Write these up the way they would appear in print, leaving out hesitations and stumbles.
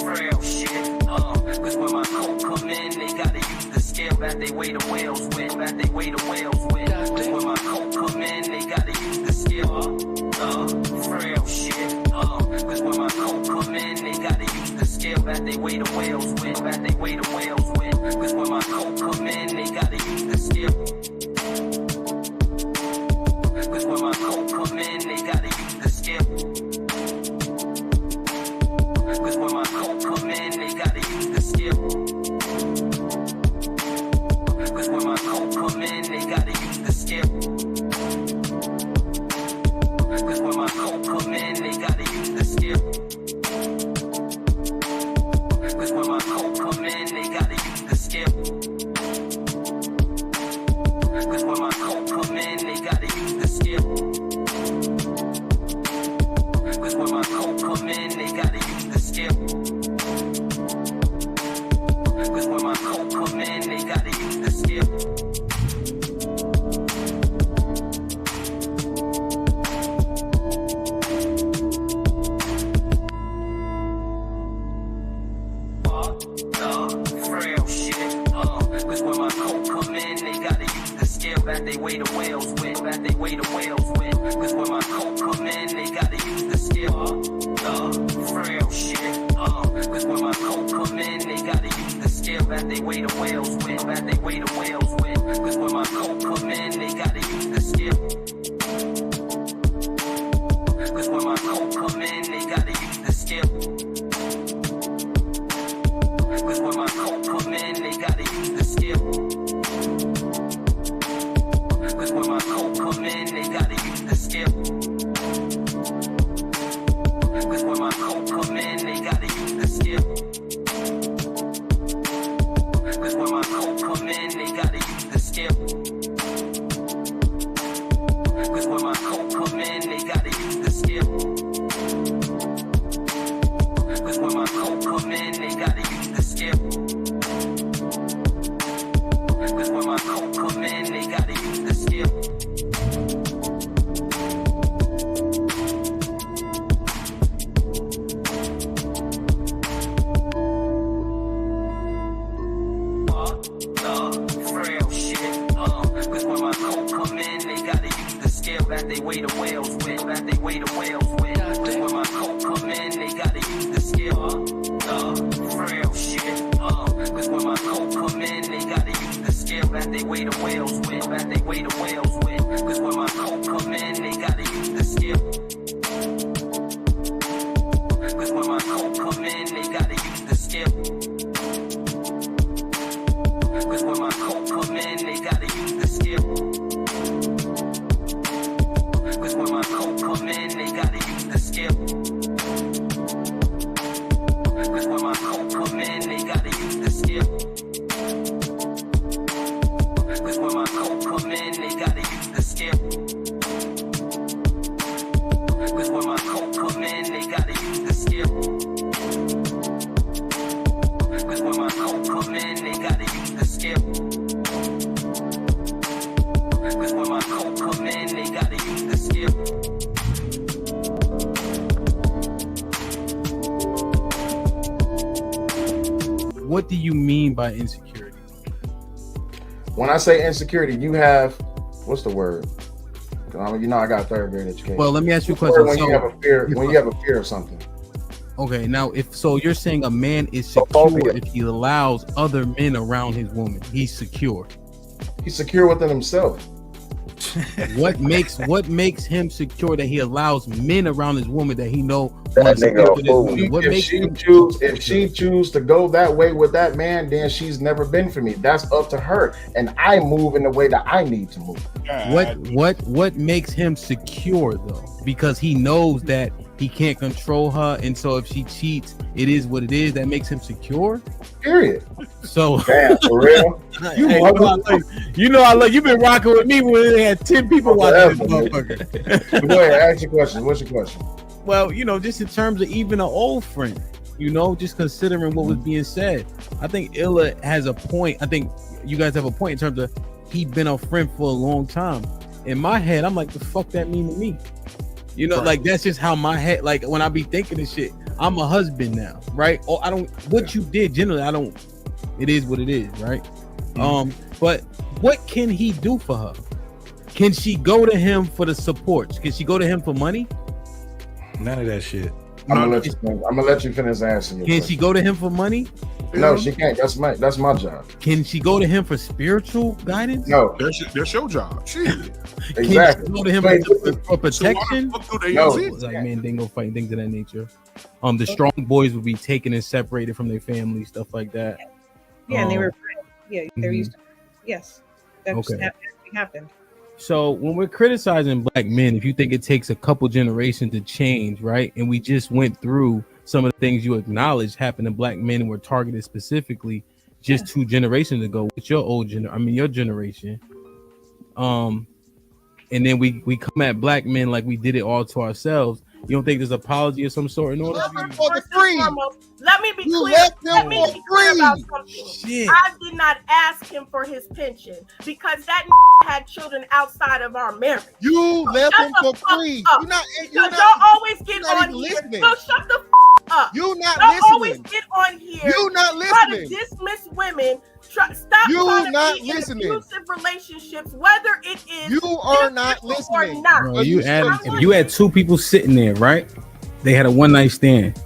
Frail shit. Cause when my coat come in, they gotta use the scale that they weigh the whales with. That they weigh the whales with. Cause when my coat come in, they gotta use the scale. Frail shit. Cause when my coat come in, they gotta use the scale that they weigh the whales with. That they weigh the whales with. Cause when my coat come in, they gotta use the scale. Cause when my coat come in, they gotta use the scale. Cause when my coat come in, they gotta use the scale. Cause when my coat come in, they gotta use the scale. Cause when my coat come in, they gotta use the scale. Cause when my coat come in, they gotta use the scale. Cause when my coat come in, they gotta use the scale. Cause when my coat come in, they gotta use the scale. Cause when my coat come in, they gotta use the scale. Frail shit. Cause when my coat come in, they gotta use the scale that they weigh the whales with. That they weigh the whales with. Cause when my coat come in, they gotta use the scale. Frail shit. Cause when my coat come in, they gotta use the scale that they weigh the whales with. That they weigh the whales with. Cause when my coat come in, they gotta use the scale. Cause when my coat come in, they gotta use the scale. Cause when my coat come in, they gotta use the scale. Cause when my coat come in, they gotta use the scale. Cause when my coat come in, they gotta use the scale. Cause when my coat come in, they gotta use the scale. Cause when my coat come in, they gotta use the scale. Cause when my coat come in, they gotta use the scale. Cause when my coat come in, they gotta use the scale. Frail shit. Cause when my coat come in, they gotta use the scale that they weigh the whales with. That they weigh the whales with. Cause when my coat come in, they gotta use the scale. Frail shit. Cause when my coat come in, they gotta use the scale that they weigh the whales with. That they weigh the whales with. Cause when my coat come in, they gotta use the scale. Cause when my coat come in, they gotta use the scale. Cause when my coat come in, they gotta use the scale. Cause when my coat come in, they gotta use the scale. Cause when my coat come in, they gotta use the scale. Cause when my coat come in, they gotta use the scale. Cause when my coat come in, they gotta use the scale. Cause when my coat come in, they gotta use the scale. Cause when my coat come in, they gotta use the scale. What do you mean by insecurity? When I say insecurity, you have, what's the word? You know, I got third grade education. Well, let me ask you a question. When you have a fear, when you have a fear of something. Okay, now if so, you're saying a man is secure if he allows other men around his woman. He's secure. He's secure within himself. What makes him secure that he allows men around his woman that he know That nigga a fool. What makes If she choose to go that way with that man, then she's never been for me. That's up to her, and I move in the way that I need to move. What makes him secure though? Because he knows that he can't control her, and so if she cheats, it is what it is. That makes him secure. Period. So damn, for real. You know I love you've been rocking with me when they had 10 people watching this motherfucker. Go ahead, ask your question. What's your question? Well, you know, just in terms of even an old friend, you know, just considering what was being said, I think Illa has a point. I think you guys have a point in terms of he been a friend for a long time. In my head, I'm like, the fuck that mean to me? You know, like that's just how my head, like when I be thinking this shit, I'm a husband now, right? Or I don't. What you did generally, I don't. It is what it is, right? But what can he do for her? Can she go to him for the support? Can she go to him for money? None of that shit. I'm gonna let you finish answering. Can she go to him for money? No, she can't. That's my job. Can she go to him for spiritual guidance? No, That's your job. Shit. exactly. Can she go to him for protection? No. Like mandingo fighting, things of that nature. The strong boys would be taken and separated from their family, stuff like that. Yeah, and they were they're used to. Yes, that Okay. happened. So when we're criticizing black men, if you think it takes a couple generations to change, right? And we just went through some of the things you acknowledged happened to black men and were targeted specifically just 2 generations ago with your your generation. And then we come at black men like we did it all to ourselves. You don't think there's an apology of some sort in order? Let me be clear. Let me be clear about something. Shit. I did not ask him for his pension because that had children outside of our marriage. You left him for free. You're not Y'all always get on here. listening. So shut the up. You're not Don't listening. always get on here. You're not Try to listening. dismiss women. Stop You're trying to not be in listening. abusive relationships, whether it is You are not physical or listening. not. Bro, if you had 2 people sitting there, right? They had a one night stand.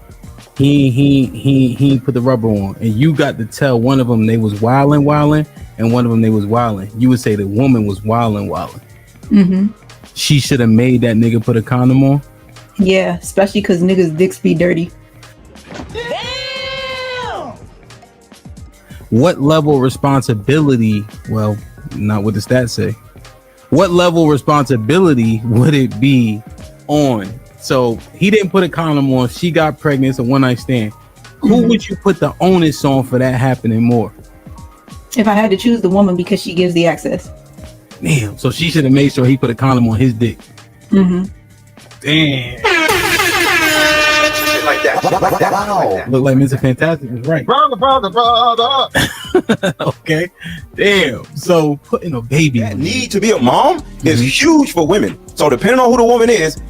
He put the rubber on, and you got to tell one of them they was wilding, and one of them they was wilding. You would say the woman was wilding. Mm-hmm. She should have made that nigga put a condom on. Yeah, especially because niggas' dicks be dirty. What level of responsibility? Well, not what the stats say. What level of responsibility would it be on? So he didn't put a condom on. She got pregnant. It's a one night stand. Who would you put the onus on for that happening more? If I had to choose the woman because she gives the access. Damn. So she should have made sure he put a condom on his dick. Mm-hmm. Damn. Like that. Wow. Look like Mr. Fantastic was right. Brother. Okay. Damn. So putting a baby That on need to be a mom is huge for women. So depending on who the woman is,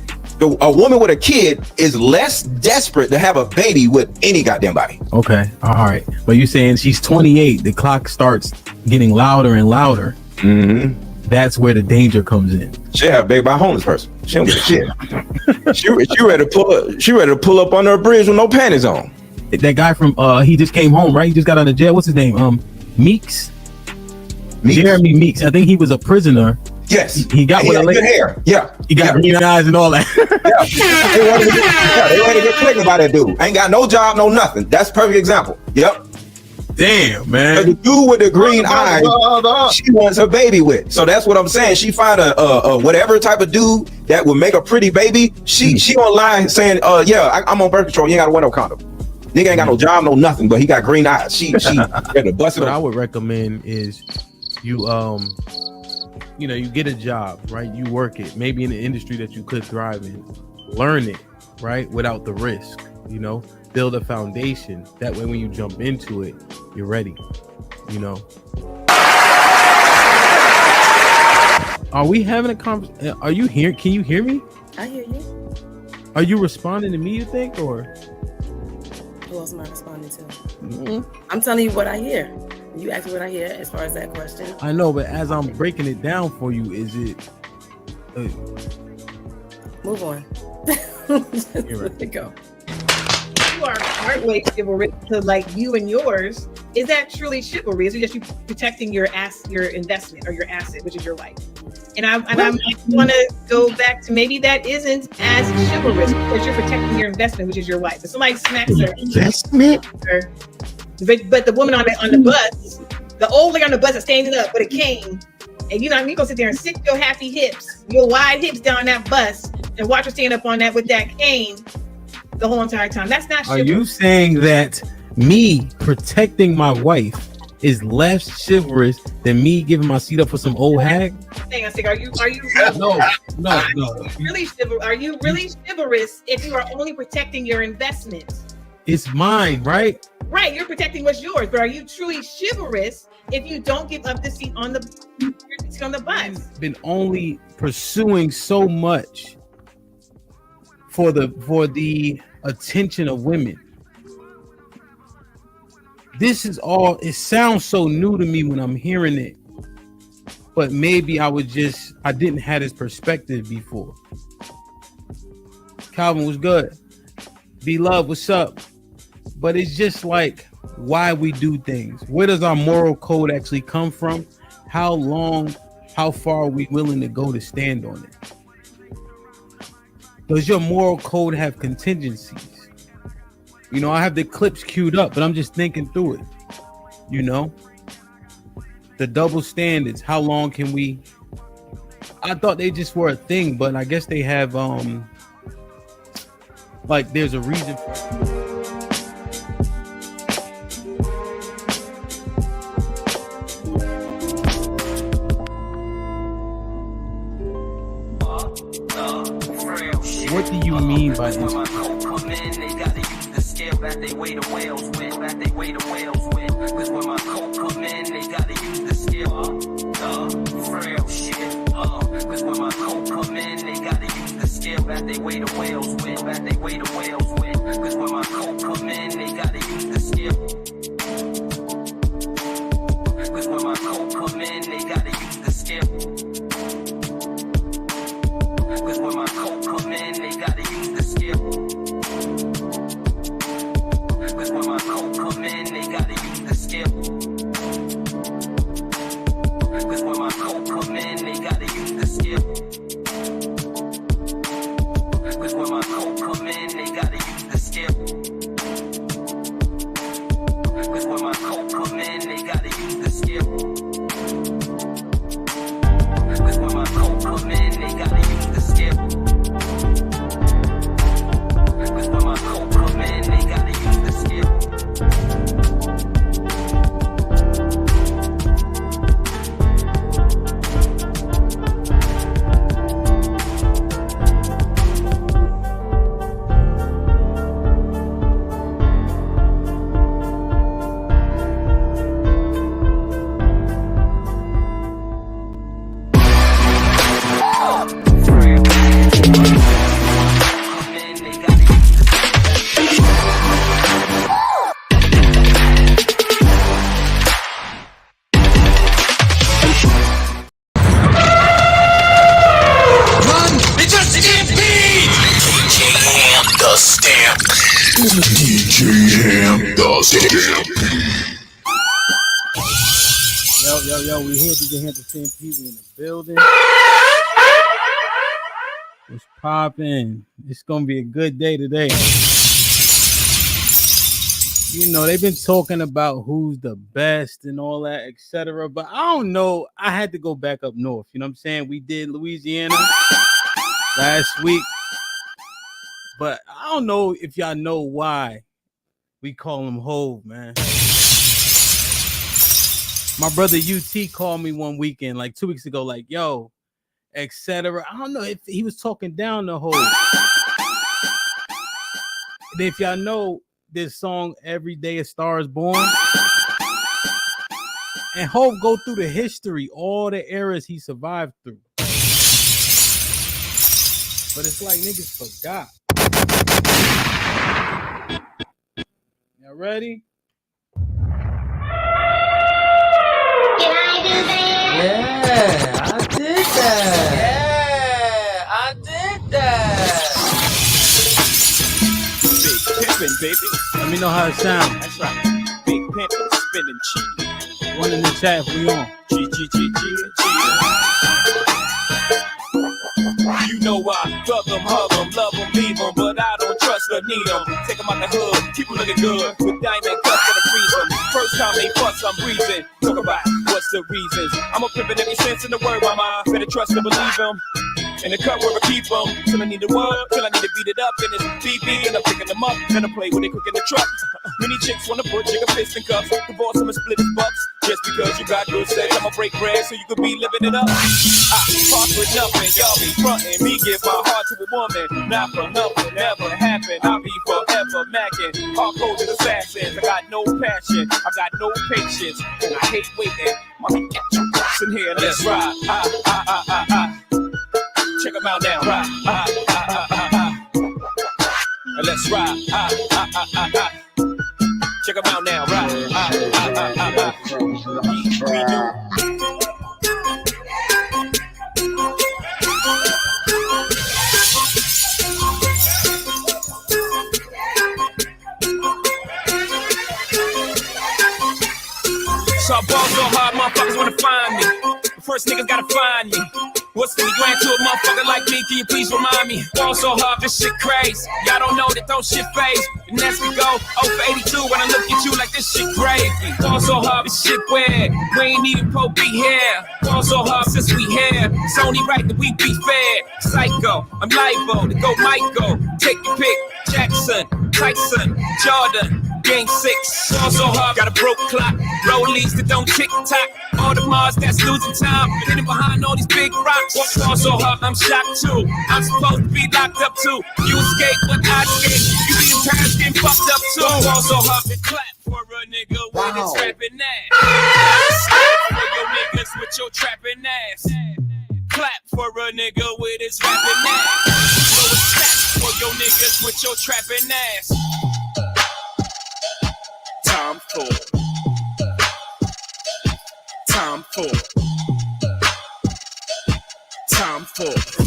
a woman with a kid is less desperate to have a baby with any goddamn body. Okay. All right. But you're saying she's 28. The clock starts getting louder and louder. Mm-hmm. That's where the danger comes in. She have a baby by a homeless person. She don't give a shit. she ready to pull up under a bridge with no panties on. That guy from he just came home, right? He just got out of jail. What's his name? Meeks. Jeremy Meeks. I think he was a prisoner. Yes. He got with a good hair. Yeah. He got green eyes and all that. They wanted to get pregnant by that dude. Ain't got no job, no nothing. That's a perfect example. Yep. Damn, man. The dude with the green eyes, she wants her baby with. So that's what I'm saying. She find a whatever type of dude that would make a pretty baby. She online saying, I'm on birth control. You ain't gotta wear no condom. Nigga ain't got no job, no nothing, but he got green eyes. She had to bust it. What I would recommend is you you get a job, right? You work it, maybe in an industry that you could thrive in. Learn it, right? Without the risk, build a foundation. That way when you jump into it, you're ready, Are we having a conversation? Are you here? Can you hear me? I hear you. Are you responding to me, you think, or? Who else am I responding to? Mm-hmm. I'm telling you what I hear. You asked me what I hear as far as that question. I know, but as I'm breaking it down for you, is it? Move on. You're right. Let it go. You are part way chivalrous to like you and yours. Is that truly chivalry? Is it just you protecting your investment or your asset, which is your life? And I want to go back to maybe that isn't as chivalrous because you're protecting your investment, which is your wife. If somebody smacks her investment, but the woman on the bus, the old lady on the bus is standing up with a cane, and you gonna sit there and sit your happy hips, your wide hips down that bus, and watch her stand up on that with that cane the whole entire time. That's not chivalry. Are you saying that me protecting my wife is less chivalrous than me giving my seat up for some old hag? Are you No. Are you really chivalrous if you are only protecting your investment? It's mine, right? Right, you're protecting what's yours, but are you truly chivalrous if you don't give up the seat on the bus? I've been only pursuing so much for the attention of women. This is all. It sounds so new to me when I'm hearing it, but maybe I didn't have this perspective before. Calvin was good. Be Love, what's up? But it's just like why we do things. Where does our moral code actually come from? How far are we willing to go to stand on it? Does your moral code have contingencies? You know, I have the clips queued up, but I'm just thinking through it. You know, the double standards. How long can we? I thought they just were a thing, but I guess they have like there's a reason for it. What do you mean by this? That they weigh the whales with, that they weigh the whales with. Cause when my coat come in, they gotta use the scale. Frail shit. Cause when my coat come in, they gotta use the scale that they weigh the whales with, that they weigh the whales with. Cause when my coat come in, they gotta use the scale. Cause when my coat come in, they gotta use the scale. Cause when my coat come in, they gotta use the scale. Cause when my coat come in, they gotta use the scale. Cause when my coat come in, they gotta use the scale. Cause when my coat come in, they gotta use the scale. Cause when my coat come in, they gotta use the scale. Cause when my coat come in, they gotta use the scale. Cause when my coat come in, they gotta use the scale. Yo, we here to get the same people in the building. What's popping? It's gonna be a good day today. You know, they've been talking about who's the best and all that, etc. But I don't know. I had to go back up north. You know what I'm saying? We did Louisiana last week. But I don't know if y'all know why we call him Hove, man. My brother UT called me one weekend, like 2 weeks ago, like, yo, etc. I don't know if he was talking down the Hove. And if y'all know this song, Every Day a Star is Born, and Hove go through the history, all the eras he survived through. But it's like niggas forgot. Y'all ready? Can I do that? Yeah, I did that. Yeah, I did that. Big pimpin', baby. Let me know how it sounds. That's right. Big pimpin', spinning cheese. One in the chat if we on. G. You know I thug them, hug them, love them, leave them, but I don't trust or need them. Take them out the hood, keep them looking good, with diamond cuts that freeze them. First time they fuss, I'm breathing. Talk about what's the reasons. I'm a pimpin' every sense in the word, mama. Better trust and believe them. In the cut where I keep them, till I need the word, till I need to beat it up. And it's BB, and I'm picking them up, and I play when they cook in the truck. Many chicks wanna put jigger fist in cuffs, divorce them and split his bucks. Just because you got good sex, I'ma break bread so you could be living it up. I talk with nothing, y'all be frontin'. Me give my heart to a woman, not for nothing, never happen. I'll be forever macking. Hard-coded assassins, I got no passion, I got no patience, and I hate waiting. Mommy, get your ass in here, let's ride. Check them out now, ride. and let's ride. Check them out now, ride. So I ball so hard, motherfuckers wanna find me. The first niggas gotta find me. What's 50 grand to a motherfucker like me? Can you please remind me? Ball so hard, this shit crazy. Y'all don't know that those shit phase. And as we go, 0 for 82 when I look at you like this shit gravy. Ball so hard, this shit weird. We ain't even Pope be here. Ball so hard since we here. It's only right that we be fair. Psycho, I'm liable to go Michael. Take your pick, Jackson, Tyson, Jordan. Game 6, also hard, got a broke clock. Rollies that don't tick-tock. All the Mars that's losing time. Hidden behind all these big rocks. Also hard, I'm shocked too. I'm supposed to be locked up too. You escape, but I escape. You be in parents getting fucked up too. Also hard, to clap for a nigga with his rapping ass. Clap for your niggas with your trapping ass. Clap for a nigga with his rapping ass. So it's clap for your niggas with your trapping ass. Time for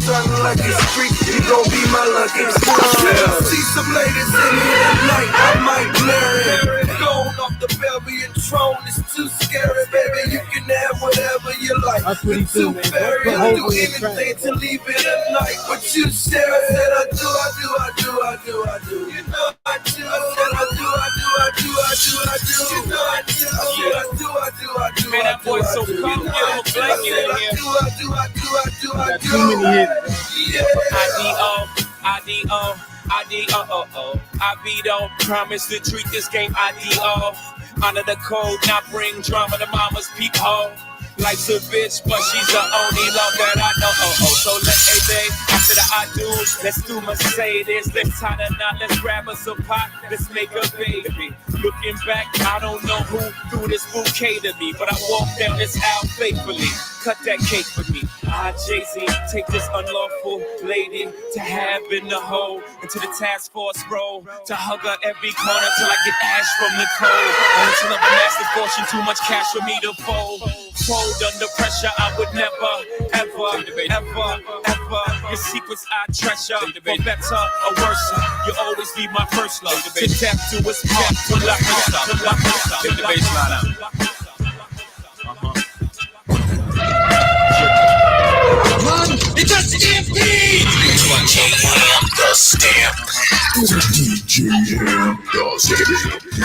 Something like a street, you gon' be my lucky star. See some ladies in here tonight, I might marry. Going off the Belgian throne is too scary, baby. You can have whatever you like. That's what he do, man. I'll do anything to leave it at night. But you said, I said I do. You know I do. I said I do. You know I do. I do. Man, that boy's so calm, you look like it in here. I do. I beat on, promise to treat this game IDO. Honor the code, not bring drama to mama's peep hole. Life's a bitch, but she's the only love that I know. So let's after the I do's, let's do Mercedes. Let's tie the knot, let's grab us a pot, let's make a baby. Looking back, I don't know who threw this bouquet to me, but I walked down this aisle faithfully. Cut that cake for me. Jay-Z, take this unlawful lady to have in the hole, into the task force role, to hug her every corner till I get ash from the cold. Until I'm a master fortune, too much cash for me to fold. Fold under pressure, I would never, ever. Your secrets I treasure, for better or worse, you'll always be my first love. To death do us part, to lock us up. Take the baseline out. It's a stampede! DJ Ham the Stampede. DJ Ham the Stampede.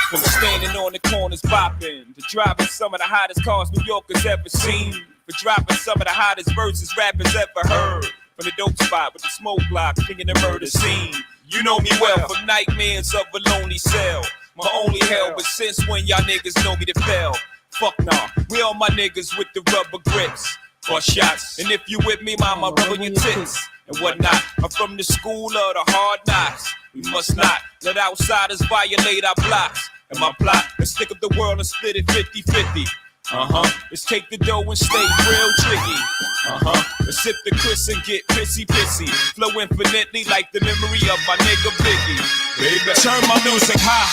From standing on the corners bopping, to driving some of the hottest cars New Yorkers ever seen, for dropping some of the hottest verses rappers ever heard. From the dope spot with the smoke block, picking the murder scene. You know me well from nightmares of a lonely cell. My only hell, but since when y'all niggas know me to fail? Fuck nah, we all my niggas with the rubber grips or shots. And if you with me, mama, rub on your tits and whatnot. I'm from the school of the hard knocks. We must not let outsiders violate our blocks. And my plot is stick up the world and split it 50-50. Let's take the dough and stay real tricky. Let's sip the Chris and get pissy. Flow infinitely like the memory of my nigga Biggie. Baby, turn my music high.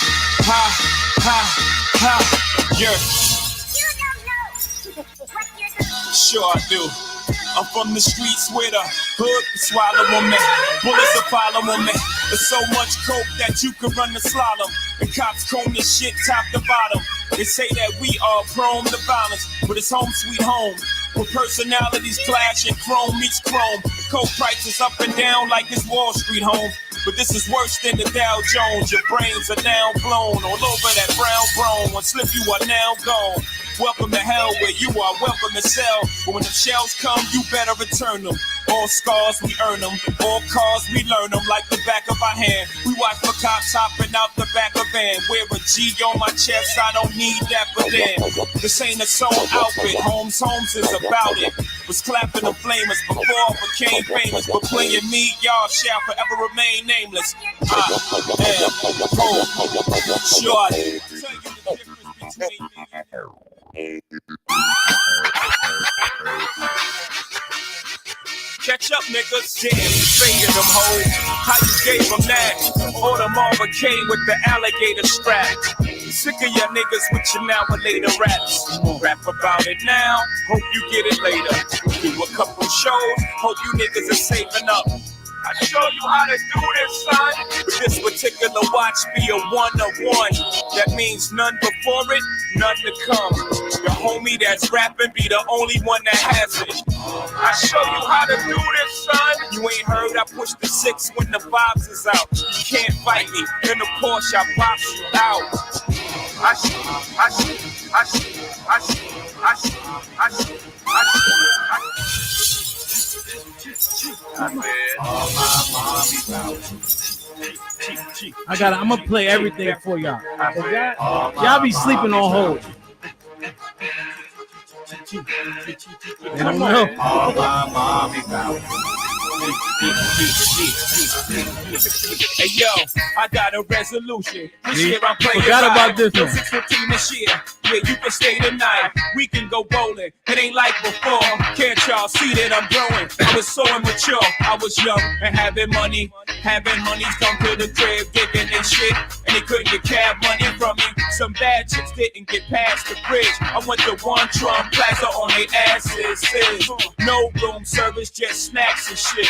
Yeah. Sure I do. I'm from the streets where the hood can swallow on me. Bullets will follow on me. There's so much coke that you can run the slalom. And cops comb this shit top to bottom. They say that we are prone to violence, but it's home sweet home. Where personalities clash and chrome meets chrome. The coke prices up and down like it's Wall Street home. But this is worse than the Dow Jones. Your brains are now blown all over that brown brown. One slip, you are now gone. Welcome to hell where you are welcome to sell. But when the shells come, you better return them. All scars, we earn them. All cars, we learn them like the back of our hand. We watch for cops hopping out the back of van. Wear a G on my chest, I don't need that for them. This ain't a song outfit, Holmes is about it. Was clapping the flamers before I became famous. But playing me, y'all shall forever remain nameless. Sure. Tell you the difference between me and catch up, niggas. Damn, singing them hoes. How you gave them that? Or the Marva K with the alligator strap. Sick of your niggas with your now and later raps. Rap about it now, hope you get it later. Do a couple shows, hope you niggas are saving up. I show you how to do this, son. But this particular watch be a 1 of 1. That means none before it, none to come. The homie that's rapping be the only one that has it. I show you how to do this, son. You ain't heard I push the 6 when the vibes is out. You can't fight me. In the Porsche, I box you out. I'm gonna play everything for y'all. Y'all be sleeping on hold. They don't know. All my mommy vouch. Hey yo, I got a resolution. This year I'm playing. Forgot about this one. 6:15 this year. Yeah, you can stay tonight. We can go bowling. It ain't like before. Can't y'all see that I'm growing? I was so immature. I was young and having money. Having honeys come to the crib, digging their shit, and they couldn't get cab money from me. Some bad chicks didn't get past the bridge. I went to One Trump Plaza on their asses. No room service, just snacks and shit.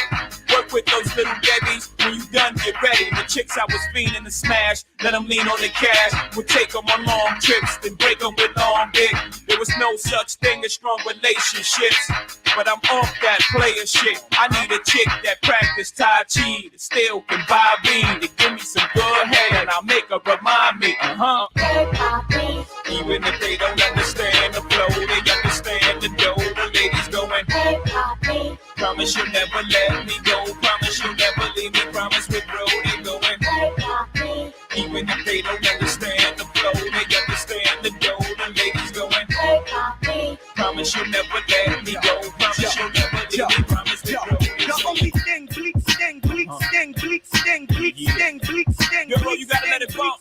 Work with those little babies. When you done, get ready. The chicks I was fiending to smash, let them lean on the cash. Would take them on long trips, then break them with long dick. There was no such thing as strong relationships, but I'm off that player shit. I need a chick that practice Tai Chi, that still can buy weed, to give me some good head, and I'll make her remind me, even if they don't understand the flow, they understand the dough. The ladies going, promise you'll never let me go, promise you'll never leave me, promise with bro, they going, even if they don't understand the flow, they understand the dough. The ladies going, promise you'll never let me go, promise you'll never leave me, promise with bro. The only thing, bleak, sting, bleak, sting, bleak, sting, bleak, sting, bleak, sting. Yo, bro, you gotta let it bump.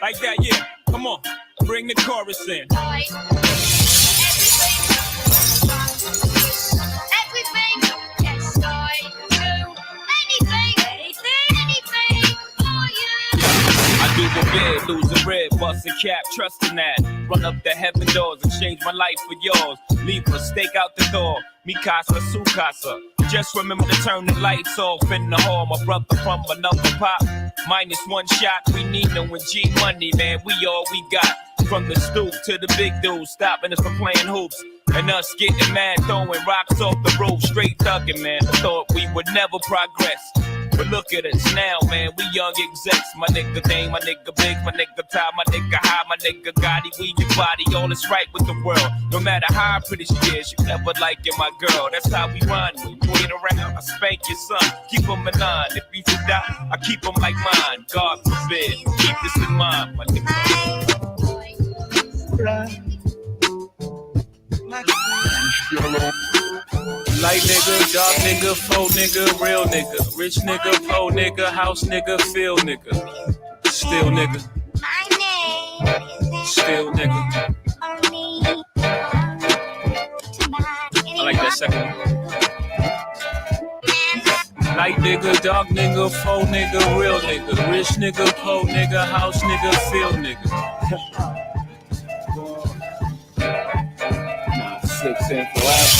Like that, yeah. Come on, bring the chorus in. Everything, yes, I do anything for you. I do a bid, lose a rib, bust a cap, trusting that. Run up the heaven doors, exchange my life for yours. Leave a stake out the door, mi casa, su casa. Just remember to turn the lights off in the hall. My brother from another pop, minus one shot. We need no G money, man. We all we got. From the stoop to the big dudes, stopping us from playing hoops. And us getting mad, throwing rocks off the roof, straight thugging, man. I thought we would never progress. But look at us now, man, we young execs. My nigga Dame, my nigga Big, my nigga Ty, my nigga High, my nigga Gotti. We your body, all is right with the world. No matter how pretty she is, you never like it, my girl. That's how we run. You ain't around, I spank your son. Keep him in line. If he should die, I keep him like mine. God forbid. Keep this in mind, my nigga. Light nigga, dark nigga, faux nigga, real nigga, rich nigga, poor nigga, house nigga, field nigga, still nigga, still nigga. I like that second one. Light nigga, dark nigga, faux nigga, real nigga, rich nigga, poor nigga, house nigga, field nigga. 6 and forever.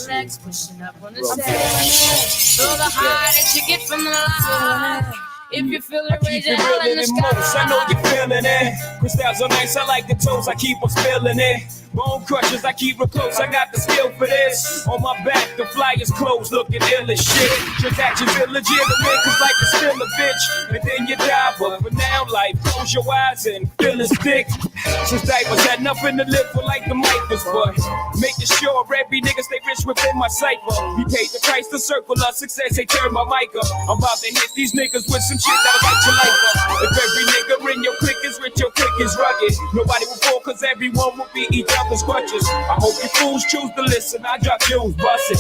Legs pushing up on the stage. Feel the high that you get from the line. If you feel it, raise your hand in the sky. I know you're feeling it. Crystals are nice, I like the toes, I keep on spilling it. Bone crushers, I keep it close, I got the skill for this. On my back, the flyers closed, looking ill as shit. Transactions illegitimate, cause like it's still a bitch. And then you die, but for now, life, close your eyes and feel his dick. Since diapers had nothing to live for like the Micahs, but making sure every nigga stay rich within my cipher. We paid the price to circle our success, they turn my mic up. I'm about to hit these niggas with some shit that'll light your life up. If every nigga in your clique is rich, your clique is rugged. Nobody will fall cause everyone will be each other's crutches. I hope you fools choose to listen, I drop jewels, bust it.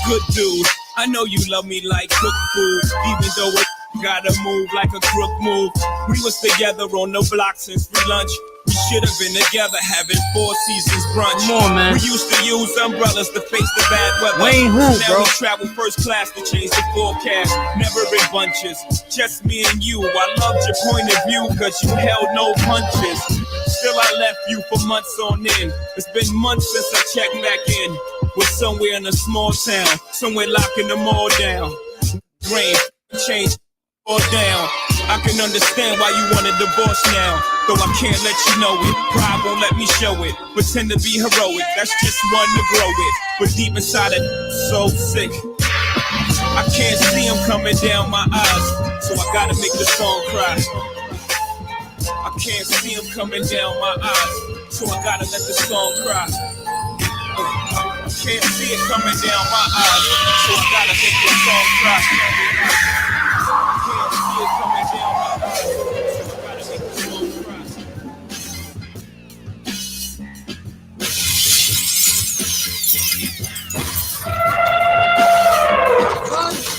good dude. I know you love me like cook food, even though it gotta move like a crook move. We was together on the block since free lunch. We should have been together having 4 seasons brunch. Come on, man. We used to use umbrellas to face the bad weather. Wayne who, now bro? we travel first class to change the forecast. Never in bunches, just me and you. I loved your point of view cause you held no punches. Still I left you for months on end. It's been months since I checked back in. We're somewhere in a small town, somewhere locking them all down. Rain, change, all down. I can understand why you want a divorce now, though I can't let you know it. Pride won't let me show it. Pretend to be heroic, that's just one to grow it. But deep inside it, so sick. I can't see him coming down my eyes, so I gotta make the song cry. I can't see him coming down my eyes, so I gotta let the song cry. I can't see it coming down my eyes, so I gotta make the song cry. I can't see it coming down my eyes, so I gotta make the song cry.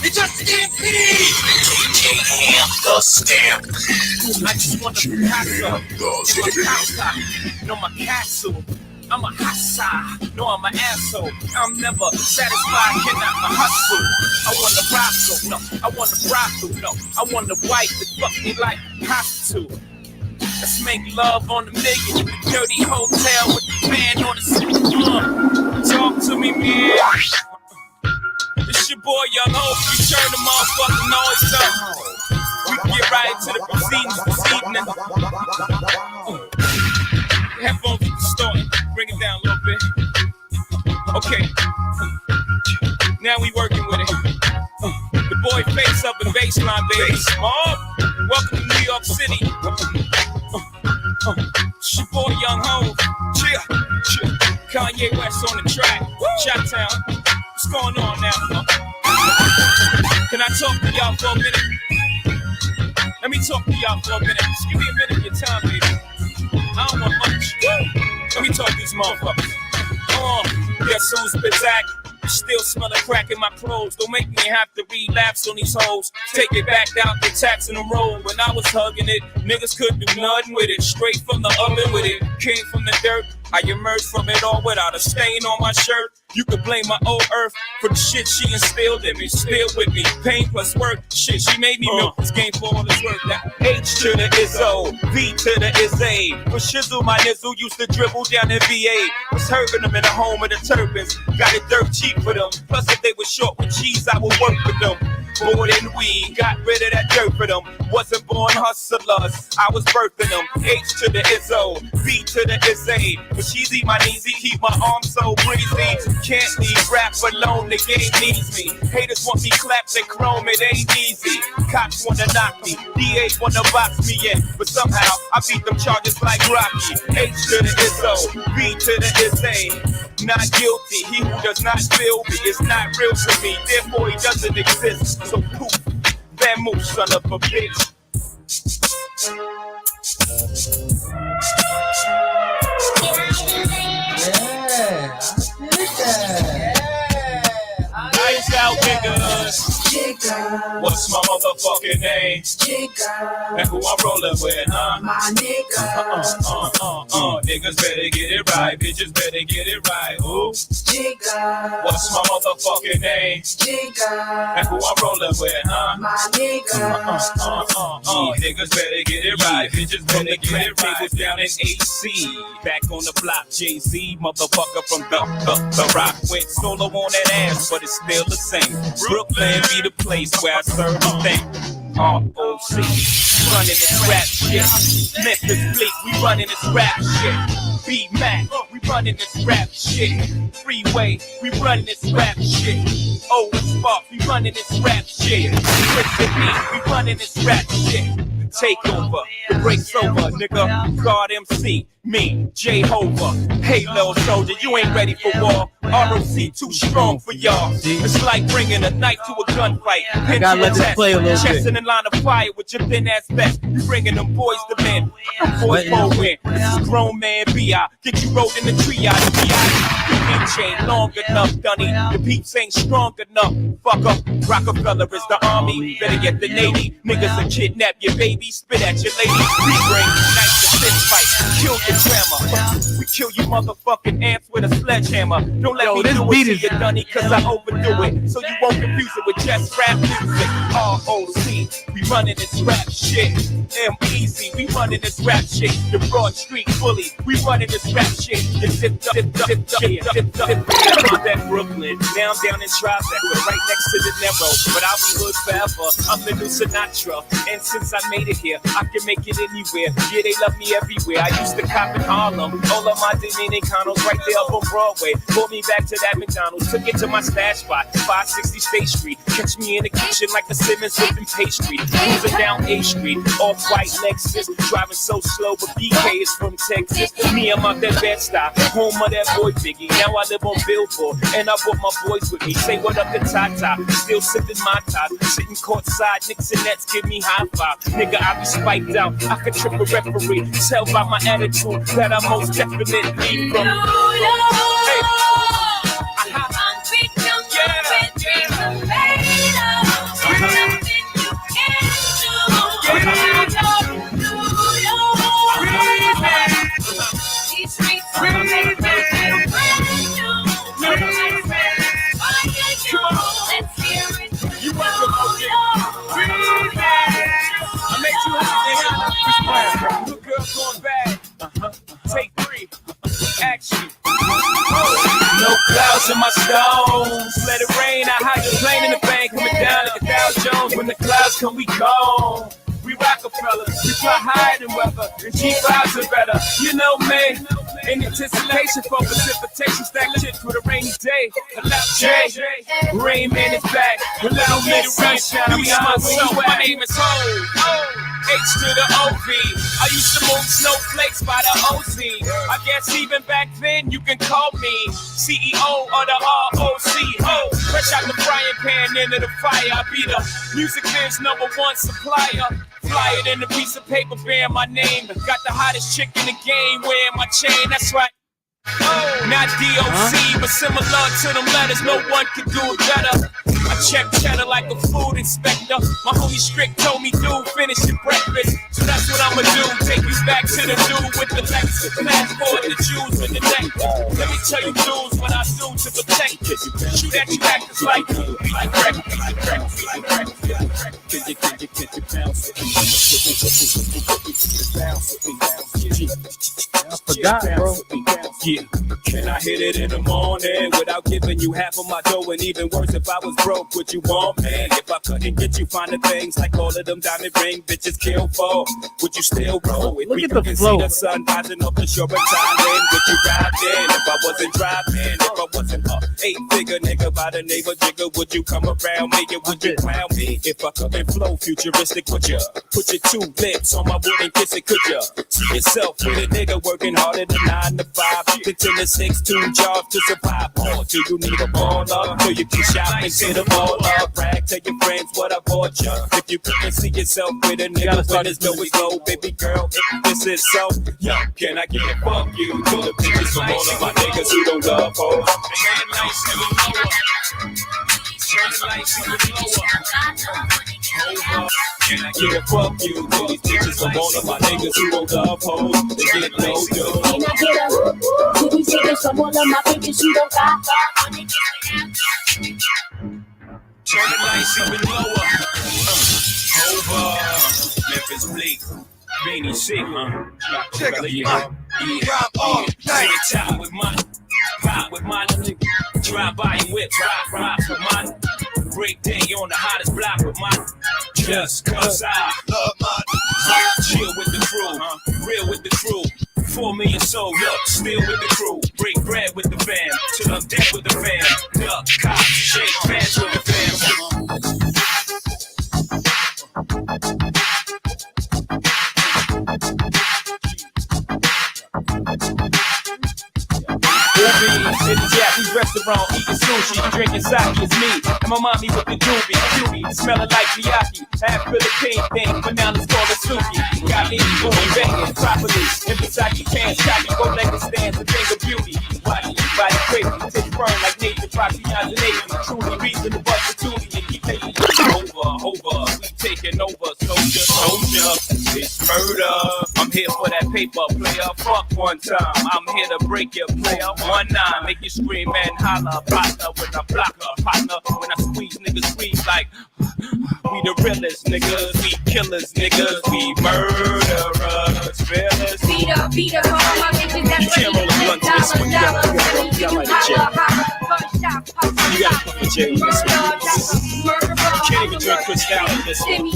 It just can't be! The stamp. I just want to Picasso in my casa, no my castle. I'm a hassa, no I'm an asshole. I'm never satisfied, cannot my hustle. I want a brothel, no, I want a brothel, no. I want a wife that fuck me like prostitute. Let's make love on the million, the dirty hotel with the band on the talk to me, man. It's your boy Young Hope, you turn the motherfucking noise up. We can get right into the proceedings this evening. Headphones starting, bring it down a little bit. Okay, now we working with it. The boy face up in baseline, baby. Mom, welcome to New York City. It's your boy Young Hov. Kanye West on the track. Chi-Town. What's going on now? Can I talk to y'all for a minute? Let me talk to y'all for a minute. Just give me a minute of your time, baby. I don't want much. Let me talk to these motherfuckers. Guess who's Bizak? Still smelling crack in my clothes. Don't make me have to relapse on these hoes. Take it back down to taxing the road. When I was hugging it, niggas couldn't do nothing with it. Straight from the oven with it. Came from the dirt. I emerged from it all without a stain on my shirt. You could blame my old earth for the shit she instilled in me. Still with me, pain plus work. Shit, she made me milk this game for all this work. That H to the is O, V to the is A. For shizzle, my nizzle used to dribble down in VA. Was hurting them in the home of the turbans. Got it dirt cheap for them. Plus, if they were short with cheese, I would work with them. More than weed, got rid of that dirt for them. Wasn't born hustlers, I was birthing them. H to the Izzo, B to the is A. But she's eat my knees, keep my arms so breezy. Can't leave rap alone, the game needs me. Haters want me clapped and chrome, it ain't easy. Cops wanna knock me, DA wanna box me in. But somehow, I beat them charges like Rocky. H to the Izzo, B to the is A. Not guilty, he who does not feel me is not real to me. Therefore, he doesn't exist. So poof, that move, son of a bitch. Ice out, niggas. What's my motherfucking name? And who I'm rolling with, huh? My nigga. Niggas better get it right. Bitches better get it right. Who? What's my motherfucking name? And who I'm rolling with, huh? My nigga. Niggas better get it right. Bitches better get it right. Was down in AC. Back on the block, Jay-Z, motherfucker from the rock. Went solo on that ass, but it's still the same. Brooklyn be the place where I serve the thing. ROC, running this rap shit. Memphis Bleak, we running this rap shit. B-Mac, we running this rap shit. Freeway, we running this rap shit. Owen Spark, we running this rap shit. Listen me, we running this rap shit. Take over, the break's over, nigga. God MC. Me, Jehovah. Hey, little soldier, you ain't ready for war. ROC too strong for y'all. It's like bringing a knife to a gunfight. I gotta let this play a little Chest bit. in line of fire with your thin ass vest. You bringing them boys to men. Them boys won't win. This is grown man B.I. Get you rolled in the triage. B.I. Chain long enough, Dunny. The peeps ain't strong enough. Fuck up. Rockefeller is the army. Better get the Navy. Niggas will kidnap your baby. Spit at your lady. We bring nice to fist fight. Kill your grandma. We kill you motherfucking ants with a sledgehammer. Don't let me do it to you, Dunny, cause I overdo it. So you won't confuse it with just rap music. ROC, we running this rap shit. M-Easy, we running this rap shit. The Broad Street Bully, we running this rap shit. The that Brooklyn, now I'm down in Tribeca, right next to the Narrow. But I'll be hood forever, I'm the new Sinatra. And since I made it here, I can make it anywhere. Yeah, they love me everywhere. I used to cop in Harlem, all of my Dominicanos right there up on Broadway. Pulled me back to that McDonald's, took it to my stash spot, 560 State Street. Catch me in the kitchen like the Simmons whipping pastry. Cruising down A Street, off-white Lexus, driving so slow, but BK is from Texas. Me, I'm out that Bed-Stuy, home of that boy Biggie. Now I live on Billboard, and I brought my boys with me. Say what up to Tata, still sipping my top. Sitting courtside, Knicks and Nets give me high five. Nigga, I be spiked out, I could trip a referee. Tell by my attitude that I most definitely from. Good girl going bad. Take 3. Action. No clouds in my stones. Let it rain. I hide the plane in the bank. Coming down like a Dow Jones. When the clouds come, we gone. We Rockefeller, we fly higher than weather, and G5s are better. You know me, in anticipation for precipitation, stack shit for the rainy day. Allow Jay, Rain Man is back. Allow me to sunshine. We on my name is Ho. H to the OV. I used to move snowflakes by the OZ. I guess even back then you can call me CEO of the ROC. Oh, fresh out the frying pan into the fire. I be the music biz #1 supplier. Fly it in a piece of paper bearing my name. Got the hottest chick in the game wearing my chain. That's right. Oh, not DOC, but similar to them letters. No one can do it better. I check cheddar like a food inspector. My homie Strick told me, dude, finish your breakfast. So that's what I'ma do. Take you back to the dude with the Lexus. Fast forward the Jews with the neck. Let me tell you, dudes, what I do to protect you. Shoot at you actors like wreck. I forgot, bro. Yeah. Can I hit it in the morning without giving you half of my dough? And even worse, if I was broke, would you want me? If I couldn't get you finer things like all of them diamond ring bitches kill for, would you still roll? If we can see the sun rising off the shore of Thailand, would you ride in? If I wasn't driving, if I wasn't a 8-figure nigga by the neighbor jigger, would you come around me and would you clown me? If I couldn't flow futuristic, would you put your 2 lips on my wood and kiss it? Could you see yourself with a nigga working harder than 9 to 5, 10 to 6, 2 jobs to survive? Or do you need a baller? Do you can shop and get a baller? Brag, tell your friends what I bought you. If you couldn't see yourself with a nigga when his dough is low, baby girl, if this is so, yo, can I get a fuck you to the bitches from all of my niggas who don't love hoes? Turn the lights even lower. Turn the lights even lower. Can I get a fuck you to these bitches from all of my niggas who don't love hoes? They get no good. Can I get a to these niggas from all of my bitches who don't got Turn the lights even lower. Over. Memphis Bleak. Beanie sick, check it, yeah. Drive all night. Top with mine. Ride with mine. Drive by and whip. Ride with mine. Break day on the hottest block with mine. Just cause I love mine. Chill with the crew. Real with the crew. 4 million soul, look, still with the crew. Break bread with the fam. To the deck with the fam. Duck, cops, shake fans with the fam. restaurant eating sushi, drinking sake is me. And my mommy with the doobie, smelling like Miyaki. Half Philippine thing, but now let's call it Suki. Got me booty banging properly. In beside your pants, cocky, go leg stands, a thing of beauty. Watch your body crazy, take firm like Nathan, Foxy, and Navy. Truly reason to bust the duty and keep taking over. We taking over, soldier. It's murder. I'm here for that paper, player. Fuck one time. I'm here to break your player. 1-9, make you scream and holler. Partner when I block her. Partner when I squeeze, niggas squeeze like we the realest niggas. We killers, niggas. We murderers, fearless. Beat up, all my bitches. That's what you blunt to this one. You gotta put the J in this one. You can't even drink Cristal in this one. You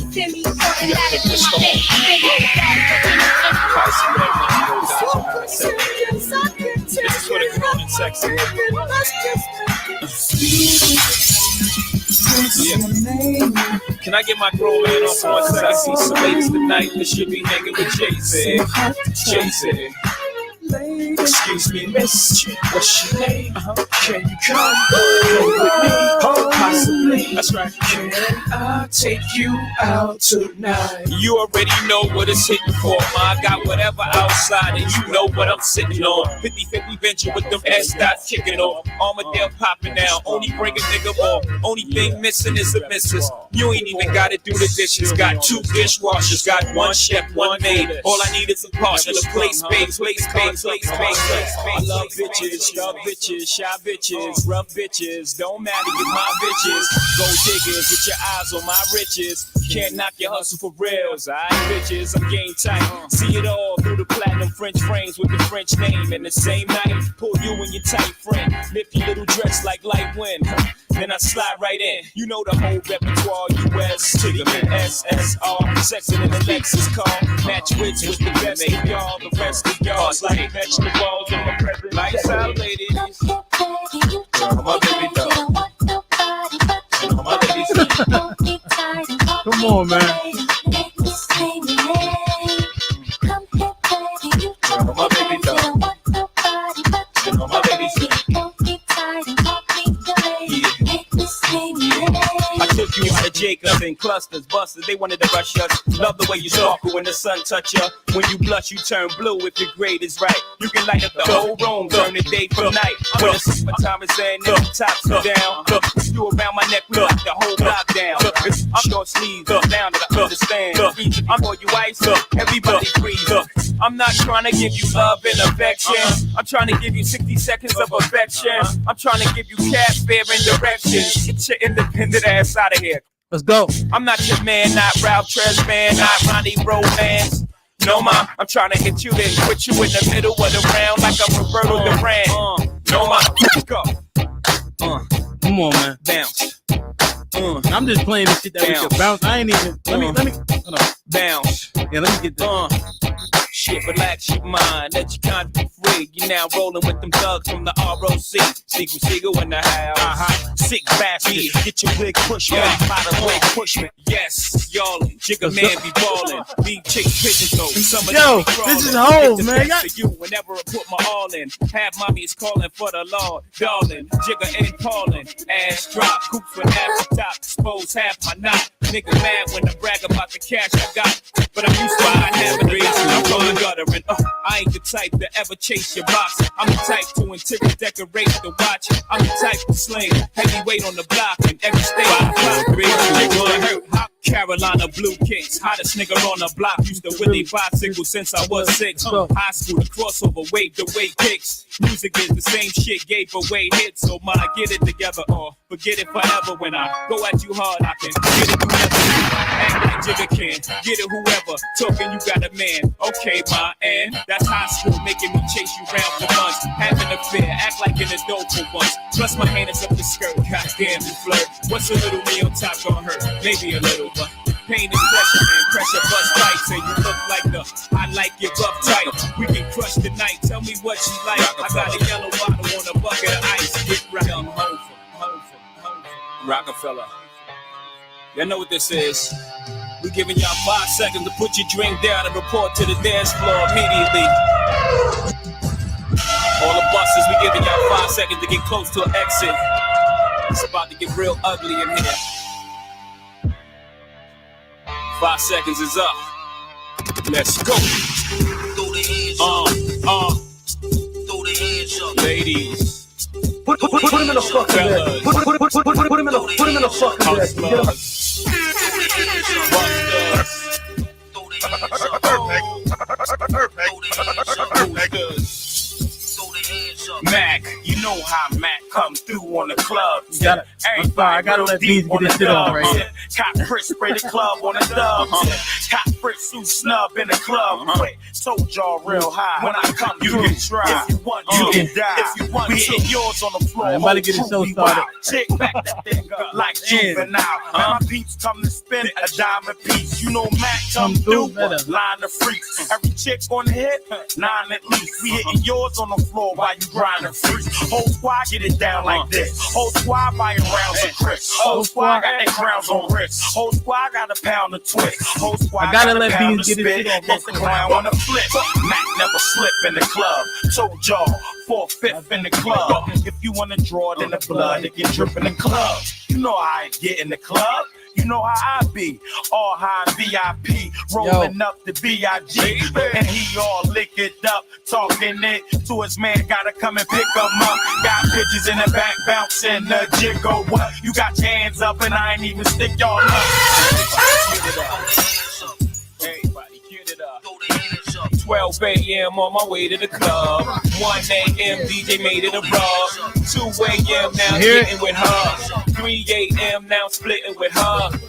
gotta take this one. This is for the grown and sexy. Yeah. Can I get my grown man on for 1 second? I see some ladies tonight that should be hanging with Jay-Z. Jay-Z. Excuse me, miss, what's your name? Can you come with me? Possibly. That's right. Can I take you out tonight? You already know what it's hitting for, ma. I got whatever outside, and you know what I'm sitting on. 50-50 venture with them S-dots kicking off. Armadale popping now, only bring a nigga more. Only thing missing is a missus. You ain't even gotta do the dishes. Got 2 dishwashers, got 1 chef, 1 maid. All I need is a partner to play space. I love bitches, love bitches, shy bitches, rough bitches. Don't matter, you're my bitches. Gold diggers with your eyes on my riches. Can't knock your hustle for reals. Alright, bitches, I'm game tight. See it all through the platinum French frames with the French name. And the same night, pull you and your tight friend. Lift your little dress like light wind. Then I slide right in. You know the whole repertoire. US to the SSR. Sexing in the Lexus car. Match wits with the best of y'all. The rest of y'all like vegetables in my present. Lights out, ladies. Come on, baby, come on, ladies. Come on, man. Come on, baby, come on, baby. I took you out of Jacob in clusters, busters. They wanted to rush us. Love the way you sparkle when the sun touch you. When you blush, you turn blue if your grade is right. You can light up the whole room, turn the day from night. When the summertime is in, and the tops are down. You around my neck, we lock the whole block down. I'm your sleeves, down that I understand. I'm all you ice, everybody freeze. I'm not trying to give you love and affection. I'm trying to give you 60 seconds of affection. I'm trying to give you cab fare and direction. Get your independent ass out of here. Let's go. I'm not your man, not Ralph Tresman, not Ronnie Romance. No, ma, I'm trying to hit you, then put you in the middle of the round like I'm Roberto Duran. No, ma, let's go. Come on, man. Bounce. I'm just playing the shit that we can bounce. I ain't even. Let me. Hold on. Bounce. Yeah, let me get that. Shit, relax your mind, let your kind be free. You're now rolling with them thugs from the ROC. Seagull in the house. Sick bastard, get your wig push me. By the way, push me. Yes, y'all, Jigga man be ballin'. Leave chick pigeons though. Yo, this is home, man. For you whenever I put my all in. Have mommies calling for the law, darling. Jigga and Paulin'. Ass drop, coops with half the top. Expose half my knot. Nigga mad when I brag about the cash I got. But I'm used to having reason. I'm going guttering. I ain't the type to ever chase your box. I'm the type to interior decorate the watch. I'm the type to sling heavyweight on the block and every state. 5'3", Carolina blue kicks, hottest nigga on the block. Used to Willie bicycle since I was 6. High school, the crossover, wave the weight kicks. Music is the same shit, gave away hits. So my get it together or forget it forever. When I go at you hard, I can get it together. Act like Jigga can, get it whoever. Talking you got a man, okay, ma, and that's high school, making me chase you round for months. Having a fear, act like an adult for once. Plus my hand is up the skirt, goddamn you flirt. What's a little me on top gonna hurt? Maybe a little, but pain and pressure, man. Pressure bust tight, say you look like the I like your buff tight. We can crush the night, tell me what you like. I got a yellow bottle on a bucket of ice. Get right on Rockefeller. Y'all know what this is. We're giving y'all 5 seconds to put your drink down and report to the dance floor immediately. All busters, we giving y'all 5 seconds to get close to an exit. It's about to get real ugly in here. 5 seconds is up. Let's go. Throw the hands up. Throw the hands up. Ladies. Put him in the fucking bed. Put him in the fucking bed. Mac, you know how Mac come through on the club. I gotta let these get this shit on right here. Cop Fritz spray the club on the dub. Cop Fritz suit snub in the club. Told y'all real high. When I come, you can try. If you want, you can die. If you want, we hit yours on the floor. I'm about to get it so started. Check back that thing up like juvenile. My peeps come to spin a diamond piece. You know Mac come through, line the freaks. Every chick on the hit, 9 at least. We hitting yours on the floor while you grinding freaks. Whole squad get it down like this. Whole squad buying rounds of Chris. Whole squad got their crowns on wrist. Whole squad got a pound of twist. Whole squad I gotta let pound these of get it spit. on. Yes, the clown on the flip. Mac never slip in the club. Told y'all 4/5 in the club. If you wanna draw it in the blood, it get drip in the club. You know how I get in the club. You know how I be, all high VIP, rolling up the B.I.G. And he all licked up, talking it to his man, gotta come and pick him up. Got bitches in the back, bouncing the jiggle. What? You got your hands up and I ain't even stick y'all up. Everybody get it up. 12 a.m. on my way to the club. 1 a.m. DJ made it a rub. 2 a.m. now getting with her. 3 a.m. now splitting with her. 4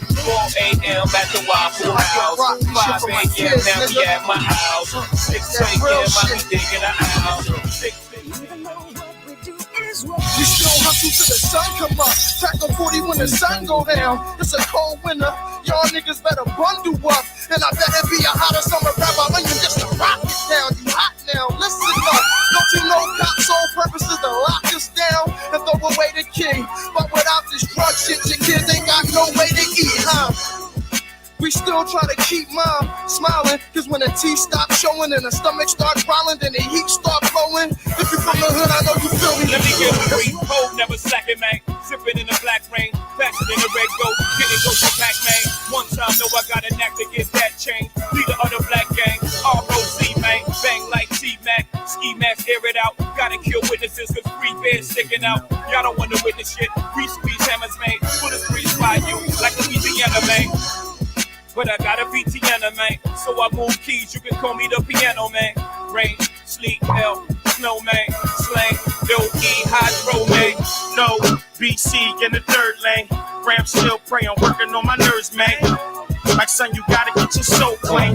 a.m. at the Waffle House. 5 a.m. now we at my house. 6 a.m. I be digging her out. We still hustle till the sun come up. Crack a 40 when the sun go down. It's a cold winter. Y'all niggas better bundle up. And I bet it be a hotter summer rap. I you just to rock it down. You hot now. Listen up. Don't you know cops' sole purpose is to lock us down and throw away the key. But without this drug shit, your kids ain't got no way to eat, huh? We still try to keep mom smiling, cause when the teeth stop showing and the stomach start growling, then the heat start flowing. If you from the hood, I know you feel me. Let me get a free hold, never slacking, man. Sipping in the black rain, faster than the red goat. Getting go to pack, man. One time, know I got a knack to get that chain. Leader of the black gang, R.O.C. man. Bang like T-Mac, ski mask, air it out. Gotta kill witnesses, cause free bears sticking out. Y'all don't wanna witness shit. Free squeeze hammers, man. Put a freeze by you, like Louisiana, man. But I got a VTN, man. So I move keys, you can call me the piano, man. Rain, sleet, hell, snow, man. Slang, no-E, hydro, man. No, BC in the third lane. Ram still praying, working on my nerves, man. Like son, you gotta get your soul clean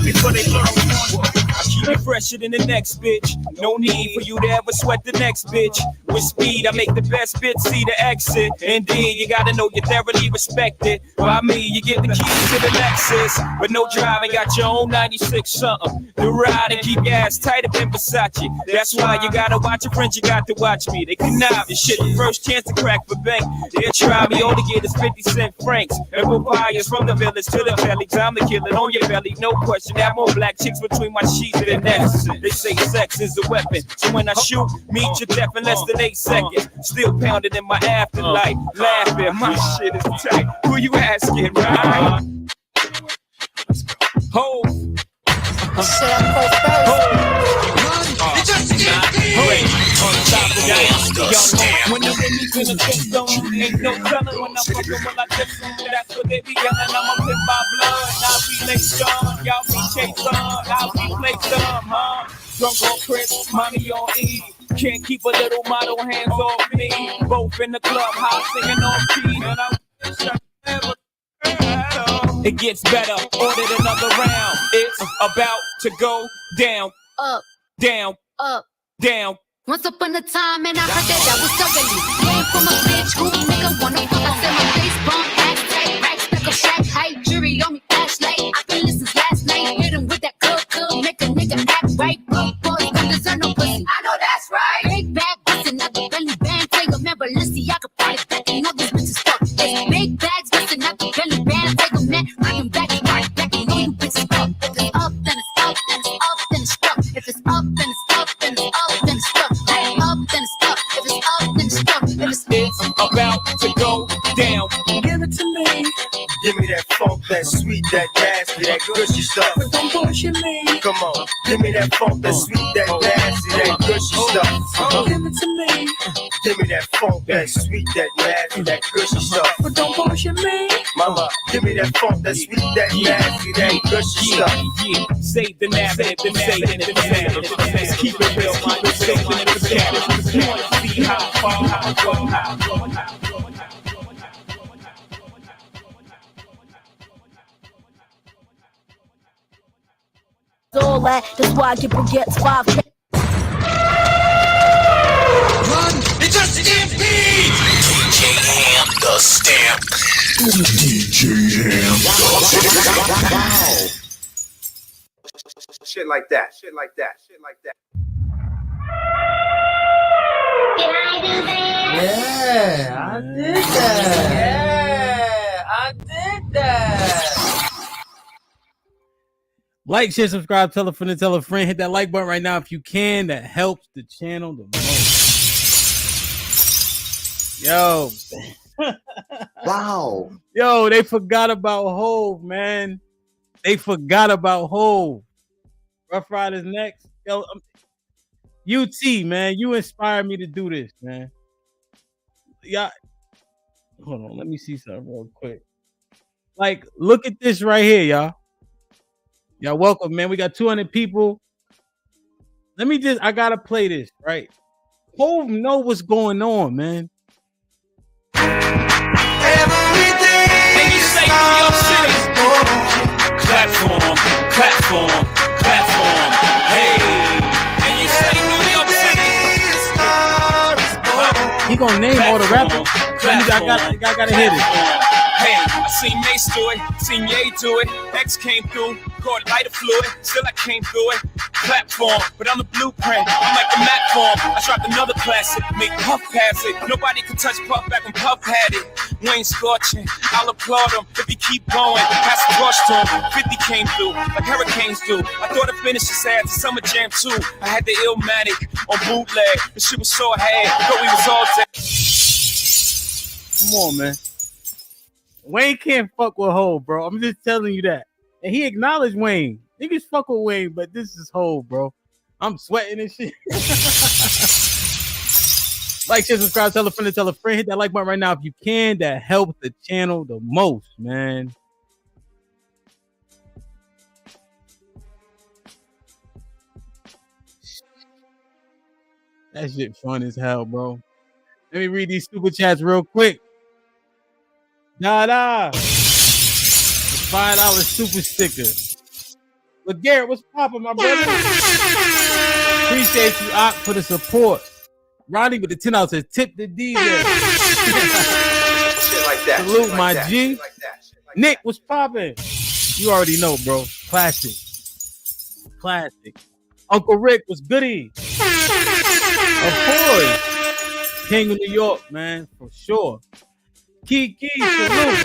before they learn. I keep it fresher than the next bitch. No need for you to ever sweat the next bitch. With speed, I make the best bitch see the exit. Indeed, you gotta know you're thoroughly respected. By me, you get the keys to the Lexus. But no driving, got your own 96 something. The ride and keep your ass tighter than Versace. That's why you gotta watch your friends, you got to watch me. They connive this shit, the first chance to crack the bank. They'll try me, all to get is 50 cent francs. And papayas from the village to the valley. Time to kill it on your belly, no question. Have more black chicks between my sheets than that. They say sex is a weapon. So when I shoot, meet your death in less than 8 seconds. Still pounding in my afterlife. Laughing, my shit is tight. Who you asking, right? Ho. When you let me in the system, ain't no telling when I'm fucking when I diss them. That's what they be yelling. I'm up in my blood. Now we lay some, y'all be chase on. Now we play some, huh? Drunk on Chris, mommy on E. Can't keep a little model hands off me. Both in the clubhouse singing on key. And I wish I never. It gets better, ordered another round. It's about to go down, Up, down, up. down. Once upon a time, and I heard that was ugly. Came from a bitch who nigga wanna fuck. I said my face bump, ass tight, racks, stack up shack height, jury on me, flashlight. I been listening last night, hit him with that good, make a nigga act right. Boys don't deserve no pussy. I know that's right. Big bag, bustin' out the belly band, take a man, Balenciaga party back, you know this bitch is fuck. It's big bags, bustin' out the belly band, take a man, bring him back, you know you bitches fuck. If it's up, then it's up, then it's up, then it's stuck. If it's up, then it's up, then it's up, then it's stuck. Hey, go down. Give it to me. Give me that funk, that sweet, that nasty, that gushy stuff. But don't bullshit me. Come on, give me that funk, that sweet, that nasty, that gushy stuff. Give it to me. Give me that funk, that sweet, that nasty, that gushy stuff. But don't bullshit me. Mama, give me that funk, that sweet, that nasty, that gushy stuff. Yeah, save the narrative, save the narrative. Let's keep it real, keep it safe and it's scattered. You wanna see how far, how go, how go, how go. All that, that's why I get baguettes 5K. Run! It's just stampede! DJ Ham the Stamp. DJ Ham the Wow. Shit like that, shit like that, shit like that. Did I do that? Yeah, I did that. Yeah, I did that. Like, share, subscribe, tell a friend and tell a friend. Hit that like button right now if you can. That helps the channel the most. Yo. Wow. Yo, they forgot about Hove, man. They forgot about Hove. Rough Riders next. Yo, UT, man. You inspired me to do this, man. Yeah. Hold on. Let me see something real quick. Like, look at this right here, y'all. Y'all welcome, man. We got 200 people. I gotta play this, right? Hove know what's going on, man. Every day. And you say New York City. Platform, platform, platform. Hey. And you say New York City. He gonna name all the rappers. I gotta hit it. Hey, I seen Mace do it, seen Ye do it. X came through, caught lighter fluid. Still I came through it. Platform, but I'm the blueprint. I'm like the map form. I dropped another classic, make Puff pass it. Nobody could touch Puff back when Puff had it. Wayne scorching, I'll applaud him if he keep going. Pass the torch to him. 50 came through, like hurricanes do. I thought it finished this ass to Summer Jam 2. I had the Illmatic on bootleg. The shit was so hard, thought we was all dead. Come on, man. Wayne can't fuck with Hove, bro. I'm just telling you that. And he acknowledged Wayne. Niggas fuck with Wayne, but this is Hove, bro. I'm sweating and shit. Like, share, subscribe, tell a friend, tell a friend. Hit that like button right now if you can. That helps the channel the most, man. That shit fun as hell, bro. Let me read these super chats real quick. Nah. $5 super sticker. But Garrett, what's poppin', my brother? Appreciate you, Ock, for the support. Ronnie with the $10 says tip the DJ. Shit like that. Salute, like my that, G. like that, like Nick, what's poppin'? You already know, bro. Classic. Uncle Rick was goody. Of course. King of New York, man, for sure. Kiki, salute.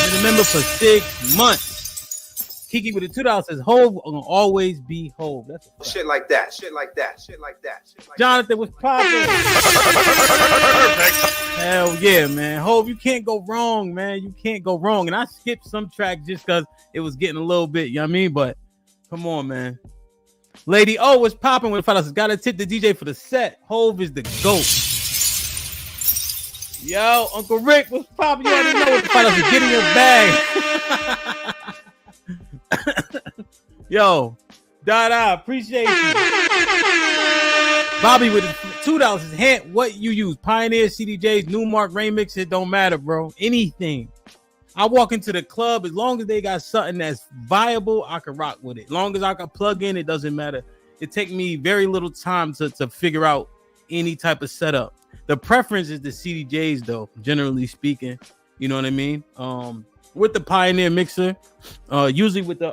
Been a member for 6 months. Kiki with the $2 says Hove will always be Hove. That's a shit like that. Shit like that. Shit like that. Shit like Jonathan was popping. Hell yeah, man. Hove, you can't go wrong, man. You can't go wrong. And I skipped some tracks just because it was getting a little bit, you know what I mean? But come on, man. Lady O was popping with $5. Gotta tip the DJ for the set. Hove is the GOAT. Yo, Uncle Rick was popping. You already know what the $5 is. Get in your bag. Yo, Dada, appreciate you. Bobby with $2 is hint. What you use? Pioneer, CDJs, Newmark, Rainmix. It don't matter, bro. Anything. I walk into the club, as long as they got something that's viable, I can rock with it. As long as I can plug in, it doesn't matter. It take me very little time to figure out any type of setup. The preference is the CDJs, though, generally speaking. You know what I mean? With the Pioneer mixer, usually with the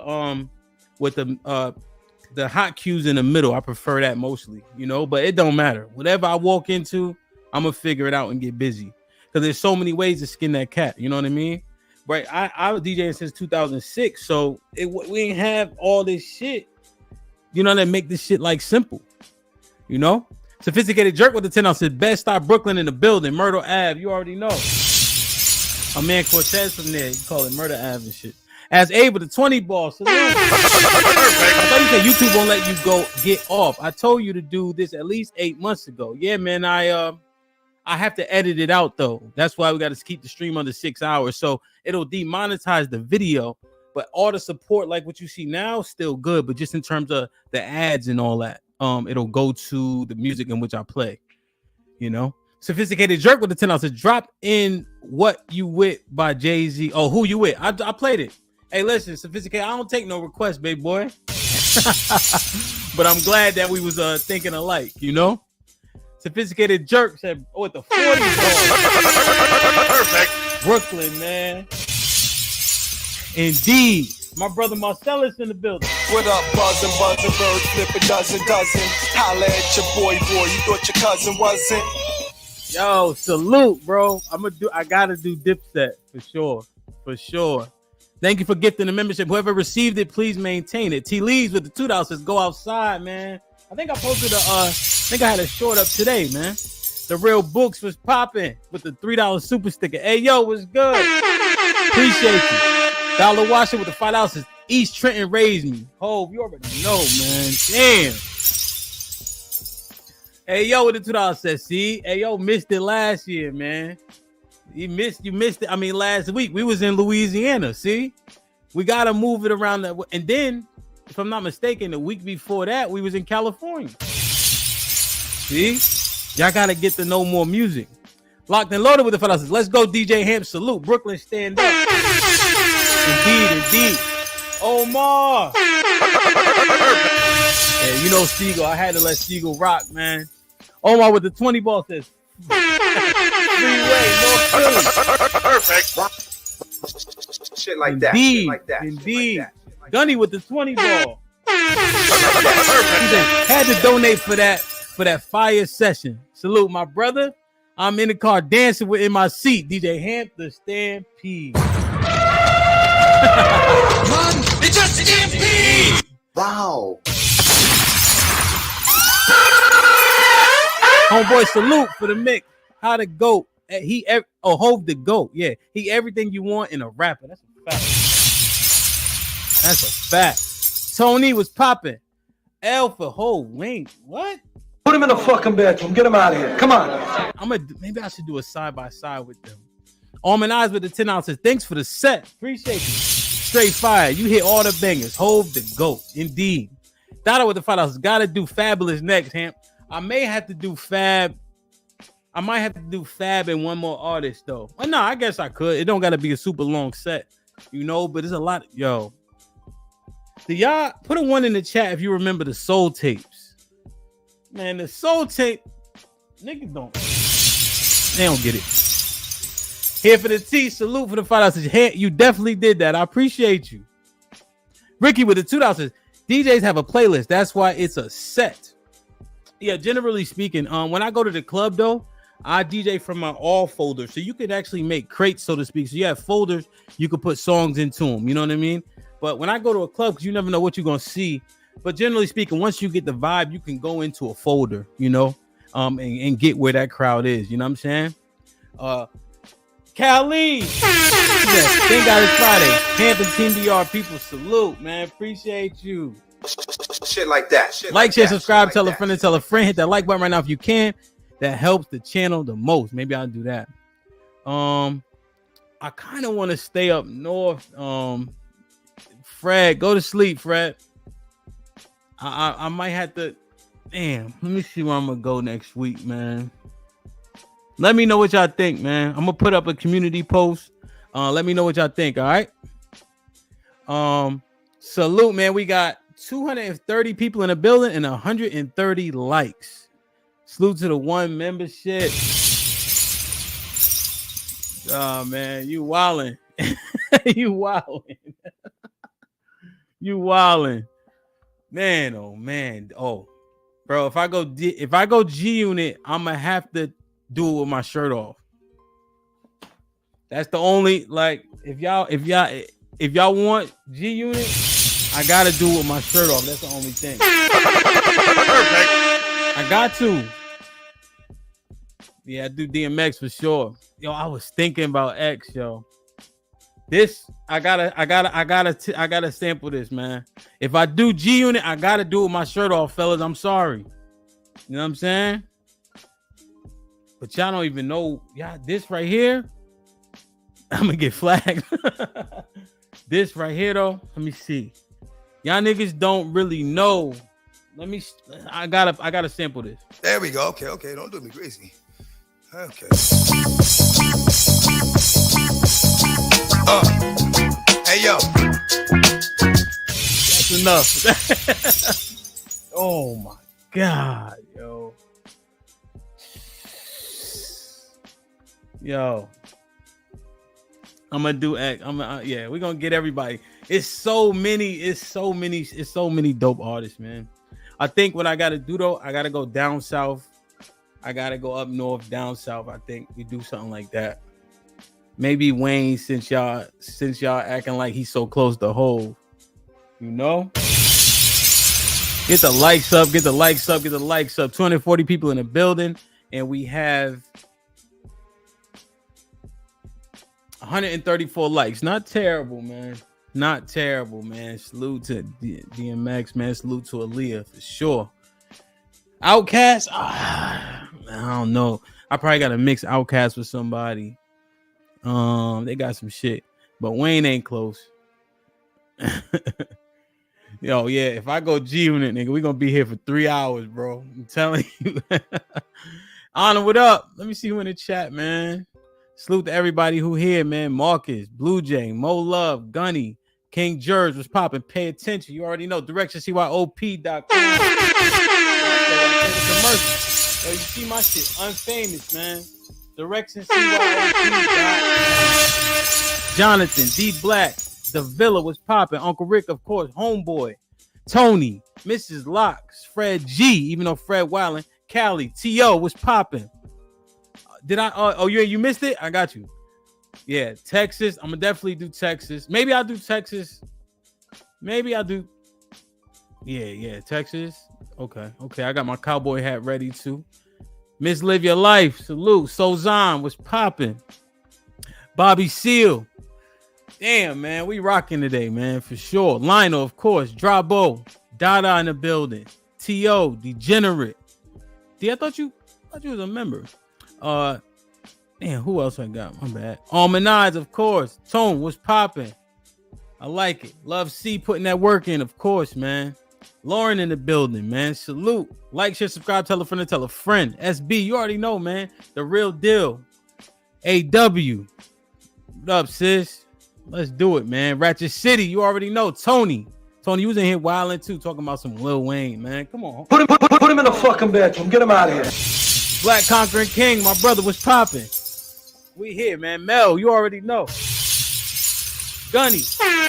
hot cues in the middle. I prefer that mostly, you know, but it don't matter. Whatever I walk into, I'm gonna figure it out and get busy. Because there's so many ways to skin that cat, you know what I mean? Right, I was DJing since 2006, so we ain't have all this shit, you know, that make this shit like simple, you know. Sophisticated Jerk with the 10 ounces. Best Stop Brooklyn in the building. Myrtle Ave. You already know. My man Cortez from there. You call it Murder Ave and shit. As Abe with the 20 ball. So I thought you said YouTube won't let you go get off. I told you to do this at least 8 months ago. Yeah, man. I have to edit it out though. That's why we got to keep the stream under 6 hours. So it'll demonetize the video, but all the support, like what you see now, still good. But just in terms of the ads and all that, it'll go to the music in which I play. You know, Sophisticated Jerk with the 10 ounces. Drop in What You With by Jay-Z. Oh, Who You With? I played it. Hey, listen, Sophisticated. I don't take no requests, baby boy. But I'm glad that we was thinking alike. You know. Sophisticated Jerk said, "Oh, at the 40 Perfect. Brooklyn, man. Indeed, my brother Marcellus in the building. What up, buzzing, bird, flip a dozen. Holla at your boy. You thought your cousin wasn't? Yo, salute, bro. I gotta do Dipset for sure. Thank you for gifting the membership. Whoever received it, please maintain it. T. Lee's with the $2 says, "Go outside, man." I think I posted I had a short up today, man. The Real Books was popping with the $3 super sticker. Hey, yo, what's good? Appreciate you. Dollar Washer with the $5 East Trenton raised me. Oh, you already know, man. Damn. Hey, yo, with the $2 says, see? Hey, yo, missed it last year, man. You missed it. I mean, last week we was in Louisiana. See, we gotta move it around that. And then, if I'm not mistaken, the week before that we was in California. See, y'all gotta get to know more music. Locked and loaded with the $5. Let's go, DJ Hamp. Salute, Brooklyn, stand up. Indeed. Omar. Yeah, you know Siegel. I had to let Siegel rock, man. Omar with the 20 ball says. Perfect. Shit like that. Indeed. Shit like that. Indeed. Gunny with the 20 ball. He said, had to donate for that fire session. Salute, my brother. I'm in the car dancing in my seat. DJ Hamp, the Stampede. Man, it's just a stampede. Wow. Homeboy, salute for the mix. How the GOAT. Hove the GOAT. Yeah, he everything you want in a rapper. That's a fact. Tony was popping. L for Hove. Wait, what? Put him in the fucking bedroom. Get him out of here. Come on. Maybe I should do a side by side with them. Almond Eyes with the 10 ounces. Thanks for the set. Appreciate you. Straight fire. You hit all the bangers. Hove the GOAT. Indeed. Dada with the $5. Gotta do Fabulous next, Hamp. I may have to do Fab. I might have to do Fab and one more artist though. Well, no, I guess I could. It don't gotta be a super long set, you know, but it's a lot. Yo. Do y'all put a 1 in the chat if you remember the Soul Tapes? Man, the Soul Tape, niggas they don't get it. Here for the T, salute for the $5. Hey, you definitely did that. I appreciate you. Ricky with the $2. DJs have a playlist. That's why it's a set. Yeah, generally speaking, when I go to the club though, I DJ from my all folder. So you could actually make crates, so to speak. So you have folders, you could put songs into them. You know what I mean? But when I go to a club, because you never know what you're gonna see. But generally speaking, once you get the vibe, you can go into a folder, you know, and get where that crowd is. You know what I'm saying? Cali, thank God it's Friday. Hampton Team DR people, salute, man. Appreciate you. Shit like that. Like, share, subscribe, tell a friend, and tell a friend. Hit that like button right now if you can. That helps the channel the most. Maybe I'll do that. I kind of want to stay up north. Fred, go to sleep, Fred. I might have to. Damn, let me see where I'm gonna go next week, man. Let me know what y'all think, man. I'm gonna put up a community post. Let me know what y'all think. All right. Salute, man. We got 230 people in the building and 130 likes. Salute to the 1 membership. Oh man, you wildin'. You wildin'. You wildin'. Man, oh man. Oh, bro, if I go G Unit, I'm gonna have to do it with my shirt off. That's the only, like, if y'all want G Unit, I gotta do it with my shirt off. That's the only thing. I got to. Yeah, I do DMX for sure. Yo, I was thinking about X, yo. This I gotta sample this, man. If I do G Unit, I gotta do it with my shirt off, fellas. I'm sorry. You know what I'm saying? But y'all don't even know, y'all. This right here, I'm gonna get flagged. This right here, though. Let me see. Y'all niggas don't really know. I gotta sample this. There we go. Okay. Don't do me crazy. Okay. Hey yo. That's enough. Oh my God, yo. Yo. I'm gonna do X. Yeah, we're gonna get everybody. It's so many dope artists, man. I think what I gotta do though, I gotta go down south. I gotta go up north, down south. I think we do something like that. Maybe Wayne, since y'all acting like he's so close to Hov, you know. Get the likes up, get the likes up, get the likes up. 240 people in the building, and we have 134 likes. Not terrible, man. Not terrible, man. Salute to DMX, man. Salute to Aaliyah for sure. Outkast, I don't know. I probably got to mix Outkast with somebody. They got some shit, but Wayne ain't close. Yo, yeah. If I go G Unit, nigga, we gonna be here for 3 hours, bro. I'm telling you. Honor, what up? Let me see who in the chat, man. Salute to everybody who here, man. Marcus, Blue Jay, Mo Love, Gunny, King George was popping. Pay attention. You already know. DirectionCYOP.com. Yo, you see my shit? Unfamous, man. DirectionCYOP.com. Jonathan, D Black, The Villa was popping. Uncle Rick, of course. Homeboy, Tony, Mrs. Locks, Fred G, even though Fred Wildin, Callie, T.O. was popping. Did I? Oh, you missed it? I got you. Yeah, Texas. I'm gonna definitely do Texas. Maybe I'll do Texas. Maybe I'll do. Yeah, Texas. Okay. I got my cowboy hat ready too. Miss Live Your Life. Salute. Sozan was popping. Bobby Seal. Damn, man, we rocking today, man, for sure. Lionel, of course. Drabo. Dada in the building. T.O. Degenerate. I thought you was a member. Damn, who else I got? My bad. Almanides, of course. Tone was popping. I like it. Love C putting that work in, of course, man. Lauren in the building, man. Salute. Like, share, subscribe, tell a friend, tell a friend. SB, you already know, man. The real deal. AW. What up, sis? Let's do it, man. Ratchet City, you already know. Tony, you was in here wilding too, talking about some Lil Wayne, man. Come on. Put him in the fucking bedroom. Get him out of here. Black Conquering King, my brother was popping. We here, man. Mel, you already know. Gunny. My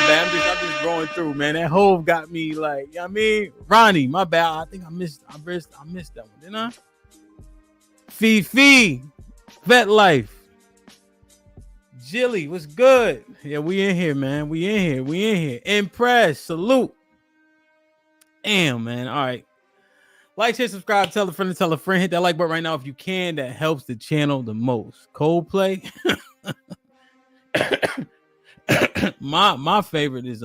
bad. I'm just going through, man. That Hov got me like, you know what I mean? Ronnie, my bad. I think I missed that one, didn't I? Fifi, Vet Life. Jilly, what's good? Yeah, we in here, man. We in here. Impress, salute. Damn, man. All right. Like, share, subscribe, tell a friend, hit that like button right now if you can. That helps the channel the most. Coldplay. my favorite is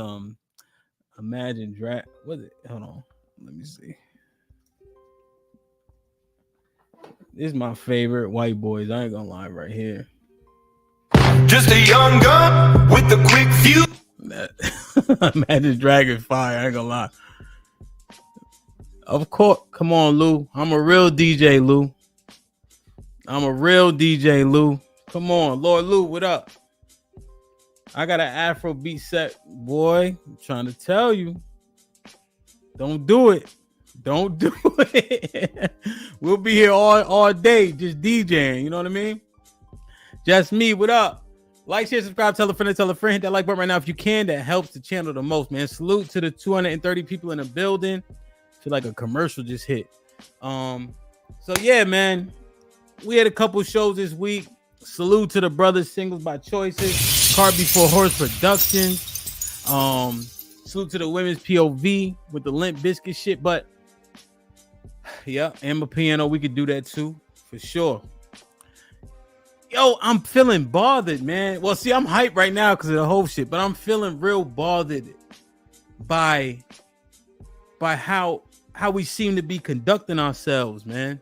Imagine Drag. What is it? Hold on. Let me see. This is my favorite White Boys. I ain't gonna lie right here. Just a young gun with a quick fuse. Imagine Dragon Fire. I ain't gonna lie. Of course. Come on, Lou. I'm a real DJ, Lou. Come on, Lord Lou, what up? I got an Afro beat set, boy. I'm trying to tell you. Don't do it. We'll be here all day just DJing. You know what I mean? Just me, what up? Like, share, subscribe, tell a friend, hit that like button right now if you can. That helps the channel the most, man. Salute to the 230 people in the building. Feel like a commercial just hit. So yeah, man. We had a couple shows this week. Salute to the brothers, Singles by Choices, Cart Before Horse Productions. Salute to the women's POV with the Limp Bizkit shit. But Yeah, and my piano, we could do that too, for sure. Yo, I'm feeling bothered, man. Well, see, I'm hyped right now because of the whole shit, but I'm feeling real bothered by how we seem to be conducting ourselves, man.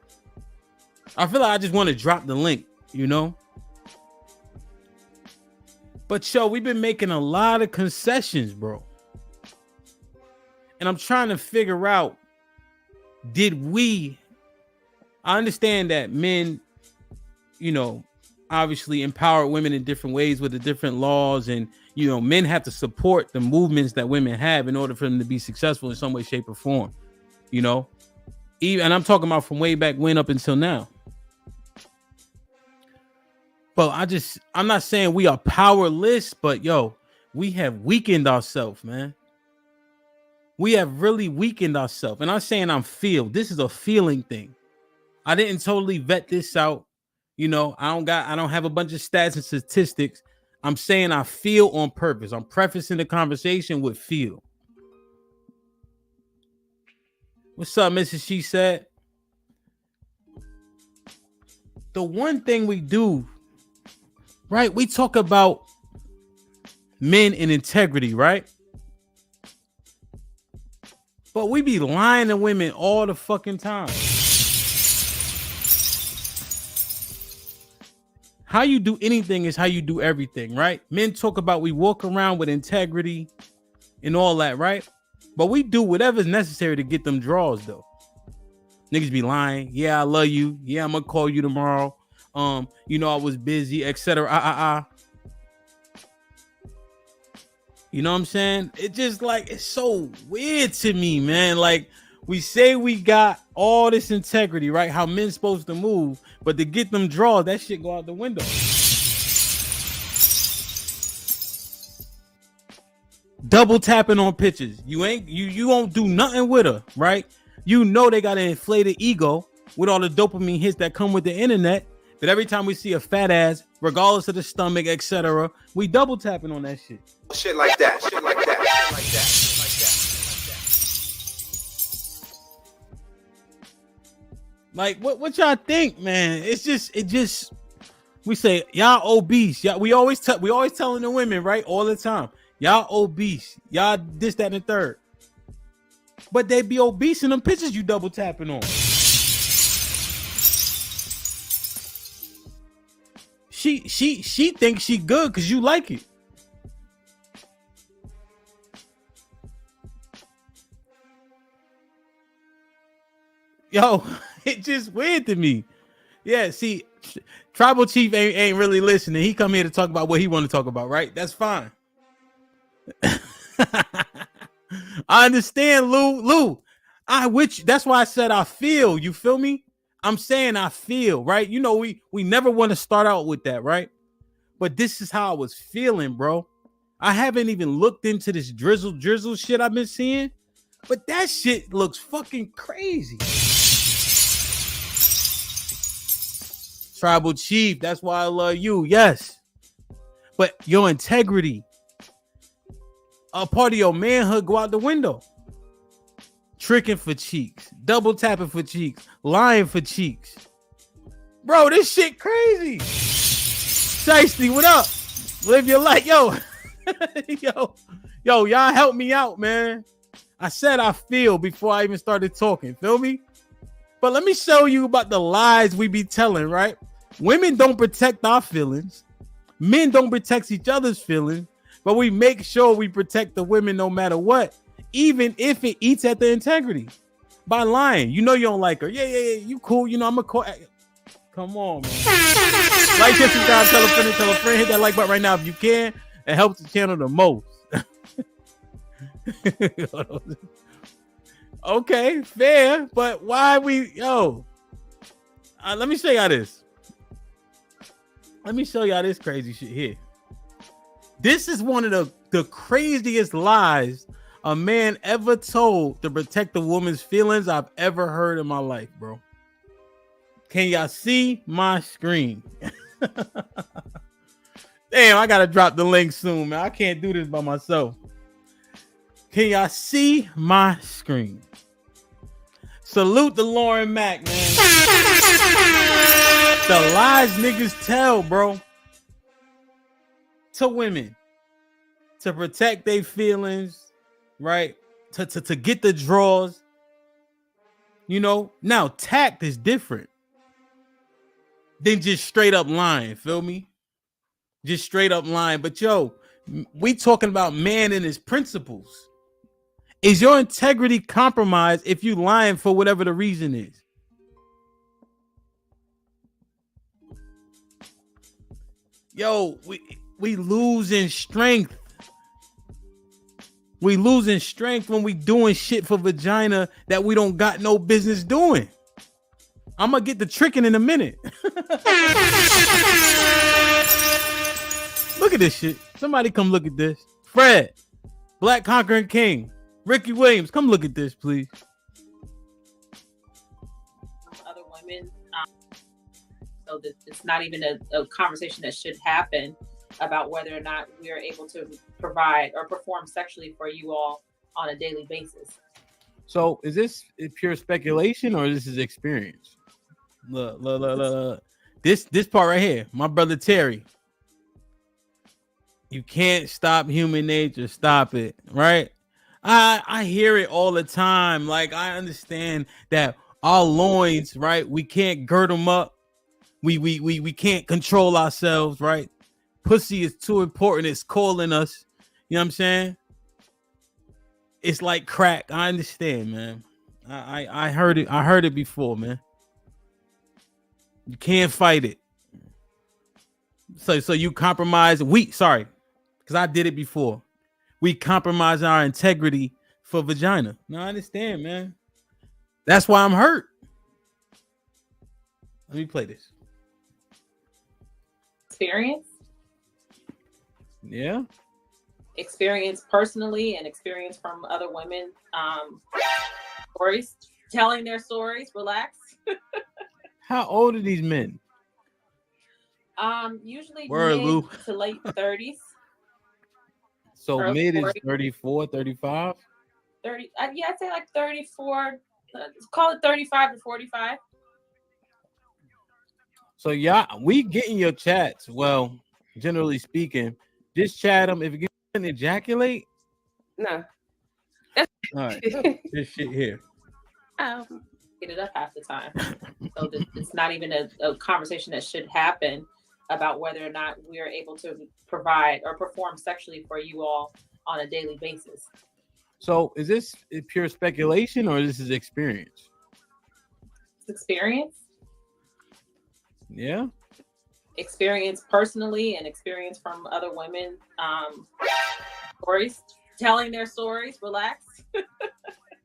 I feel like I just want to drop the link, you know? But yo, we've been making a lot of concessions, bro. And I'm trying to figure out, I understand that men, you know, obviously empower women in different ways with the different laws, and you know, men have to support the movements that women have in order for them to be successful in some way, shape, or form, you know. And I'm talking about from way back when up until now. But I'm not saying we are powerless, but yo, we have weakened ourselves, man. We have really weakened ourselves. And I'm saying this is a feeling thing. I didn't totally vet this out. You know, I don't have a bunch of stats and statistics. I'm saying I feel on purpose. I'm prefacing the conversation with feel. What's up, Mrs. She Said? The one thing we do, right? We talk about men and integrity, right? But we be lying to women all the fucking time. How you do anything is how you do everything, right? Men talk about we walk around with integrity and all that, right? But we do whatever's necessary to get them draws, though. Niggas be lying. Yeah, I love you. Yeah, I'm gonna call you tomorrow. You know, I was busy, etc. You know what I'm saying? It just like, it's so weird to me, man. Like, we say we got all this integrity, right? How men supposed to move, but to get them draws, that shit go out the window. Double tapping on pitches. You won't do nothing with her, right? You know they got an inflated ego with all the dopamine hits that come with the internet. That every time we see a fat ass, regardless of the stomach, etc., we double tapping on that shit. Shit like that. Shit like that. Shit like that. Like what y'all think, man? It just we say y'all obese. We always telling the women, right, all the time. Y'all obese. Y'all this, that, and the third. But they be obese in them pictures you double tapping on. She thinks she good because you like it. Yo, it just weird to me. Yeah, see, Tribal Chief ain't really listening. He come here to talk about what he want to talk about, right? That's fine. I understand, Lou. That's why I said I feel. You feel me? I'm saying I feel, right? You know, we never want to start out with that, right? But this is how I was feeling, bro. I haven't even looked into this drizzle shit I've been seeing, but that shit looks fucking crazy. Tribal Chief, that's why I love you. Yes. But your integrity, a part of your manhood go out the window. Tricking for cheeks, double tapping for cheeks, lying for cheeks. Bro, this shit crazy. Shiesty, what up? Live your life. Yo. Yo, y'all help me out, man. I said I feel before I even started talking. Feel me? But let me show you about the lies we be telling, right? Women don't protect our feelings. Men don't protect each other's feelings. But we make sure we protect the women no matter what. Even if it eats at the integrity. By lying. You know you don't like her. Yeah. You cool. You know, I'm a call. Come on, man. Like, share, subscribe, tell a friend. Hit that like button right now if you can. It helps the channel the most. Okay, fair. But why let me show y'all this. Let me show y'all this crazy shit here. This is one of the craziest lies a man ever told to protect a woman's feelings I've ever heard in my life, bro. Can y'all see my screen? Damn, I gotta drop the link soon, man. I can't do this by myself. Can y'all see my screen? Salute to Lauren Mack, man. The lies niggas tell, bro, to women to protect their feelings, right? To get the draws. You know, now tact is different than just straight up lying. Feel me? Just straight up lying. But yo, we talking about man and his principles. Is your integrity compromised if you lying for whatever the reason is? Yo, we losing strength. We losing strength when we doing shit for vagina that we don't got no business doing. I'm gonna get the tricking in a minute. Look at this shit. Somebody come look at this. Fred, Black Conquering King, Ricky Williams, come look at this, please. Other women. So that it's not even a conversation that should happen about whether or not we are able to provide or perform sexually for you all on a daily basis. So is this pure speculation or this is experience? Look. This part right here, my brother Terry. You can't stop human nature. Stop it, right? I hear it all the time. Like, I understand that our loins, right? We can't gird them up. We can't control ourselves, right? Pussy is too important. It's calling us. You know what I'm saying? It's like crack. I understand, man. I heard it. I heard it before, man. You can't fight it. So you compromise. Because I did it before. We compromise our integrity for vagina. No, I understand, man. That's why I'm hurt. Let me play this. Experience. Yeah. Experience personally and experience from other women. Stories, telling their stories. Relax. How old are these men? Usually Word, mid Lou. to late 30s. So Early mid is 40s. 34, 35. 30. Yeah, I'd say like 34. Call it 35 to 45. So y'all, we getting your chats. Well, generally speaking, just chat them. If you can ejaculate, No. all right. This shit here. Get it up half the time. So that it's not even a conversation that should happen about whether or not we are able to provide or perform sexually for you all on a daily basis. So is this pure speculation or this is experience? It's experience. Yeah. Experience personally and experience from other women. Stories, telling their stories. Relax.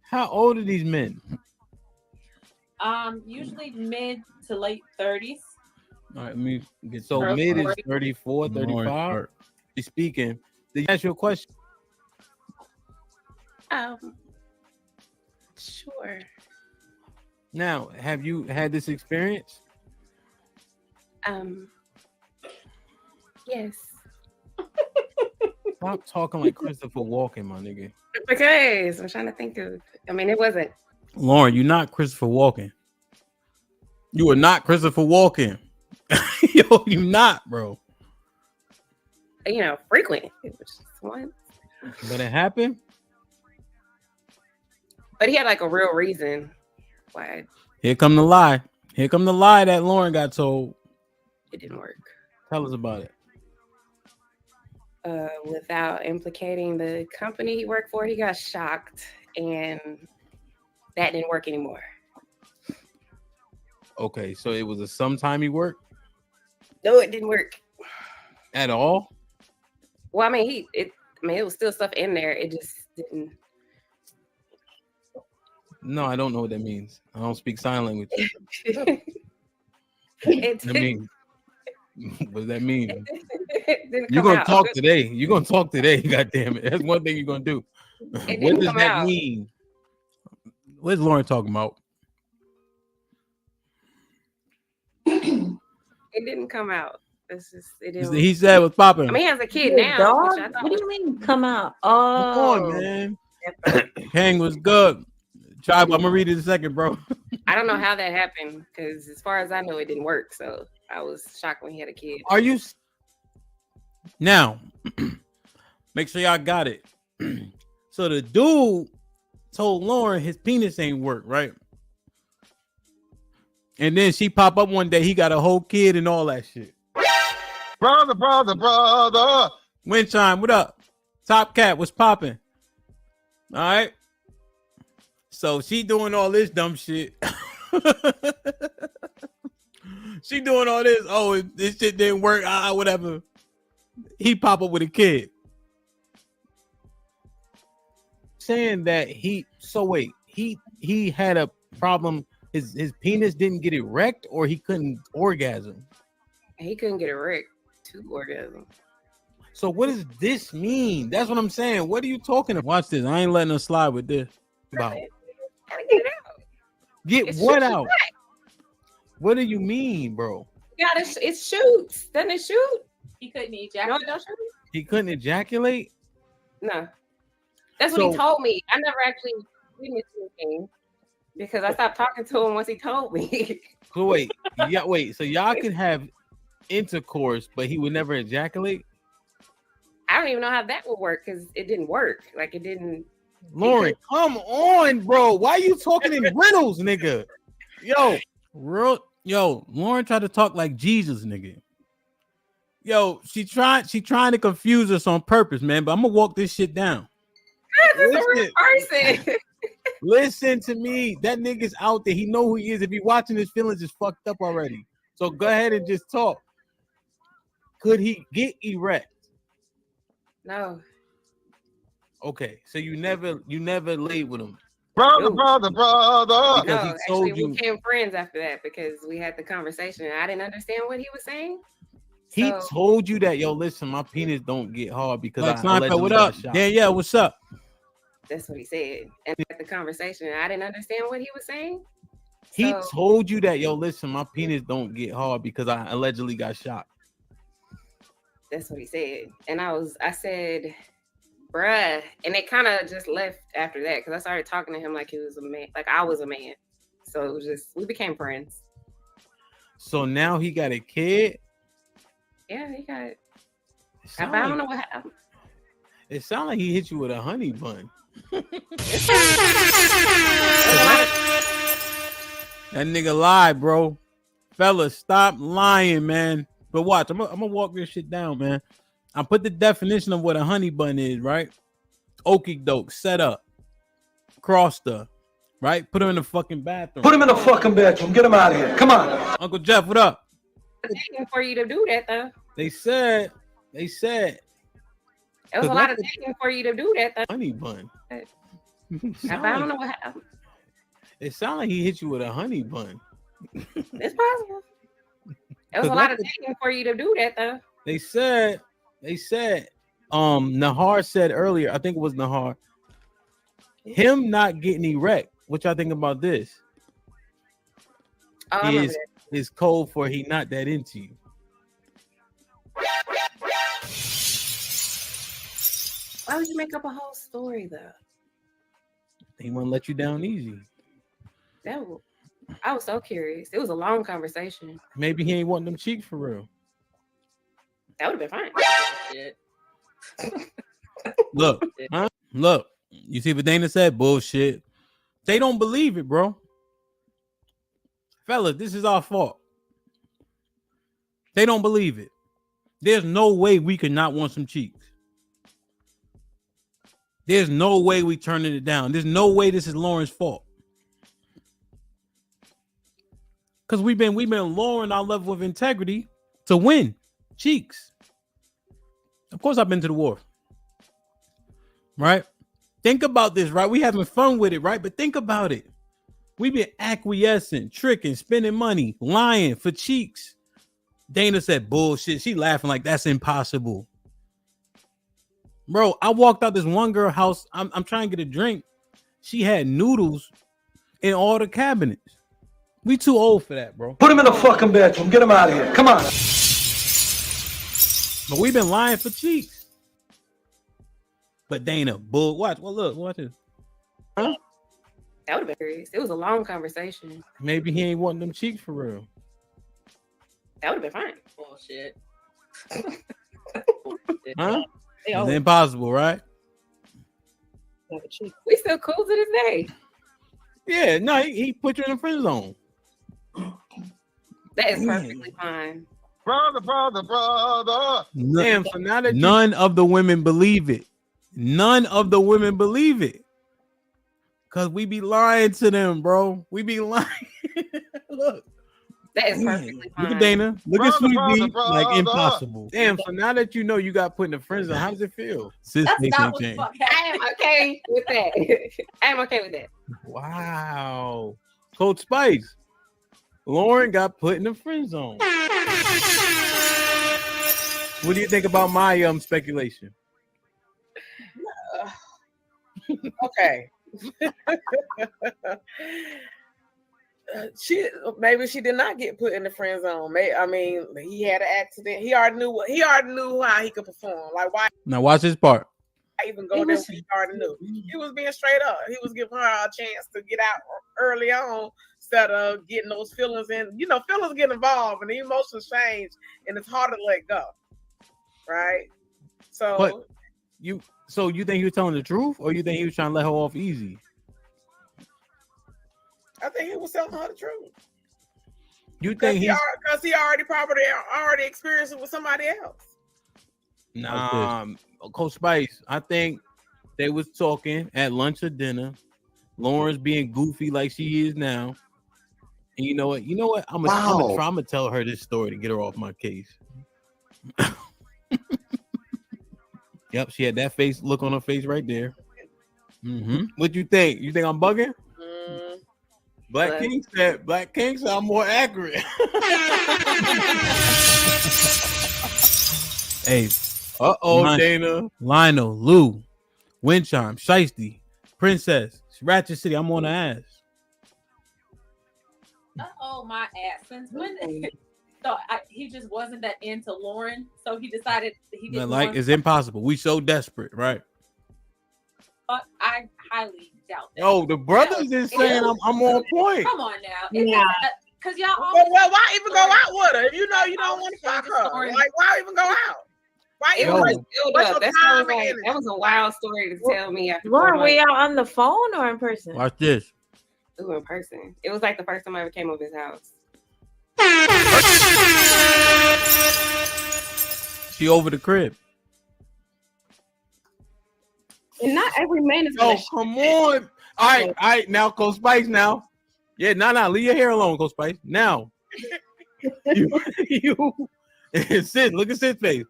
How old are these men? Usually mid to late 30s. All right, let me get so Early mid is 40s. 34, 35. He's speaking. Did you ask you a question? Sure. Now, have you had this experience? Yes. Stop talking like Christopher Walken, my nigga. Because I'm trying to think of. I mean, it wasn't. Lauren, you're not Christopher Walken. You are not Christopher Walken. Yo, you not, bro. You know, frequent. It was just once. But it happened. But he had like a real reason why Here come the lie. Here come the lie that Lauren got told. it didn't work. Tell us about it. Without implicating the company he worked for, he got shocked, and that didn't work anymore. Okay, so it was a sometime he worked No, it didn't work. at all. Well, I mean, it was still stuff in there. It just didn't. No, I don't know what that means. I don't speak sign language. It I mean, what does that mean? didn't You're come gonna out. talk today. You're gonna talk today. God damn it. That's one thing you're gonna do. What didn't does come that out. mean? What's Lauren talking about? It didn't come out. It's just it didn't. He said it was popping. I mean, he has a kid Your now. dog? Which I thought What do you mean come out? Come Oh, on, man. Kang was good. Try, I'm gonna read it in a second, bro. I don't know how that happened because, as far as I know, it didn't work. So I was shocked when he had a kid. Are you now? Make sure y'all got it. So the dude told Lauren his penis ain't work, right? And then she pop up one day, he got a whole kid and all that shit. Brother. Windchime, what up? Top Cat, what's popping? All right. So she doing all this dumb shit. She doing all this. Oh, this shit didn't work. Whatever. He pop up with a kid. Saying that he had a problem. His penis didn't get erect, or he couldn't orgasm. He couldn't get erect to orgasm. So what does this mean? That's what I'm saying. What are you talking about? Watch this. I ain't letting her slide with this. About Gotta get it out. get It what shoots out? back. What do you mean, bro? It shoots. Doesn't it shoot? He couldn't No, ejaculate. it don't shoot. He couldn't ejaculate? No. That's what So- he told me. I never actually witnessed anything because I stopped talking to him once he told me. So wait. So y'all can have intercourse, but he would never ejaculate? I don't even know how that would work because it didn't work. Like it didn't. Lauren, come on, bro. Why you talking in riddles, nigga? Yo, Lauren tried to talk like Jesus, nigga. Yo, she trying to confuse us on purpose, man. But I'm gonna walk this shit down. That's a real person. Listen to me. That nigga's out there. He know who he is. If he watching, his feelings is fucked up already. So go ahead and just talk. Could he get erect? No. Okay, so you never laid with him. Brother. Because No, he actually, told we you became friends after that because we had the conversation and I didn't understand what he was saying. he So- told you that. Yo, listen, my penis don't get hard because Lex I Sniper, allegedly what got up? shot. Yeah, what's up? That's what he said. And we had the conversation and I didn't understand what he was saying. He So- told you that. Yo, listen, my penis don't get hard because I allegedly got shot. That's what he said. And I said, bruh. And it kind of just left after that because I started talking to him like he was a man, like I was a man. So it was just, we became friends. So now he got a kid. Yeah, he got it. But sound I don't like- know what happened. It sounds like he hit you with a honey bun. That nigga lied, bro. Fellas, stop lying, man. But watch, I'm gonna walk this shit down, man. I put the definition of what a honey bun is, right? Okie doke, set up, crossed her, right? Put her in the fucking bathroom. Put him in the fucking bedroom. Get him out of here. Come on. Uncle Jeff, what up? Dating for you to do that though. They said. It was a lot of dating for you to do that though. Honey bun. I don't know what happened. It sounded like he hit you with a honey bun. It's possible. It was a lot of dating for you to do that though. They said, Nahar said earlier, I think it was Nahar, him not getting erect. What y'all think about this? Oh, I remember that. Is code for he not that into you. Why would you make up a whole story though? He won't let you down easy. I was so curious. It was a long conversation. Maybe he ain't wanting them cheeks for real. That would have been fine. Shit. Look, huh? Look. You see what Dana said? Bullshit. They don't believe it, bro. Fellas, this is our fault. They don't believe it. There's no way we could not want some cheeks. There's no way we turning it down. There's no way this is Lauren's fault. Because we've been lowering our level of integrity to win cheeks. Of course, I've been to the war. Right? Think about this, right? We having fun with it, right? But think about it. We've been acquiescing, tricking, spending money, lying for cheeks. Dana said bullshit. She laughing like that's impossible. Bro, I walked out this one girl house. I'm trying to get a drink. She had noodles in all the cabinets. We too old for that, bro. Put him in the fucking bedroom. Get him out of here. Come on. But we've been lying for cheeks. But Dana, watch. Well, look, watch this. Huh? That would have been curious. It was a long conversation. Maybe he ain't wanting them cheeks for real. That would have been fine. Bullshit. Huh? They It's always impossible, right? have a cheek. We still cool to this day. Yeah, no, he put you in the friend zone. That is perfectly fine. Brother. Damn, so now that none of the women believe it. None of the women believe it. Cause we be lying to them, bro. We be lying. Look. That is perfectly fine. Look at Dana. Look at Sweet B. Like brother. impossible. Damn, so now that you know you got put in the friend zone, how does it feel? Sis That's face not ain't what the changed. fuck I happened. am okay with that. I am okay with that. Wow. Coach Spice. Lauren got put in the friend zone. What do you think about my speculation? Okay. Maybe she did not get put in the friend zone. I mean, he had an accident. He already knew how he could perform. Like, why Now watch this part. even go there when he already knew? He was being straight up. He was giving her a chance to get out early on instead of getting those feelings in. You know, feelings get involved and the emotions change, and it's hard to let go. Right? So But you think he was telling the truth, or you think he was trying to let her off easy? I think he was telling her the truth. You think Because he already probably experienced it with somebody else. Nah, Coach Spice. I think they was talking at lunch or dinner. Lauren's being goofy like she is now. And you know what? I'm gonna tell her this story to get her off my case. Yep, she had that look on her face right there. Mm-hmm. What you think? You think I'm bugging? Black King said I'm more accurate. Hey, Dana, Lionel, Lou, Windchime, Shiesty, Princess, Ratchet City. I'm on the ass. My ass. Since when? So he just wasn't that into Lauren, so he decided he didn't. Like it's impossible. We so desperate, right? I highly doubt that. Oh, the brothers is saying I'm on point. Come on now, Yeah. Because y'all. Well, why even go out with her if you know you don't want to fuck her? Like, why even go out? Why even? That was a wild story to tell me after. Lauren, were y'all on the phone or in person? Watch this. We were in person. It was like the first time I ever came over his house. She over the crib. And not every man is. Oh, come on! All right. Now, Coach Spice. Now, yeah, leave your hair alone, Coach Spice. Now, you Sid, look at Sid's face.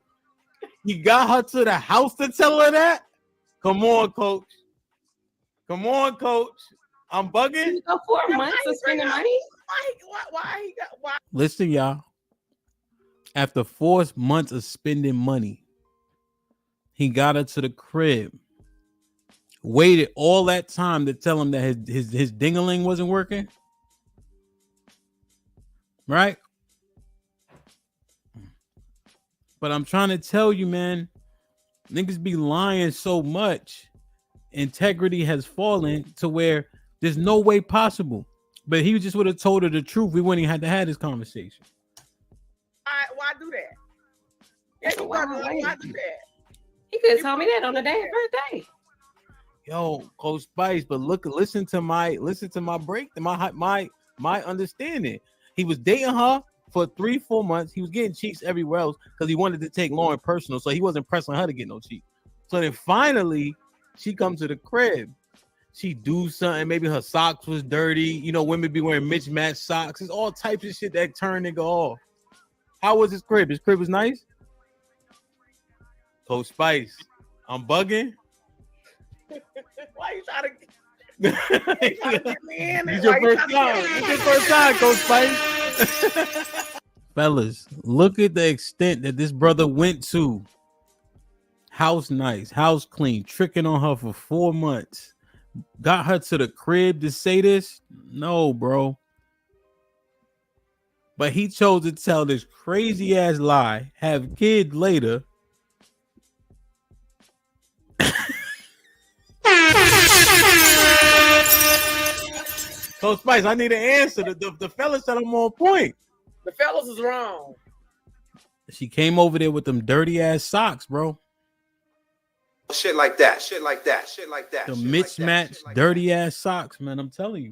He got her to the house to tell her that. Come on, Coach. I'm bugging. You go 4 months of spending money. Why? Listen, y'all. After 4 months of spending money, he got her to the crib. Waited all that time to tell him that his ding-a-ling wasn't working. Right? But I'm trying to tell you, man, niggas be lying so much. Integrity has fallen to where there's no way possible. But he just would have told her the truth. We wouldn't even have to have this conversation. Why do that? Yeah, why do that? He could have told me that on the day of birthday. Yo, Coach Spice, but listen to my break, my understanding. He was dating her for 3-4 months. He was getting cheeks everywhere else because he wanted to take Lauren personal, so he wasn't pressing her to get no cheeks. So then finally, she comes to the crib. She do something. Maybe her socks was dirty. You know, women be wearing mismatched socks. It's all types of shit that turn nigga off. How was his crib? His crib was nice. Coach Spice, I'm bugging. Why you trying to get me in? It's your first time. It's your first time, Coach Spice. Fellas, look at the extent that this brother went to. House nice, house clean, tricking on her for 4 months. Got her to the crib to say this? No, bro. But he chose to tell this crazy ass lie, have kids later. Coach Spice, I need an answer. The fella said I'm on point. The fellas is wrong. She came over there with them dirty ass socks, bro. Shit like that. Shit like that. Shit like that. The mismatched, dirty ass socks, man. I'm telling you.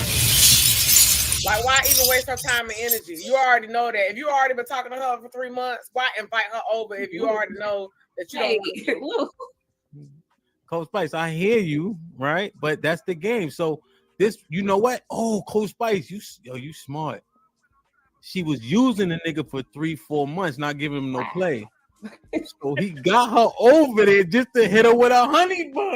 Like, why even waste her time and energy? You already know that. If you already been talking to her for 3 months, why invite her over if you already know that you don't want to? Coach Spice, I hear you, right? But that's the game. So this, you know what? Oh, Coach Spice, you smart. She was using the nigga for 3-4 months, not giving him no play. So he got her over there just to hit her with a honey bun.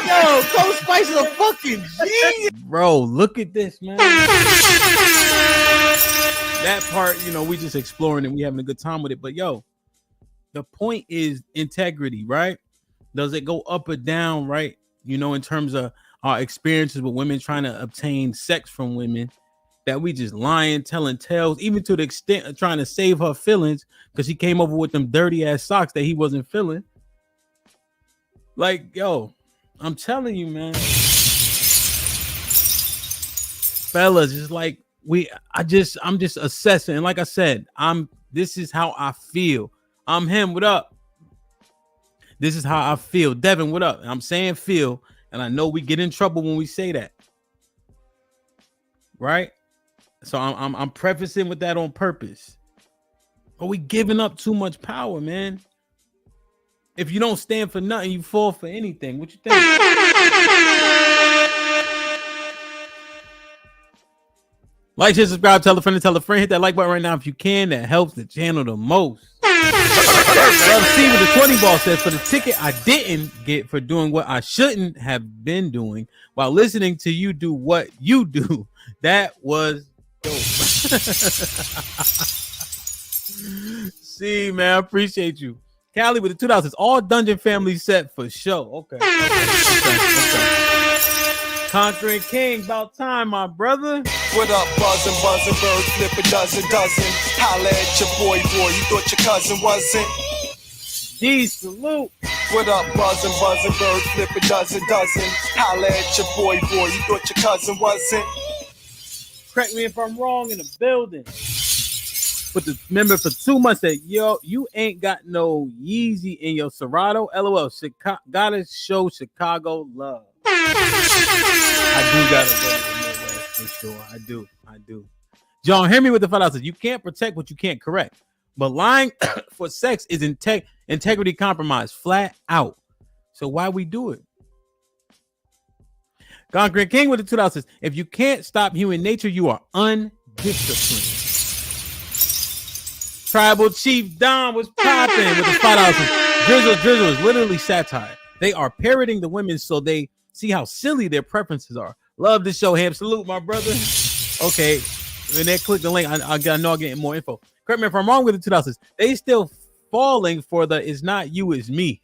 Yo, Coach Spice is a fucking genius. Bro, look at this, man. That part, you know, we just exploring and we having a good time with it. But yo, the point is integrity, right? Does it go up or down, right? You know, in terms of our experiences with women trying to obtain sex from women, that we just lying, telling tales, even to the extent of trying to save her feelings because she came over with them dirty ass socks that he wasn't feeling. Like, yo, I'm telling you, man. Fellas, it's like I'm just assessing. And like I said, this is how I feel. I'm him, what up? This is how I feel. Devin, what up? And I'm saying feel, and I know we get in trouble when we say that. Right? So I'm prefacing with that on purpose. Are we giving up too much power, man? If you don't stand for nothing, you fall for anything. What you think? Like, share, subscribe, tell a friend, hit that like button right now if you can. That helps the channel the most. Love C with the 20 ball says, for the ticket I didn't get for doing what I shouldn't have been doing while listening to you do what you do. That was dope. See, man, I appreciate you. Callie with the $2 all Dungeon Family set for show. Okay. Conquering King, about time, my brother. What up, buzzing, bird, flip a dozen. Holla at your boy, you thought your cousin wasn't? G salute. What up, buzzing, bird, flip a dozen. Holla at your boy, you thought your cousin wasn't? Correct me if I'm wrong in the building. But the member for 2 months said, yo, you ain't got no Yeezy in your Serato. LOL. Gotta show Chicago love. I do gotta go to the Midwest for sure. I do. John, hear me with the $5. You can't protect what you can't correct. But lying for sex is integrity compromise, flat out. So why we do it? Conquering King with the $2 if you can't stop human nature, you are undisciplined. Tribal Chief Don was popping with the $5. Drizzle is literally satire. They are parroting the women so they see how silly their preferences are. Love the show, Ham. Salute, my brother. Okay, and then click the link. I know I'm getting more info. Correct me if I'm wrong with the $2. They still falling for the "it's not you, it's me."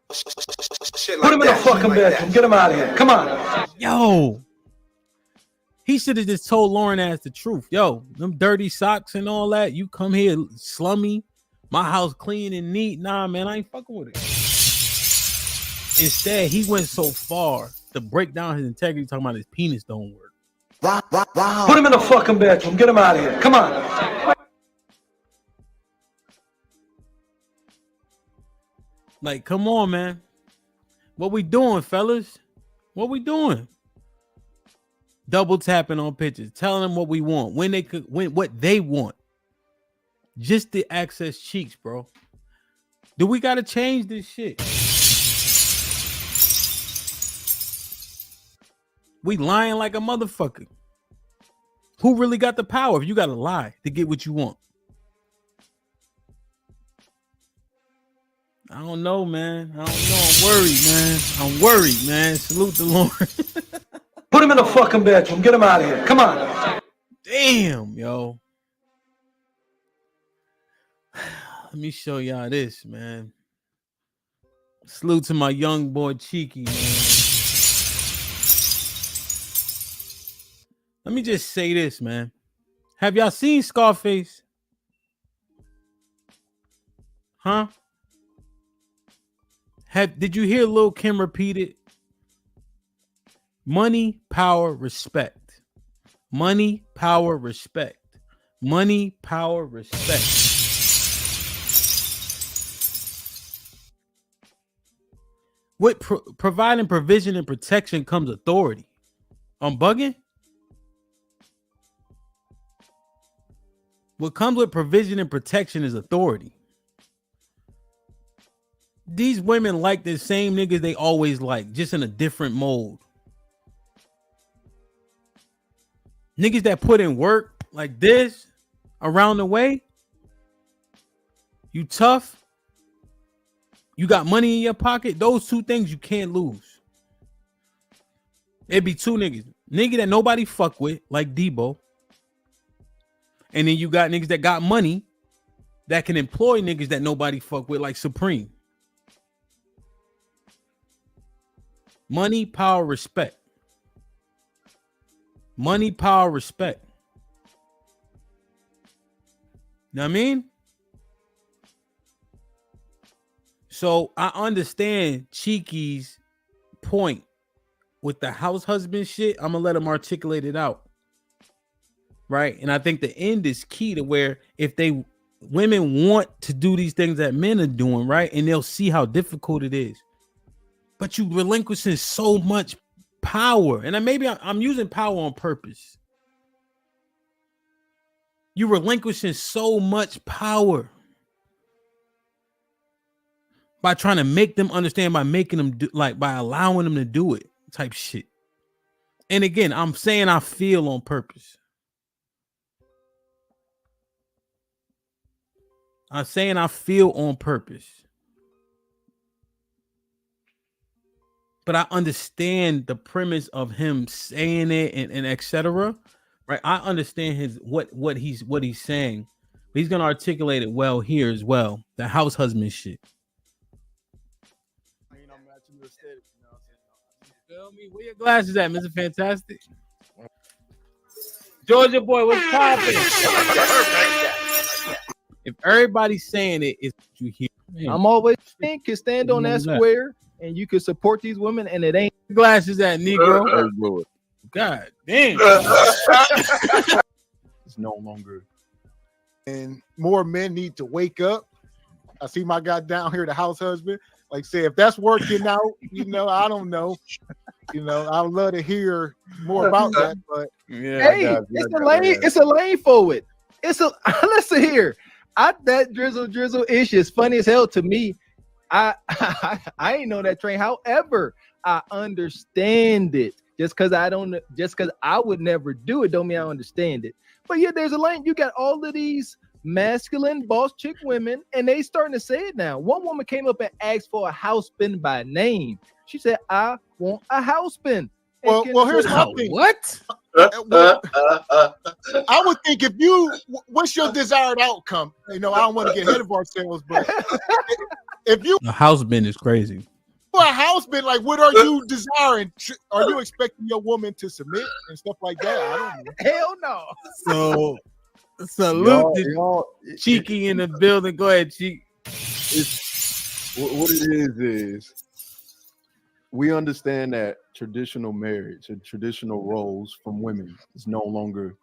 Put him in the fucking bedroom. Get him out of here. Come on. Yo, he should have just told Lauren Ass the truth. Yo, them dirty socks and all that. You come here slummy. My house clean and neat. Nah, man, I ain't fucking with it. Instead, he went so far to break down his integrity, talking about his penis don't work. Wow. Put him in the fucking bedroom. Get him out of here. Come on. Like, come on, man. What we doing, fellas? What we doing? Double tapping on pictures, telling them what we want, when what they want. Just to access cheeks, bro. Do we gotta change this shit? We lying like a motherfucker. Who really got the power if you gotta lie to get what you want? I don't know, man. I don't know. I'm worried, man. Salute the Lord. Put him in the fucking bedroom. Get him out of here. Come on. Damn, yo. Let me show y'all this, man. Salute to my young boy Cheeky, man. Let me just say this, man. Have y'all seen Scarface? Huh? Did you hear Lil' Kim repeat it? Money, power, respect. Money, power, respect. Money, power, respect. With providing provision and protection comes authority. I'm bugging. What comes with provision and protection is authority. These women like the same niggas they always like, just in a different mode. Niggas that put in work like this around the way. You tough. You got money in your pocket. Those two things you can't lose. It'd be two niggas. Nigga that nobody fuck with, like Debo. And then you got niggas that got money that can employ niggas that nobody fuck with, like Supreme. Money, power, respect. Money, power, respect. Know what I mean? So I understand Cheeky's point with the house husband shit. I'm gonna let him articulate it out. Right. And I think the end is key to where if women want to do these things that men are doing, right? And they'll see how difficult it is. But you relinquishing so much power. And maybe I'm using power on purpose. You relinquishing so much power by trying to make them understand, by making them do, like by allowing them to do it type shit. And again, I'm saying I feel on purpose. I'm saying I feel on purpose. But I understand the premise of him saying it and etc. Right? I understand what he's saying. But he's gonna articulate it well here as well. The house husband shit. Feel me? Where your glasses at, Mr. Fantastic? Georgia boy, what's poppin'? If everybody's saying it, it's what you hear. Man. I'm always saying, can stand on that square and you can support these women, and it ain't glasses at Negro. God damn. It's no longer. And more men need to wake up. I see my guy down here, the house husband. Like say, if that's working out, I don't know. I'd love to hear more about that. But hey, it's a lane forward. Listen here. That drizzle ish is funny as hell to me. I ain't know that train. However, I understand it. Just because I would never do it, don't mean I understand it. But yeah, there's a lane. You got all of these masculine boss chick women, and they starting to say it now. One woman came up and asked for a house spin by name. She said, "I want a house spin." Well, here's my thing. What? I would think what's your desired outcome? I don't want to get ahead of ourselves, but if you a house bin is crazy. For a house bin, like what are you desiring? Are you expecting your woman to submit and stuff like that? I don't know. Hell no. So salute to Cheeky in the building. Go ahead, Cheek. What it is we understand that traditional marriage and traditional roles from women is no longer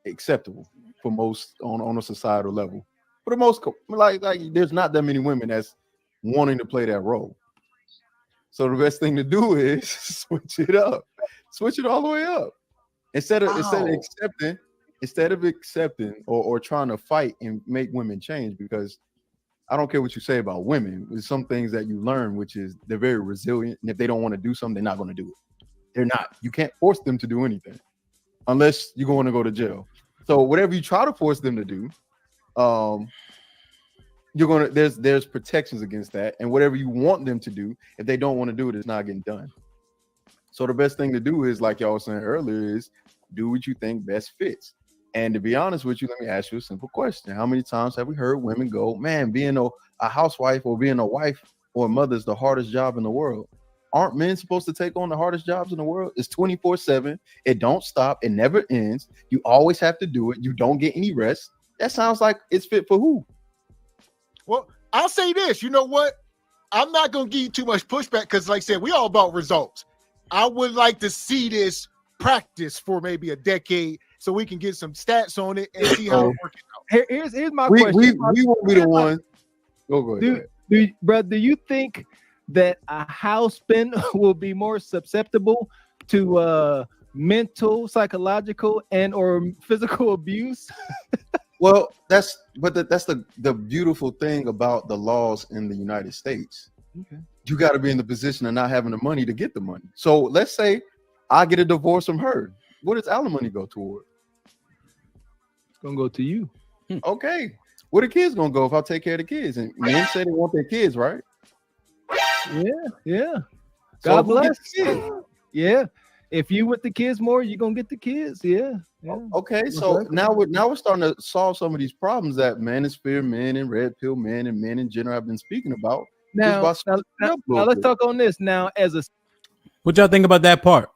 acceptable for most on a societal level. For the most, like there's not that many women that's wanting to play that role. So the best thing to do is switch it up, switch it all the way up. Instead of accepting or trying to fight and make women change, because I don't care what you say about women. There's some things that you learn, which is they're very resilient. And if they don't want to do something, they're not going to do it. They're not. You can't force them to do anything unless you're going to go to jail. So whatever you try to force them to do, there's protections against that. And whatever you want them to do, if they don't want to do it, it's not getting done. So the best thing to do is, like y'all was saying earlier, is do what you think best fits. And to be honest with you, let me ask you a simple question. How many times have we heard women go, man, being a housewife or being a wife or a mother is the hardest job in the world? Aren't men supposed to take on the hardest jobs in the world? It's 24/7. It don't stop. It never ends. You always have to do it. You don't get any rest. That sounds like it's fit for who? Well, I'll say this. You know what? I'm not going to give you too much pushback because, like I said, we all about results. I would like to see this practice for maybe a decade so we can get some stats on it and see how it's working out. Here's my We question. won't be the one. Go ahead. Do you think that a husband will be more susceptible to mental, psychological, and or physical abuse? Well, that's the beautiful thing about the laws in the United States. Okay. You got to be in the position of not having the money to get the money. So let's say I get a divorce from her. What does alimony go toward? It's gonna go to you. Okay. Where the kids gonna go if I take care of the kids? And men say they want their kids, right? Yeah. So God who gets bless. the kids? Yeah. If you with the kids more, you're gonna get the kids. Yeah. Okay, so now we're starting to solve some of these problems that manosphere men and red pill men and men in general have been speaking about. Now let's talk on this. Now, as a What y'all think about that part?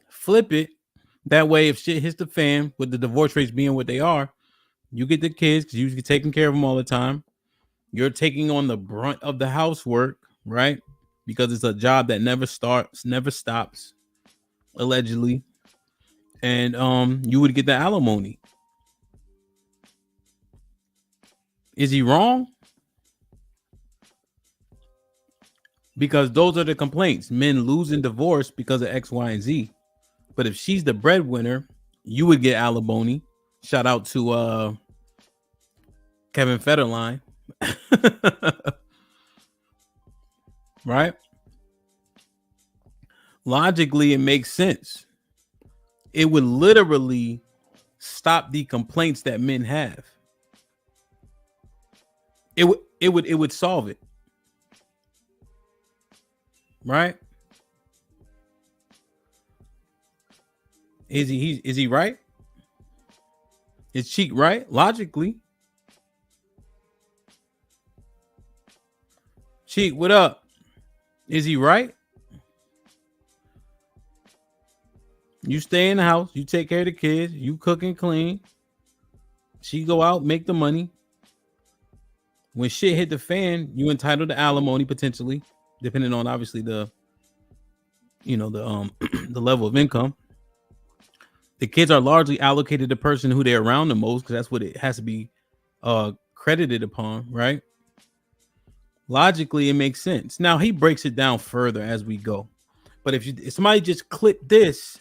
Flip it. That way, if shit hits the fan with the divorce rates being what they are, you get the kids because you're taking care of them all the time. You're taking on the brunt of the housework, right? Because it's a job that never stops, allegedly. And you would get the alimony. Is he wrong? Because those are the complaints. Men lose in divorce because of X, Y, and Z. But if she's the breadwinner, you would get alimony. Shout out to Kevin Federline. Right? Logically, it makes sense. It would literally stop the complaints that men have. It would solve it. Right? Is he right? Is Cheek right? Logically. Cheek, what up? Is he right? You stay in the house, you take care of the kids, you cook and clean. She go out, make the money. When shit hit the fan, you entitled to alimony potentially, depending on obviously the the level of income. The kids are largely allocated to the person who they're around the most because that's what it has to be credited upon, right? Logically, it makes sense. Now he breaks it down further as we go, but if somebody just clip this,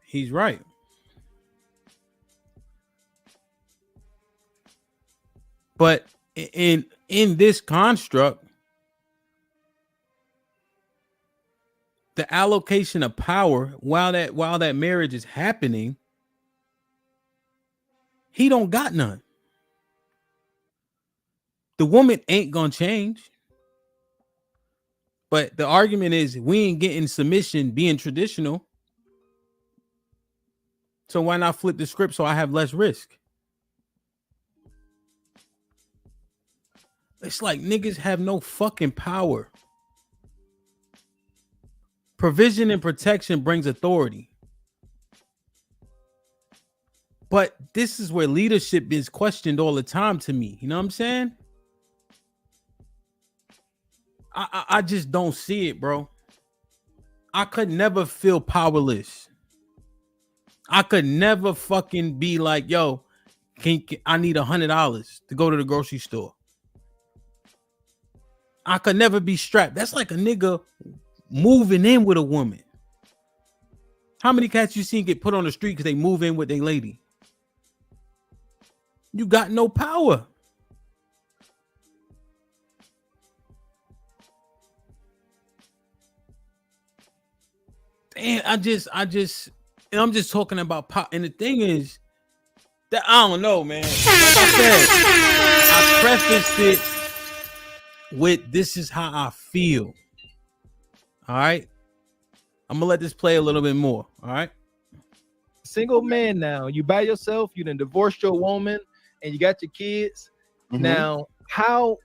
he's right. But in this construct, the allocation of power while that marriage is happening, he don't got none. The woman ain't gonna change. But the argument is we ain't getting submission being traditional. So why not flip the script so I have less risk? It's like niggas have no fucking power. Provision and protection brings authority. But this is where leadership is questioned all the time to me. You know what I'm saying? I just don't see it, bro. I could never feel powerless. I could never fucking be like, yo, I need $100 to go to the grocery store. I could never be strapped. That's like a nigga moving in with a woman. How many cats you seen get put on the street because they move in with their lady? You got no power. And I'm just talking about pop. And the thing is that I don't know, man. Like I said, I prefaced it with this is how I feel. All right. I'm gonna let this play a little bit more. All right. Single man now, you by yourself, you done divorced your woman and you got your kids. Mm-hmm. Now, how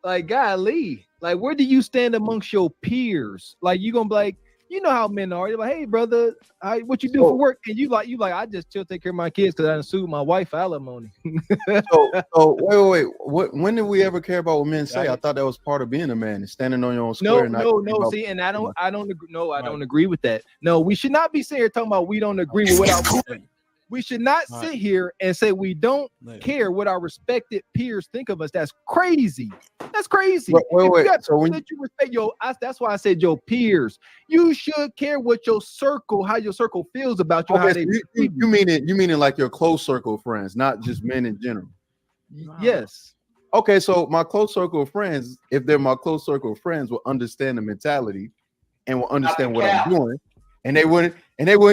like golly, like where do you stand amongst your peers? Like you gonna be like, You know how men are. You're like, hey, brother, what you do for work? And you like, I just chill, take care of my kids because I done sued my wife for alimony. So wait. When did we ever care about what men say? I thought that was part of being a man, and standing on your own square. No. See, and I don't agree. No, I don't agree with that. No, we should not be sitting here talking about we don't agree with what our we should not sit here and say we don't care what our respected peers think of us. That's crazy. That's crazy. Wait. So when you respect that's why I said your peers. You should care what your circle, how your circle feels about you. Okay, how so they you mean it like your close circle of friends, not just men in general. Yes. Okay, so my close circle of friends, if they're my close circle of friends, will understand the mentality and will understand what I'm doing. And they wouldn't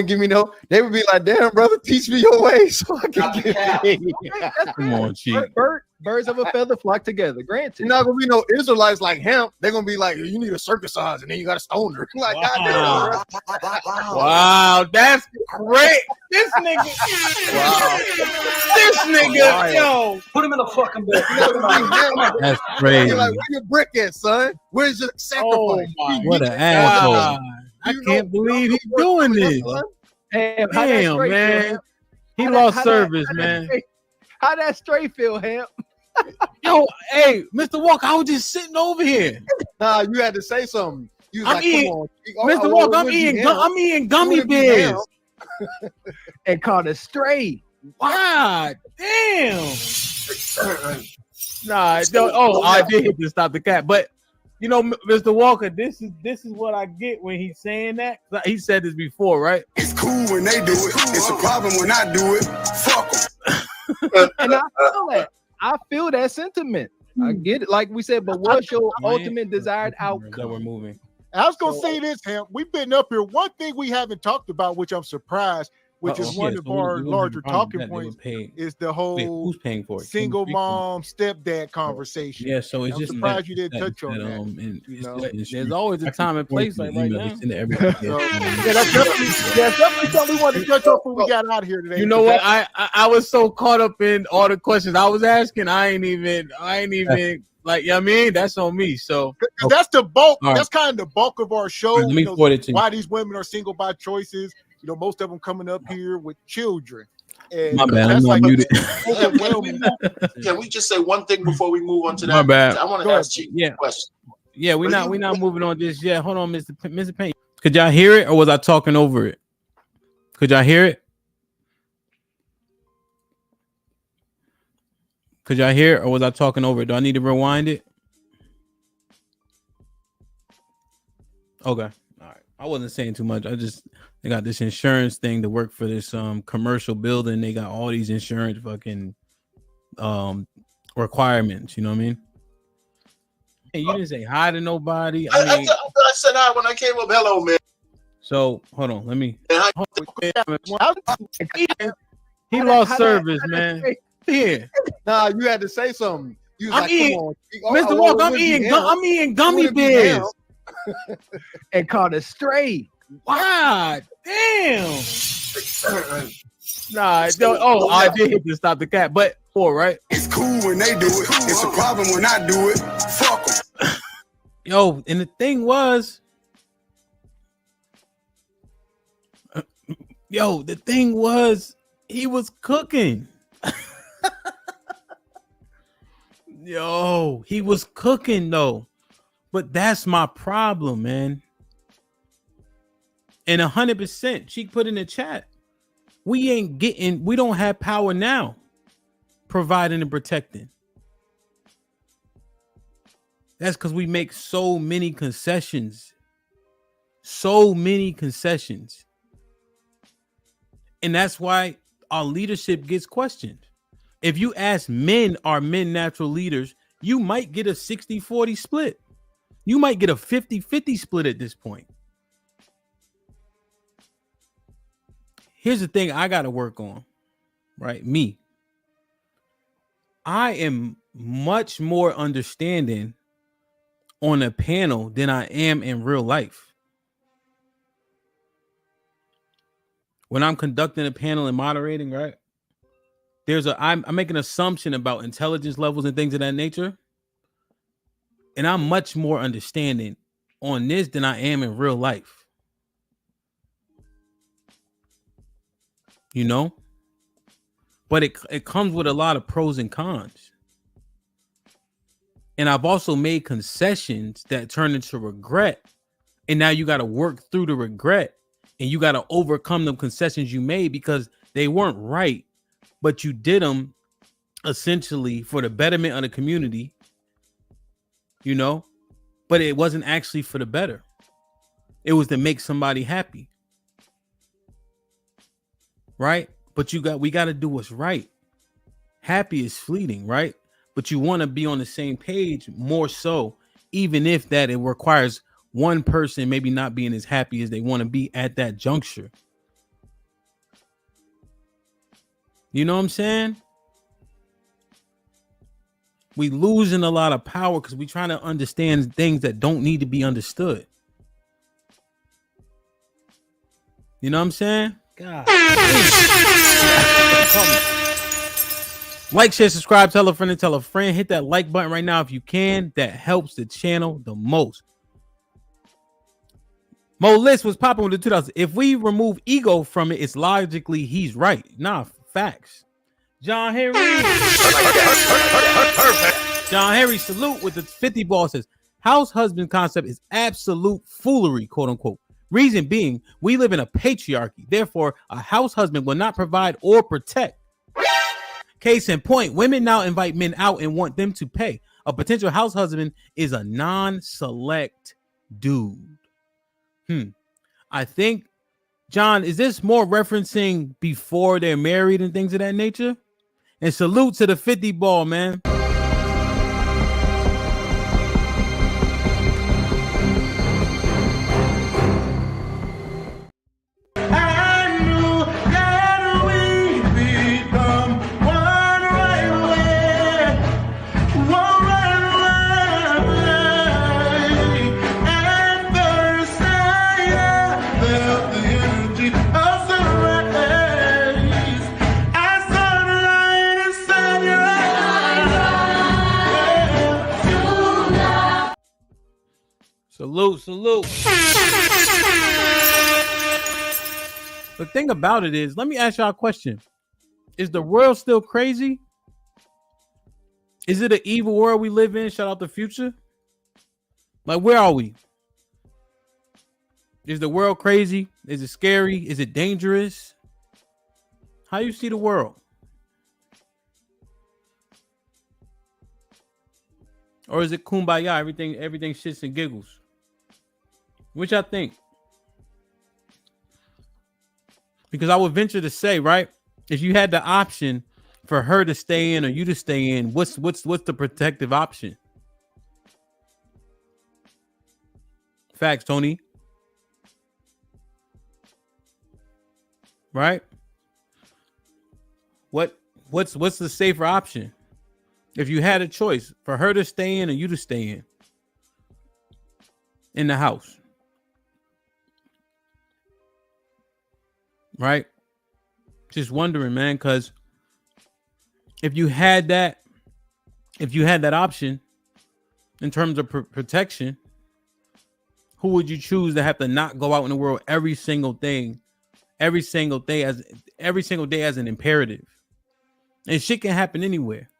give me no. They would be like, "Damn, brother, teach me your way so I can get." Come on, Chief. Birds of a feather flock together. Granted, you're not gonna be no Israelites like him. They're gonna be like, you need a circumcise, and then you got a stoner. Like, wow. Wow, that's great. This nigga, this nigga, yo, put him in the fucking bed. That's crazy. You're like, where your brick at, son? Where's your sacrifice? What an asshole! I can't believe he's doing this. Damn, man. He lost service, man. How that straight feel, Hamp? Yo, hey, Mr. Walker, I was just sitting over here. Nah, you had to say something. You was I'm like, eating, come on. Mr. Walker, I'm eating gummy bears. And called it straight. Wow, damn. Nah, I did hit to stop the cat, but you know, Mr. Walker, this is what I get when he's saying that. He said this before, right? It's cool when they do it. It's a problem when I do it. Fuck them. And I feel that. I feel that sentiment. I get it. Like we said, but what's your ultimate desired outcome? That we're moving. I was gonna say this, Ham. We've been up here. One thing we haven't talked about, which I'm surprised, which is one of our larger talking points, is the whole who's paying for it? Single mom, stepdad conversation. Yeah, so it's I'm just surprised you didn't touch on that. There's always a time and place like right now. That's definitely something we wanted to touch on before we got out of here today. You know what? I was so caught up in all the questions I was asking. I ain't even like, you know what I mean? That's on me. So that's the bulk. Right. That's kind of the bulk of our show. Let me forward it to you. Why these women are single by choices. You know, most of them coming up here with children. And my bad. I'm not muted. Can we just say one thing before we move on to that? My bad. I want to ask Chief a question. Yeah, we're not moving on this yet. Hold on, Mr. Payne. Could y'all hear it, or was I talking over it? Could y'all hear it? Could y'all hear it, or was I talking over it? Do I need to rewind it? Okay. All right. I wasn't saying too much. They got this insurance thing to work for this commercial building. They got all these insurance fucking requirements. You know what I mean? Hey, you didn't say hi to nobody. I said hi when I came up. Hello, man. So hold on. Let me. He lost service, man. Yeah. Nah, you had to say something. You was I'm like, eating, come on. Mr. Walker. I'm eating gummy bears. And called it straight. Wow, damn. Nah, I did hit to stop the cat, but right? It's cool when they do it. It's a problem when I do it. Fuck them. Yo, and the thing was, he was cooking. Yo, he was cooking though. But that's my problem, man. And 100%, she put in the chat. We don't have power now, providing and protecting. That's because we make so many concessions. And that's why our leadership gets questioned. If you ask men, are men natural leaders, you might get a 60-40 split. You might get a 50-50 split at this point. Here's the thing I got to work on, right? Me. I am much more understanding on a panel than I am in real life. When I'm conducting a panel and moderating, right? I'm making an assumption about intelligence levels and things of that nature. And I'm much more understanding on this than I am in real life. you know, but it comes with a lot of pros and cons. And I've also made concessions that turn into regret. And now you got to work through the regret and you got to overcome the concessions you made because they weren't right, but you did them essentially for the betterment of the community, you know, but it wasn't actually for the better. It was to make somebody happy. Right? But we got to do what's right. Happy is fleeting, right? But you want to be on the same page more so, even if that it requires one person maybe not being as happy as they want to be at that juncture. You know what I'm saying? We losing a lot of power because we trying to understand things that don't need to be understood. You know what I'm saying? God. Like, share, subscribe, tell a friend and tell a friend. Hit that like button right now if you can. That helps the channel the most. Mo List was popping with the 2000. If we remove ego from it, it's logically he's right. Nah, facts. John Henry. John Henry salute with the 50 ball says house husband concept is absolute foolery, quote unquote. Reason being, we live in a patriarchy. Therefore, a house husband will not provide or protect. Case in point, women now invite men out and want them to pay. A potential house husband is a non-select dude. I think, John, is this more referencing before they're married and things of that nature? And salute to the 50 ball, man. Salute. The thing about it is, let me ask y'all a question. Is the world still crazy? Is it an evil world we live in? Shout out the Future. Like, where are we? Is the world crazy? Is it scary? Is it dangerous? How you see the world? Or is it kumbaya? Everything shits and giggles. Which I think. Because I would venture to say, right? If you had the option for her to stay in or you to stay in, what's the protective option? Facts, Tony. Right? What's the safer option? If you had a choice for her to stay in or you to stay in the house. Right? Just wondering, man, because if you had that option in terms of protection, who would you choose to have to not go out in the world every single day as an imperative? And shit can happen anywhere.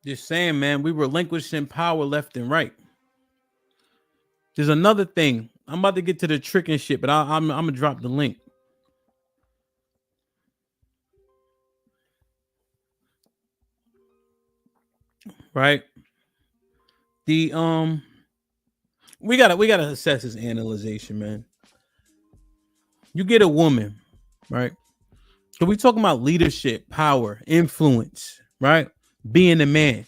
Just saying, man, we relinquishing power left and right. There's another thing. I'm about to get to the trick and shit, but I'm gonna drop the link. Right? The we gotta assess this analyzation, man. You get a woman, right? So we talking about leadership, power, influence, right? Being a man.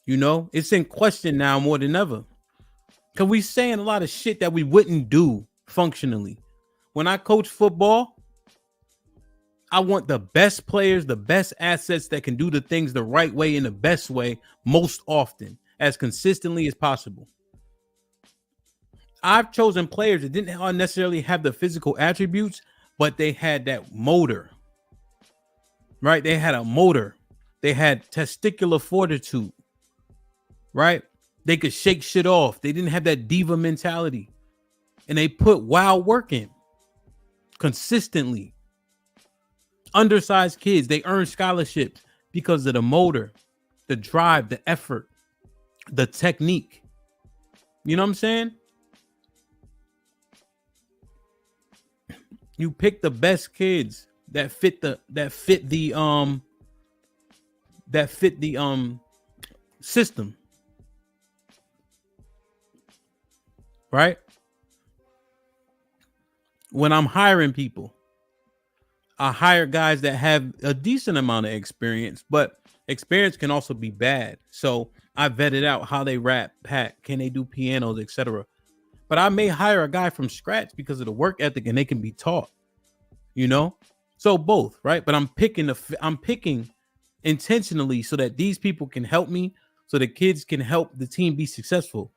You know, it's in question now more than ever. Because we saying a lot of shit that we wouldn't do functionally. When I coach football, I want the best players, the best assets that can do the things the right way in the best way most often, as consistently as possible. I've chosen players that didn't necessarily have the physical attributes, but they had that motor. Right? They had a motor. They had testicular fortitude. Right? They could shake shit off. They didn't have that diva mentality. And they put wild work in consistently. Undersized kids, they earn scholarships because of the motor, the drive, the effort, the technique. You know what I'm saying? You pick the best kids that fit the system. Right? When I'm hiring people, I hire guys that have a decent amount of experience, but experience can also be bad. So I vetted out how they rap, pack, can they do pianos, etc. But I may hire a guy from scratch because of the work ethic, and they can be taught. You know, so both, right? But I'm picking intentionally so that these people can help me, so the kids can help the team be successful.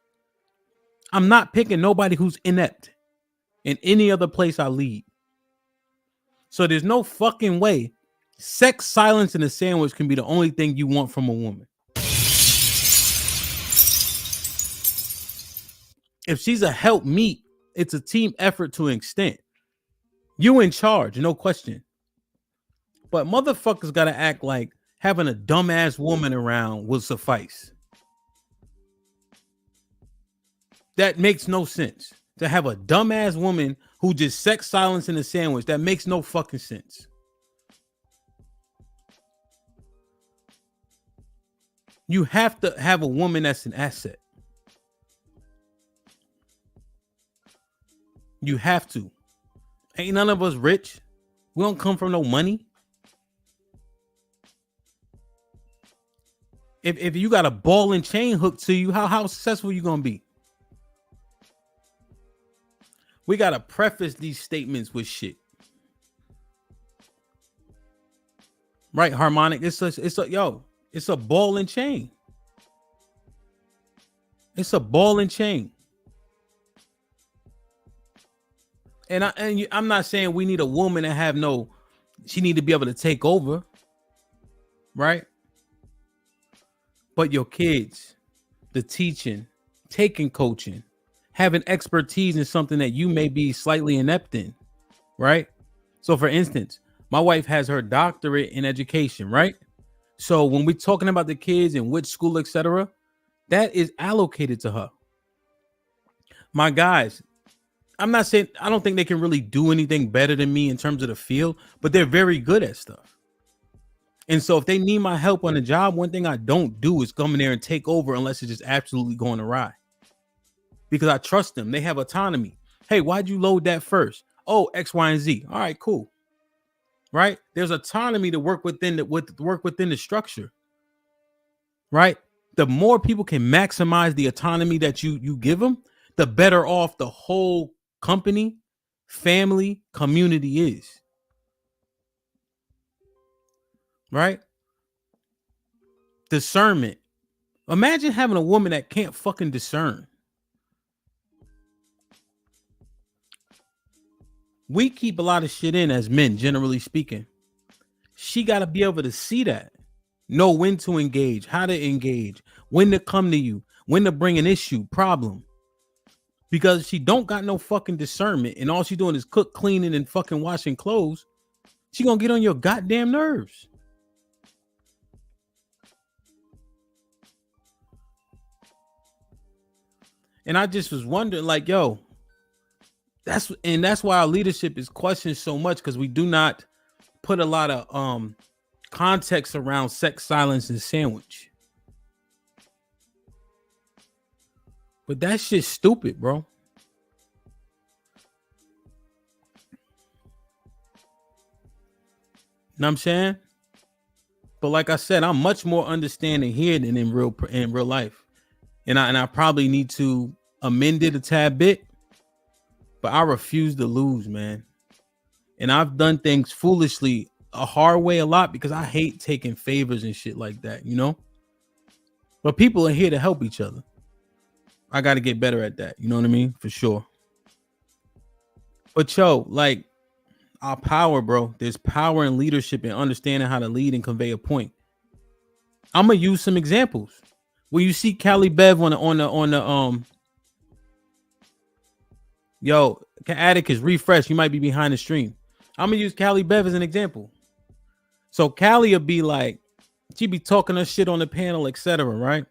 I'm not picking nobody who's inept in any other place I lead. So there's no fucking way sex, silence, and a sandwich can be the only thing you want from a woman. If she's a help meet, it's a team effort to an extent. You in charge, no question. But motherfuckers gotta act like having a dumbass woman around will suffice. That makes no sense. To have a dumbass woman who just sex, silence, and a sandwich, that makes no fucking sense. You have to have a woman that's an asset. You have to. Ain't none of us rich. We don't come from no money. If you got a ball and chain hooked to you, how successful you gonna be? We gotta preface these statements with shit. Right, Harmonic? It's a ball and chain. It's a ball and chain. And I'm not saying we need a woman to have she need to be able to take over, right? But your kids, the teaching, taking coaching, having expertise in something that you may be slightly inept in, right? So for instance, my wife has her doctorate in education, right? So when we're talking about the kids and which school, etc., that is allocated to her. My guys, I'm not saying I don't think they can really do anything better than me in terms of the field, but they're very good at stuff. And so if they need my help on the job, one thing I don't do is come in there and take over unless it's just absolutely going awry. Because I trust them. They have autonomy. Hey, why'd you load that first? Oh, X, Y, and Z. All right, cool. Right? There's autonomy to work within the structure. Right? The more people can maximize the autonomy that you give them, the better off the whole company, family, community is. Right? Discernment. Imagine having a woman that can't fucking discern. We keep a lot of shit in as men, generally speaking. She got to be able to see that. Know when to engage, how to engage, when to come to you, when to bring an issue, problem. Because she don't got no fucking discernment and all she doing is cook, cleaning, and fucking washing clothes, she gonna get on your goddamn nerves. And I just was wondering, like, yo, that's why our leadership is questioned so much, because we do not put a lot of context around sex, silence, and sandwich. But that shit's stupid, bro. Know what I'm saying? But like I said, I'm much more understanding here than in real life. And I probably need to amend it a tad bit. But I refuse to lose, man. And I've done things foolishly a hard way a lot because I hate taking favors and shit like that, you know? But people are here to help each other. I got to get better at that. You know what I mean? For sure. But yo, like, our power, bro. There's power in leadership and understanding how to lead and convey a point. I'm going to use some examples. When you see Cali Bev on the yo, Atticus refresh, you might be behind the stream. I'm gonna use Cali Bev as an example. So Cali will be like, she be talking her shit on the panel, etc. Right?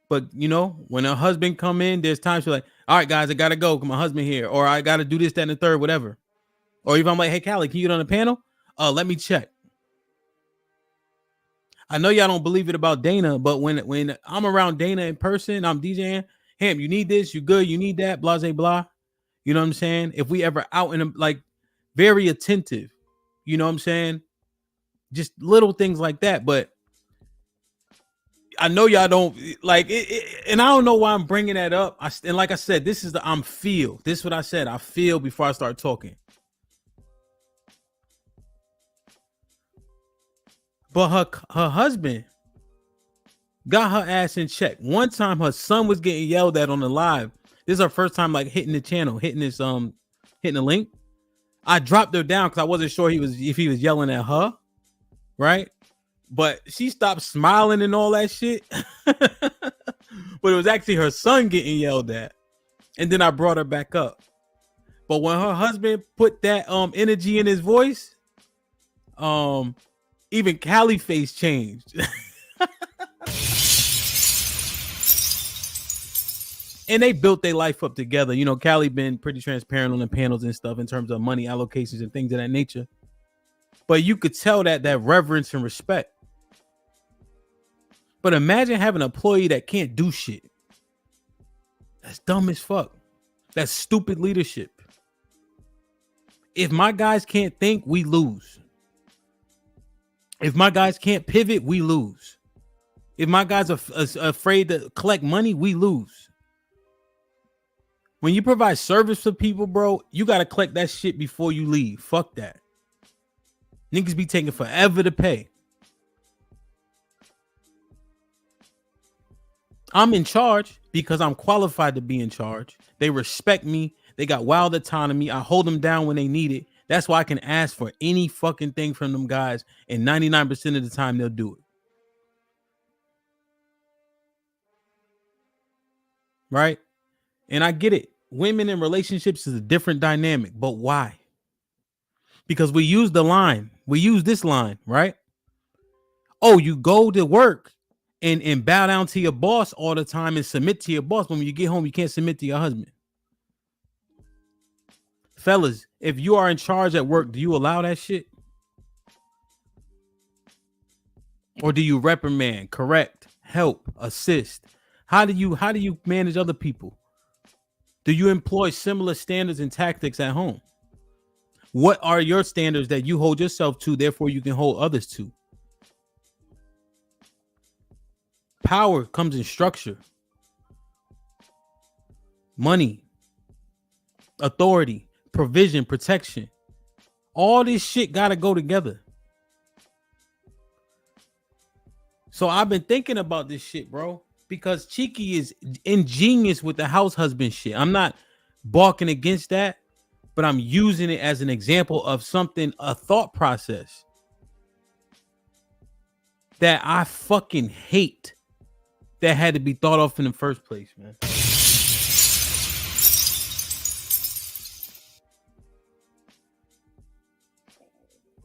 But you know, when her husband come in, there's times she's like, all right, guys, I gotta go. My husband here, or I gotta do this, that, and the third, whatever. Or even I'm like, hey, Cali, can you get on the panel? Let me check. I know y'all don't believe it about Dana, but when I'm around Dana in person, I'm DJing. Him, you need this, you good, you need that, blah, blah, blah. You know what I'm saying? If we ever out in like very attentive, you know what I'm saying? Just little things like that. But I know y'all don't like it, and I don't know why I'm bringing that up. And like I said, this is this is what I said. I feel before I start talking. But her husband got her ass in check. One time her son was getting yelled at on the live. This is her first time like hitting the channel, hitting the link. I dropped her down because I wasn't sure if he was yelling at her, right? But she stopped smiling and all that shit. But it was actually her son getting yelled at. And then I brought her back up. But when her husband put that energy in his voice, even Cali face changed. And they built their life up together. You know, Cali been pretty transparent on the panels and stuff in terms of money allocations and things of that nature. But you could tell that reverence and respect. But imagine having an employee that can't do shit. That's dumb as fuck. That's stupid leadership. If my guys can't think, we lose. If my guys can't pivot, we lose. If my guys are afraid to collect money, we lose. When you provide service for people, bro, you got to collect that shit before you leave. Fuck that. Niggas be taking forever to pay. I'm in charge because I'm qualified to be in charge. They respect me. They got wild autonomy. I hold them down when they need it. That's why I can ask for any fucking thing from them guys. And 99% of the time, they'll do it. Right? And I get it. Women in relationships is a different dynamic. But why? Because we use the line. We use this line, right? Oh, you go to work and bow down to your boss all the time and submit to your boss. But when you get home, you can't submit to your husband. Fellas, if you are in charge at work, do you allow that shit? Or do you reprimand, correct, help, assist? How do you manage other people? Do you employ similar standards and tactics at home? What are your standards that you hold yourself to, therefore you can hold others to? Power comes in structure. Money, authority, provision, protection. All this shit got to go together. So I've been thinking about this shit, bro, because Cheeky is ingenious with the house husband shit. I'm not balking against that, but I'm using it as an example of something, a thought process that I fucking hate that had to be thought of in the first place, man.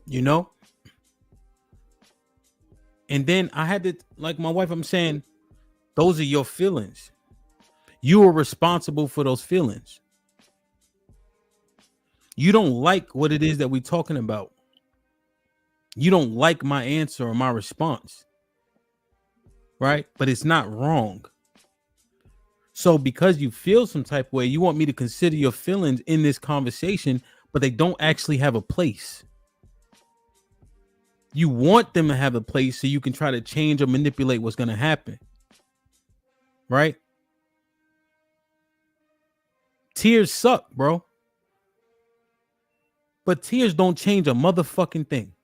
You know? And then I had to, like my wife, I'm saying, those are your feelings. You are responsible for those feelings. You don't like what it is that we're talking about. You don't like my answer or my response. Right? But it's not wrong. So because you feel some type of way, you want me to consider your feelings in this conversation, but they don't actually have a place. You want them to have a place so you can try to change or manipulate what's going to happen. Right? Tears suck, bro. But tears don't change a motherfucking thing.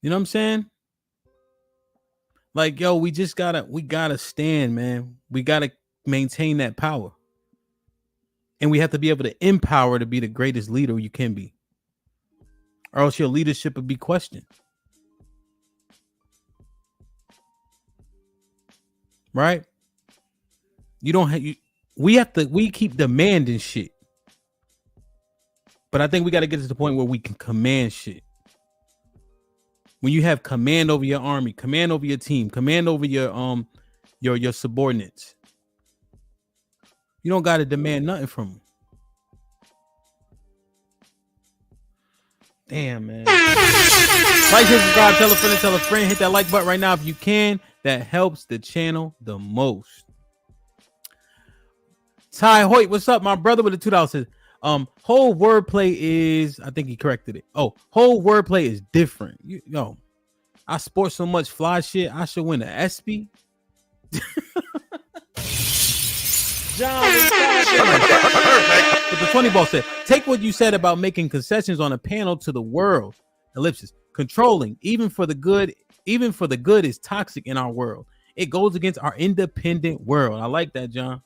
You know what I'm saying? Like, yo, we gotta stand, man. We gotta maintain that power. And we have to be able to empower to be the greatest leader you can be. or else your leadership would be questioned. Right? You don't have we keep demanding shit. But I think we got to get to the point where we can command shit. When you have command over your army, command over your team, command over your subordinates, you don't got to demand nothing from them. Damn, man. Like, share, subscribe, tell a friend, hit that like button right now if you can. That helps the channel the most. Ty Hoyt, what's up, my brother? With the $2 says, whole wordplay is, I think he corrected it. Oh, whole wordplay is different. I sport so much fly shit. I should win an ESPY. John, but the 20 ball said, take what you said about making concessions on a panel to the world. Ellipsis. Controlling, even for the good is toxic in our world. It goes against our independent world. I like that, John.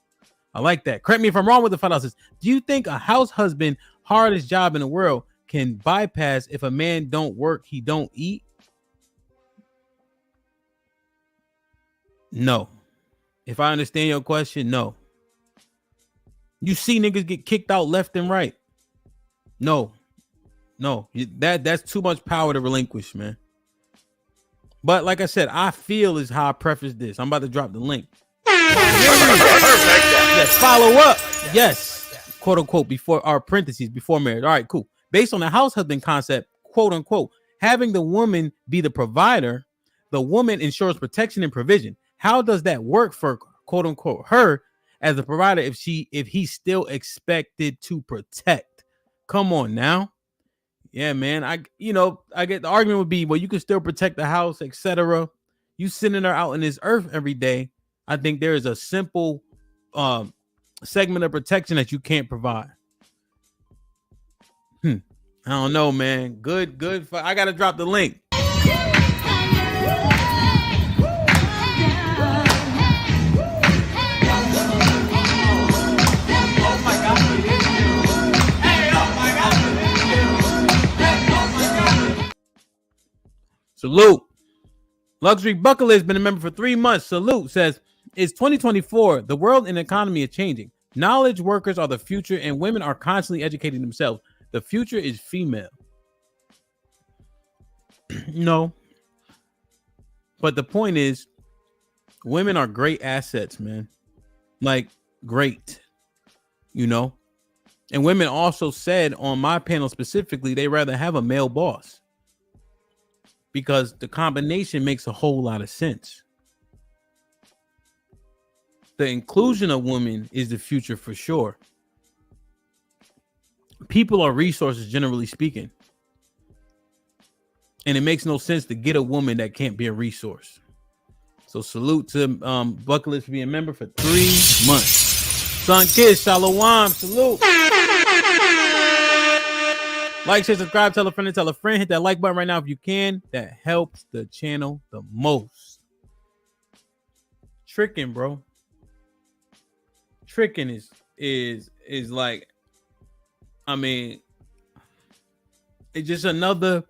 I like that. Correct me if I'm wrong with the $5. Do you think a house husband, hardest job in the world, can bypass if a man don't work, he don't eat? No. If I understand your question, no. You see niggas get kicked out left and right. No. That's too much power to relinquish, man. But like I said, I feel is how I preface this. I'm about to drop the link. Yes, follow up. Yes, quote unquote, before our parentheses, before marriage. All right, cool. Based on the house husband concept, quote unquote, having the woman be the provider, the woman ensures protection and provision. How does that work for quote unquote her as a provider if he's still expected to protect? Come on now. Yeah, man. I get the argument would be, well, you can still protect the house, etc. You sending her out in this earth every day. I think there is a simple segment of protection that you can't provide. I don't know, man. Good. I gotta drop the link. Salute. Luxury Buckle has been a member for 3 months. Salute says, it's 2024. The world and economy is changing. Knowledge workers are the future, and women are constantly educating themselves. The future is female. No. But the point is, women are great assets, man. Like, great. And women also said on my panel specifically, they rather have a male boss. Because the combination makes a whole lot of sense. The inclusion of women is the future for sure. People are resources, generally speaking. And it makes no sense to get a woman that can't be a resource. So salute to Bucklist for being a member for 3 months. Son Kiss, Shalom, salute. Like, share, subscribe, tell a friend, hit that like button right now if you can. That helps the channel the most. Tricking, bro. Tricking is like, I mean, it's just another,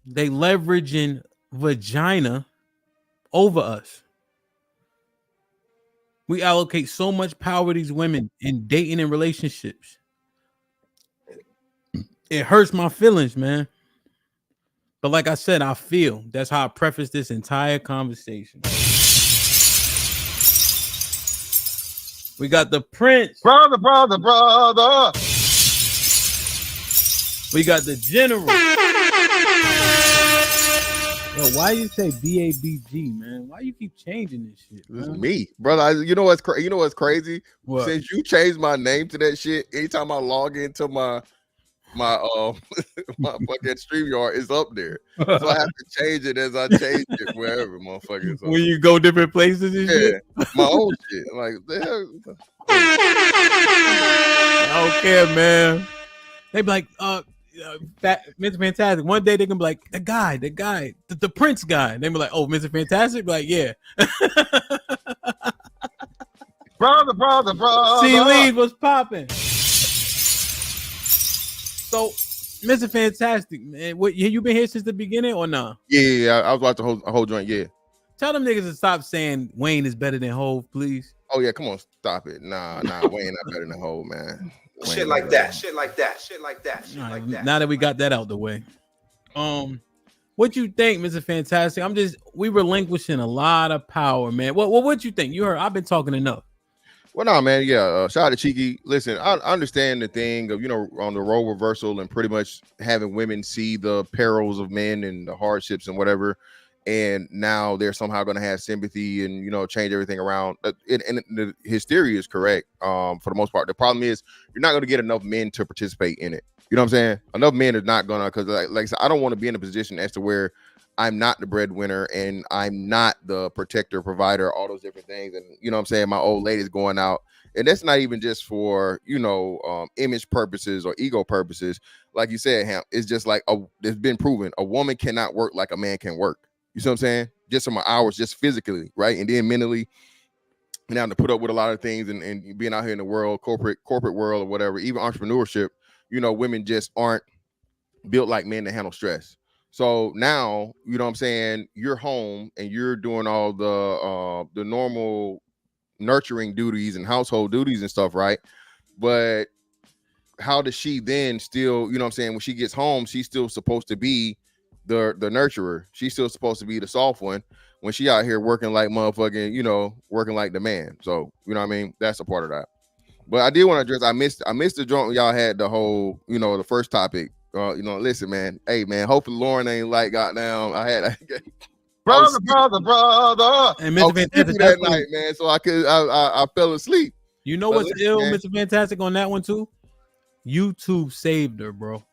they leveraging vagina over us. We allocate so much power to these women in dating and relationships. It hurts my feelings, man. But like I said, I feel. That's how I preface this entire conversation. We got the Prince. Brother. We got the General. Yo, why you say BABG, man? Why you keep changing this shit? This is me, brother. You know what's crazy? What? Since you changed my name to that shit, anytime I log into my my fucking StreamYard is up there, so I have to change it as I change it wherever, motherfucker. So, when you go different places and shit, my own shit. Like, the hell? I don't care, man. They be like, Mr. Fantastic. One day they can be like, the guy, the Prince guy. They be like, oh, Mr. Fantastic. Be like, yeah. brother. See, Lee was popping. So, Mr. Fantastic, man, what you been here since the beginning or nah? Yeah, I was watching a whole joint. Yeah. Tell them niggas to stop saying Wayne is better than Hove, please. Oh yeah, come on, stop it. Nah, Wayne not better than Hov, man. Wayne Shit like that. Shit like that. Shit like that. Shit All right, like that. now that we got that out the way, what you think, Mr. Fantastic? We relinquishing a lot of power, man. What you think? You heard I've been talking enough. Well, no, man. Yeah, shout out to Cheeky. Listen, I understand the thing of on the role reversal and pretty much having women see the perils of men and the hardships and whatever, and now they're somehow going to have sympathy and change everything around. And his theory is correct for the most part. The problem is you're not going to get enough men to participate in it. You know what I'm saying? Enough men are not gonna, because like I said, I don't want to be in a position as to where I'm not the breadwinner and I'm not the protector, provider, all those different things. And you know what I'm saying? My old lady's going out. And that's not even just for, image purposes or ego purposes. Like you said, Ham, it's just like it's been proven a woman cannot work like a man can work. You see what I'm saying? Just from hours, just physically, right? And then mentally, and now to put up with a lot of things and being out here in the world, corporate world or whatever, even entrepreneurship, women just aren't built like men to handle stress. So now, you know what I'm saying, you're home and you're doing all the normal nurturing duties and household duties and stuff, right? But how does she then still, you know what I'm saying, when she gets home, she's still supposed to be the nurturer. She's still supposed to be the soft one when she out here working like motherfucking, working like the man. So, you know what I mean? That's a part of that. But I did want to address, I missed the joint when y'all had the whole, the first topic. Listen, man. Hey, man, hopefully Lauren ain't like goddamn. brother. And Mr. Fantastic that night, man. So I fell asleep. You know what's ill, man? Mr. Fantastic, on that one too? YouTube saved her, bro.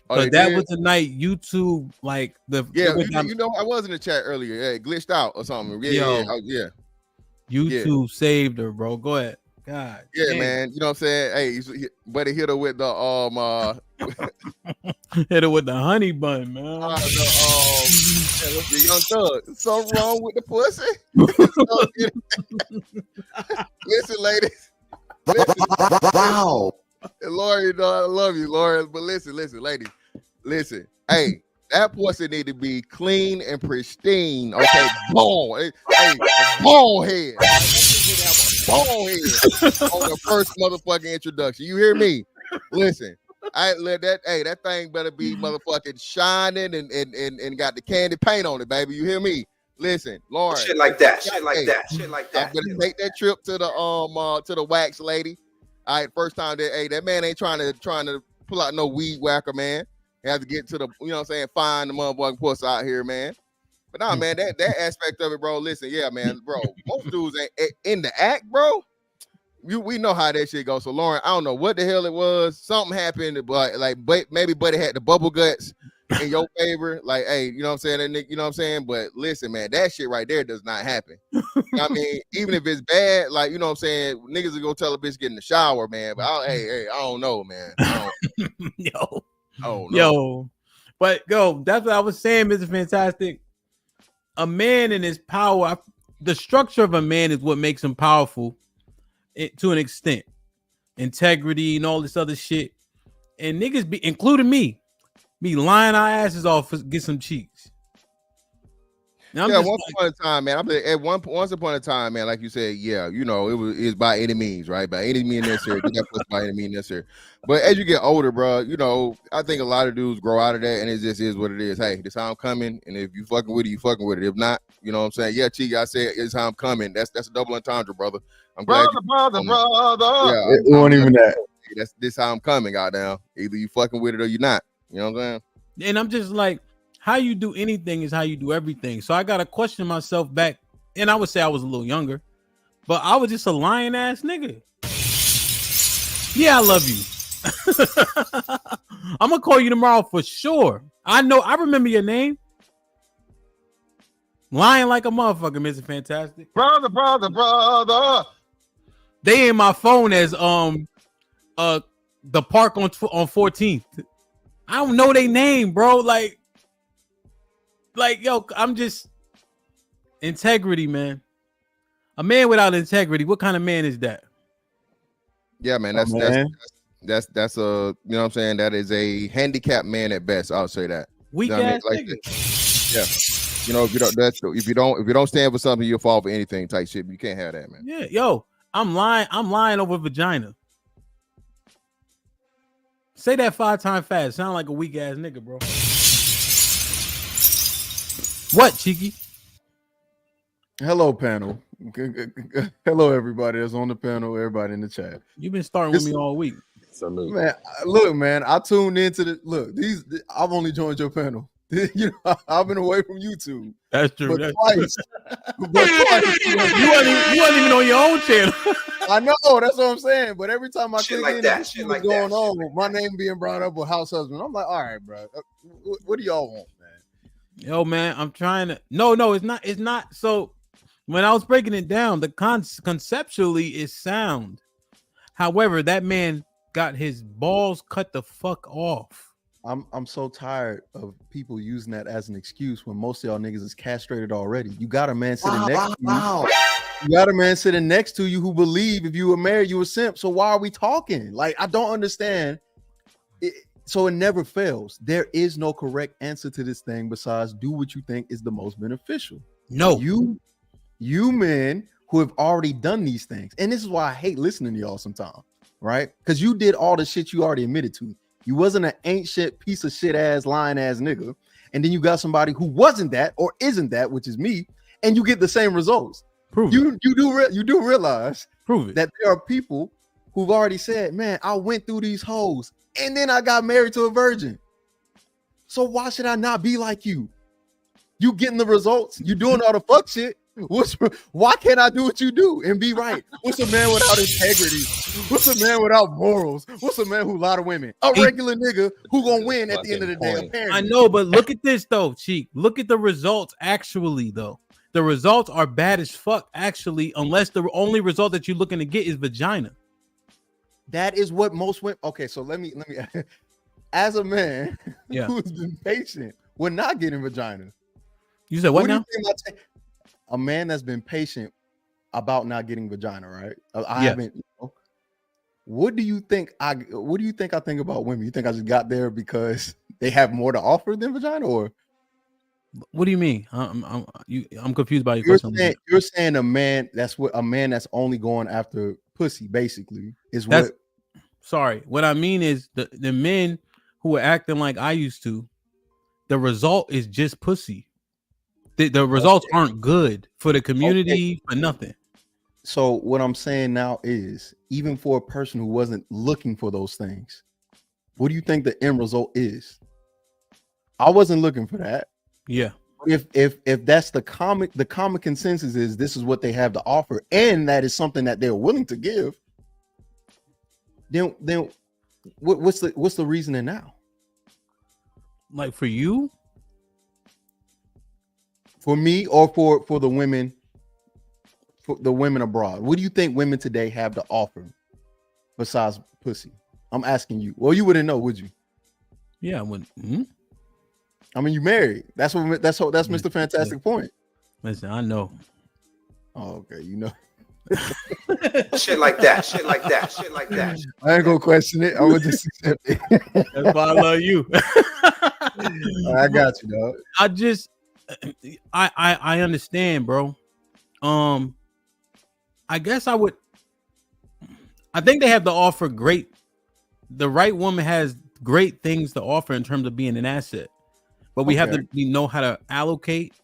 But that was the night YouTube, like I was in the chat earlier. Yeah, it glitched out or something. Yeah. YouTube saved her, bro. Go ahead. God. Yeah, damn. man. You know what I'm saying? Hey, buddy, hit her with the hit her with the honey bun, man. The Young Thug. Something wrong with the pussy? Listen, ladies. Listen. Wow. Lori, I love you, Lori. But listen, ladies. Listen. Hey, that pussy need to be clean and pristine. Okay, ball. Hey, ball head. Ball head on the first motherfucking introduction. You hear me? Listen, I let that thing better be motherfucking shining and got the candy paint on it, baby. You hear me? Listen, Lauren. Shit like that. Shit like that. Shit like that. I'm gonna take that trip to the wax lady. All right, first time that man ain't trying to pull out no weed whacker, man. He has to get to the, you know what I'm saying, find the motherfucking pussy out here, man. But nah, man, that aspect of it, bro. Listen, yeah, man, bro. Most dudes ain't in the act, bro. We know how that shit goes. So Lauren, I don't know what the hell it was. Something happened, but maybe Buddy had the bubble guts in your favor. Like, hey, you know what I'm saying, that Nick, you know what I'm saying? But listen, man, that shit right there does not happen. I mean, even if it's bad, like, you know what I'm saying, niggas will go tell a bitch get in the shower, man. But I don't know, man. Yo. But that's what I was saying, Mr. Fantastic. A man in his power, the structure of a man is what makes him powerful to an extent. Integrity and all this other shit. And niggas be, including me, be lying our asses off to get some cheeks. Once upon a time, man. Once upon a time, man, like you said, it's by any means, right? By any means necessary. By any means necessary. But as you get older, bro, I think a lot of dudes grow out of that, and it just is what it is. Hey, this how I'm coming, and if you fucking with it, you fucking with it. If not, you know what I'm saying? Yeah, Cheek, I said it's how I'm coming. That's a double entendre, brother. I'm glad. Brother. Yeah, it wasn't even that. That's this how I'm coming, goddamn. Either you fucking with it or you not. You know what I'm saying? And I'm just like, how you do anything is how you do everything. So I got to question myself back. And I would say I was a little younger, but I was just a lying ass nigga. Yeah, I love you. I'm going to call you tomorrow for sure. I remember your name. Lying like a motherfucker, Mr. Fantastic. Brother. They in my phone as the park on 14th. I don't know their name, bro. Like, yo, I'm just integrity, man. A man without integrity, what kind of man is that? Yeah, man. That's a, you know what I'm saying, that is a handicapped man at best. I'll say that. Weak You know what I mean? ass Like nigga. yeah. You know, if you don't stand for something, you'll fall for anything type shit. You can't have that, man. Yeah, yo, I'm lying over vagina. Say that 5 times fast. Sound like a weak ass nigga, bro. What, Cheeky? Hello, panel. Hello, everybody that's on the panel. Everybody in the chat. You've been starting with me all week. Salute. Man, look, man. I tuned into the look. I've only joined your panel. You know, I've been away from YouTube. That's true. But That's twice. But twice. You wasn't even on your own channel. I know, that's what I'm saying. But every time I click like in, that, and see shit what's like that, going on, my name being brought up with house husband. I'm like, all right, bro. What do y'all want, man? Yo, man, I'm trying to. No, it's not. It's not. So when I was breaking it down, the conceptually is sound. However, that man got his balls cut the fuck off. I'm so tired of people using that as an excuse when most of y'all niggas is castrated already. You got a man sitting next to you. You got a man sitting next to you who believe if you were married, you were simp. So why are we talking? Like, I don't understand. So it never fails. There is no correct answer to this thing besides do what you think is the most beneficial. No, you men who have already done these things, and this is why I hate listening to y'all sometimes, right? Because you did all the shit you already admitted to. You wasn't an ain't shit piece of shit ass lying ass nigga, and then you got somebody who wasn't that or isn't that, which is me, and you get the same results. You do realize that there are people who've already said, man, I went through these hoes and then I got married to a virgin. So why should I not be like you? You getting the results, you doing all the fuck shit. Why can't I do what you do and be right? What's a man without integrity? What's a man without morals? What's a man who lie to women? A regular nigga who gonna win at the end of the day. Apparently. I know, but look at this though, Cheek. Look at the results actually, though. The results are bad as fuck, actually, unless the only result that you're looking to get is vagina. That is what most women. Okay, so let me as a man who's been patient, we're not getting vagina. You said what now? A man that's been patient about not getting vagina, right? I haven't. You know, what do you think I think about women? You think I just got there because they have more to offer than vagina, or what do you mean? I'm confused by your question. You're saying a man that's only going after pussy, basically, is that's, what. Sorry, what I mean is the men who are acting like I used to. The result is just pussy. The results aren't good for the community, for nothing. So what I'm saying now is, even for a person who wasn't looking for those things, what do you think the end result is? I wasn't looking for that. Yeah. If that's the common consensus is this is what they have to offer, and that is something that they're willing to give, then what's the reasoning now? Like for you? For me, or for the women, abroad, what do you think women today have to offer besides pussy? I'm asking you. Well, you wouldn't know, would you? Yeah, I wouldn't. I mean, you married. That's Mr. Fantastic point. Listen, I know. Oh, okay, you know. Shit like that. Shit like that. Shit like that. I ain't gonna question it. I would just accept it. That's why I love you. I got you, dog. I understand, bro. I guess I think they have to offer great. The right woman has great things to offer in terms of being an asset, but we have to know how to allocate,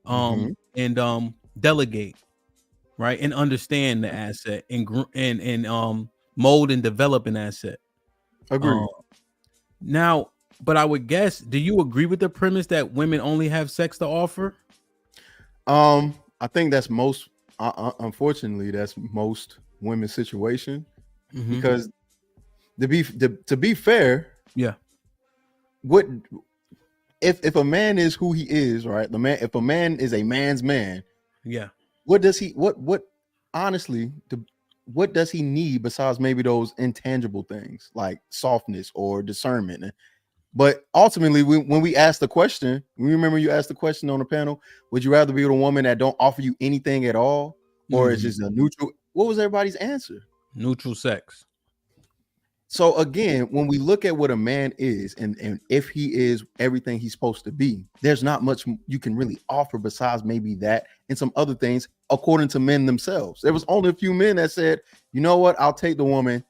and delegate, right, and understand the asset and mold and develop an asset. Agreed. Now, but I would guess, do you agree with the premise that women only have sex to offer? I think that's most. Unfortunately, that's most women's situation, because to be fair, what if a man is who he is, right? If a man is a man's man, what does he honestly what does he need besides maybe those intangible things like softness or discernment? But ultimately, when we ask the question, remember you asked the question on the panel, would you rather be with a woman that don't offer you anything at all, or is just a neutral? What was everybody's answer? Neutral sex. So again, when we look at what a man is, and if he is everything he's supposed to be, there's not much you can really offer besides maybe that and some other things, according to men themselves. There was only a few men that said, you know what, I'll take the woman.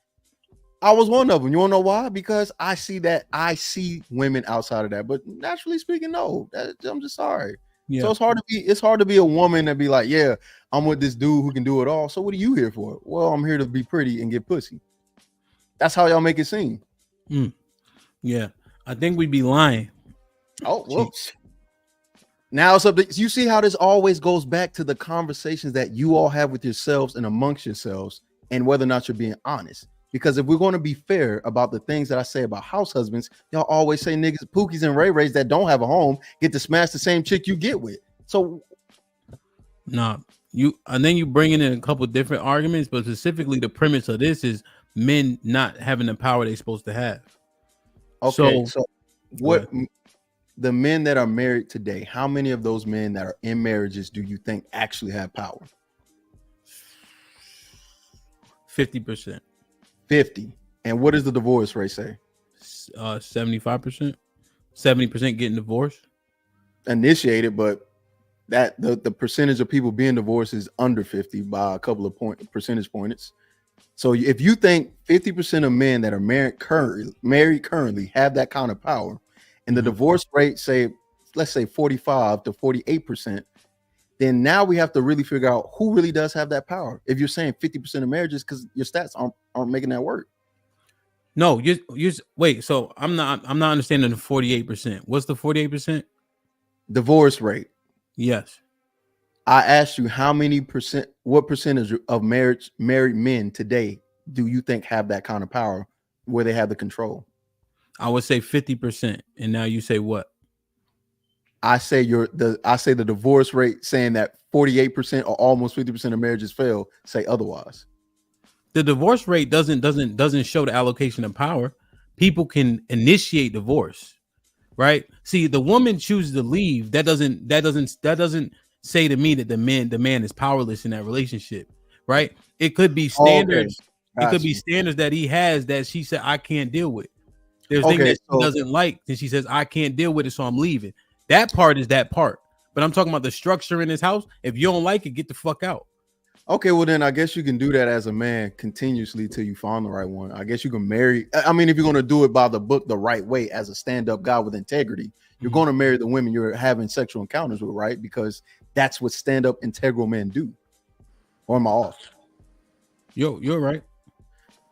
I was one of them. You want to know why? Because I see women outside of that. But naturally speaking, no, I'm just sorry. Yeah. So it's hard to be a woman and be like, yeah, I'm with this dude who can do it all. So what are you here for? Well, I'm here to be pretty and get pussy. That's how y'all make it seem. Yeah, I think we'd be lying. Oh, whoops. Now it's up to you. See how this always goes back to the conversations that you all have with yourselves and amongst yourselves, and whether or not you're being honest. Because if we're going to be fair about the things that I say about house husbands, y'all always say niggas, pookies, and ray-rays that don't have a home get to smash the same chick you get with. So, nah, and then you bring in a couple different arguments, but specifically the premise of this is men not having the power they're supposed to have. Okay, so what the men that are married today, how many of those men that are in marriages do you think actually have power? 50%. 50. And what does the divorce rate say? 75%. 70% getting divorced. Initiated, but that the percentage of people being divorced is under 50 by a couple of percentage points. So if you think 50% of men that are married currently have that kind of power, and the divorce rate, let's say 45 to 48%, then now we have to really figure out who really does have that power. If you're saying 50% of marriages, because your stats aren't making that work. No, you wait. So I'm not understanding the 48%. What's the 48%? Divorce rate. Yes. I asked you what percentage of married men today do you think have that kind of power where they have the control? I would say 50%. And now you say what? I say the divorce rate saying that 48% or almost 50% of marriages fail say otherwise. The divorce rate doesn't show the allocation of power. People can initiate divorce, right? See, the woman chooses to leave. That doesn't say to me that the man is powerless in that relationship, right? It could be standards. Okay. It could be standards that he has that she said I can't deal with. There's things that she doesn't like, and she says I can't deal with it, so I'm leaving. That part is that part. But I'm talking about the structure in his house. If you don't like it, get the fuck out. Okay, well then I guess you can do that as a man continuously till you find the right one. I guess you can marry. I mean, if you're going to do it by the book the right way as a stand-up guy with integrity, you're going to marry the women you're having sexual encounters with, right? Because that's what stand-up integral men do. Or am I off? You're right.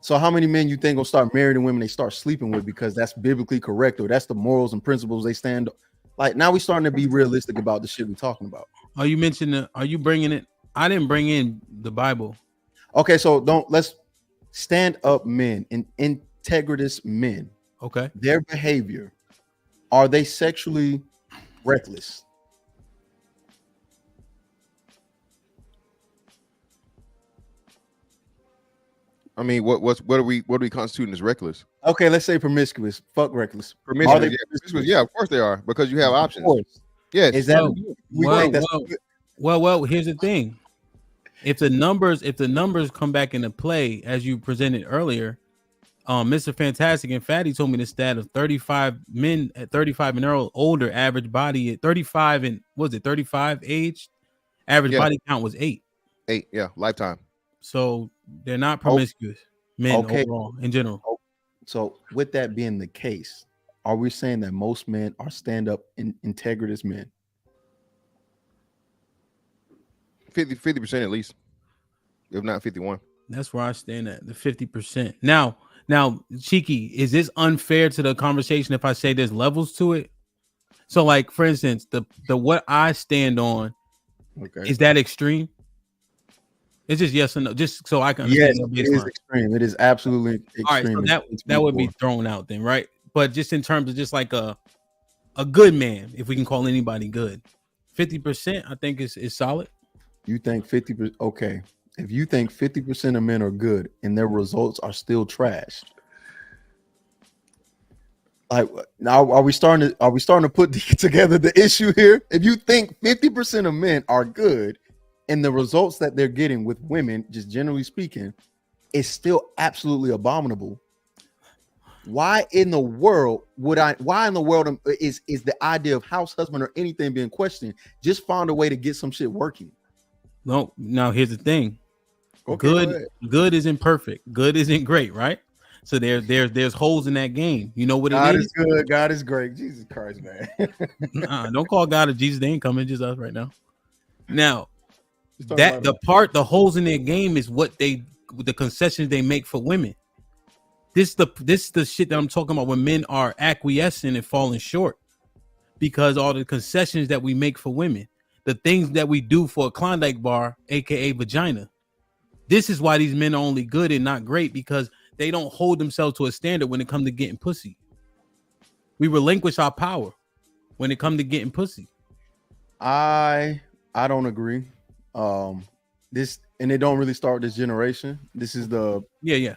So how many men you think will start marrying the women they start sleeping with because that's biblically correct or that's the morals and principles they stand? Like now we're starting to be realistic about the shit we're talking about. Are you bringing it? I didn't bring in the Bible. Okay, so let's stand up men and integritous men. Okay. Their behavior, are they sexually reckless? I mean, what do we constitute as reckless? Okay, let's say promiscuous. Fuck reckless. Promiscuous, yeah, of course they are, because you have options. Yes. Is that well, here's the thing. If the numbers come back into play as you presented earlier, Mr. Fantastic and Fatty told me the stat of 35 men at 35 and older, average body at 35 and was it 35 age? Average body count was 8. 8, yeah, lifetime. So they're not promiscuous men overall in general. So with that being the case, are we saying that most men are stand-up integritous men? 50% at least, if not 51. That's where I stand at, the 50%. Now, Cheeky, is this unfair to the conversation if I say there's levels to it? So, like for instance, the what I stand on, is that extreme? It's just yes or no, just so I can understand. Yes, it is extreme. It is absolutely extreme. All right, so that would be thrown out then, right? But just in terms of just like a good man, if we can call anybody good, 50%, I think is solid. You think 50%? Okay, if you think 50% of men are good and their results are still trash, like now are we starting to put together the issue here? If you think 50% of men are good and the results that they're getting with women, just generally speaking, is still absolutely abominable, Why in the world would I? Why in the world is the idea of house husband or anything being questioned? Just find a way to get some shit working. No, now here's the thing. Okay, go ahead. Good isn't perfect. Good isn't great, right? So there's holes in that game. You know what God it is good. God is great. Jesus Christ, man. Nah, don't call God or Jesus. They ain't coming. Just us right now. Now, talking that about the holes in their game is what the concessions they make for women. This the shit that I'm talking about when men are acquiescing and falling short because all the concessions that we make for women, the things that we do for a Klondike bar, aka vagina. This is why these men are only good and not great because they don't hold themselves to a standard when it comes to getting pussy. We relinquish our power when it comes to getting pussy. I don't agree. This and it don't really start this generation. This is the yeah.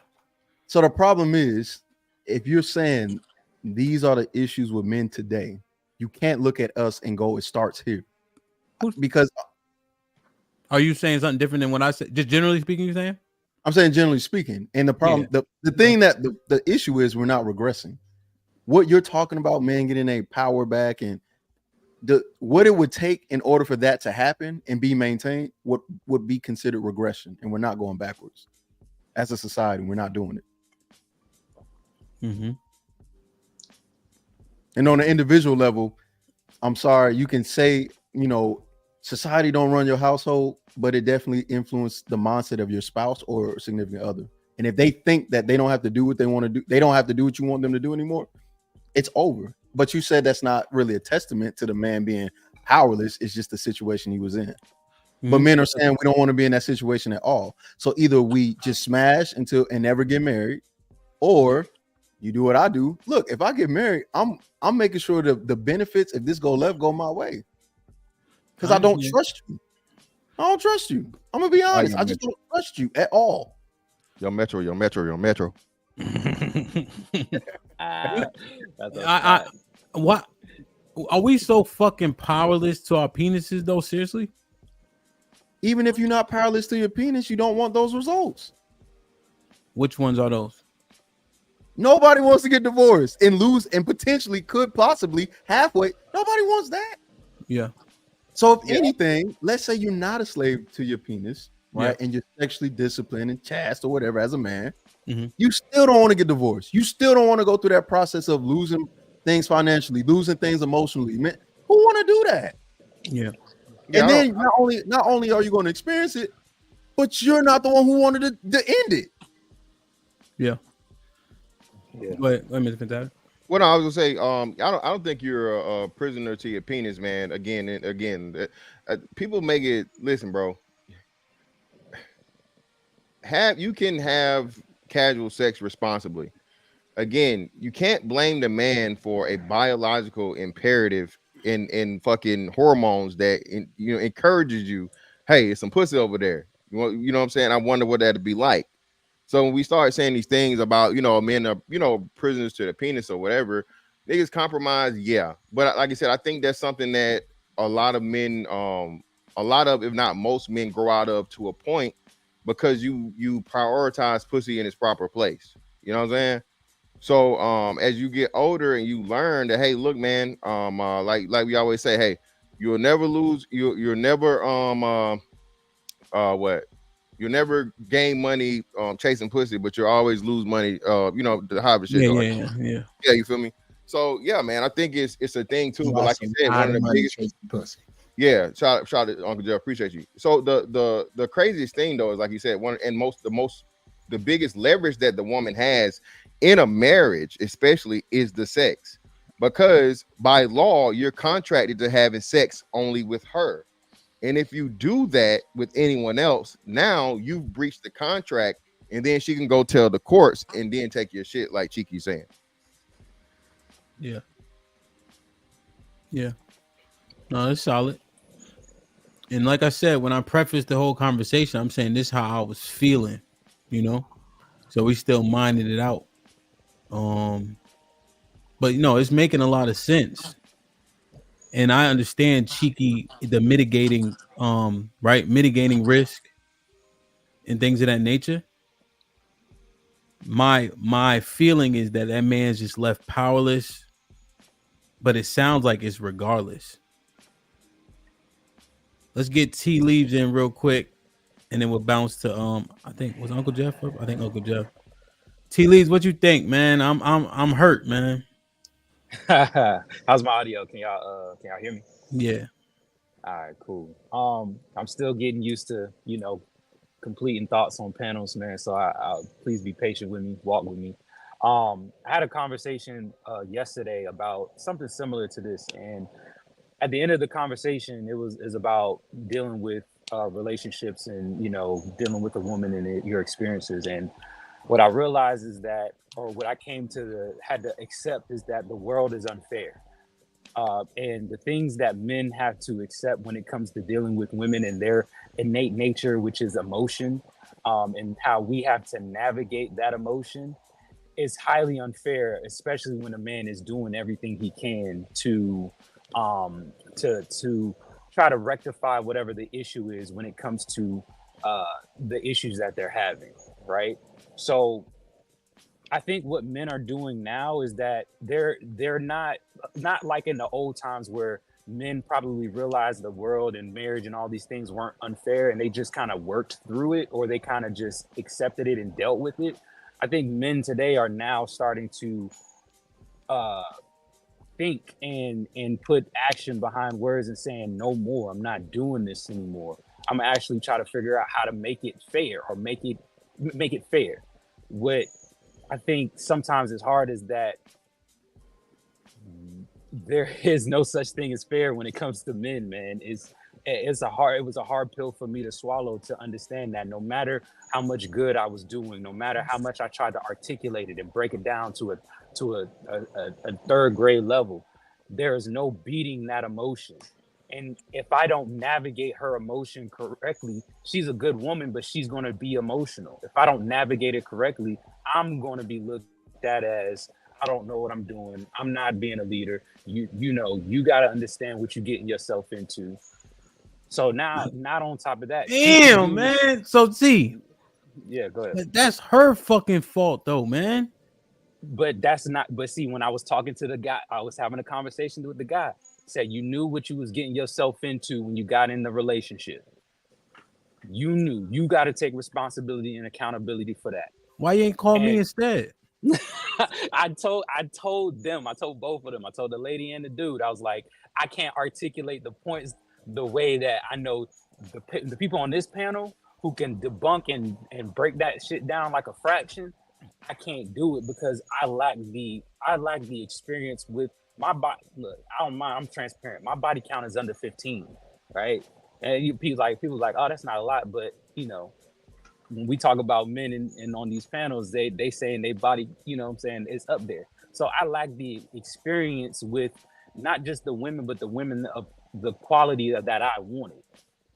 So the problem is, if you're saying these are the issues with men today, you can't look at us and go, it starts here. Because are you saying something different than what I said? Just generally speaking, you're saying? I'm saying generally speaking. And the problem, the thing that the issue is we're not regressing. What you're talking about, man, getting a power back and what it would take in order for that to happen and be maintained would be considered regression. And we're not going backwards. As a society, we're not doing it. Mm-hmm. And on an individual level, I'm sorry, you can say, society don't run your household, but it definitely influenced the mindset of your spouse or significant other. And if they think that they don't have to do what they want to do, they don't have to do what you want them to do anymore, it's over. But you said that's not really a testament to the man being powerless. It's just the situation he was in. Mm-hmm. But men are saying we don't want to be in that situation at all. So either we just smash and never get married, or you do what I do. Look, if I get married, I'm making sure the benefits, if this go left, go my way. Because I don't trust you. I don't trust you. I'm gonna be honest. I just don't trust you at all. Yo, Metro. What are we so fucking powerless to our penises though? Seriously? Even if you're not powerless to your penis, you don't want those results. Which ones are those? Nobody wants to get divorced and lose and potentially could possibly halfway. Nobody wants that. Yeah. So if anything, let's say you're not a slave to your penis, right? And you're sexually disciplined and chaste or whatever as a man, you still don't want to get divorced. You still don't want to go through that process of losing things financially, losing things emotionally. Man, who want to do that? Yeah. And then not only are you going to experience it, but you're not the one who wanted to end it. Yeah. Wait a minute, Fantastic. Well, no, I was gonna say, I don't think you're a prisoner to your penis, man. Again, people make it. Listen, bro. You can have casual sex responsibly. Again, you can't blame the man for a biological imperative in fucking hormones that encourages you. Hey, it's some pussy over there. You know what I'm saying? I wonder what that'd be like. So when we start saying these things about, men are, prisoners to the penis or whatever, niggas compromise. Yeah. But like I said, I think that's something that a lot of men, if not most men grow out of to a point because you prioritize pussy in its proper place. You know what I'm saying? So as you get older and you learn that, hey, look, man, like we always say, hey, you'll never lose. You'll never You'll never gain money chasing pussy, but you'll always lose money. The hobby shit. Yeah. You feel me? So yeah, man, I think it's a thing too. But like you said, one of the biggest pussy. Yeah, shout out Uncle Joe, appreciate you. So the craziest thing though is, like you said, the biggest leverage that the woman has in a marriage, especially, is the sex, because by law you're contracted to having sex only with her. And if you do that with anyone else, now you've breached the contract, and then she can go tell the courts and then take your shit, like Cheeky's saying. Yeah. No, it's solid. And like I said, when I prefaced the whole conversation, I'm saying this is how I was feeling, So we still minded it out. But it's making a lot of sense. And I understand Cheeky, the mitigating risk and things of that nature. My feeling is that man's just left powerless, but it sounds like it's regardless. Let's get tea leaves in real quick, and then we'll bounce to I think was Uncle Jeff up? I think Uncle Jeff. Tea leaves, what you think, man? I'm hurt, man. How's my audio? Can y'all hear me? Yeah. All right, cool. I'm still getting used to, completing thoughts on panels, man. So I'll please be patient with me, walk with me. I had a conversation yesterday about something similar to this, and at the end of the conversation, is about dealing with relationships and dealing with a woman and your experiences. And what I realized is that, or what I came to had to accept, is that the world is unfair. And the things that men have to accept when it comes to dealing with women and their innate nature, which is emotion, and how we have to navigate that emotion, is highly unfair, especially when a man is doing everything he can to try to rectify whatever the issue is when it comes to the issues that they're having, right? So I think what men are doing now is that they're not like in the old times where men probably realized the world and marriage and all these things weren't unfair, and they just kind of worked through it, or they kind of just accepted it and dealt with it. I think men today are now starting to think and put action behind words and saying, no more, I'm not doing this anymore. I'm actually try to figure out how to make it fair, or make it fair. What I think sometimes is hard is that there is no such thing as fair when it comes to men, man. It was a hard pill for me to swallow, to understand that no matter how much good I was doing, no matter how much I tried to articulate it and break it down to a third grade level, there is no beating that emotion. And if I don't navigate her emotion correctly, she's a good woman, but she's going to be emotional. If I don't navigate it correctly, I'm going to be looked at as, I don't know what I'm doing. I'm not being a leader. You got to understand what you're getting yourself into. So now, not on top of that. Damn, man. So see, yeah, go ahead. That's her fucking fault, though, man. But that's not. But see, when I was talking to the guy, I was having a conversation with the guy. Said you knew what you was getting yourself into when you got in the relationship. You knew. You got to take responsibility and accountability for that. Why you ain't call me instead? I told them. I told both of them. I told the lady and the dude. I was like, I can't articulate the points the way that I know the people on this panel who can debunk and break that shit down like a fraction. I can't do it because I lack the experience with my body. Look, I don't mind. I'm transparent. My body count is under 15, right? And people like, oh, that's not a lot, but when we talk about men and on these panels, they saying they body, what I'm saying, it's up there. So I lack the experience with not just the women, but the women of the quality that I wanted.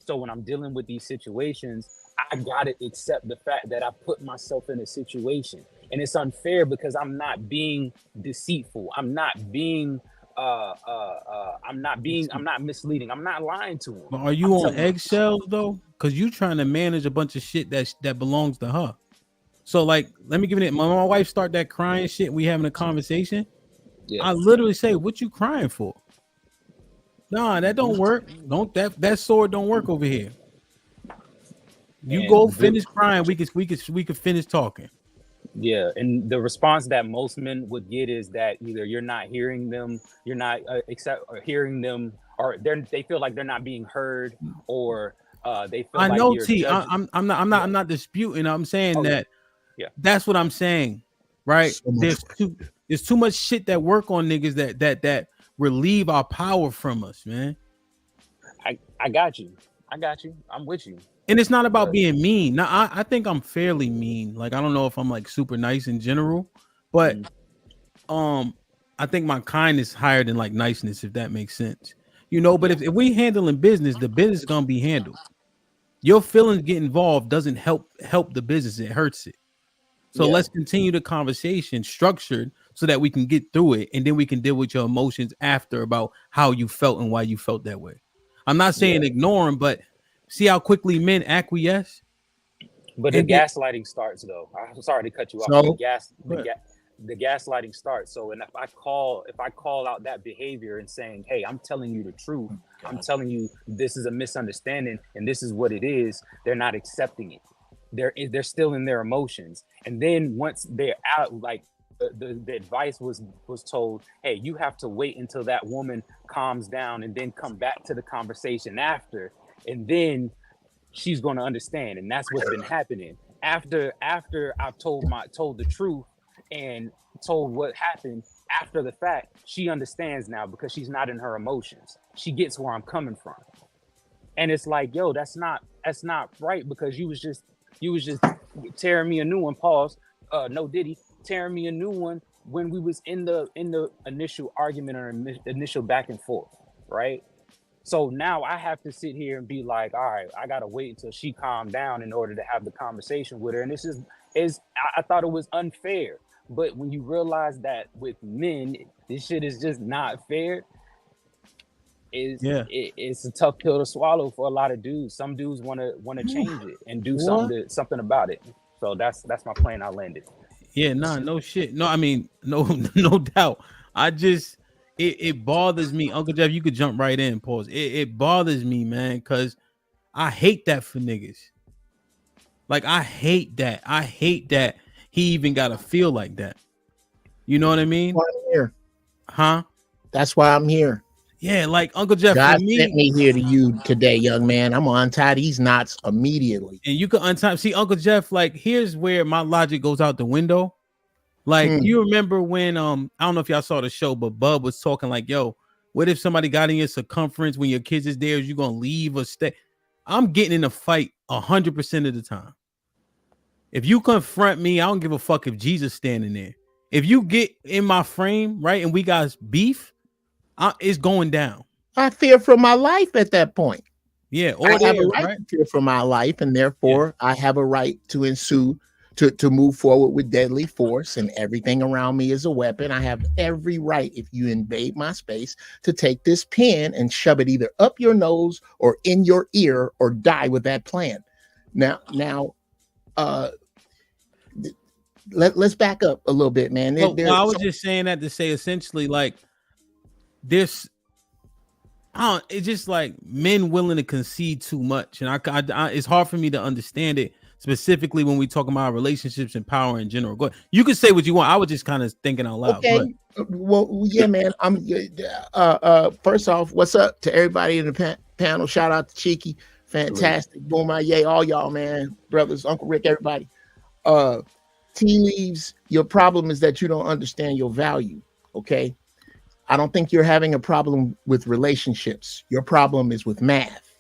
So when I'm dealing with these situations, I gotta accept the fact that I put myself in a situation, and it's unfair because I'm not being deceitful. I'm not being I'm not misleading. I'm not lying to him. But are you on eggshells though? Because you trying to manage a bunch of shit that belongs to her. So like, let me give it. My wife start that crying shit. We having a conversation. Yeah. I literally say, "What you crying for?" Nah, that don't work. That sword don't work over here. You and go finish crying. We could finish talking. Yeah, and the response that most men would get is that either you're not hearing them, you're not hearing them, or they feel like they're not being heard, or they feel I like know you're T. judging. I'm not disputing. I'm saying that. Yeah, that's what I'm saying. Right? There's too much shit that work on niggas that relieve our power from us, man. I got you. I'm with you. And it's not about being mean. Now, I think I'm fairly mean. Like, I don't know if I'm like super nice in general, but I think my kindness is higher than like niceness, if that makes sense. But if we handling business, the business is gonna be handled. Your feelings get involved doesn't help the business, it hurts it. So let's continue the conversation structured so that we can get through it, and then we can deal with your emotions after about how you felt and why you felt that way. I'm not saying ignore them, but see how quickly men acquiesce? But the gaslighting starts though. I'm sorry to cut you off. So The gaslighting starts. So, and if I call out that behavior and saying, "Hey, I'm telling you the truth. I'm telling you this is a misunderstanding and this is what it is," they're not accepting it. They're still in their emotions. And then once they're out, like the advice was told, "Hey, you have to wait until that woman calms down and then come back to the conversation after, and then she's going to understand." And that's what's been happening. After I've told the truth and told what happened after the fact, she understands now because she's not in her emotions. She gets where I'm coming from. And it's like, yo, that's not right, because you was just tearing me a new one, pause, no Diddy, tearing me a new one when we was in the initial argument or initial back and forth, right? So now I have to sit here and be like, all right, I gotta wait until she calmed down in order to have the conversation with her. And this is I thought it was unfair. But when you realize that with men, this shit is just not fair, it's a tough pill to swallow for a lot of dudes. Some dudes want to change it and do something about it. So that's my plan. I landed. Yeah, no shit. No, I mean, no doubt. It bothers me. Uncle Jeff, you could jump right in, pause. It bothers me, man, because I hate that for niggas. Like, I hate that. I hate that he even got to feel like that. You know what I mean? That's why I'm here. Huh? That's why I'm here. Yeah, like Uncle Jeff, God for me, sent me here to you today, young man. I'm gonna untie these knots immediately. And you can untie. See, Uncle Jeff, like, here's where my logic goes out the window. Like, you remember when I don't know if y'all saw the show, but Bub was talking like, yo, what if somebody got in your circumference when your kids is there? Is you gonna leave or stay? I'm getting in a fight 100% of the time. If you confront me, I don't give a fuck if Jesus standing there. If you get in my frame, right, and we got beef, it's going down. I fear for my life at that point. Yeah, I have a right to fear for my life, and therefore I have a right to move forward with deadly force, and everything around me is a weapon. I have every right, if you invade my space, to take this pen and shove it either up your nose or in your ear, or die with that plan. Now, let's back up a little bit, man. Well, I was just saying that to say essentially, like, this, it's just like men willing to concede too much, and I it's hard for me to understand it, specifically when we talk about relationships and power in general. Go ahead. You can say what you want. I was just kind of thinking out loud. Okay. Well, yeah, man. I'm first off, what's up to everybody in the panel? Shout out to Cheeky, fantastic, Boom, yay, all y'all, man, brothers, Uncle Rick, everybody. Tea leaves. Your problem is that you don't understand your value. Okay. I don't think you're having a problem with relationships. Your problem is with math.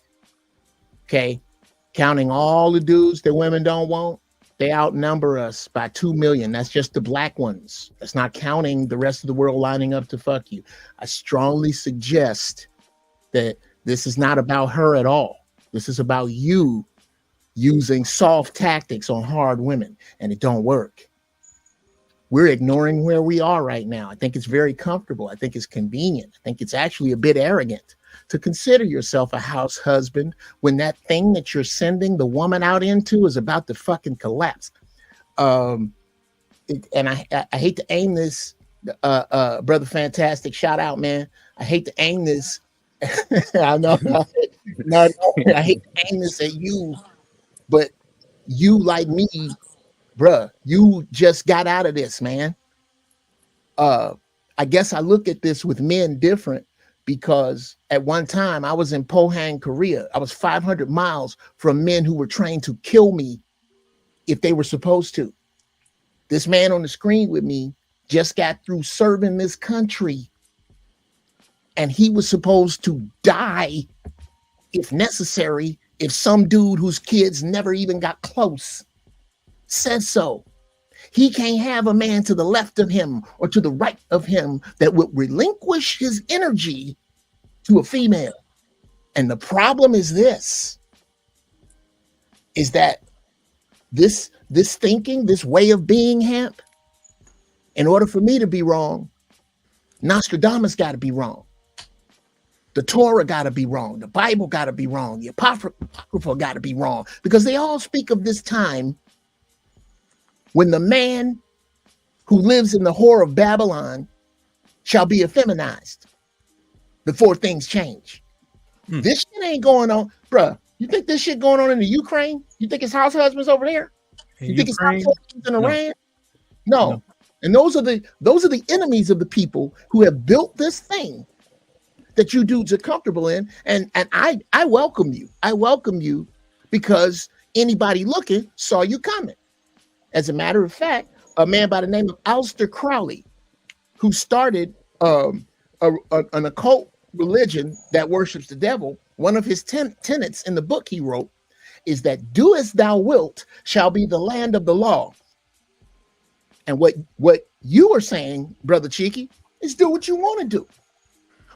Okay. Counting all the dudes that women don't want, they outnumber us by 2 million. That's just the black ones. That's not counting the rest of the world lining up to fuck you. I strongly suggest that this is not about her at all. This is about you using soft tactics on hard women, and it don't work. We're ignoring where we are right now. I think it's very comfortable. I think it's convenient. I think it's actually a bit arrogant to consider yourself a house husband when that thing that you're sending the woman out into is about to fucking collapse. And I hate to aim this, brother fantastic, shout out, man. I hate to aim this. I know. No, I hate to aim this at you, but you, like me, bruh, you just got out of this, man. I guess I look at this with men different, because at one time I was in Pohang, Korea. I was 500 miles from men who were trained to kill me if they were supposed to. This man on the screen with me just got through serving this country, and he was supposed to die if necessary if some dude whose kids never even got close said so. He can't have a man to the left of him or to the right of him that would relinquish his energy to a female. And the problem is this, is that this thinking, this way of being, Hamp, in order for me to be wrong, Nostradamus got to be wrong. The Torah got to be wrong. The Bible got to be wrong. The Apocrypha got to be wrong, because they all speak of this time when the man who lives in the whore of Babylon shall be effeminized before things change. This shit ain't going on, bruh. You think this shit going on in the Ukraine? You think it's house husbands over there? You think it's house husbands in Iran? No. And those are the enemies of the people who have built this thing that you dudes are comfortable in. And I welcome you. I welcome you because anybody looking saw you coming. As a matter of fact, a man by the name of Aleister Crowley, who started an occult religion that worships the devil, one of his tenets in the book he wrote is that do as thou wilt shall be the land of the law. And what you are saying, Brother Cheeky, is do what you want to do.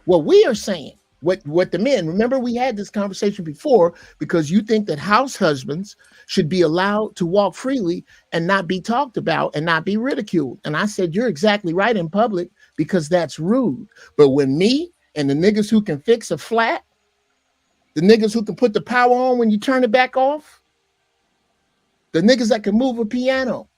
What we are saying, what the men, remember we had this conversation before, because you think that house husbands should be allowed to walk freely and not be talked about and not be ridiculed. And I said, you're exactly right in public, because that's rude. But when me and the niggas who can fix a flat, the niggas who can put the power on when you turn it back off, the niggas that can move a piano,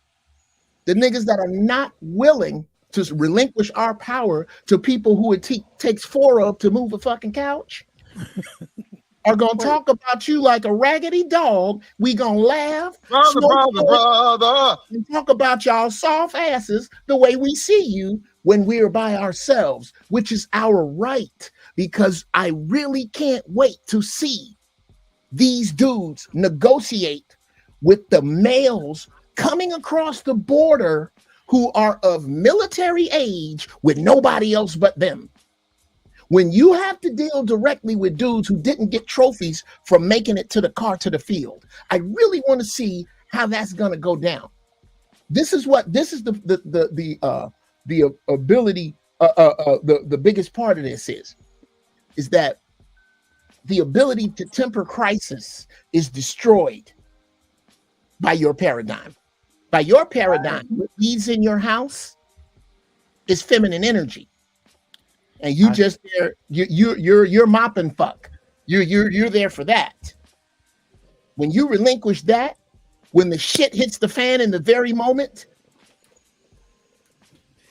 the niggas that are not willing to relinquish our power to people who it takes 4 of to move a fucking couch, are gonna talk about you like a raggedy dog. We gonna laugh, brother, and talk about y'all soft asses the way we see you when we're by ourselves, which is our right, because I really can't wait to see these dudes negotiate with the males coming across the border who are of military age with nobody else but them. When you have to deal directly with dudes who didn't get trophies from making it to the car to the field, I really want to see how that's gonna go down. This is the ability, the biggest part of this is that the ability to temper crisis is destroyed by your paradigm. By your paradigm, what leaves in your house is feminine energy, and you just there. You're mopping fuck. You're there for that. When you relinquish that, when the shit hits the fan in the very moment,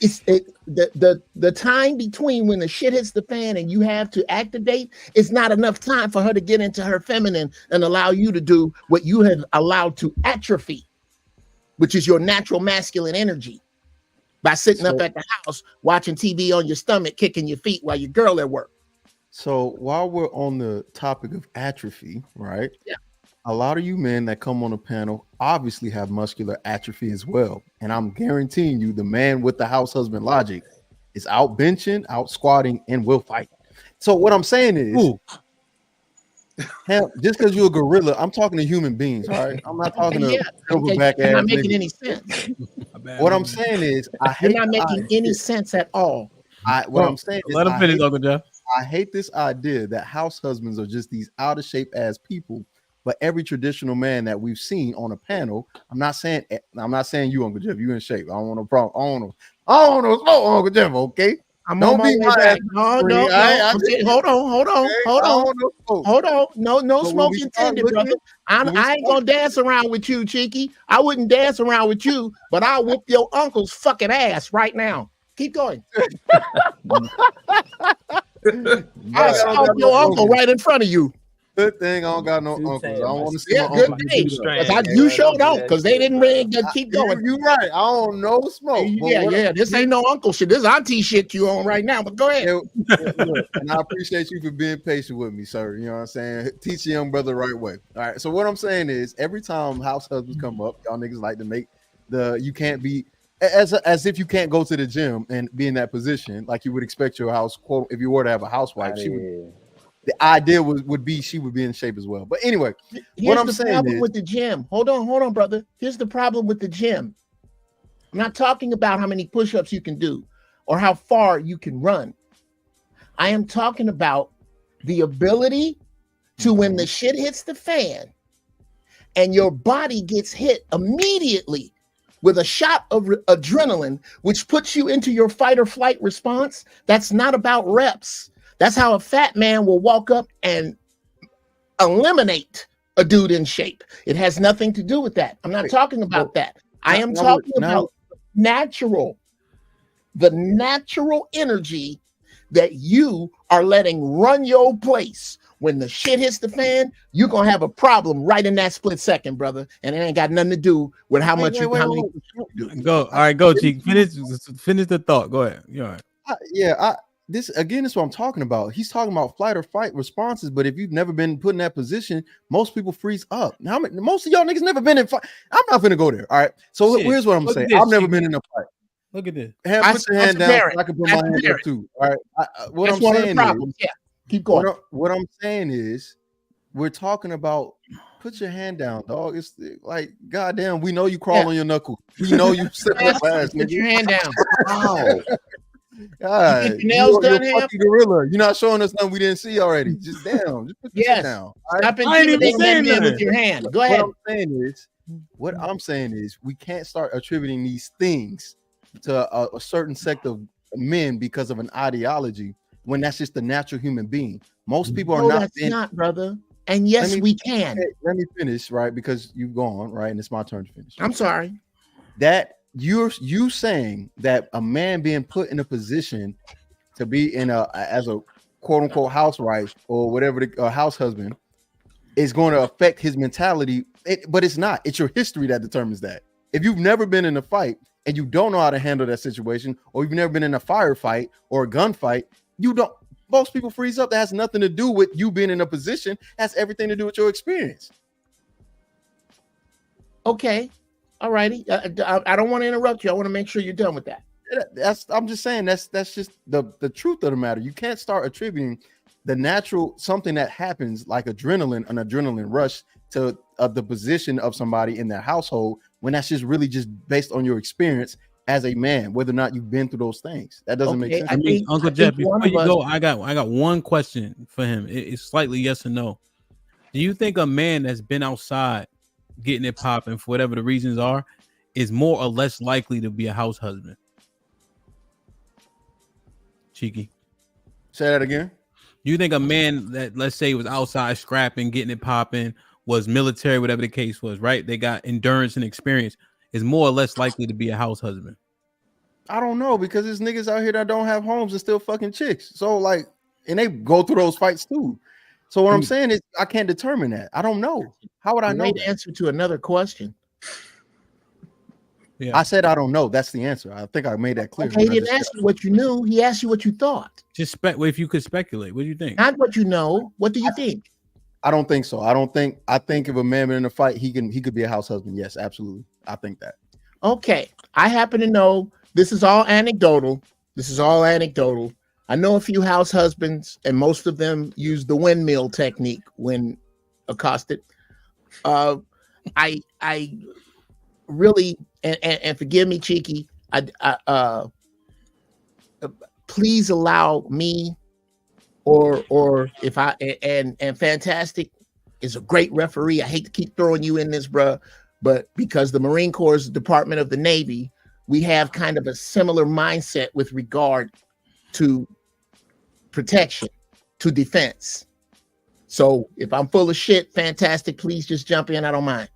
the time between when the shit hits the fan and you have to activate is not enough time for her to get into her feminine and allow you to do what you have allowed to atrophy, which is your natural masculine energy, by sitting up at the house watching TV on your stomach, kicking your feet while your girl at work. So while we're on the topic of atrophy, right? Yeah. A lot of you men that come on the panel obviously have muscular atrophy as well. And I'm guaranteeing you the man with the house husband logic is out benching, out squatting, and will fight. So what I'm saying is, hell, just because you're a gorilla, I'm talking to human beings, all right? I'm not talking to silverback ass. You're not making any sense. What I'm saying is, you're not making any sense at all. I'm saying is, let him finish, Uncle Jeff. I hate this idea that house husbands are just these out of shape ass people. But every traditional man that we've seen on a panel, I'm not saying you, Uncle Jeff, you in shape. I don't want no problem. I don't know smoke, Uncle Jeff. Okay, don't be my back. No. Hold on. No smoke intended, brother. I ain't gonna dance around with you, Cheeky. I wouldn't dance around with you, but I'll whoop your uncle's fucking ass right now. Keep going. I'll stomp your uncle right in front of you. Good thing I don't got no uncles. I don't want to see my good uncle. thing. You sure don't, because they didn't really keep going. You're right. I don't know smoke. Yeah. This ain't no uncle shit. This is auntie shit you on right now. But go ahead. And I appreciate you for being patient with me, sir. You know what I'm saying? Teach your young brother the right way. All right. So what I'm saying is, every time house husbands come up, y'all niggas like to make you can't be as if you can't go to the gym and be in that position like you would expect your house quote if you were to have a housewife. The idea would be she would be in shape as well. But anyway, what I'm saying is, with the gym. Hold on, brother. Here's the problem with the gym. I'm not talking about how many push-ups you can do or how far you can run. I am talking about the ability to, when the shit hits the fan and your body gets hit immediately with a shot of adrenaline, which puts you into your fight or flight response. That's not about reps. That's how a fat man will walk up and eliminate a dude in shape. It has nothing to do with that. I'm not talking about that. I am talking about the natural energy that you are letting run your place. When the shit hits the fan, you're gonna have a problem right in that split second, brother. And it ain't got nothing to do with how much how many you do. Go. All right, go, Cheek. Finish the thought. Go ahead. You're all right. This again is what I'm talking about. He's talking about flight or fight responses, but if you've never been put in that position, most people freeze up. Now, most of y'all niggas never been in fight. I'm not gonna go there. All right. So here's what I'm saying. I've never been in a fight. Look at this. Put your hand down. So I can put my hand up too. All right. What I'm saying is, keep going. What I'm saying is, we're talking about put your hand down, dog. It's like, goddamn, we know you crawl on your knuckle. We know you sit on ass. Put your hand down. Wow. God, you nails you're done, a fucking gorilla. You're not showing us nothing we didn't see already. Just put your shit down. Stop intimidating that man with your hand. Go ahead. What I'm saying is, we can't start attributing these things to a certain sect of men because of an ideology when that's just the natural human being. Most people are not, brother. And yes, we can. Let me finish, right? Because you've gone, right? And it's my turn to finish. I'm sorry. That you saying that a man being put in a position to be as a quote unquote housewife or whatever, a house husband, is going to affect his mentality. But it's not. It's your history that determines that. If you've never been in a fight and you don't know how to handle that situation, or you've never been in a firefight or a gunfight, most people freeze up. That has nothing to do with you being in a position. That's everything to do with your experience. Okay. All righty. I don't want to interrupt you. I want to make sure you're done with that. I'm just saying that's just the truth of the matter. You can't start attributing the natural something that happens like an adrenaline rush to the position of somebody in their household when that's just really just based on your experience as a man, whether or not you've been through those things. That doesn't make sense. I mean, Uncle Jeff, before you go, I got one question for him. It's slightly yes or no. Do you think a man that's been outside getting it popping for whatever the reasons are is more or less likely to be a house husband? Cheeky. Say that again. Do you think a man that, let's say, was outside scrapping, getting it popping, was military, whatever the case was, right? They got endurance and experience, is more or less likely to be a house husband? I don't know, because there's niggas out here that don't have homes and still fucking chicks. So like, and they go through those fights too. So what I'm saying is, I can't determine that. I don't know. How would I know? The answer to another question. Yeah. I said I don't know. That's the answer. I think I made that clear. Okay, he didn't ask you what you knew. He asked you what you thought. Just if you could speculate, what do you think? Not what you know. What do you think? I don't think so. I think if a man in a fight, he could be a house husband. Yes, absolutely. I think that. Okay. I happen to know this is all anecdotal. I know a few house husbands, and most of them use the windmill technique when accosted. I really, and forgive me, Cheeky, please allow me or if I and Fantastic is a great referee. I hate to keep throwing you in this, bruh, but because the Marine Corps' Department of the Navy, we have kind of a similar mindset with regard to protection, to defense. So if I'm full of shit, Fantastic, please just jump in. I don't mind.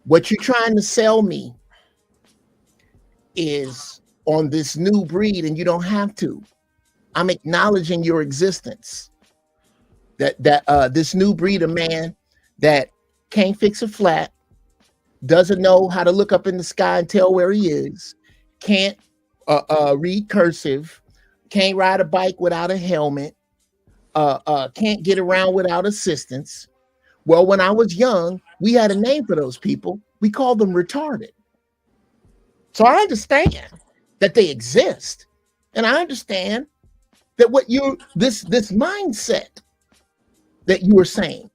What you're trying to sell me is on this new breed, and you don't have to. I'm acknowledging your existence. That this new breed of man that can't fix a flat, doesn't know how to look up in the sky and tell where he is, can't read cursive, can't ride a bike without a helmet, can't get around without assistance. Well, when I was young, we had a name for those people. We called them retarded. So I understand that they exist. And I understand that this mindset that you were saying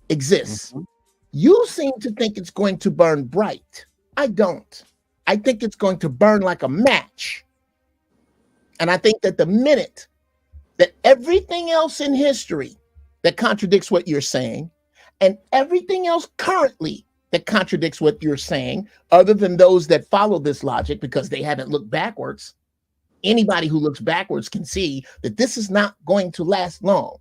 exists. Mm-hmm. You seem to think it's going to burn bright. I don't. I think it's going to burn like a match. And I think that the minute that everything else in history that contradicts what you're saying, and everything else currently that contradicts what you're saying, other than those that follow this logic because they haven't looked backwards, Anybody who looks backwards can see that this is not going to last long.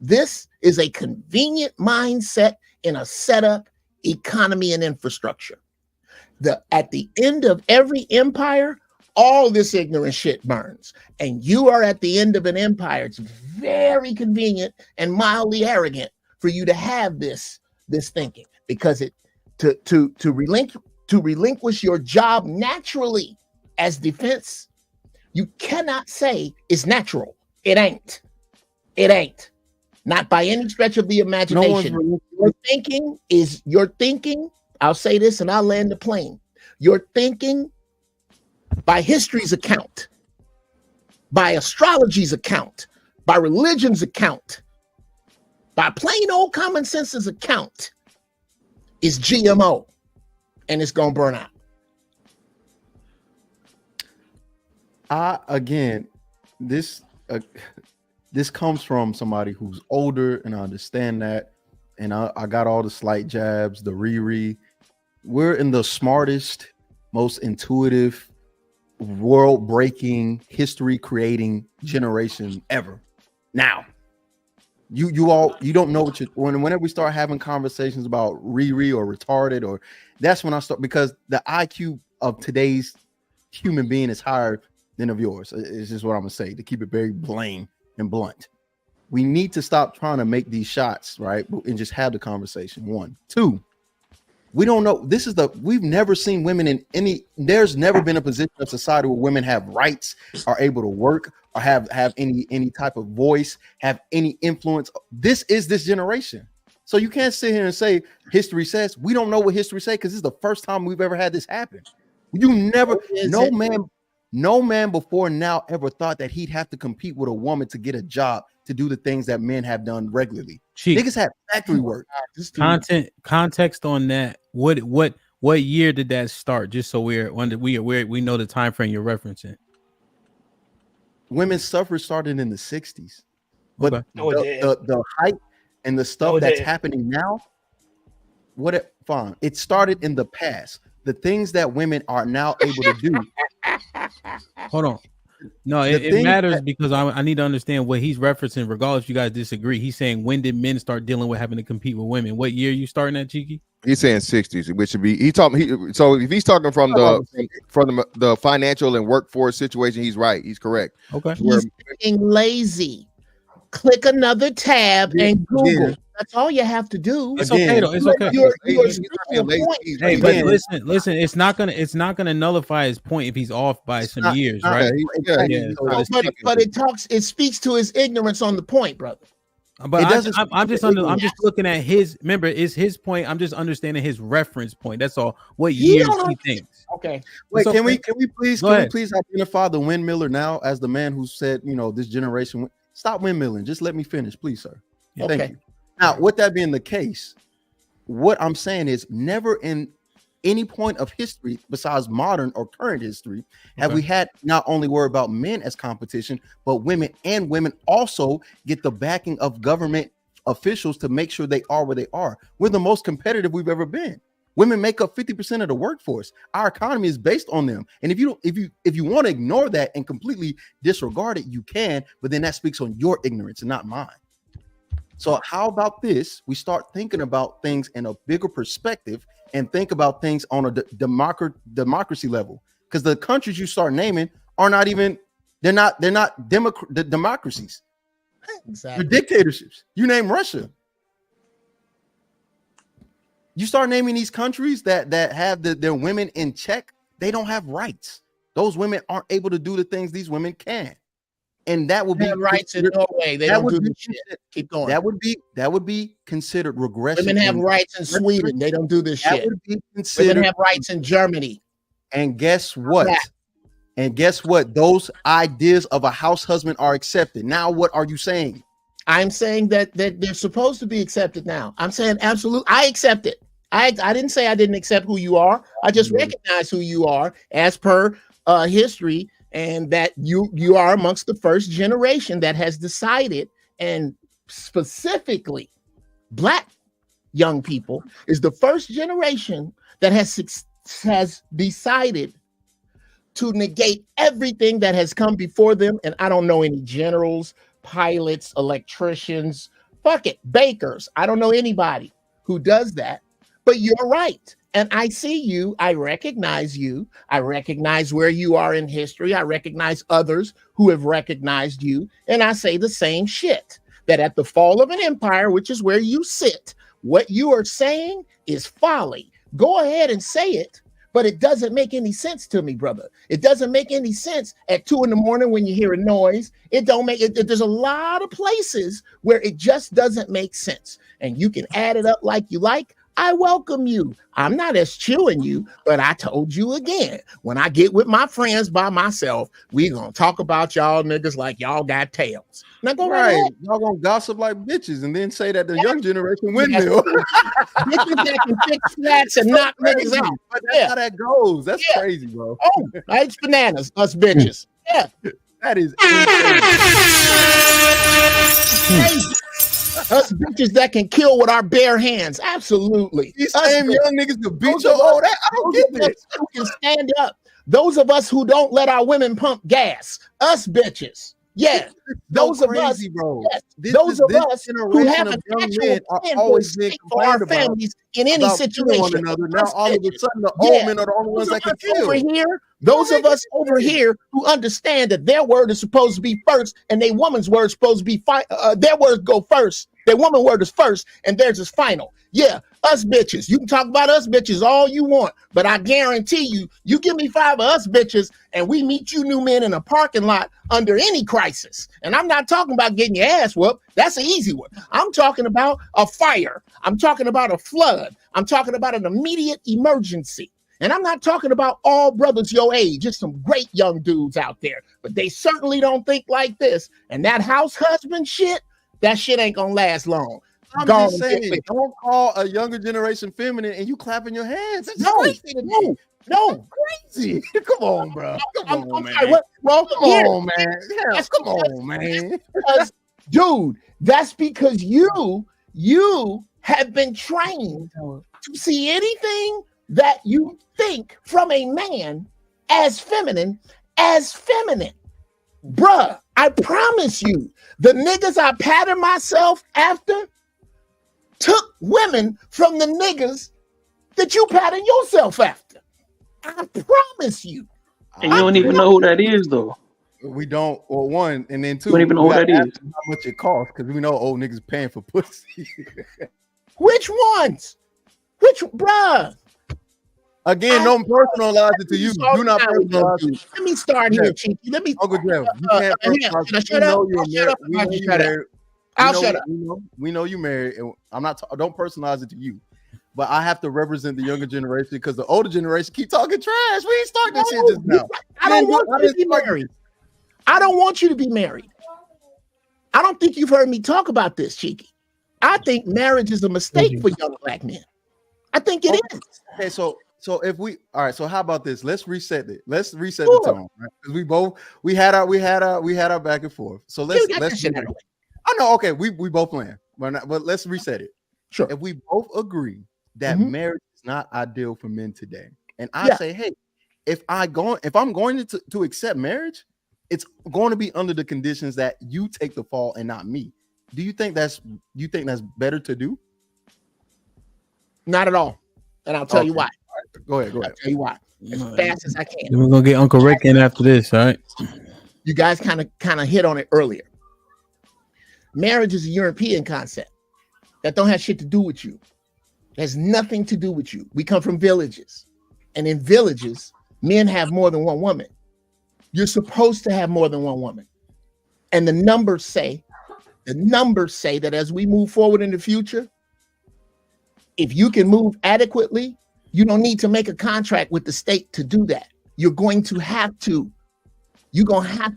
This is a convenient mindset in a setup economy and infrastructure. At the end of every empire, all this ignorant shit burns. And you are at the end of an empire. It's very convenient and mildly arrogant for you to have this thinking, because to relinquish your job naturally as defense, you cannot say is natural. It ain't. It ain't. Not by any stretch of the imagination. Your thinking, I'll say this and I'll land the plane. Your thinking, by history's account, by astrology's account, by religion's account, by plain old common sense's account, is GMO, and it's gonna burn out. This comes from somebody who's older, and I understand that. And I got all the slight jabs, the Riri. We're in the smartest, most intuitive, world-breaking, history-creating generation ever. Now, you don't know what whenever we start having conversations about Riri or retarded, or that's when I start, because the IQ of today's human being is higher than of yours. It's just what I'm gonna say, to keep it very plain and blunt. We need to stop trying to make these shots, right? And just have the conversation. 1, 2. We don't know. We've never seen women in there's never been a position of society where women have rights, are able to work, or have any type of voice, have any influence. This is this generation. So you can't sit here and say history says. We don't know what history says, because this is the first time we've ever had this happen. No man before now ever thought that he'd have to compete with a woman to get a job, to do the things that men have done regularly. Niggas have factory work. Context on that. What year did that start? Just so we know the time frame you're referencing. Women's suffrage started in the 60s, but Okay. the hype and the stuff that's happening now, fine. It started in the past. The things that women are now able to do. Hold on. No, it matters because I need to understand what he's referencing, regardless if you guys disagree. He's saying, when did men start dealing with having to compete with women? What year you starting at, Cheeky? He's saying 60s, which would be so if he's talking from the financial and workforce situation, he's right. He's correct. Okay. He's being lazy. Click another tab and Google. That's all you have to do. It's okay though. It's okay. Hey, but listen. It's not gonna nullify his point if he's off by some years, right? But it speaks to his ignorance on the point, brother. But I'm just looking at his. Remember, it's his point. I'm just understanding his reference point. That's all. What years he thinks? Okay. Wait, can we please identify the windmiller now as the man who said, this generation? Stop windmilling. Just let me finish, please, sir. Okay. Thank you. Now, with that being the case, what I'm saying is, never in any point of history besides modern or current history have we had not only worry about men as competition, but women, and women also get the backing of government officials to make sure they are where they are. We're the most competitive we've ever been. Women make up 50% of the workforce. Our economy is based on them. And if you want to ignore that and completely disregard it, you can, but then that speaks on your ignorance and not mine. So how about this? We start thinking about things in a bigger perspective and think about things on a democracy level. Because the countries you start naming are not even, they're not democracies. Exactly. They're dictatorships. You name Russia. You start naming these countries that have their women in check, they don't have rights. Those women aren't able to do the things these women can. And that would be rights in Norway. They don't do this shit. Keep going. That would be considered regression. Women have rights in Sweden. They don't do this shit. Women have rights in Germany. And guess what? Those ideas of a house husband are accepted. Now, what are you saying? I'm saying that they're supposed to be accepted now. I'm saying absolutely. I accept it. I didn't say I didn't accept who you are. I just recognize who you are as per history, and that you are amongst the first generation that has decided, and specifically Black young people is the first generation that has decided to negate everything that has come before them. And I don't know any generals, pilots, electricians, fuck it, bakers. I don't know anybody who does that, but you're right. And I see you, I recognize you, I recognize where you are in history, I recognize others who have recognized you, and I say the same shit, that at the fall of an empire, which is where you sit, what you are saying is folly. Go ahead and say it, but it doesn't make any sense to me, brother. It doesn't make any sense at 2 a.m. when you hear a noise. It don't make it. There's a lot of places where it just doesn't make sense, and you can add it up like you like. I welcome you. I'm not as chewing you, but I told you again, when I get with my friends by myself, we gonna talk about y'all niggas like y'all got tails. Now go right ahead. Y'all gonna gossip like bitches and then say that the young generation windmill. Bitches that can fix flats and knock niggas out. But that's how that goes. That's crazy, bro. Oh, it's bananas, us bitches. Yeah. That is crazy. Us bitches that can kill with our bare hands. Absolutely. These same young niggas can beat your old ass. I don't get this. Who can stand up. Those of us who don't let our women pump gas. Us bitches. Yeah. Those of us, bro. Yes, those of us who have an actual plan always for our families in any situation. One another. Now all of a sudden the old men are the only ones that can kill. Over here, those of us over here who understand that their word is supposed to be first and their woman's word is supposed to be their words go first. Their woman word is first and theirs is final. Yeah, us bitches. You can talk about us bitches all you want, but I guarantee you, you give me 5 of us bitches and we meet you new men in a parking lot under any crisis. And I'm not talking about getting your ass whooped. That's an easy one. I'm talking about a fire. I'm talking about a flood. I'm talking about an immediate emergency. And I'm not talking about all brothers your age. Just some great young dudes out there, but they certainly don't think like this. And that house husband shit, that shit ain't gonna last long. I'm just saying, don't call a younger generation feminine and you clapping your hands. That's crazy to me. No, crazy. Come on, bro. Come on, man. Sorry, well, come on, man. Yeah, come on, man. Because, dude, that's because you have been trained to see anything that you think from a man as feminine. Bruh, I promise you, the niggas I pattern myself after took women from the niggas that you pattern yourself after. I promise you. And you don't even know who that is, though. We don't, or one, and then two, we don't even know who that is. How much it costs, because we know old niggas paying for pussy. Which ones? Bruh? Again, don't personalize it to you. Do not personalize it. Let me start here, Cheeky. Let me. Uncle Jeff, you can't personalize. I'll shut up. We know you married, and I'm not. Don't personalize it to you. But I have to represent the younger generation because the older generation keep talking trash. We ain't starting this shit just now. I don't want you to be married. I don't want you to be married. I don't think you've heard me talk about this, Cheeky. I think marriage is a mistake for young black men. I think it is. Okay, so if we all right, so how about this? Let's reset it. Let's reset the tone, right? Because we had our back and forth. So let's I know, okay, we both playing, but let's reset it. Sure. If we both agree that marriage is not ideal for men today, and I say, hey, if I'm going to accept marriage, it's going to be under the conditions that you take the fall and not me. Do you think that's better to do? Not at all. And I'll tell you why. Right. Go ahead. I'll tell you why. As fast as I can. Then we're gonna get Uncle Rick in after this, all right? You guys kind of hit on it earlier. Marriage is a European concept that don't have shit to do with you. It has nothing to do with you. We come from villages. And in villages, men have more than one woman. You're supposed to have more than one woman. And the numbers say that as we move forward in the future, if you can move adequately, you don't need to make a contract with the state to do that. You're going to have to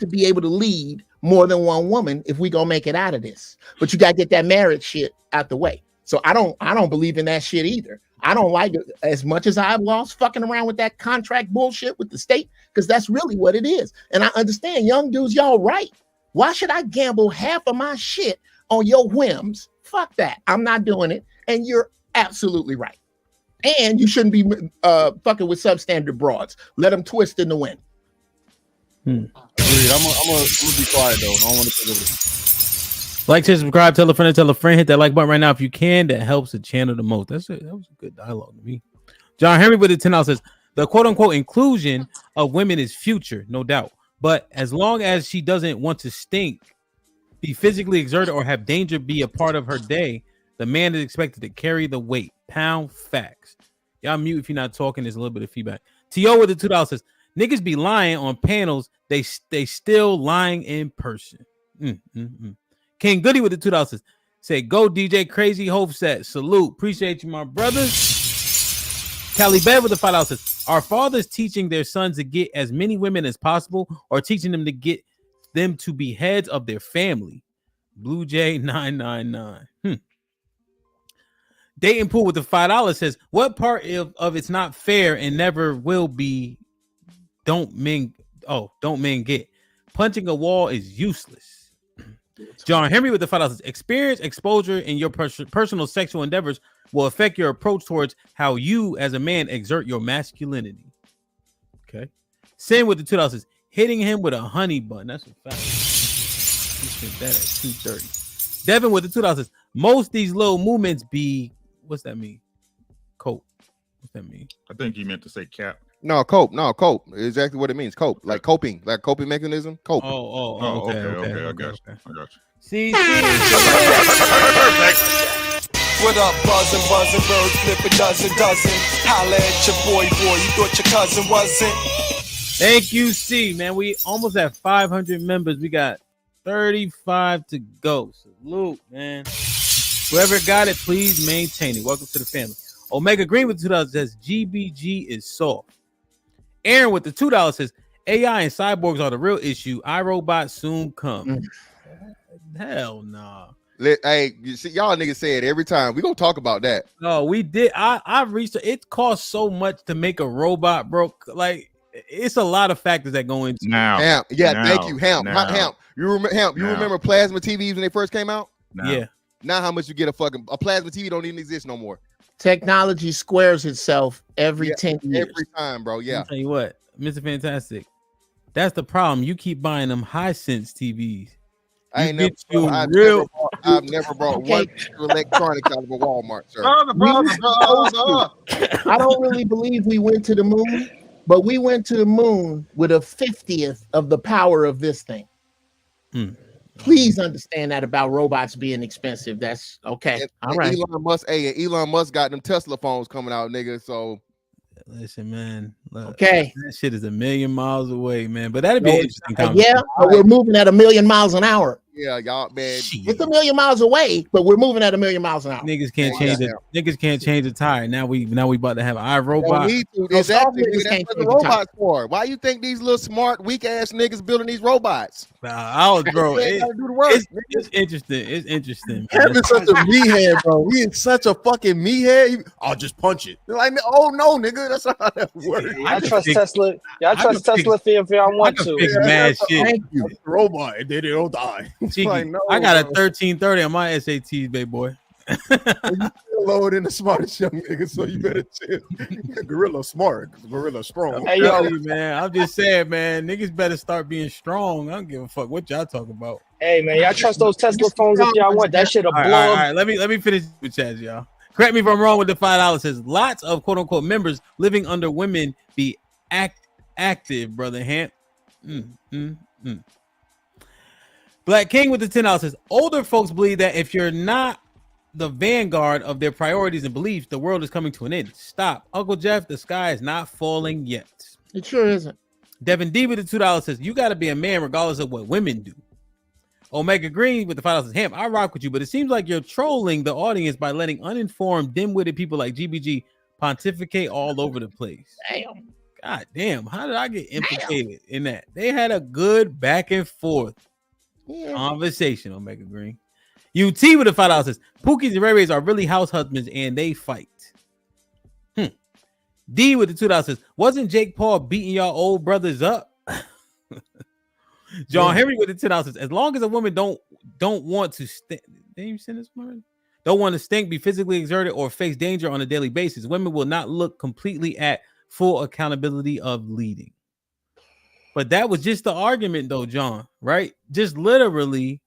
be able to lead more than one woman if we gonna make it out of this. But you gotta get that marriage shit out the way. So I don't believe in that shit either. I don't like it as much as I've lost fucking around with that contract bullshit with the state, because that's really what it is. And I understand young dudes, y'all right. Why should I gamble half of my shit on your whims? Fuck that. I'm not doing it. And you're absolutely right. And you shouldn't be fucking with substandard broads. Let them twist in the wind. Agreed. I'm gonna be quiet though. I don't want to take over this. Like, share, subscribe, tell a friend, hit that like button right now if you can. That helps the channel the most. That was a good dialogue to me. John Henry with the 10 says the quote unquote inclusion of women is future, no doubt. But as long as she doesn't want to stink, be physically exerted, or have danger be a part of her day, the man is expected to carry the weight. Pound facts. Y'all mute if you're not talking. There's a little bit of feedback. T.O. with the $2 says niggas be lying on panels. They still lying in person. King Goody with the $2 says, say, go DJ Crazy Hope set. Salute. Appreciate you, my brothers. Callie Bev with the $5 says, are fathers teaching their sons to get as many women as possible, or teaching them to get them to be heads of their family? Blue J 999. Dayton Pool with the $5 says, what part of it's not fair and never will be don't men get? Punching a wall is useless. John Henry with the $5 says, experience, exposure in your personal sexual endeavors will affect your approach towards how you as a man exert your masculinity. Okay. Sin with the $2 says, hitting him with a honey bun. That's a fact. He spent that at 2:30. Devin with the $2 says, most these little movements be, what's that mean? Cope. What's that mean? I think he meant to say cap. No, cope. Exactly what it means. Cope, like coping, like coping mechanism. Cope. Okay. I got you. See. What up, buzzing, birds flip a dozen. Holla at your boy, you thought your cousin wasn't. Thank you, C, man. We almost at 500 members. We got 35 to go. Salute, man. Whoever got it, please maintain it. Welcome to the family. Omega Green with $2 says GBG is soft. Aaron with the $2 says AI and cyborgs are the real issue. iRobot soon come. Hell no. Nah. Hey, you see, y'all niggas say it every time. We gonna talk about that. No, we did. I researched. It costs so much to make a robot, bro. Like, it's a lot of factors that go into Hamp. Thank you, Hamp. You remember plasma TVs when they first came out? Yeah. Now how much you get a plasma TV don't even exist no more. Technology squares itself every 10 years. Every time, bro. Yeah. I'll tell you what, Mr. Fantastic. That's the problem. You keep buying them Hisense TVs. I've never brought one piece of electronics out of a Walmart, sir. I don't really believe we went to the moon, but we went to the moon with a 50th of the power of this thing. Please understand that about robots being expensive. That's okay. All right. Elon Musk got them Tesla phones coming out, nigga. So listen, man. Look, okay. That shit is a million miles away, man. But that'd be an interesting conversation. Yeah, but we're moving at 1,000,000 miles an hour. Yeah, y'all, man. It's 1,000,000 miles away, but we're moving at 1,000,000 miles an hour. Niggas can't change it. Niggas can't change the tire. Now we about to have iRobot. Exactly. That's what the robots for. Why you think these little smart, weak ass niggas building these robots? Bro, it's interesting. It's interesting. Kevin's such a meathead, bro. He is such a fucking meathead. I'll just punch it. They're like, oh no, nigga, that's not how that works. I trust Tesla. Y'all trust Tesla if y'all want to. Mad shit. Thank you. Robot, and then they don't die. Like, no, I got a 1330 on my SATs, baby boy. You're lower than the smartest young nigga, so you better chill. Gorilla smart, gorilla strong. Hey, yo, man, I'm just saying, man, niggas better start being strong. I don't give a fuck what y'all talking about. Hey, man, y'all trust those Tesla phones if y'all want. That shit'll blow up. All right, let me finish with Chaz, y'all. Correct me if I'm wrong with the $5. Says lots of quote unquote members living under women be active, brother Hamp. Black King with the $10 says older folks believe that if you're not the vanguard of their priorities and beliefs, the world is coming to an end. Stop. Uncle Jeff, the sky is not falling yet. It sure isn't. Devin D with the $2 says you got to be a man regardless of what women do. Omega Green with the $5 says, Ham, I rock with you, but it seems like you're trolling the audience by letting uninformed, dim-witted people like GBG pontificate all over the place. Damn. God damn. How did I get implicated in that? They had a good back and forth conversation, Omega Green. UT with the $5 says Pookies and Ray Rays are really house husbands and they fight. D with the $2 says wasn't Jake Paul beating y'all old brothers up? John Henry with the $10 says as long as a woman don't want to don't want to stink, be physically exerted, or face danger on a daily basis, women will not look completely at full accountability of leading. But that was just the argument, though, John. Right? Just literally,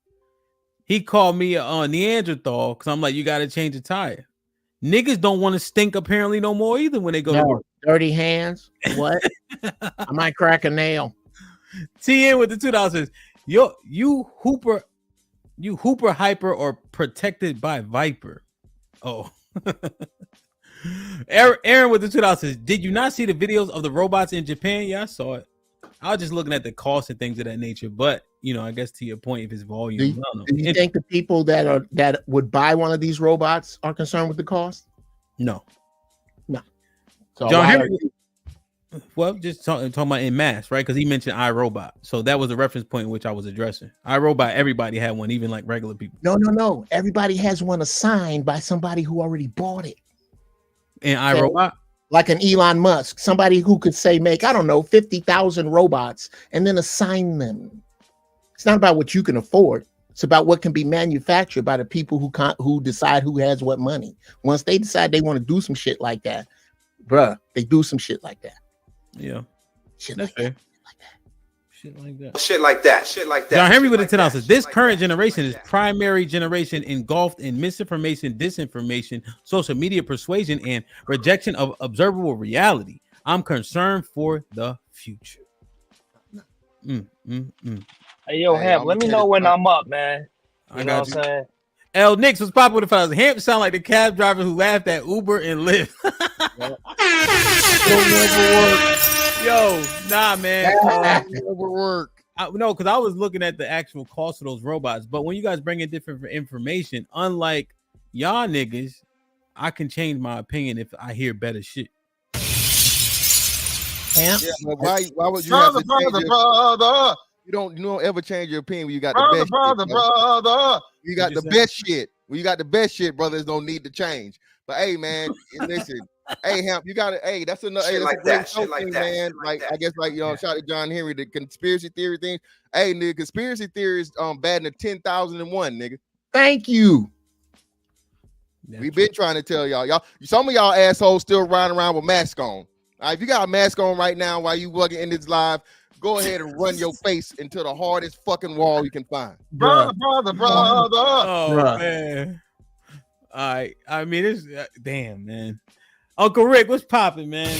he called me a Neanderthal because I'm like, you got to change the tire. Niggas don't want to stink apparently no more either when they go to work. Dirty hands. What? I might crack a nail. TN with the $2 says, you hooper hyper or protected by Viper. Oh. Aaron with the $2 says, did you not see the videos of the robots in Japan? Yeah, I saw it. I was just looking at the cost and things of that nature. But I guess to your point, if it's volume, do you think the people that would buy one of these robots are concerned with the cost? No. So John Henry, well, just talking about in mass, right? Because he mentioned iRobot, so that was a reference point in which I was addressing. iRobot, everybody had one, even like regular people. No. Everybody has one assigned by somebody who already bought it. And iRobot, like an Elon Musk, somebody who could say make 50,000 robots and then assign them. It's not about what you can afford. It's about what can be manufactured by the people who decide who has what money. Once they decide they want to do some shit like that, bruh, they do some shit like that. Yeah. Shit like that. Shit like that. Shit like that. Shit like that. John Henry with the $10 says, this current generation is primary generation engulfed in misinformation, disinformation, social media persuasion, and rejection of observable reality. I'm concerned for the future. Hey, yo, Hemp, let me know when I'm up, man. You know what I'm saying? L. Nix was popular with the fellas. Hemp sound like the cab driver who laughed at Uber and Lyft. Yo, nah, man. Overwork. No, because I was looking at the actual cost of those robots. But when you guys bring in different information, unlike y'all niggas, I can change my opinion if I hear better shit. Yeah, but why would you have to change brother? You don't ever change your opinion when you got the best shit, brother. You got the best shit. When you got the best shit, brothers don't need to change. But hey, man, listen. Hey, Hemp, you got it. Hey, that's another. Hey, that's a great show thing, man. Like I guess, shout out to John Henry, the conspiracy theory thing. Hey, nigga, conspiracy theories bad in the 10,001, nigga. Thank you. We've been trying to tell y'all. Some of y'all assholes still riding around with masks on. If you got a mask on right now while you working in this live, go ahead and run your face into the hardest fucking wall you can find. Brother. Oh, man. All right. I mean, it's damn, man. Uncle Rick, what's popping, man?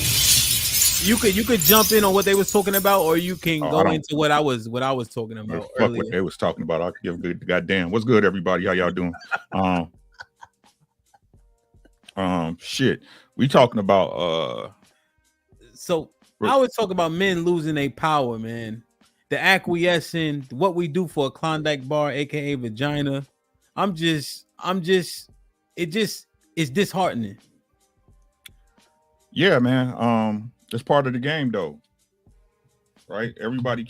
You could jump in on what they was talking about, or you can go into what I was talking about fuck earlier. What they was talking about. I'll give good goddamn. What's good, everybody? How y'all doing? Shit. We talking about So I was talking about men losing their power, man. The acquiescing, what we do for a Klondike bar, aka vagina. It's disheartening. Yeah, man. It's part of the game, though. Right? Everybody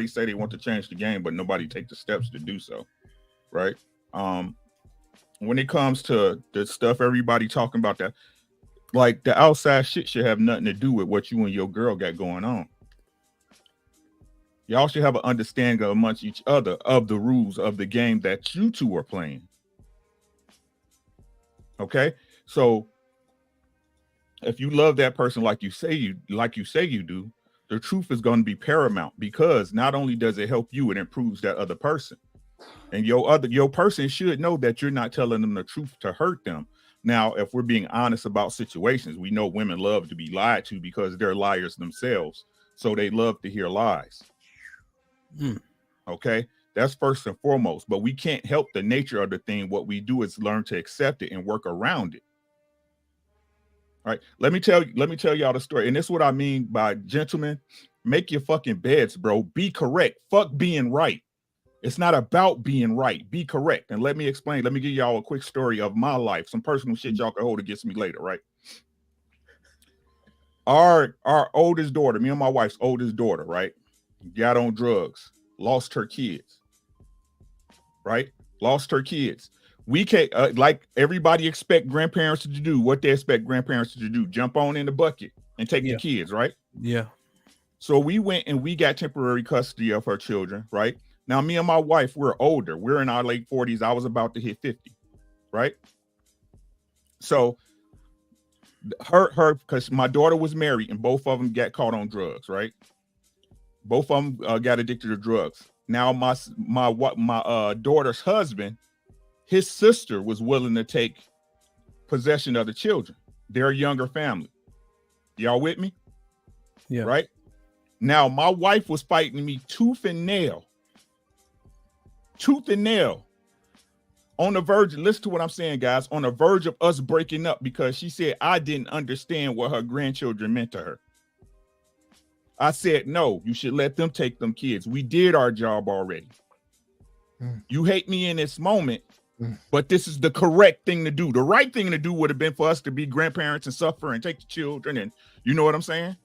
say they want to change the game, but nobody take the steps to do so. Right? When it comes to the stuff everybody talking about, that like the outside shit should have nothing to do with what you and your girl got going on. Y'all should have an understanding amongst each other of the rules of the game that you two are playing. Okay? So if you love that person like you say you do, the truth is going to be paramount, because not only does it help you, it improves that other person. And your person should know that you're not telling them the truth to hurt them. Now, if we're being honest about situations, we know women love to be lied to because they're liars themselves. So they love to hear lies. Okay, that's first and foremost. But we can't help the nature of the thing. What we do is learn to accept it and work around it. All right, let me tell y'all the story. And this is what I mean by, gentlemen, make your fucking beds, bro. Be correct. Fuck being right. It's not about being right. Be correct. And let me explain. Let me give y'all a quick story of my life. Some personal shit y'all can hold against me later, right? Our oldest daughter, me and my wife's oldest daughter, right? Got on drugs, lost her kids, right? Lost her kids. We can't, like everybody expect grandparents to do what they expect grandparents to do. Jump on in the bucket and take the kids, right? Yeah. So we went and we got temporary custody of her children, right? Now, me and my wife, we're older. We're in our late 40s. I was about to hit 50, right? So her, because my daughter was married and both of them got caught on drugs, right? Both of them got addicted to drugs. Now my daughter's husband, his sister was willing to take possession of the children. They're a younger family. Y'all with me? Yeah. Right? Now my wife was fighting me tooth and nail. On the verge, listen to what I'm saying, guys, on the verge of us breaking up because she said I didn't understand what her grandchildren meant to her. I said, no, you should let them take them kids. We did our job already. You hate me in this moment, but this is the correct thing to do. The right thing to do would have been for us to be grandparents and suffer and take the children, and you know what I'm saying?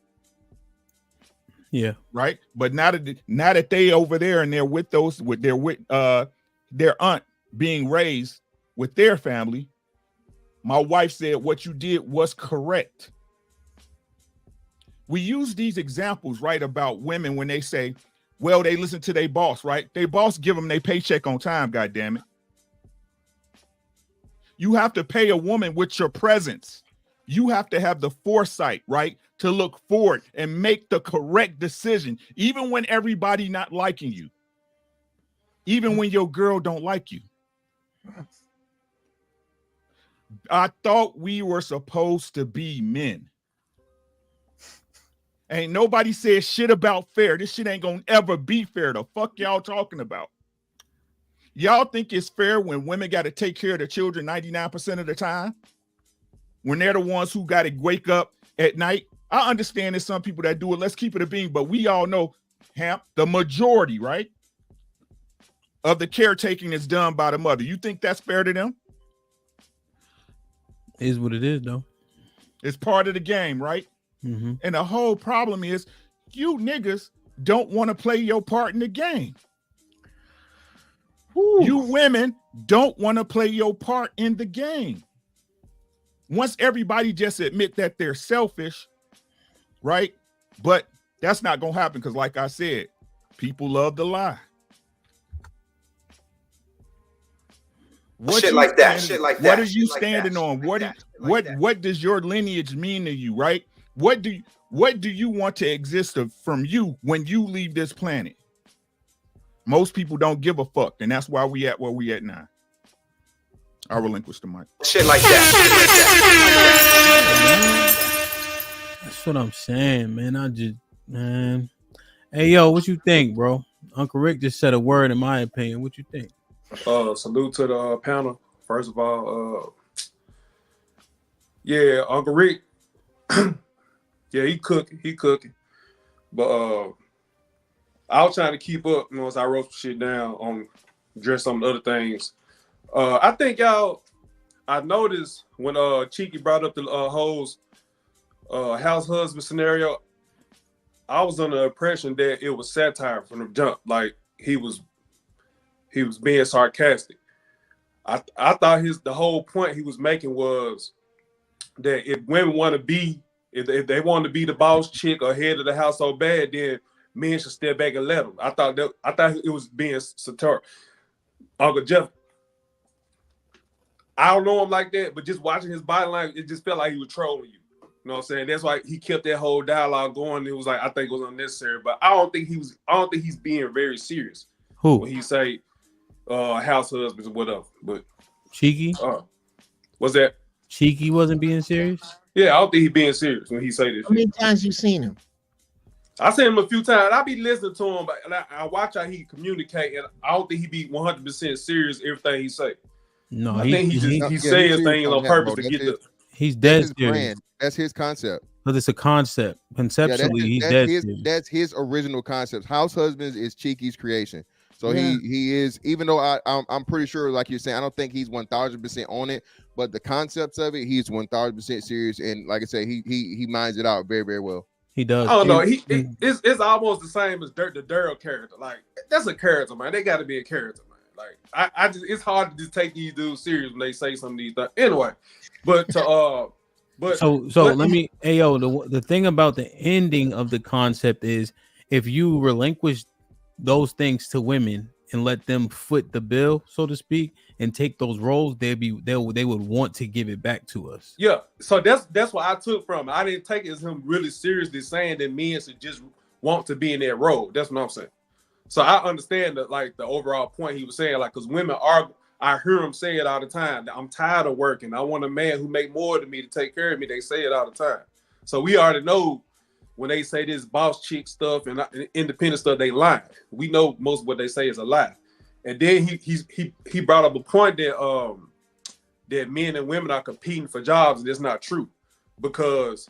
Yeah. Right. But now that they over there and they're with their aunt being raised with their family, my wife said what you did was correct. We use these examples, right, about women when they say, well, they listen to their boss, right? Their boss give them their paycheck on time, goddammit. You have to pay a woman with your presence. You have to have the foresight, right, to look forward and make the correct decision, even when everybody not liking you, even when your girl don't like you. I thought we were supposed to be men. Ain't nobody said shit about fair. This shit ain't gonna ever be fair. The fuck y'all talking about? Y'all think it's fair when women got to take care of their children 99% of the time? When they're the ones who got to wake up at night? I understand there's some people that do it. Let's keep it a being, but we all know, Hamp, the majority, right, of the caretaking is done by the mother. You think that's fair to them? Is what it is, though. It's part of the game, right? Mm-hmm. And the whole problem is you niggas don't want to play your part in the game. You women don't want to play your part in the game. Once everybody just admit that they're selfish, right? But that's not going to happen because, like I said, people love to lie. What Shit like that. What are you standing on? What does your lineage mean to you, right? What do you want to exist from you when you leave this planet? Most people don't give a fuck, and that's why we at where we at now. I relinquish the mic. Shit like that. That's what I'm saying, man. Hey, yo, what you think, bro? Uncle Rick just said a word in my opinion. What you think? Salute to the panel. First of all, yeah, Uncle Rick, yeah, he cooking. But I was trying to keep up, you know, as I wrote some shit down on address some of the other things. I think I noticed when Cheeky brought up the hoes house husband scenario, I was under the impression that it was satire from the jump, like he was being sarcastic. I thought the whole point he was making was that if women want to be, if they want to be the boss chick or head of the house so bad, then men should step back and let them. I thought it was being satirical. Uncle Jeff, I don't know him like that, but just watching his body language, it just felt like he was trolling you. You know what I'm saying? That's why he kept that whole dialogue going. It was like, I think it was unnecessary, but I don't think he's being very serious. Who? When he say house husbands or whatever. But Cheeky? What's that? Cheeky wasn't being serious? Yeah, I don't think he's being serious when he say this. How many times you seen him? I seen him a few times. I be listening to him, but I watch how he communicate, and I don't think he be 100% serious everything he say. No, I think he says things on purpose to get the. He's dead his serious. brand. That's his concept. But it's a concept. Conceptually, he's dead serious. That's his original concept. House Husbands is Cheeky's creation. So Yeah. he is, even though I'm pretty sure, like you're saying, I don't think he's 1000% on it, but the concepts of it, he's 1000% serious. And like I said, he minds it out very, very well. He does. I don't know. It's almost the same as the Daryl character. Like, that's a character, man. They got to be a character, man. Like, I just, it's hard to just take these dudes serious when they say some of these things. Anyway, but so let me. Hey, yo, the thing about the ending of the concept is if you relinquish those things to women and let them foot the bill, so to speak, and take those roles, they would want to give it back to us. Yeah, so that's what I took from it. I didn't take it as him really seriously saying that men should just want to be in that role. That's what I'm saying. So I understand that, like, the overall point he was saying, like, because women are, I hear them say it all the time, that I'm tired of working. I want a man who make more than me to take care of me. They say it all the time. So we already know when they say this boss chick stuff and independent stuff, they lie. We know most of what they say is a lie. And then he brought up a point that that men and women are competing for jobs, and that's not true, because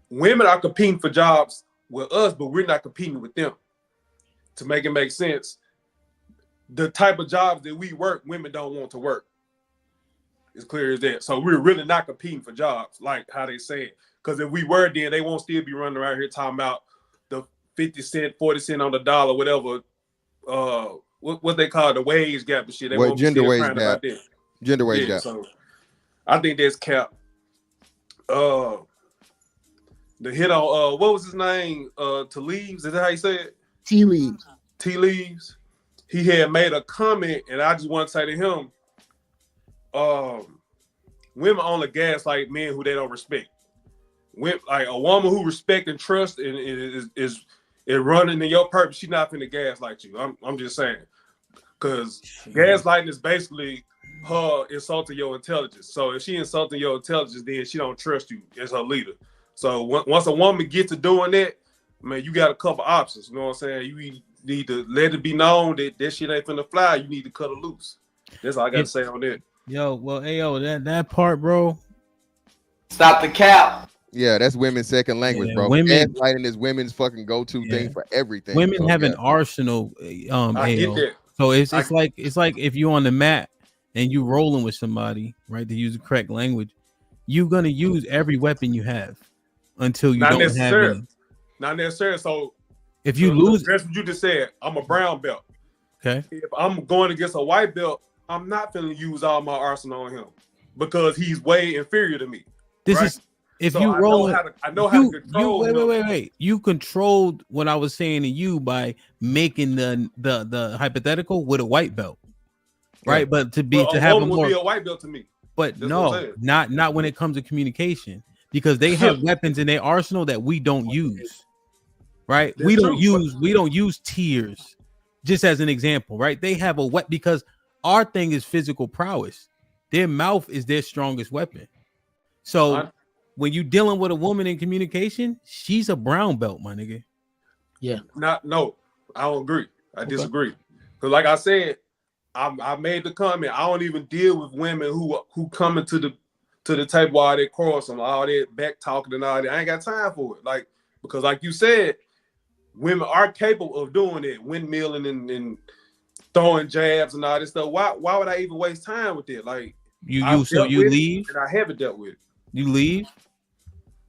women are competing for jobs with us, but we're not competing with them. To make it make sense, the type of jobs that we work, women don't want to work. It's clear as that. So we're really not competing for jobs, like how they say it. Because if we were, then they won't still be running around here talking about the 50 cent, 40 cent on the dollar, whatever. What they call the wage gap and shit. They won't be gender still wage crying gap. about that. Gender wage gap. So I think that's cap. The hit on what was his name? To Leaves. Is that how you say it? Tea Leaves. Tea Leaves. He had made a comment, and I just want to say to him, women only gaslight men who they don't respect. Like a woman who respect and trust and is running in your purpose, she's not finna gaslight you. I'm just saying, because gaslighting is basically her insulting your intelligence. So if she insulting your intelligence, then she don't trust you as her leader. So once a woman gets to doing that, man, you got a couple options. You know what I'm saying? You need to let it be known that that shit ain't finna fly. You need to cut her loose. That's all I got to say on that. Yo, well, that part, bro. Stop the cap. Yeah, that's women's second language, Yeah, bro. women- Gaslighting is women's fucking go-to thing for everything. Women So, have yeah. an arsenal. I get AO. that. So it's like if you're on the mat and you rolling with somebody, right? To use the correct language, you're gonna use every weapon you have until you Not don't have necessarily. any. Not necessarily. So If you to lose, address what you just said, I'm a brown belt. okay. If I'm going against a white belt, I'm not going to use all my arsenal on him because he's way inferior to me. This right? is if So you I roll know it. how to, I know how to control him. Wait. You controlled what I was saying to you by making the hypothetical with a white belt, right? Yeah. But to Well, have a woman will more, be a white belt to me. but That's what I'm no, saying. not when it comes to communication, because they have weapons in their arsenal that we don't use, right? That's we don't true, use tears, just as an example, right? They have a weapon because our thing is physical prowess. Their mouth is their strongest weapon. So when you dealing with a woman in communication, she's a brown belt, my nigga. Yeah. No, I don't agree. I disagree. Because like I said, I made the comment. I don't even deal with women who come into the table while they cross and all that back talking and all that. I ain't got time for it. Like, because like you said, women are capable of doing it, windmilling and throwing jabs and all this stuff. Why would I even waste time with it? Like, you leave and I haven't dealt with it. You leave?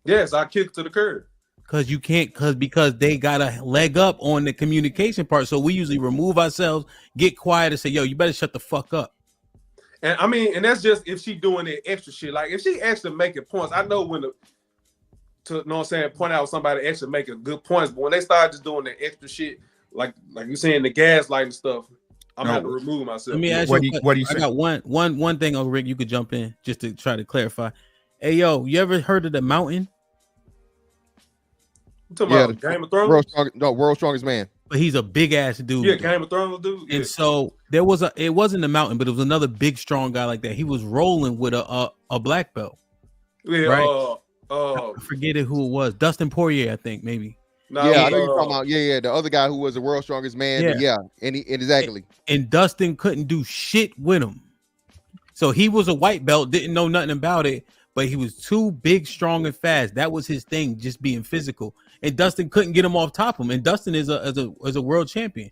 Yes, I kick to the curb. Because you can't, because they got a leg up on the communication part. So we usually remove ourselves, get quiet, and say, "Yo, you better shut the fuck up." And I mean, and that's just if she doing that extra shit. Like if she actually making points, I know when to know what I'm saying, point out somebody actually making good points. But when they start just doing that extra shit, like you saying the gaslighting stuff, I'm gonna have to remove myself. Let me ask you. I got one thing, Rick. You could jump in just to try to clarify. Hey, yo, you ever heard of the Mountain? You talking about Game of Thrones? World's Strongest Man. But he's a big ass dude. Yeah, Game of Thrones dude. And so it wasn't the Mountain, but it was another big strong guy like that. He was rolling with a black belt. Yeah, right. I forget who it was. Dustin Poirier, I think, maybe. I know you're talking about. Yeah, the other guy who was the world's strongest man. Yeah. And exactly. And Dustin couldn't do shit with him. So he was a white belt, didn't know nothing about it, but he was too big, strong, and fast. That was his thing, just being physical. And Dustin couldn't get him off top of him. And Dustin is a world champion,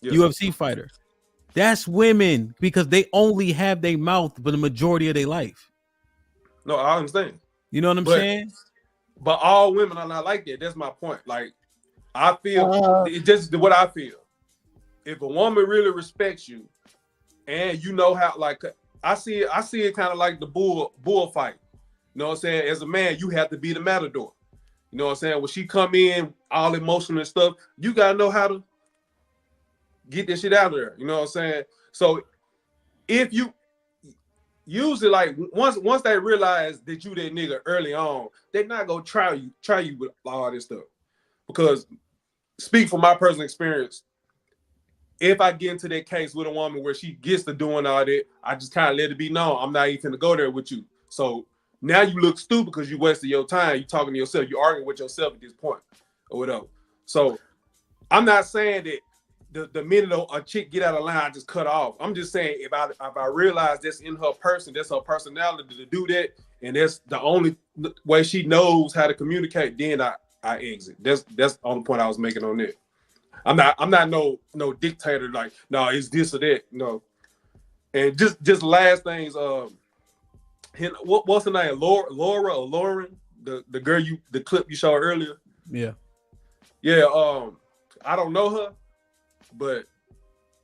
UFC fighter. That's women because they only have their mouth for the majority of their life. No, I understand. You know what I'm saying? But all women are not like that. That's my point. Like, I feel it's just what I feel. If a woman really respects you, and you know how, like, I see it kind of like the bullfight. You know what I'm saying? As a man, you have to be the matador. You know what I'm saying? When she come in all emotional and stuff, you gotta know how to get this shit out of there. You know what I'm saying? So if you usually like once they realize that you that nigga early on, they're not gonna try you with all this stuff. because speak from my personal experience, if I get into that case with a woman where she gets to doing all that, I just kind of let it be known I'm not even gonna go there with you. So now you look stupid because you wasted your time. You talking to yourself. You arguing with yourself at this point or whatever. So I'm not saying that the minute a chick get out of line, I just cut off. I'm just saying if I realize that's in her person, that's her personality to do that, and that's the only way she knows how to communicate, then I exit. That's the only point I was making on that. I'm not no dictator like, no, it's this or that. No. And just last things, what's her name? Laura or Lauren? The girl the clip you showed earlier? Yeah. Yeah, I don't know her, but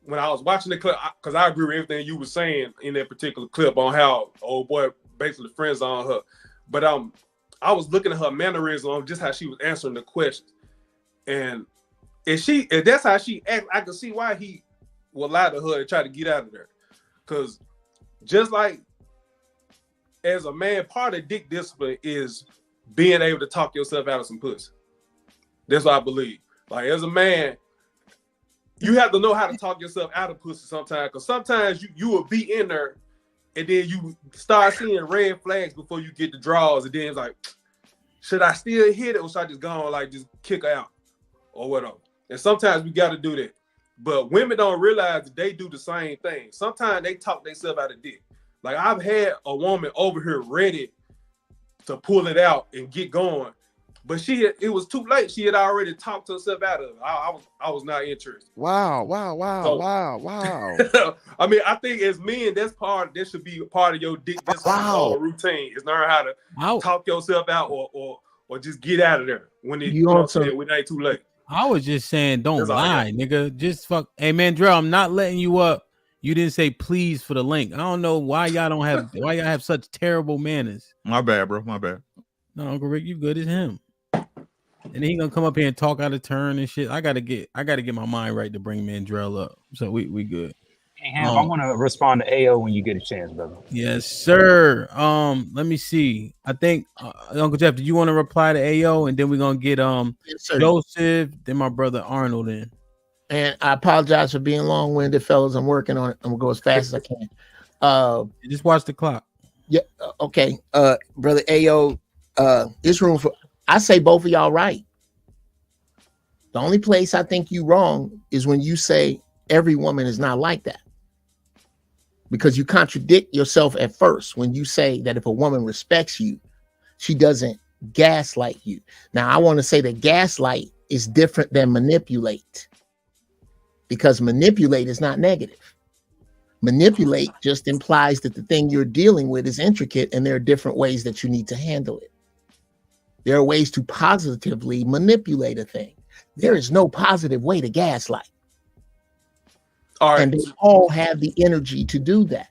when I was watching the clip, because I agree with everything you were saying in that particular clip on how old boy basically friends on her. But I was looking at her mannerism on just how she was answering the questions. And if that's how she acts, I can see why he would lie to her and try to get out of there. Because just like as a man, part of dick discipline is being able to talk yourself out of some pussy. That's what I believe. Like as a man, you have to know how to talk yourself out of pussy sometimes. Because sometimes you will be in there and then you start seeing red flags before you get the draws. And then it's like, should I still hit it or should I just go on, like just kick her out or whatever? And sometimes we got to do that. But women don't realize that they do the same thing. Sometimes they talk themselves out of dick. Like I've had a woman over here ready to pull it out and get going. But it was too late. She had already talked herself out of it. I was not interested. Wow. I mean, I think as men, that should be a part of your dick discipline routine. Is learn how to talk yourself out or just get out of there when it ain't too late. I was just saying, don't lie, nigga. Just fuck. Hey, Mandrell, I'm not letting you up. You didn't say please for the link. I don't know why y'all have such terrible manners. My bad, bro. My bad. No, Uncle Rick, you good as him. And then he gonna come up here and talk out of turn and shit. I gotta get my mind right to bring Mandrell up. So we good. Hey, Ham, I want to respond to AO when you get a chance, brother. Yes, sir. Let me see. I think Uncle Jeff, did you want to reply to AO and then we're gonna get Joseph, then my brother Arnold in. And I apologize for being long-winded, fellas. I'm working on it. I'm gonna go as fast as I can. Just watch the clock. Yeah. Okay. Brother AO, it's room for. I say both of y'all right. The only place I think you wrong is when you say every woman is not like that. Because you contradict yourself at first when you say that if a woman respects you, she doesn't gaslight you. Now, I want to say that gaslight is different than manipulate. Because manipulate is not negative. Manipulate just implies that the thing you're dealing with is intricate and there are different ways that you need to handle it. There are ways to positively manipulate a thing. There is no positive way to gaslight. All right. And they all have the energy to do that.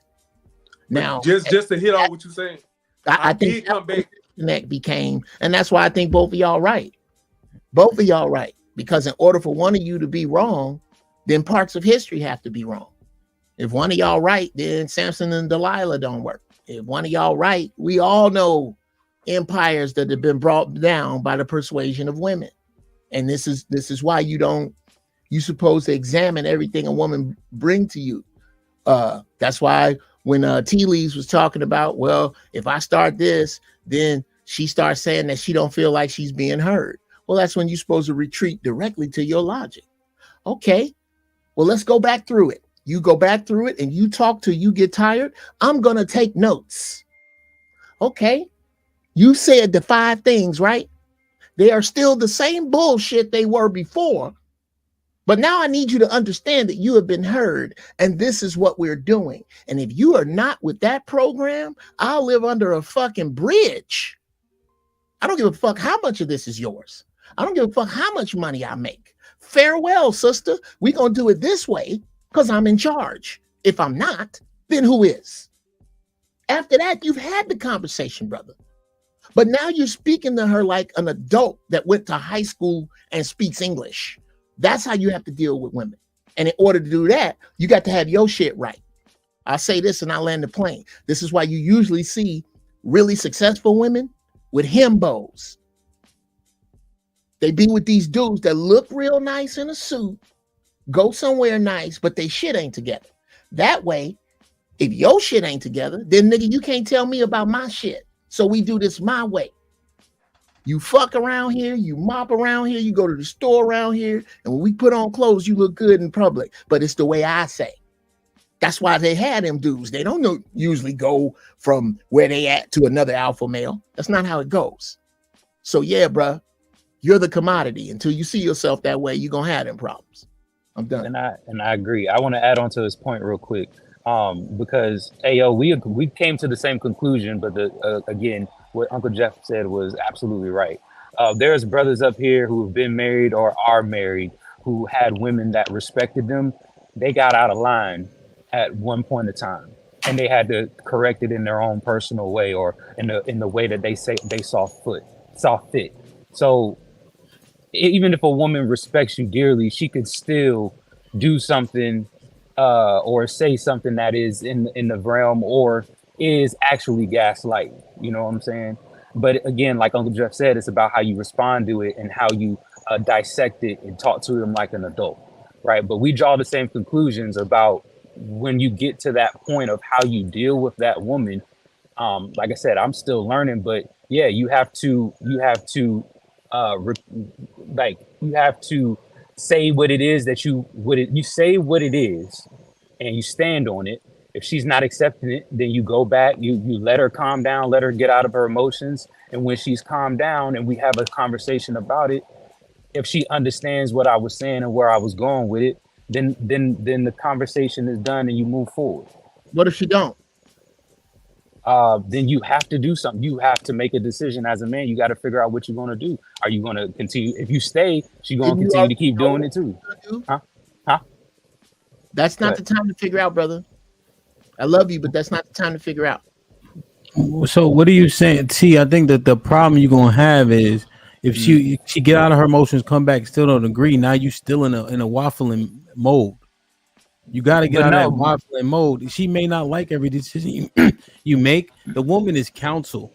Now, just to hit on what you're saying, I think that became, and that's why I think both of y'all right. Both of y'all right. Because in order for one of you to be wrong, then parts of history have to be wrong. If one of y'all right, then Samson and Delilah don't work. If one of y'all right, we all know empires that have been brought down by the persuasion of women. And this is why you're supposed to examine everything a woman bring to you. That's why when Tea Leaves was talking about, well, if I start this, then she starts saying that she don't feel like she's being heard. Well, that's when you're supposed to retreat directly to your logic. Okay, well, let's go back through it. You go back through it and you talk till you get tired. I'm going to take notes. Okay. You said the 5 things, right? They are still the same bullshit they were before. But now I need you to understand that you have been heard and this is what we're doing. And if you are not with that program, I'll live under a fucking bridge. I don't give a fuck how much of this is yours. I don't give a fuck how much money I make. Farewell, sister. We're going to do it this way because I'm in charge. If I'm not, then who is? After that, you've had the conversation, brother. But now you're speaking to her like an adult that went to high school and speaks English. That's how you have to deal with women. And in order to do that, you got to have your shit right. I'll say this and I'll land the plane. This is why you usually see really successful women with himbos. They be with these dudes that look real nice in a suit, go somewhere nice, but they shit ain't together. That way, if your shit ain't together, then nigga, you can't tell me about my shit. So we do this my way. You fuck around here, you mop around here, you go to the store around here, and when we put on clothes, you look good in public. But it's the way I say. That's why they had them dudes. They don't usually go from where they at to another alpha male. That's not how it goes. So yeah, bruh, you're the commodity. Until you see yourself that way, you're gonna have them problems. I'm done. And I agree. I want to add on to his point real quick, because we came to the same conclusion, but again, what Uncle Jeff said was absolutely right. There's brothers up here who have been married or are married who had women that respected them. They got out of line at one point in time, and they had to correct it in their own personal way or in the way that they saw fit. So even if a woman respects you dearly, she could still do something or say something that is in the realm or is actually gaslight. You know what I'm saying? But again, like Uncle Jeff said, it's about how you respond to it and how you dissect it and talk to them like an adult, right? But we draw the same conclusions about when you get to that point of how you deal with that woman. Like I said, I'm still learning, but yeah, you have to say what it is that you say what it is and you stand on it. If she's not accepting it, then you go back, you let her calm down, let her get out of her emotions. And when she's calmed down and we have a conversation about it, if she understands what I was saying and where I was going with it, then the conversation is done and you move forward. What if she don't? Then you have to do something. You have to make a decision as a man. You got to figure out what you're going to do. Are you going to continue? If you stay, she's going to continue to keep doing it too. Huh? That's not the time to figure out, brother. I love you, but that's not the time to figure out. So what are you saying, T? I think that the problem you're gonna have is if she get out of her emotions, come back, still don't agree. Now you still in a waffling mode. You got to get out of that waffling mode. She may not like every decision you make. The woman is counsel,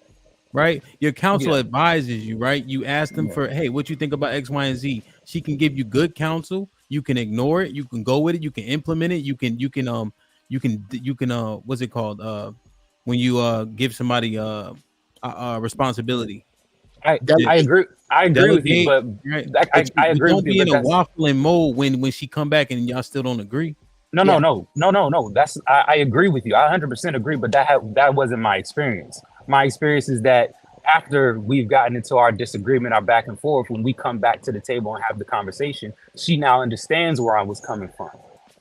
right? Your counsel advises you, right? You ask them for, hey, what you think about X, Y, and Z. She can give you good counsel. You can ignore it. You can go with it. You can implement it. You can what's it called? When you give somebody responsibility. I agree. I agree with you, but I agree with you. Don't be in a waffling mode when she come back and y'all still don't agree. No. That's I agree with you. I 100% agree, but that wasn't my experience. My experience is that after we've gotten into our disagreement, our back and forth, when we come back to the table and have the conversation, she now understands where I was coming from,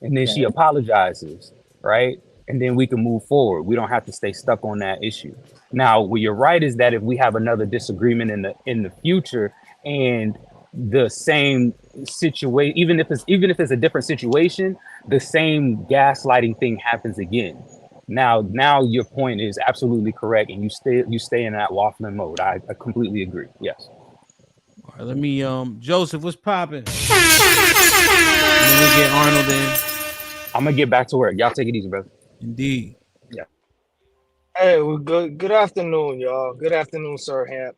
and then she apologizes, right? And then we can move forward. We don't have to stay stuck on that issue. Now, what you're right is that if we have another disagreement in the future and the same situation, even if it's a different situation, the same gaslighting thing happens again. Now your point is absolutely correct, and you stay in that waffling mode. I completely agree. Yes. All right, let me Joseph, what's popping? Let me get Arnold in. I'm gonna get back to work. Y'all take it easy, brother. Indeed. Yeah. Hey, well, good afternoon, y'all. Good afternoon, Sir Hamp.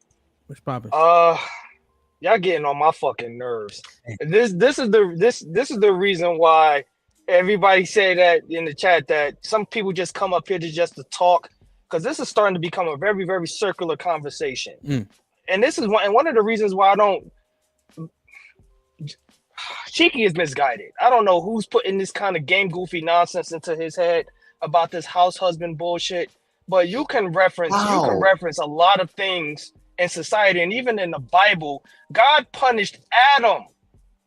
What's popping? Y'all getting on my fucking nerves. This is the reason why everybody say that in the chat that some people just come up here to talk, because this is starting to become a very, very circular conversation. And this is one of the reasons why I don't. Cheeky is misguided. I don't know who's putting this kind of game goofy nonsense into his head about this house husband bullshit, but you can reference a lot of things in society, and even in the Bible, God punished Adam,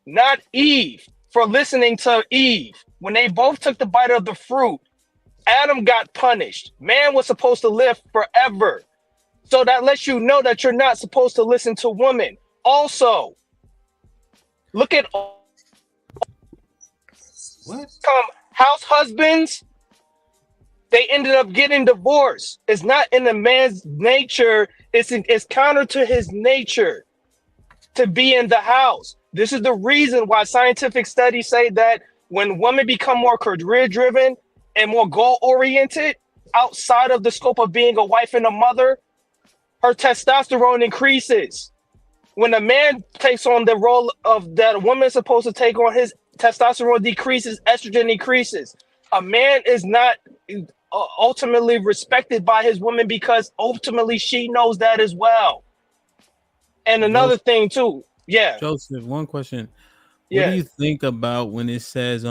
not Eve, for listening to Eve. When they both took the bite of the fruit, Adam got punished. Man was supposed to live forever. So that lets you know that you're not supposed to listen to women. Also, look at house husbands. They ended up getting divorced. It's not in the man's nature. It's counter to his nature to be in the house. This is the reason why scientific studies say that when women become more career-driven and more goal-oriented, outside of the scope of being a wife and a mother, her testosterone increases. when a man takes on the role of that a woman is supposed to take on, his testosterone decreases, estrogen increases. A man is not ultimately respected by his woman because ultimately she knows that as well. And another thing too, yeah. Joseph, one question. What Yeah. do you think about when it says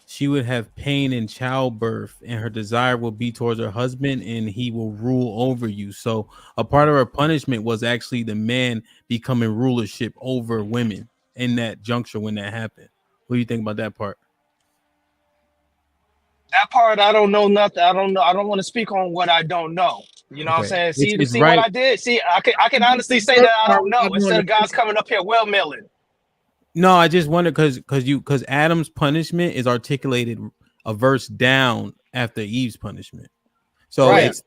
she would have pain in childbirth and her desire will be towards her husband and he will rule over you? So a part of her punishment was actually the man becoming rulership over women in that juncture when that happened. What do you think about that part? That part I don't know nothing. I don't know. I don't want to speak on what I don't know. You know what I'm saying? It's See right. what I did? See, I can honestly say that I don't know instead of guys coming up here well-milling. No, I just wonder because Adam's punishment is articulated a verse down after Eve's punishment. So Right. it's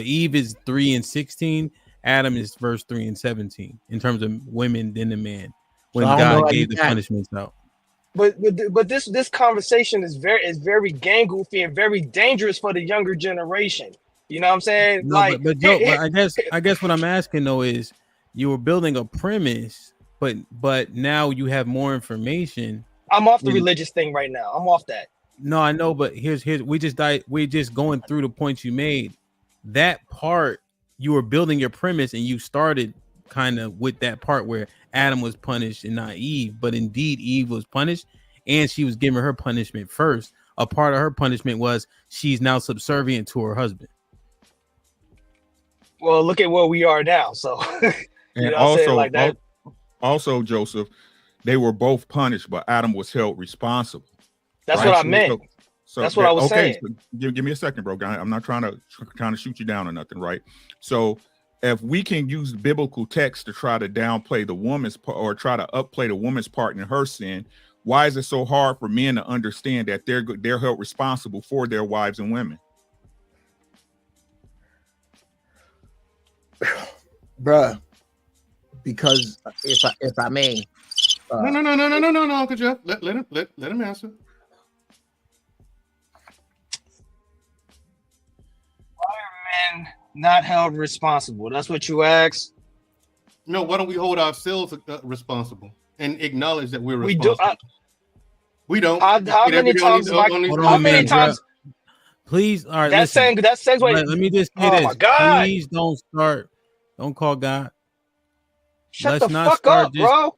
Eve is 3 and 16. Adam is verse 3 and 17 in terms of women than the man when So I don't know God how gave you the got it. punishments out. But this conversation is very gang goofy and very dangerous for the younger generation. You know what I'm saying? No, Like, but Joe, but I guess what I'm asking though is you were building a premise, but now you have more information. I'm off the and- religious thing right now. I'm off that. No, I know, but here's we're just going through the points you made. That part you were building your premise, and you started kind of with that part where Adam was punished and not Eve, but indeed Eve was punished, and she was given her punishment first. A part of her punishment was she's now subservient to her husband. Well, look at where we are now. So, you And know what I'm saying? also, Like that. also, Joseph, they were both punished, but Adam was held responsible. That's right? what I meant. That's what I was saying. So give me a second, bro. I'm not trying to shoot you down or nothing, right? So if we can use biblical text to try to downplay the woman's part or try to upplay the woman's part in her sin, why is it so hard for men to understand that they're held responsible for their wives and women? Bruh, because if I may, No, Uncle Jeff. Let him answer. Men not held responsible. That's what you asked. No, why don't we hold ourselves responsible and acknowledge that we're We responsible? do. We don't. How many times? How many times? Please, all right. That's listen. saying. Wait. Let me just say Oh this. my God. Please don't start. Don't call God. Shut the fuck up, bro.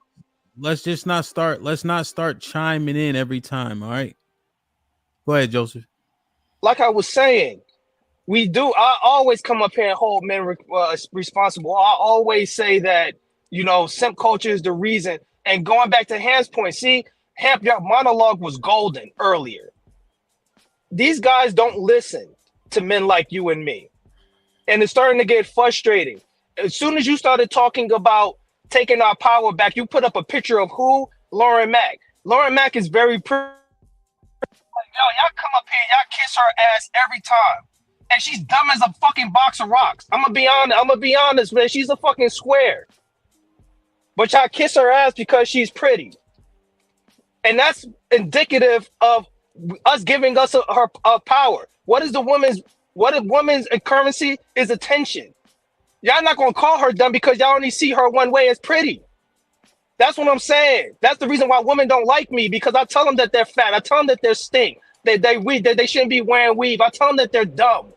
Let's just not start. Let's not start chiming in every time. All right. Go ahead, Joseph. Like I was saying, we do. I always come up here and hold men responsible. I always say that, you know, simp culture is the reason. And going back to Ham's point, see, Hamp, your monologue was golden earlier. These guys don't listen to men like you and me. And it's starting to get frustrating. As soon as you started talking about taking our power back, you put up a picture of who? Lauren Mack. Lauren Mack is very pretty. Yo, y'all come up here, y'all kiss her ass every time. And she's dumb as a fucking box of rocks. I'm gonna be honest, man. She's a fucking square. But y'all kiss her ass because she's pretty. And that's indicative of us giving us her power. What is woman's currency is attention. Y'all not gonna call her dumb because y'all only see her one way as pretty. That's what I'm saying. That's the reason why women don't like me, because I tell them that they're fat. I tell them that they're stink. They shouldn't be wearing weave. I tell them that they're dumb.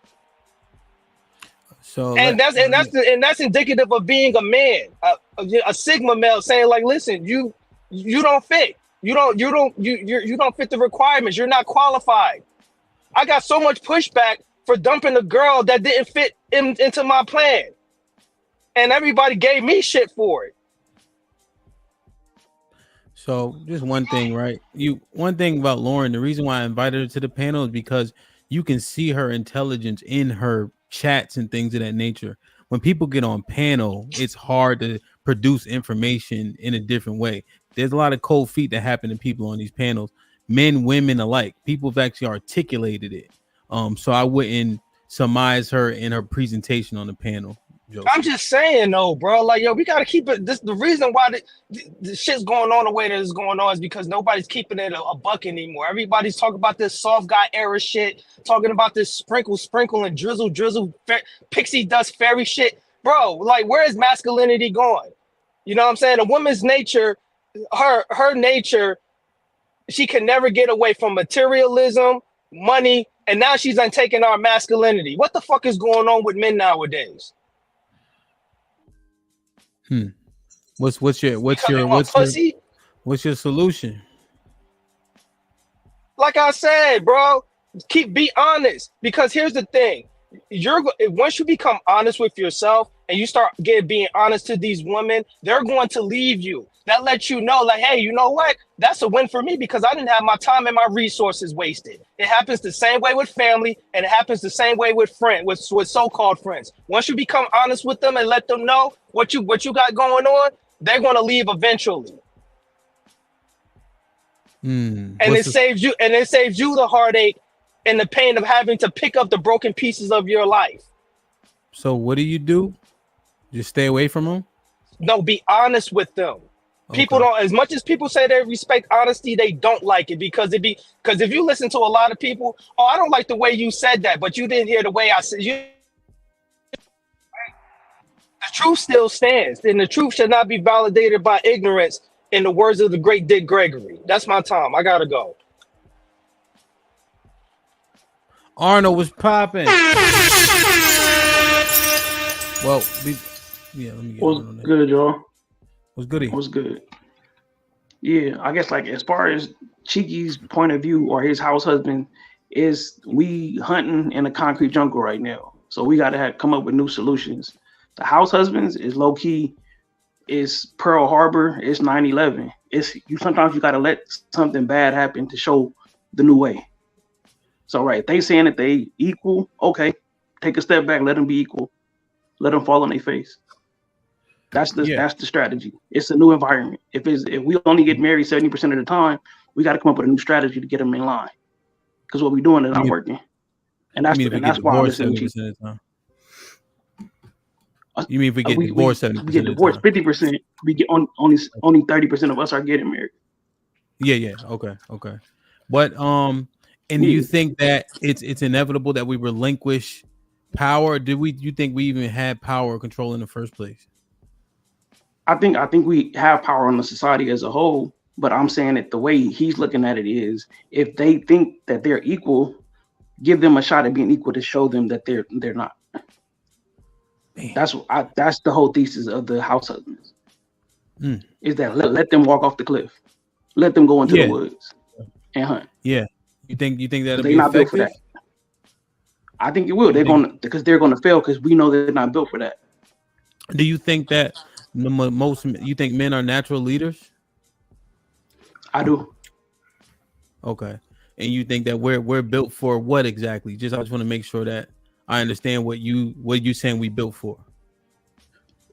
So that's indicative of being a man, a sigma male, saying like, listen, you don't fit. You don't fit the requirements. You're not qualified. I got so much pushback for dumping a girl that didn't fit into my plan, and everybody gave me shit for it. So just one thing, right? One thing about Lauren, the reason why I invited her to the panel is because you can see her intelligence in her chats and things of that nature. When people get on panel, it's hard to produce information in a different way. There's a lot of cold feet that happen to people on these panels, men, women alike. People have actually articulated it. So I wouldn't surmise her in her presentation on the panel. Joseph. I'm just saying though, bro, like, yo, we got to keep it. The reason why the shit's going on the way that it's going on is because nobody's keeping it a buck anymore. Everybody's talking about this soft guy era shit, talking about this sprinkle and drizzle, pixie dust fairy shit. Bro, like, where is masculinity going? You know what I'm saying? A woman's nature, her nature, she can never get away from materialism, money, and now she's taking our masculinity. What the fuck is going on with men nowadays? What's your solution? Like I said, bro, be honest. Because here's the thing: once you become honest with yourself and you start being honest to these women, they're going to leave you. That lets you know, like, hey, you know what? That's a win for me because I didn't have my time and my resources wasted. It happens the same way with family, and it happens the same way with with so-called friends. Once you become honest with them and let them know what you got going on, they're going to leave eventually. And it saves you the heartache and the pain of having to pick up the broken pieces of your life. So what do? Just stay away from them? No, be honest with them. People don't, as much as people say they respect honesty, they don't like it because if you listen to a lot of people, oh, I don't like the way you said that, but you didn't hear the way I said you. The truth still stands, and the truth should not be validated by ignorance, in the words of the great Dick Gregory. That's my time. I gotta go. Arnold was popping. Well, let me get What's good, y'all? What's goody? What's good? Yeah, I guess like as far as Cheeky's point of view or his house husband is, we hunting in a concrete jungle right now. So we got to come up with new solutions. The house husbands is low key, is Pearl Harbor, it's 9/11. Sometimes you got to let something bad happen to show the new way. So right, they saying that they equal, okay, take a step back, let them be equal, let them fall on their face. That's the strategy. It's a new environment. If we only get married 70% of the time, we got to come up with a new strategy to get them in line. Because what we're doing is not working, and that's why I'm listening to you. You mean if we get divorced 70%? We get divorced 50%. We get only 30% of us are getting married. Yeah. Okay. But and do you think that it's inevitable that we relinquish power? You think we even had power or control in the first place? I think we have power on the society as a whole, but I'm saying that the way he's looking at it is, if they think that they're equal, give them a shot at being equal to show them that they're not. That's the whole thesis of the house husbands. Is that let them walk off the cliff, let them go into the woods and hunt. Yeah, you think that'll they're be not built for effective? that. I think it will. They're going to fail because we know they're not built for that. Do you think that you think men are natural leaders? I do. Okay. And you think that we're built for what exactly? I just want to make sure that I understand what you saying we built for.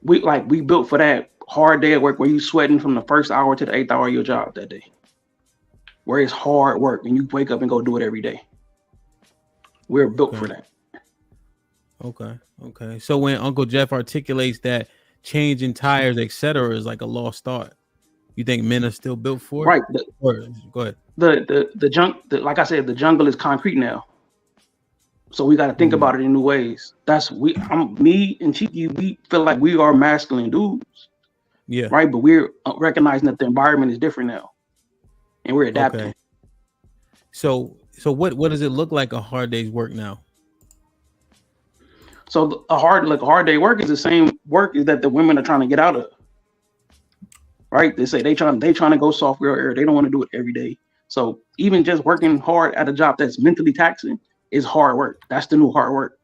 We built for that hard day at work where you sweating from the first hour to the 8th hour of your job that day. Where it's hard work and you wake up and go do it every day. We're built for that. Okay. So when Uncle Jeff articulates that changing tires, etc., is like a lost art, you think men are still built for it? Right. Go ahead. Like I said, the jungle is concrete now. So we got to think about it in new ways. Me and Cheeky, we feel like we are masculine dudes. Yeah. Right. But we're recognizing that the environment is different now. And we're adapting. Okay. So what does it look like a hard day's work now? So a hard day work is the same work that the women are trying to get out of. Right? They say they trying to go software area. They don't want to do it every day. So even just working hard at a job that's mentally taxing is hard work. That's the new hard work.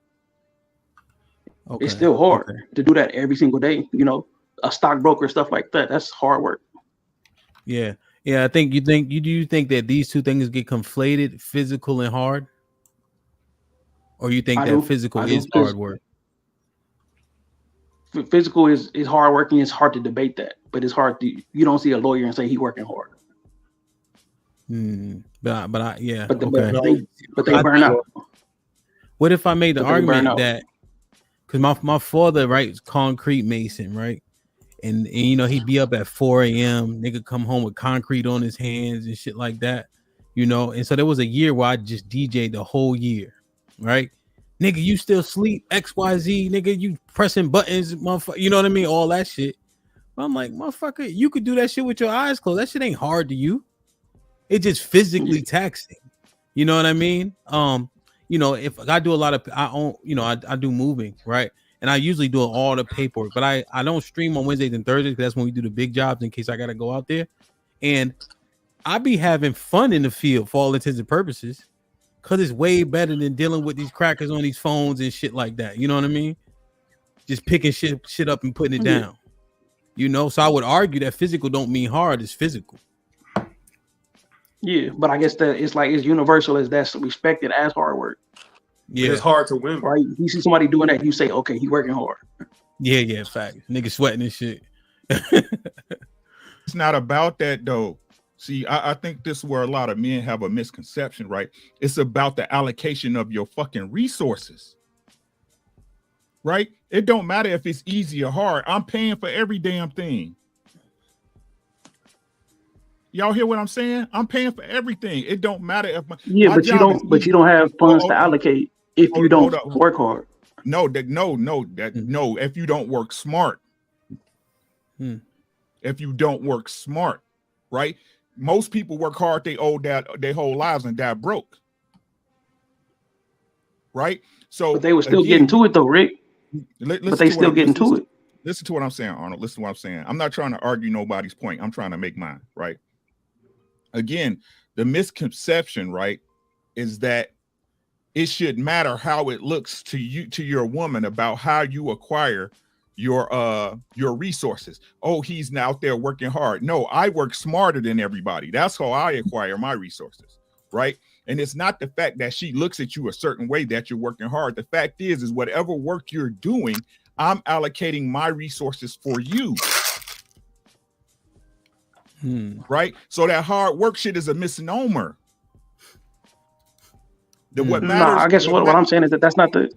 It's still hard to do that every single day. You know, a stockbroker, stuff like that. That's hard work. Yeah. I think do you think that these two things get conflated, physical and hard? Or you think that physical is hard work? Physical is hard work, and it's hard to debate that. But it's hard to, you don't see a lawyer and say he working hard. But they burn out. What if I made the argument that because my father writes concrete mason, right? And you know, he'd be up at 4 a.m. Nigga come home with concrete on his hands and shit like that, you know. And so there was a year where I just DJ'd the whole year, right? Nigga, you still sleep, XYZ, nigga, you pressing buttons, motherfucker, you know what I mean? All that shit. I'm like, motherfucker, you could do that shit with your eyes closed. That shit ain't hard to you. It's just physically taxing. You know what I mean? If I do a lot of, I do moving, right? And I usually do all the paperwork, but I don't stream on Wednesdays and Thursdays because that's when we do the big jobs in case I got to go out there. And I be having fun in the field for all intents and purposes because it's way better than dealing with these crackers on these phones and shit like that. You know what I mean? Just picking shit up and putting it down. So I would argue that physical don't mean hard. It's physical. Yeah, but I guess that it's universal as that's respected as hard work. Yeah, it's hard to win. Right? You see somebody doing that, you say, okay, he working hard. Yeah, fact. Nigga sweating and shit. It's not about that though. See, I think this is where a lot of men have a misconception, right? It's about the allocation of your fucking resources, right? It don't matter if it's easy or hard. I'm paying for every damn thing. Y'all hear what I'm saying? I'm paying for everything. It don't matter if my but you don't have funds to allocate if you don't work hard. No. If you don't work smart. If you don't work smart, right? Most people work hard their whole lives and die broke. Right? So but they were still getting to it though, Rick. But they still getting to it. Listen to what I'm saying, Arnold. Listen to what I'm saying. I'm not trying to argue nobody's point. I'm trying to make mine, right? Again, the misconception, right, is that it should matter how it looks to you, to your woman, about how you acquire your resources. Oh, he's now out there working hard. No, I work smarter than everybody. That's how I acquire my resources, right? And it's not the fact that she looks at you a certain way that you're working hard. The fact is whatever work you're doing, I'm allocating my resources for you. Right? So that hard work shit is a misnomer. What matters? I guess what I'm saying is that's not the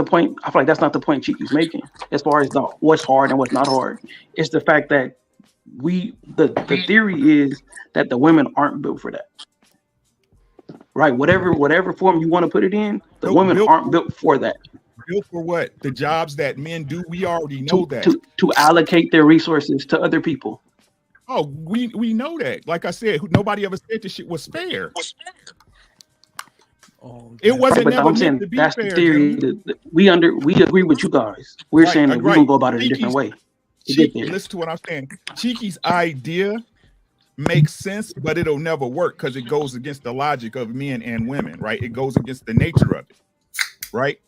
point. I feel like that's not the point Chiqui's making as far as what's hard and what's not hard. It's the fact that the theory is that the women aren't built for that. Right? Whatever form you want to put it in, the women aren't built for that. Built for what? The jobs that men do, we already know that. To allocate their resources to other people. Oh, we know that. Like I said, nobody ever said this shit was fair. It wasn't never meant to be that's fair. The theory. We agree with you guys. We're saying that we're gonna go about it a different way. Listen to what I'm saying. Cheeky's idea makes sense, but it'll never work because it goes against the logic of men and women, right? It goes against the nature of it, right?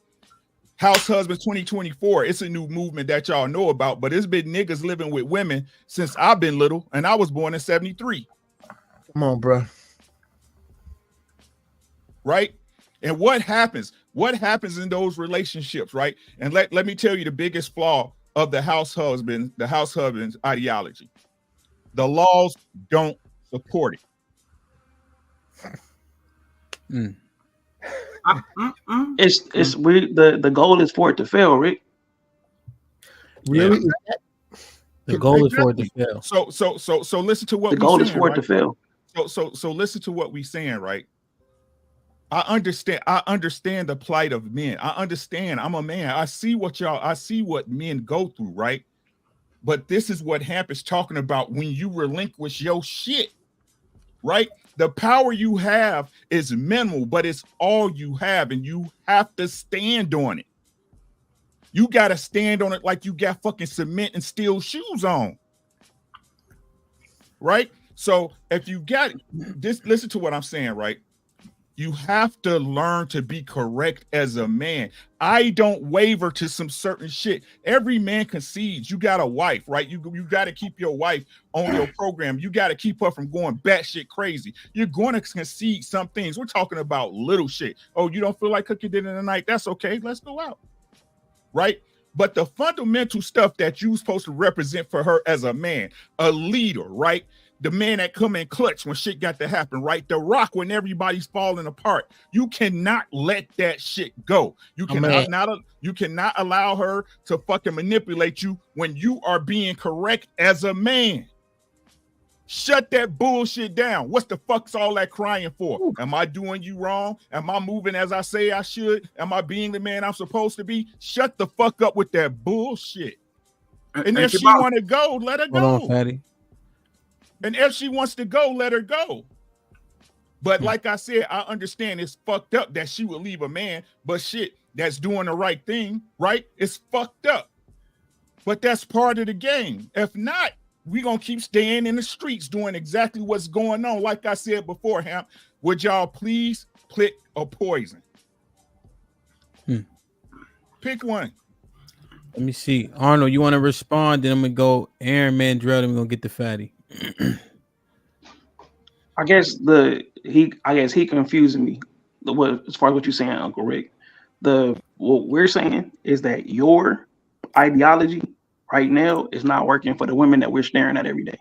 House Husbands 2024, it's a new movement that y'all know about, but it's been niggas living with women since I've been little, and I was born in 73. Come on, bro. Right? And what happens? What happens in those relationships, right? And let me tell you the biggest flaw of the house husband's ideology. The laws don't support it. The goal is for it to fail, Rick. Really? Yeah. The goal is for it to fail. So listen to what the goal is for it to fail. So listen to what we're saying, right? I understand the plight of men. I understand. I'm a man. I see what men go through, right? But this is what happens talking about when you relinquish your shit, right? The power you have is minimal, but it's all you have, and you have to stand on it. You got to stand on it like you got fucking cement and steel shoes on, right? So if you got this, listen to what I'm saying, right? You have to learn to be correct as a man. I don't waver to some certain shit. Every man concedes. You got a wife, right? You got to keep your wife on your program. You got to keep her from going batshit crazy. You're going to concede some things. We're talking about little shit. Oh, you don't feel like cooking dinner tonight? That's okay. Let's go out, right? But the fundamental stuff that you're supposed to represent for her as a man, a leader, right? The man that come in clutch when shit got to happen, right? The rock when everybody's falling apart. You cannot let that shit go. You cannot allow her to fucking manipulate you when you are being correct as a man. Shut that bullshit down. What's the fuck's all that crying for? Am I doing you wrong? Am I moving as I say I should? Am I being the man I'm supposed to be? Shut the fuck up with that bullshit. And if she want to go, let her Hold go. on, Fatty. And if she wants to go, let her go. But like I said, I understand it's fucked up that she would leave a man, but shit, that's doing the right thing, right? It's fucked up. But that's part of the game. If not, we gonna keep staying in the streets doing exactly what's going on. Like I said beforehand, would y'all please pick a poison? Pick one. Let me see. Arnold, you want to respond? Then I'm gonna go Aaron Mandrell, then we're gonna get the Fatty. I guess he confusing me. As far as what you're saying, Uncle Rick. What we're saying is that your ideology right now is not working for the women that we're staring at every day.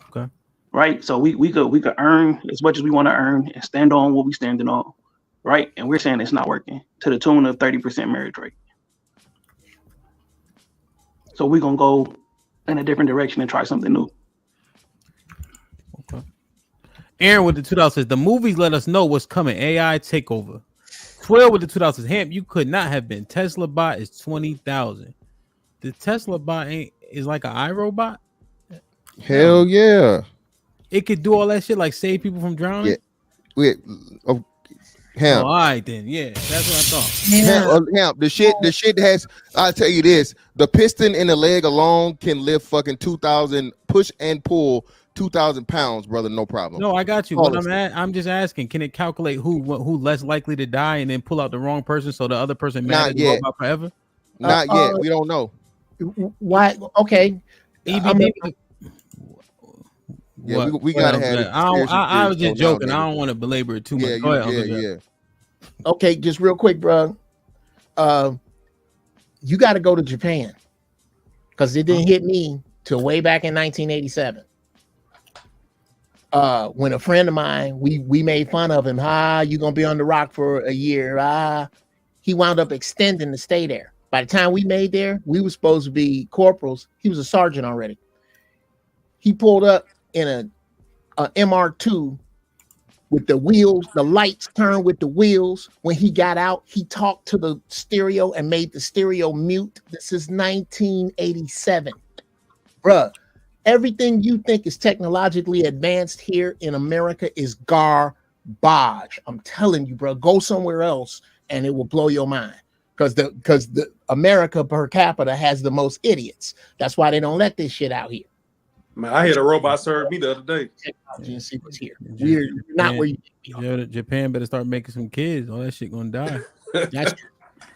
Okay. Right. So we could earn as much as we want to earn and stand on what we standing on. Right. And we're saying it's not working to the tune of 30% marriage rate. So we're gonna go in a different direction and try something new. Okay. Aaron with the $2 says the movies let us know what's coming. AI takeover. 12 with the $2 says Hamp, you could not have been. Tesla bot is 20,000. The Tesla bot is like an iRobot. Hell yeah. It could do all that shit like save people from drowning. Yeah. Wait. Hamp. Oh, all right then. Yeah, that's what I thought. Hamp, the shit has. I'll tell you this: the piston in the leg alone can lift fucking 2,000 push and pull 2,000 pounds, brother. No problem. No, I got you. What I'm just asking: can it calculate who less likely to die and then pull out the wrong person so the other person Not yet. Forever? Not yet. We don't know. Why? Okay. EBD. Yeah, we gotta have it. I was just joking. I don't want to belabor it too much. Go ahead, yeah. Okay, just real quick, bro. You got to go to Japan because it didn't hit me till way back in 1987. When a friend of mine, we made fun of him. You gonna be on the rock for a year? He wound up extending to stay there. By the time we made there, we were supposed to be corporals. He was a sergeant already. He pulled up in a MR2 with the wheels, the lights turned with the wheels. When he got out, he talked to the stereo and made the stereo mute. This is 1987. Bruh, everything you think is technologically advanced here in America is garbage. I'm telling you, bro, go somewhere else and it will blow your mind. Because the America per capita has the most idiots. That's why they don't let this shit out here. Man, I had a robot serve me the other day. Technology what's here. We're not where you Japan better start making some kids. All that shit gonna die. That's true.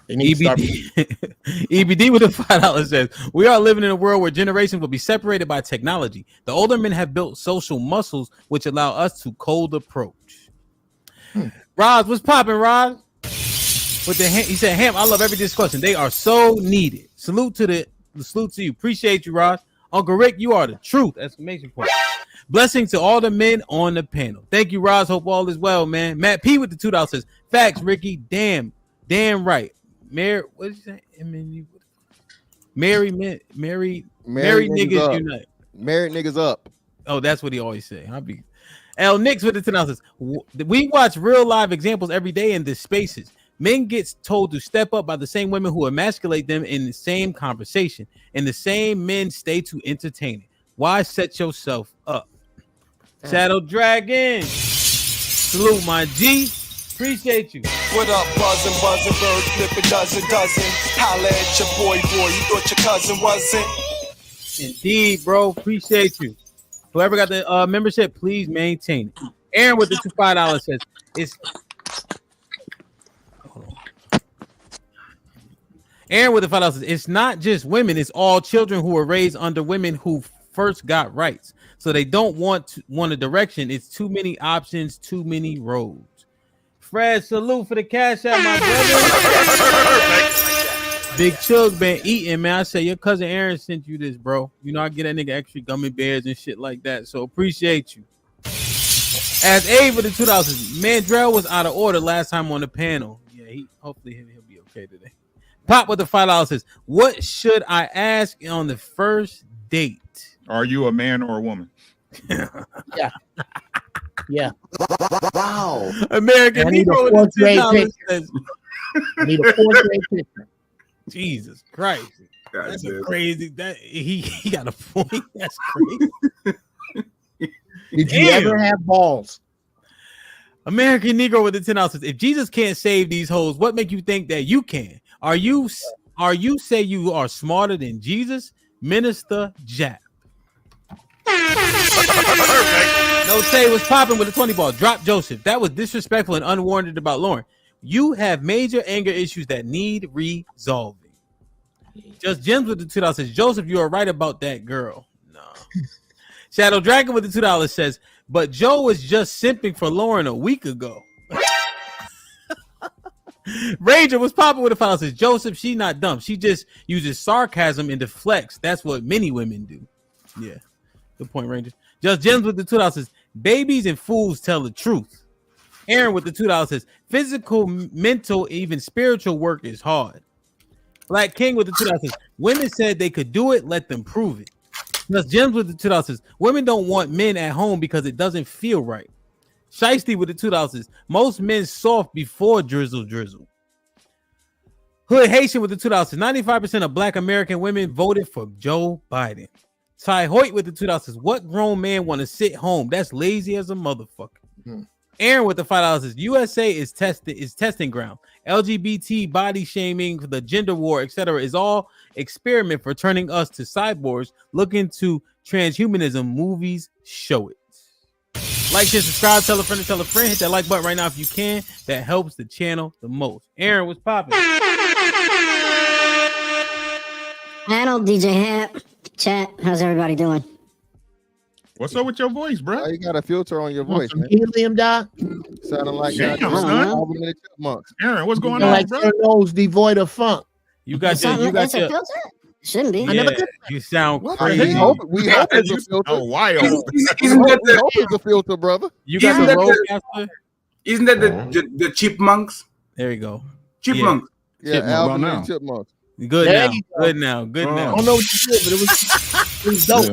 They need EBD with the $5 says we are living in a world where generations will be separated by technology. The older men have built social muscles which allow us to cold approach. Roz, what's popping, Roz? With the he said, Ham, I love every discussion. They are so needed. Salute to you. Appreciate you, Roz. Uncle Rick, you are the truth. Exclamation point. Blessings to all the men on the panel. Thank you, Roz. Hope all is well, man. Matt P with the $2 says, facts, Ricky. Damn right. Mary, what did you say? Marry niggas unite. Married niggas up. Oh, that's what he always say. I'll be L Nix with the $10 says, we watch real live examples every day in these spaces. Men get told to step up by the same women who emasculate them in the same conversation, and the same men stay to entertain it. Why set yourself up? Shadow Dragon, salute my G. Appreciate you. What up, buzzing, bird flipping dozen. Holla at your boy. You thought your cousin wasn't? Indeed, bro. Appreciate you. Whoever got the membership, please maintain it. Aaron with the $5 says it's. Aaron with the $5 says it's not just women, it's all children who were raised under women who first got rights. So they don't want a direction. It's too many options, too many roads. Fred, salute for the cash out, my brother. Big Chug been eating, man. I say your cousin Aaron sent you this, bro. You know I get that nigga extra gummy bears and shit like that. So appreciate you. As A with the $2, Mandrell was out of order last time on the panel. Yeah, hopefully he'll be okay today. Pop with the $5 says, what should I ask on the first date? Are you a man or a woman? Yeah. Wow. American I need a Negro fourth grade $10 picture. I need a fourth grade picture. Jesus Christ. God That's damn. a crazy. That he got a point. That's crazy. Did you ever have balls? American Negro with the 10 ounces. If Jesus can't save these hoes, what make you think that you can? Are you say you are smarter than Jesus? Minister Jack. No say was popping with a 20 ball. Drop Joseph. That was disrespectful and unwarranted about Lauren. You have major anger issues that need resolving. Just Gems with the $2 says, Joseph, you are right about that girl. No. Shadow Dragon with the $2 says, but Joe was just simping for Lauren a week ago. Ranger was popping with a $5 says, Joseph, she not dumb. She just uses sarcasm and deflects. That's what many women do. Yeah. Good point, Ranger. Just Gems with the $2 says, babies and fools tell the truth. Aaron with the $2 says, physical, mental, even spiritual work is hard. Black King with the $2 says, women said they could do it, let them prove it. Just Gems with the $2 says, women don't want men at home because it doesn't feel right. Shiesty with the $2 says, most men soft before drizzle. Hood Haitian with the $2 says, 95% of Black American women voted for Joe Biden. Ty Hoyt with the $2 says, what grown man want to sit home? That's lazy as a motherfucker. Aaron with the $5 says, USA is testing ground. LGBT body shaming, the gender war, etc. is all experiment for turning us to cyborgs. Look into transhumanism. Movies show it. Like, share, subscribe, tell a friend, hit that like button right now if you can. That helps the channel the most. Aaron, what's popping? Panel, DJ Hat, chat. How's everybody doing? What's up with your voice, bro? You got a filter on your voice, man. Helium, Doc? Sounding like Chipmunks. Aaron, what's going on, Like bro? your nose devoid of funk. You got your. Shouldn't be. Yeah, you sound We crazy. hope it's a filter. Oh, wild. We hope it's a filter, brother. You got the roadcaster? Isn't that the chipmunks? There you go. Chipmunks. Yeah, Chipmunk Alvin now. and Chipmunks. Good There now. you go. Good now. Good Oh. now. I don't know what you did, but it was dope.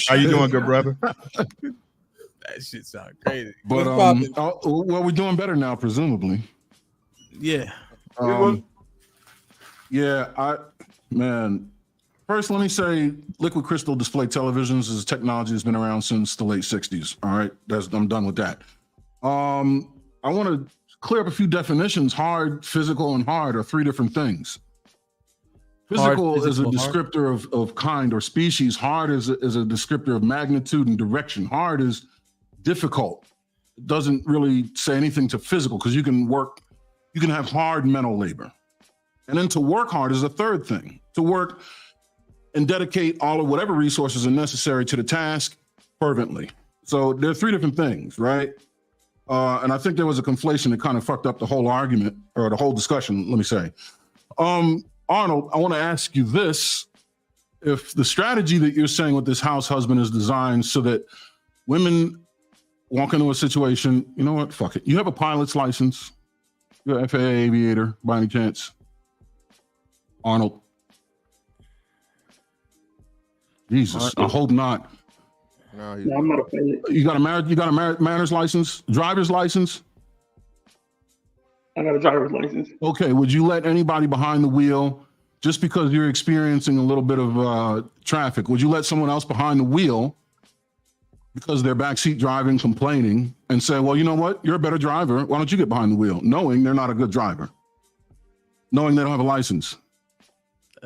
How you doing, good brother? That shit sound crazy. But What's poppin'? well, we're doing better now, presumably. Yeah. Man. First, let me say, liquid crystal display televisions is technology that's been around since the late '60s. All right, I'm done with that. I want to clear up a few definitions. Hard, physical, and hard are three different things. Physical is a descriptor of kind or species. Hard is a descriptor of magnitude and direction. Hard is difficult. It doesn't really say anything to physical because you can have hard mental labor. And then to work hard is a third thing. To work and dedicate all of whatever resources are necessary to the task fervently. So there are three different things, right? And I think there was a conflation that kind of fucked up the whole argument or the whole discussion, let me say. Arnold, I want to ask you this. If the strategy that you're saying with this house husband is designed so that women walk into a situation, you know what, fuck it. You have a pilot's license. You're an FAA aviator by any chance? Arnold. Jesus, I hope not. No, I'm not a pilot. You got a manners license, driver's license? I got a driver's license. Okay, would you let anybody behind the wheel, just because you're experiencing a little bit of traffic, would you let someone else behind the wheel because they're backseat driving, complaining, and say, well, you know what, you're a better driver, why don't you get behind the wheel, knowing they're not a good driver, knowing they don't have a license?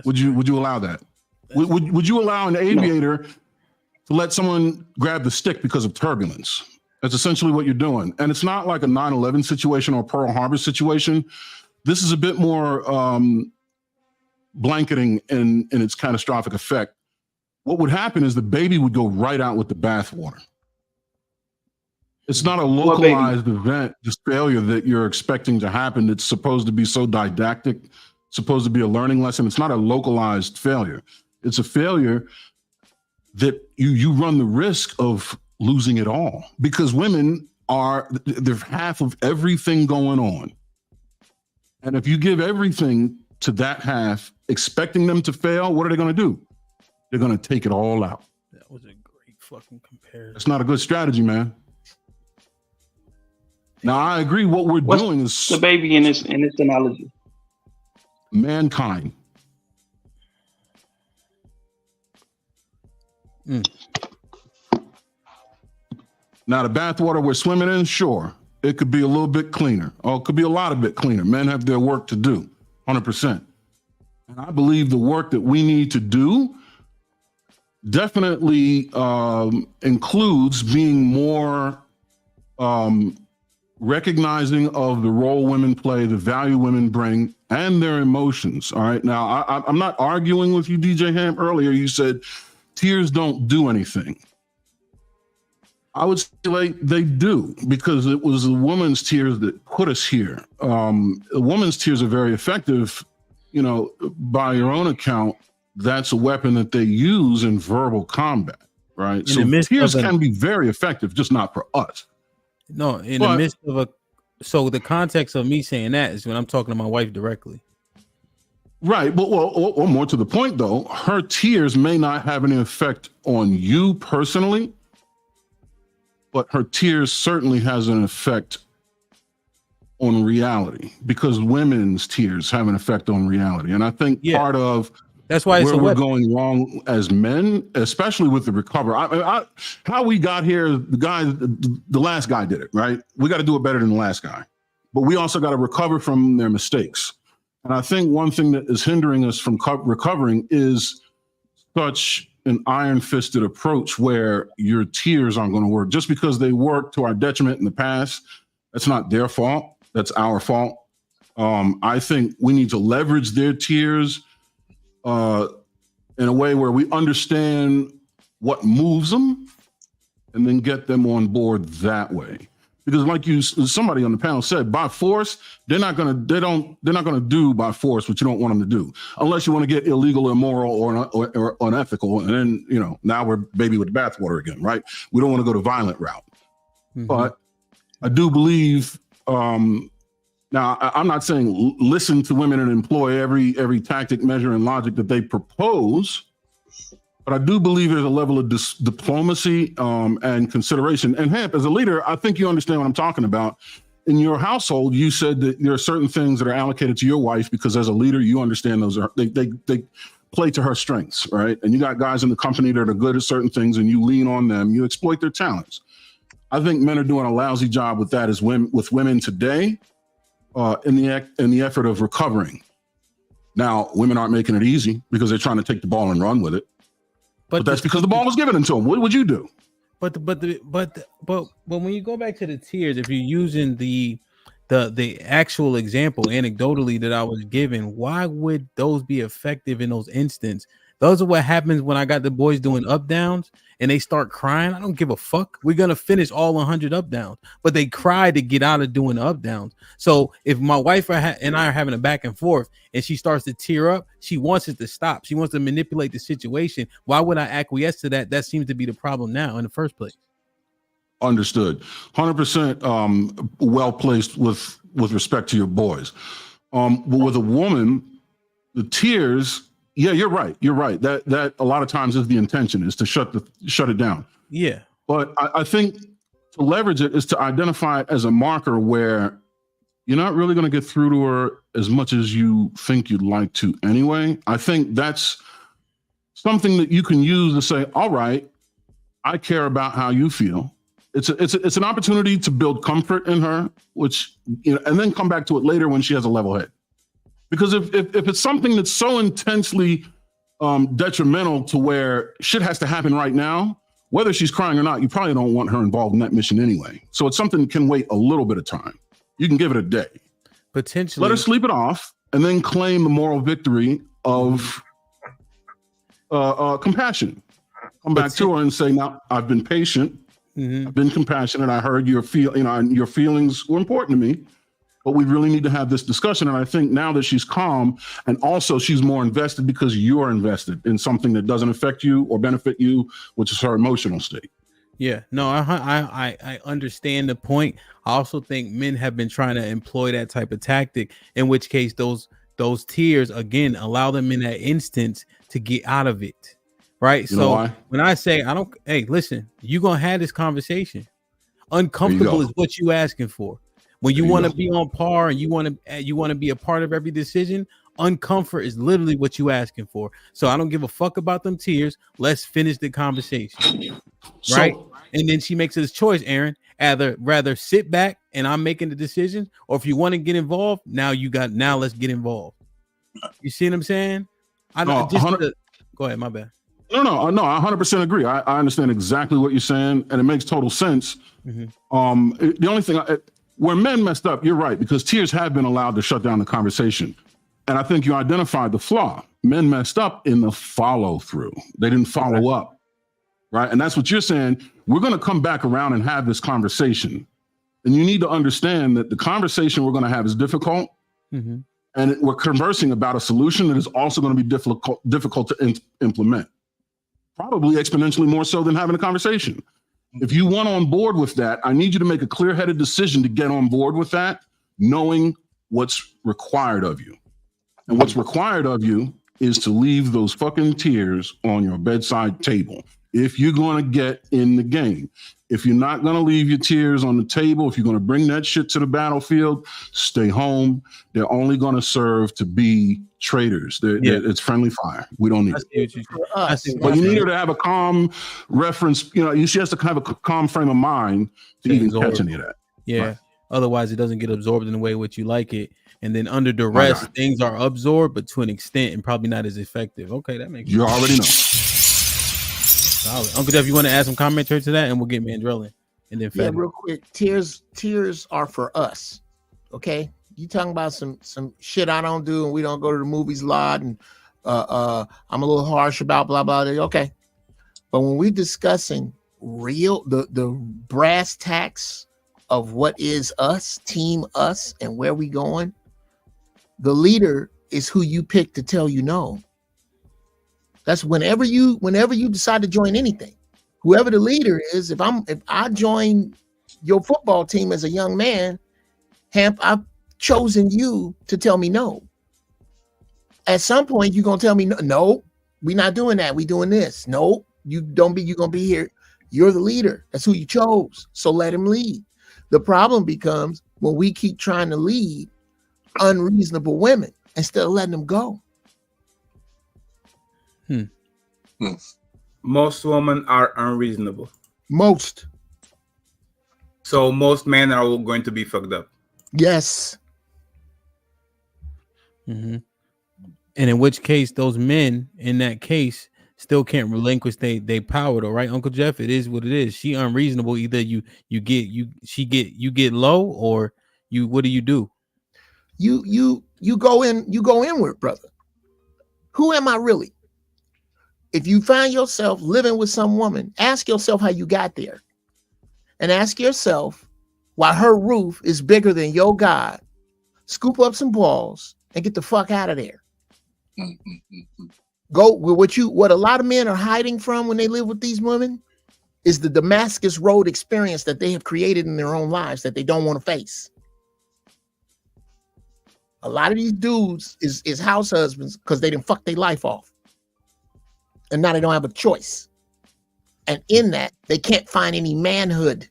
Would you allow that? Would you allow an aviator to let someone grab the stick because of turbulence? That's essentially what you're doing. And it's not like a 9/11 situation or a Pearl Harbor situation. This is a bit more blanketing in its catastrophic effect. What would happen is the baby would go right out with the bathwater. It's not a localized event, this failure that you're expecting to happen that's supposed to be so didactic, supposed to be a learning lesson. It's not a localized failure. It's a failure that you run the risk of losing it all because women they're half of everything going on. And if you give everything to that half, expecting them to fail, what are they going to do? They're going to take it all out. That was a great fucking comparison. It's not a good strategy, man. Now, I agree. What we're doing is the baby in this analogy. mankind. Now, the bathwater we're swimming in, sure, it could be a little bit cleaner, or it could be a lot of bit cleaner. Men have their work to do, 100%. And I believe the work that we need to do definitely includes being more recognizing of the role women play, the value women bring, and their emotions. All right. Now, I'm not arguing with you, DJ Ham. Earlier, you said tears don't do anything. I would say they do, because it was a woman's tears that put us here. A woman's tears are very effective. You know, by your own account, that's a weapon that they use in verbal combat, right? So tears can be very effective, just not for us. No, in the midst of a. So the context of me saying that is when I'm talking to my wife directly. Right, but well, more to the point though, her tears may not have any effect on you personally, but her tears certainly has an effect on reality, because women's tears have an effect on reality. And I think part of that's why where we're going wrong as men, especially with the recover. How we got here, the last guy did it, right? We got to do it better than the last guy, but we also got to recover from their mistakes. And I think one thing that is hindering us from recovering is such an iron-fisted approach where your tears aren't going to work. Just because they worked to our detriment in the past, that's not their fault. That's our fault. I think we need to leverage their tears in a way where we understand what moves them and then get them on board that way. Because like somebody on the panel said, by force, they're not gonna do by force what you don't want them to do, unless you want to get illegal, immoral, or unethical. And then, you know, now we're baby with the bathwater again, right? We don't want to go the violent route. Mm-hmm. But I do believe, now I'm not saying listen to women and employ every tactic, measure, and logic that they propose, but I do believe there's a level of diplomacy and consideration. And Hamp, as a leader, I think you understand what I'm talking about. In your household, you said that there are certain things that are allocated to your wife because as a leader, you understand those are they play to her strengths, right? And you got guys in the company that are good at certain things, and you lean on them, you exploit their talents. I think men are doing a lousy job with that with women today in the effort of recovering. Now, women aren't making it easy because they're trying to take the ball and run with it. But that's because the ball was given to them. What would you do? But when you go back to the tears, if you're using the actual example anecdotally that I was given, why would those be effective in those instances? Those are what happens when I got the boys doing up downs and they start crying. I don't give a fuck. We're gonna finish all 100 up downs, but they cry to get out of doing the up downs. So if my wife and I are having a back and forth and she starts to tear up, she wants it to stop. She wants to manipulate the situation. Why would I acquiesce to that? That seems to be the problem now in the first place. Understood. 100% well placed with respect to your boys. But with a woman, the tears. Yeah, you're right. You're right. That a lot of times is the intention, is to shut it down. Yeah. But I think to leverage it is to identify it as a marker where you're not really going to get through to her as much as you think you'd like to anyway. I think that's something that you can use to say, all right, I care about how you feel. It's an opportunity to build comfort in her, which, you know, and then come back to it later when she has a level head. Because if it's something that's so intensely detrimental to where shit has to happen right now, whether she's crying or not, you probably don't want her involved in that mission anyway. So it's something that can wait a little bit of time. You can give it a day. Potentially. Let her sleep it off and then claim the moral victory of compassion. Come back to her and say, now, I've been patient. Mm-hmm. I've been compassionate. I heard your feelings were important to me. But we really need to have this discussion. And I think now that she's calm and also she's more invested because you're invested in something that doesn't affect you or benefit you, which is her emotional state. Yeah, no, I understand the point. I also think men have been trying to employ that type of tactic, in which case those tears, again, allow them in that instance to get out of it. Right. You so when I say hey, listen, you're going to have this conversation. Uncomfortable is what you asking for. When you want to be on par and you want to be a part of every decision, uncomfort is literally what you asking for. So I don't give a fuck about them tears. Let's finish the conversation. Right? And then she makes this choice, Aaron. Rather sit back and I'm making the decision, or if you want to get involved, now let's get involved. You see what I'm saying? Go ahead, my bad. No, I 100% agree. I understand exactly what you're saying, and it makes total sense. Mm-hmm. The only thing where men messed up, you're right, because tears have been allowed to shut down the conversation. And I think you identified the flaw. Men messed up in the follow through. They didn't follow up. Right. And that's what you're saying. We're going to come back around and have this conversation. And you need to understand that the conversation we're going to have is difficult. Mm-hmm. And we're conversing about a solution that is also going to be difficult to implement. Probably exponentially more so than having a conversation. If you want on board with that, I need you to make a clear-headed decision to get on board with that, knowing what's required of you. And what's required of you is to leave those fucking tears on your bedside table. If you're going to get in the game, if you're not going to leave your tears on the table, if you're going to bring that shit to the battlefield, stay home. They're only going to serve to be traitors. It's friendly fire. We don't need it. But you need her to have a calm reference. She has to have a calm frame of mind to even catch any of that. Yeah. Right. Otherwise, it doesn't get absorbed in the way which you like it. And then under duress, things are absorbed, but to an extent and probably not as effective. Okay, that makes sense. You already know. Solid. Uncle Jeff, you want to add some commentary to that, and we'll get Mandrell in, and then real quick. Tears are for us. Okay, you talking about some shit I don't do, and we don't go to the movies a lot, and I'm a little harsh about blah blah. Okay, but when we're discussing the brass tacks of what is us, team us, and where we going, the leader is who you pick to tell you no. That's whenever you decide to join anything, whoever the leader is. If I join your football team as a young man, Hamp, I've chosen you to tell me no. At some point, you're gonna tell me no, we're not doing that. We doing this. No, you're gonna be here. You're the leader. That's who you chose. So let him lead. The problem becomes when we keep trying to lead unreasonable women instead of letting them go. Most women are unreasonable. Most. So most men are all going to be fucked up. Yes. Mm-hmm. And in which case, those men in that case still can't relinquish they power, though, right, Uncle Jeff? It is what it is. She unreasonable. Either you get low, or you. What do? You go inward, brother. Who am I really? If you find yourself living with some woman, ask yourself how you got there. And ask yourself why her roof is bigger than your God. Scoop up some balls and get the fuck out of there. Go with what a lot of men are hiding from when they live with these women is the Damascus Road experience that they have created in their own lives that they don't want to face. A lot of these dudes is house husbands because they didn't fuck their life off. And now they don't have a choice. And in that, they can't find any manhood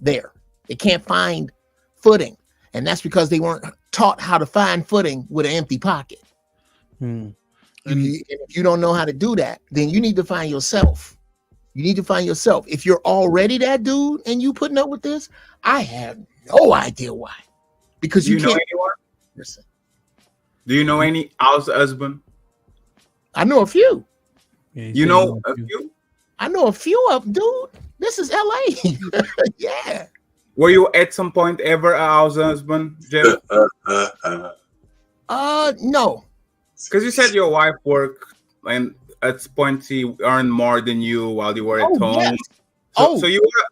there. They can't find footing. And that's because they weren't taught how to find footing with an empty pocket. And if you don't know how to do that, then you need to find yourself. You need to find yourself. If you're already that dude and you putting up with this, I have no idea why. Because you can't. Know anyone? Listen. Do you know any house husband? I know a few. Yeah, you know a few? I know a few of them, dude. This is LA. Yeah. Were you at some point ever a house husband, Jeff? No. Because you said your wife worked, and at some point she earned more than you while you were at home. Yes.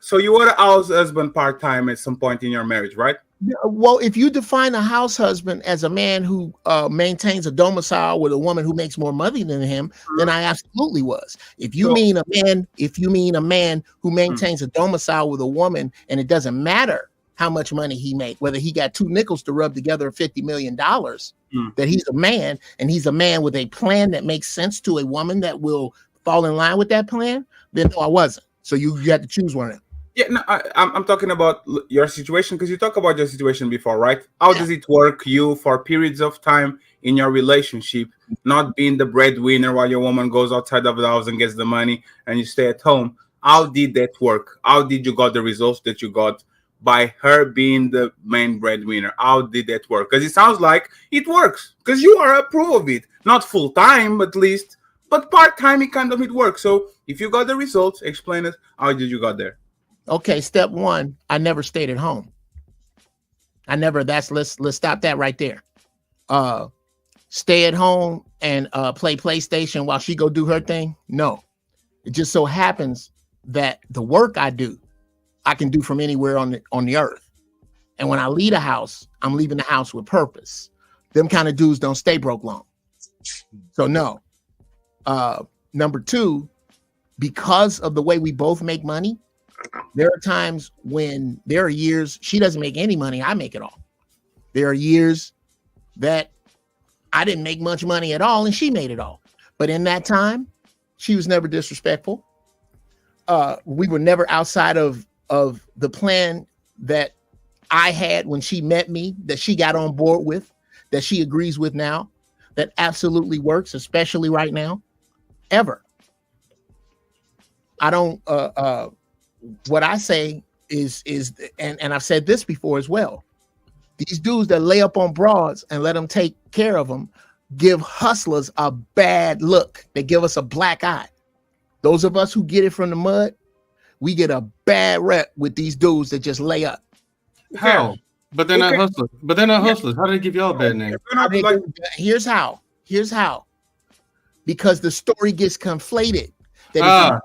So you were a house husband part-time at some point in your marriage, right? Well, if you define a house husband as a man who maintains a domicile with a woman who makes more money than him, then I absolutely was. If you mean a man who maintains a domicile with a woman, and it doesn't matter how much money he make, whether he got two nickels to rub together $50 million, that he's a man, and he's a man with a plan that makes sense to a woman that will fall in line with that plan, then no, I wasn't. So you had to choose one of them. Yeah, no, I'm talking about your situation because you talked about your situation before, right? How does it work you for periods of time in your relationship, not being the breadwinner while your woman goes outside of the house and gets the money and you stay at home? How did that work? How did you got the results that you got by her being the main breadwinner? How did that work? Because it sounds like it works because you are a pro of it, not full time at least, but part time. It works. So if you got the results, explain it. How did you got there? Okay, step one, I never stayed at home. Let's stop that right there. Stay at home and play PlayStation while she go do her thing. No, it just so happens that the work I do, I can do from anywhere on the earth. And when I leave a house, I'm leaving the house with purpose. Them kind of dudes don't stay broke long. So no. Number two, because of the way we both make money, there are times when there are years she doesn't make any money, I make it all. There are years that I didn't make much money at all and she made it all. But in that time, she was never disrespectful. We were never outside of the plan that I had when she met me, that she got on board with, that she agrees with now, that absolutely works, especially right now, ever. I don't what I say is and I've said this before as well. These dudes that lay up on broads and let them take care of them give hustlers a bad look. They give us a black eye. Those of us who get it from the mud, we get a bad rep with these dudes that just lay up. How? But they're not hustlers. But they're not hustlers. How do they give y'all a bad name? Here's how. Because the story gets conflated. That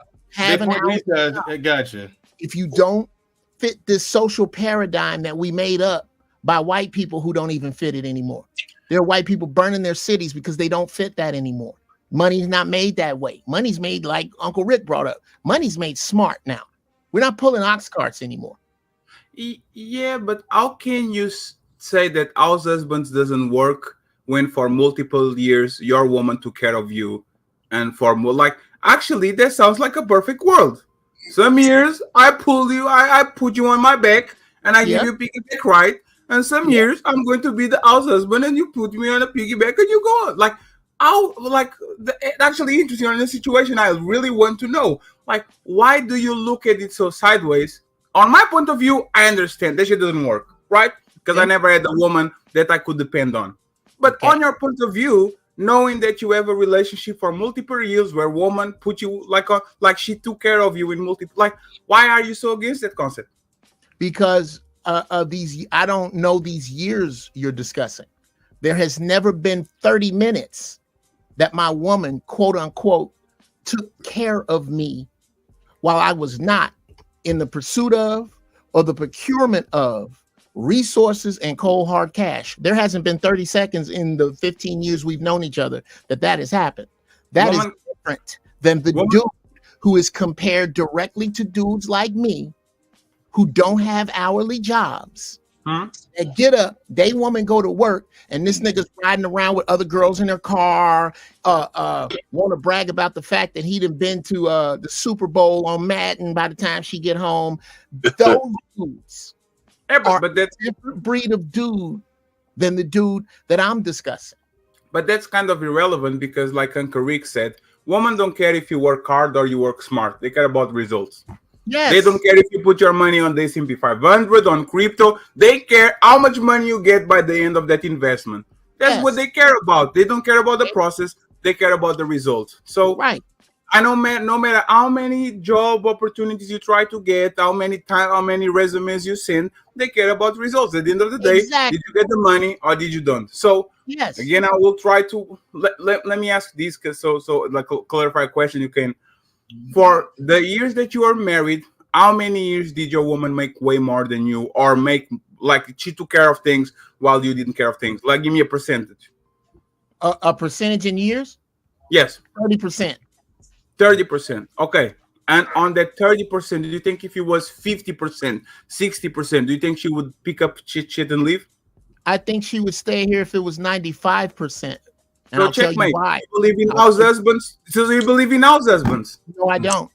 Gotcha. If you don't fit this social paradigm that we made up by white people who don't even fit it anymore. There are white people burning their cities because they don't fit that anymore. Money's not made that way. Money's made like Uncle Rick brought up. Money's made smart now. We're not pulling ox carts anymore. Yeah, but how can you say that house husbands doesn't work when for multiple years your woman took care of you, and for more actually that sounds like a perfect world. Some years I pull you, I put you on my back, and I give you a piggyback ride. And some years I'm going to be the house husband, and you put me on a piggyback, and you go on. Actually interesting in this situation. I really want to know, why do you look at it so sideways? On my point of view, I understand that shit doesn't work, right? Because I never had a woman that I could depend on. But on your point of view, knowing that you have a relationship for multiple years where woman put you like she took care of you in multiple, why are you so against that concept? Because of these, I don't know these years you're discussing. There has never been 30 minutes that my woman, quote unquote, took care of me while I was not in the pursuit of or the procurement of resources and cold hard cash. There hasn't been 30 seconds in the 15 years we've known each other that has happened. That is different than the dude who is compared directly to dudes like me who don't have hourly jobs. And get up, day woman go to work, and this nigga's riding around with other girls in their car, want to brag about the fact that he done been to the Super Bowl on Madden by the time she get home. Those dudes are a different breed of dude than the dude that I'm discussing. But that's kind of irrelevant because, like Uncle Rick said, women don't care if you work hard or you work smart. They care about results. Yes. They don't care if you put your money on the S&P 500, on crypto. They care how much money you get by the end of that investment. That's what they care about. They don't care about the process. They care about the results. So I know, man, no matter how many job opportunities you try to get, how many resumes you send, they care about results. At the end of the day, did you get the money or did you don't? So again, I will try to let me ask this because so like a clarified question you can. For the years that you are married, how many years did your woman make way more than you, or make she took care of things while you didn't care of things? Give me a percentage. A percentage in years? Yes. 30%. 30%. Okay. And on that 30%, do you think if it was 50%, 60%, do you think she would pick up shit and leave? I think she would stay here if it was 95%. And So I'll tell you checkmate. why. You believe in house husbands? So you believe in house husbands? No, I don't.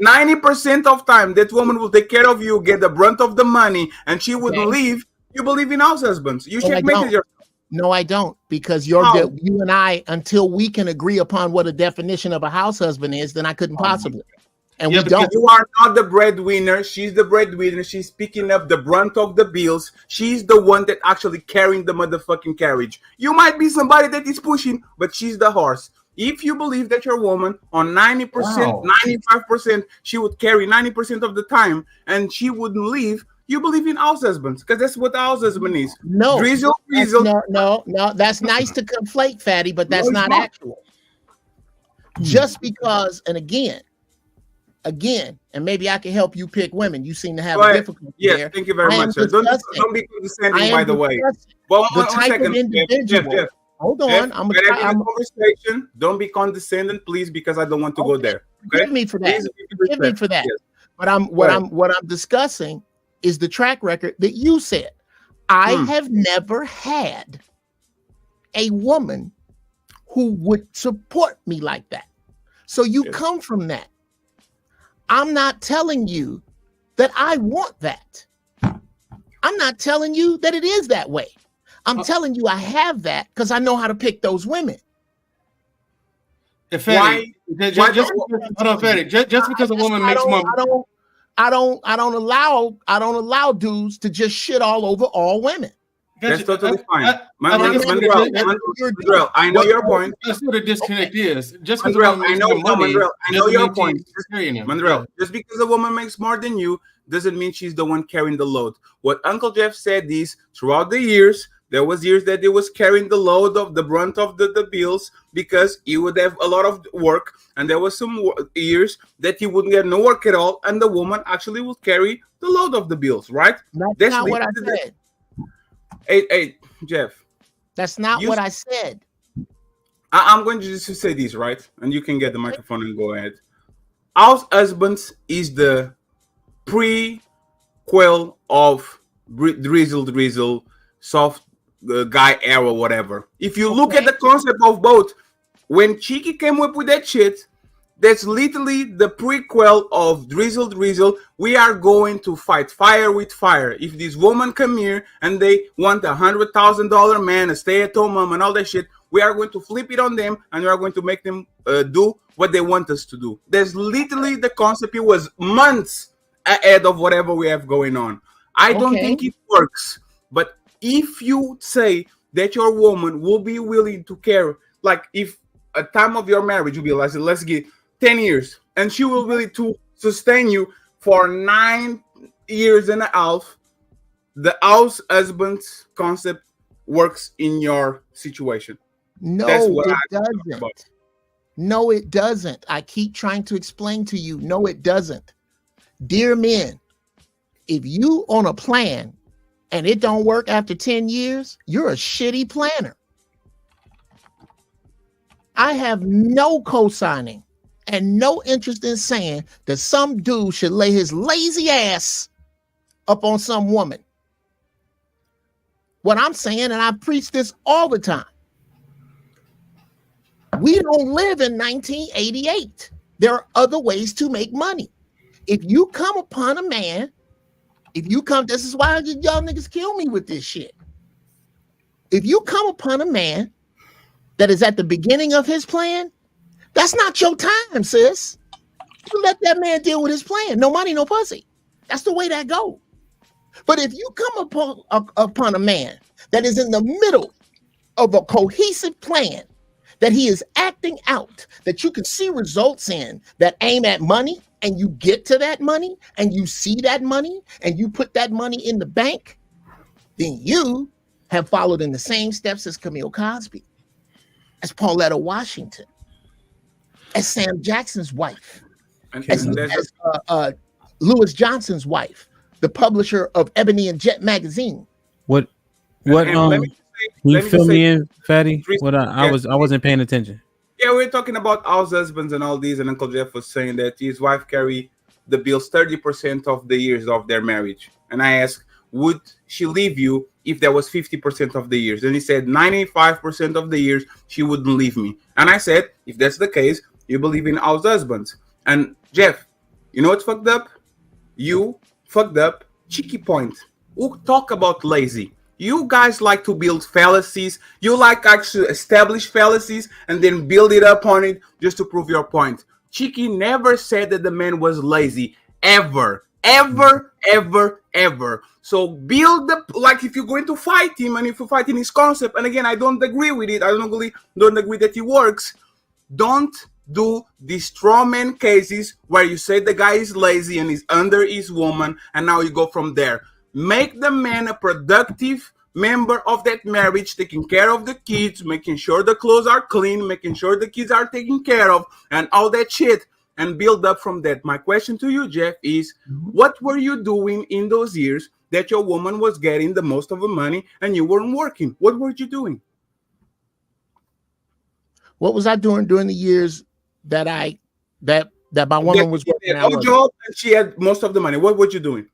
90% of time, that woman will take care of you, get the brunt of the money, and she wouldn't leave. You believe in house husbands? You No, I checkmated don't. yourself. No, I don't, because you and I, until we can agree upon what a definition of a house husband is, then I couldn't possibly. And Yeah, we because don't. you are not the breadwinner. She's the breadwinner. She's picking up the brunt of the bills. She's the one that actually carrying the motherfucking carriage. You might be somebody that is pushing, but she's the horse. If you believe that your woman on 90%, 95%, she would carry 90% of the time and she wouldn't leave, you believe in house husbands, because that's what the house husband is. No, Drizzle. No. That's nice to conflate, Fatty, but that's No, it's not not. actual. Just because, and again, and maybe I can help you pick women. You seem to have a difficulty Yes, there. thank you very I am much, sir. Don't discussing- be I condescending, am by the way. discussing Well, the one type second, of individual. Jeff. Hold on, Jeff, I'm we're having a conversation. Don't be condescending, please, because I don't want to go there. Okay? Forgive me for that. Please, Forgive me for that. Yes. But what I'm discussing is the track record that you said. I have never had a woman who would support me like that. So you come from that. I'm not telling you that I want that. I'm not telling you that it is that way. I'm telling you I have that because I know how to pick those women. Just because a woman makes more, I don't allow dudes to just shit all over all women. That's totally fine. Mandrell, I know your point. That's what a disconnect is. Just because Mandrell, a woman makes more money, I know your point. Mandrell, Mandrell, just because a woman makes more than you doesn't mean she's the one carrying the load. What Uncle Jeff said is throughout the years, there was years that he was carrying the load of the brunt of the bills because he would have a lot of work, and there was some years that he wouldn't get no work at all, and the woman actually would carry the load of the bills, right? That's not what I said. Hey, Jeff. That's not what I said. I'm going to just say this, right? And you can get the microphone and go ahead. House husbands is the prequel of drizzle, soft guy era, whatever. If you look at the concept of both, when Cheeky came up with that shit, that's literally the prequel of drizzle. We are going to fight fire with fire. If this woman come here and they want $100,000 man, a stay-at-home mom, and all that shit, we are going to flip it on them and we are going to make them do what they want us to do. That's literally the concept. It was months ahead of whatever we have going on. I don't think it works. But if you say that your woman will be willing to care, like if a time of your marriage will be like, let's get 10 years, and she will be willing to sustain you for 9 years and a half, the house husband's concept works in your situation. No, it doesn't. No, it doesn't. I keep trying to explain to you. No, it doesn't. Dear men, if you on a plan and it don't work after 10 years, you're a shitty planner. I have no co-signing and no interest in saying that some dude should lay his lazy ass up on some woman. What I'm saying, and I preach this all the time, we don't live in 1988. There are other ways to make money. If you come upon a man, this is why y'all niggas kill me with this shit. If you come upon a man that is at the beginning of his plan, that's not your time, sis. You let that man deal with his plan. No money, no pussy. That's the way that go. But if you come upon a man that is in the middle of a cohesive plan, that he is acting out, that you can see results in, that aim at money, and you get to that money, and you see that money, and you put that money in the bank, then you have followed in the same steps as Camille Cosby, as Pauletta Washington, as Sam Jackson's wife, as Lewis Johnson's wife, the publisher of Ebony and Jet magazine. What you fill me in, Fatty? I wasn't paying attention. Yeah, we're talking about house husbands and all these, and Uncle Jeff was saying that his wife carry the bills 30% of the years of their marriage. And I asked, would she leave you if that was 50% of the years? And he said 95% of the years she wouldn't leave me. And I said, if that's the case, you believe in house husbands. And Jeff, you know what's fucked up? You fucked up cheeky point. Who talk about lazy? You guys like to build fallacies. You like actually establish fallacies and then build it up on it just to prove your point. Cheeky never said that the man was lazy. Ever. So build the, like, if you're going to fight him and if you fight in his concept, and again, I don't agree with it. I don't agree that it works. Don't do the straw man cases where you say the guy is lazy and he's under his woman, and now you go from there. Make the man a productive member of that marriage, taking care of the kids, making sure the clothes are clean, making sure the kids are taken care of, and all that shit, and build up from that. My question to you, Jeff, is what were you doing in those years that your woman was getting the most of the money and you weren't working? What were you doing? What was I doing during the years that my woman was working? No job and she had most of the money. What were you doing?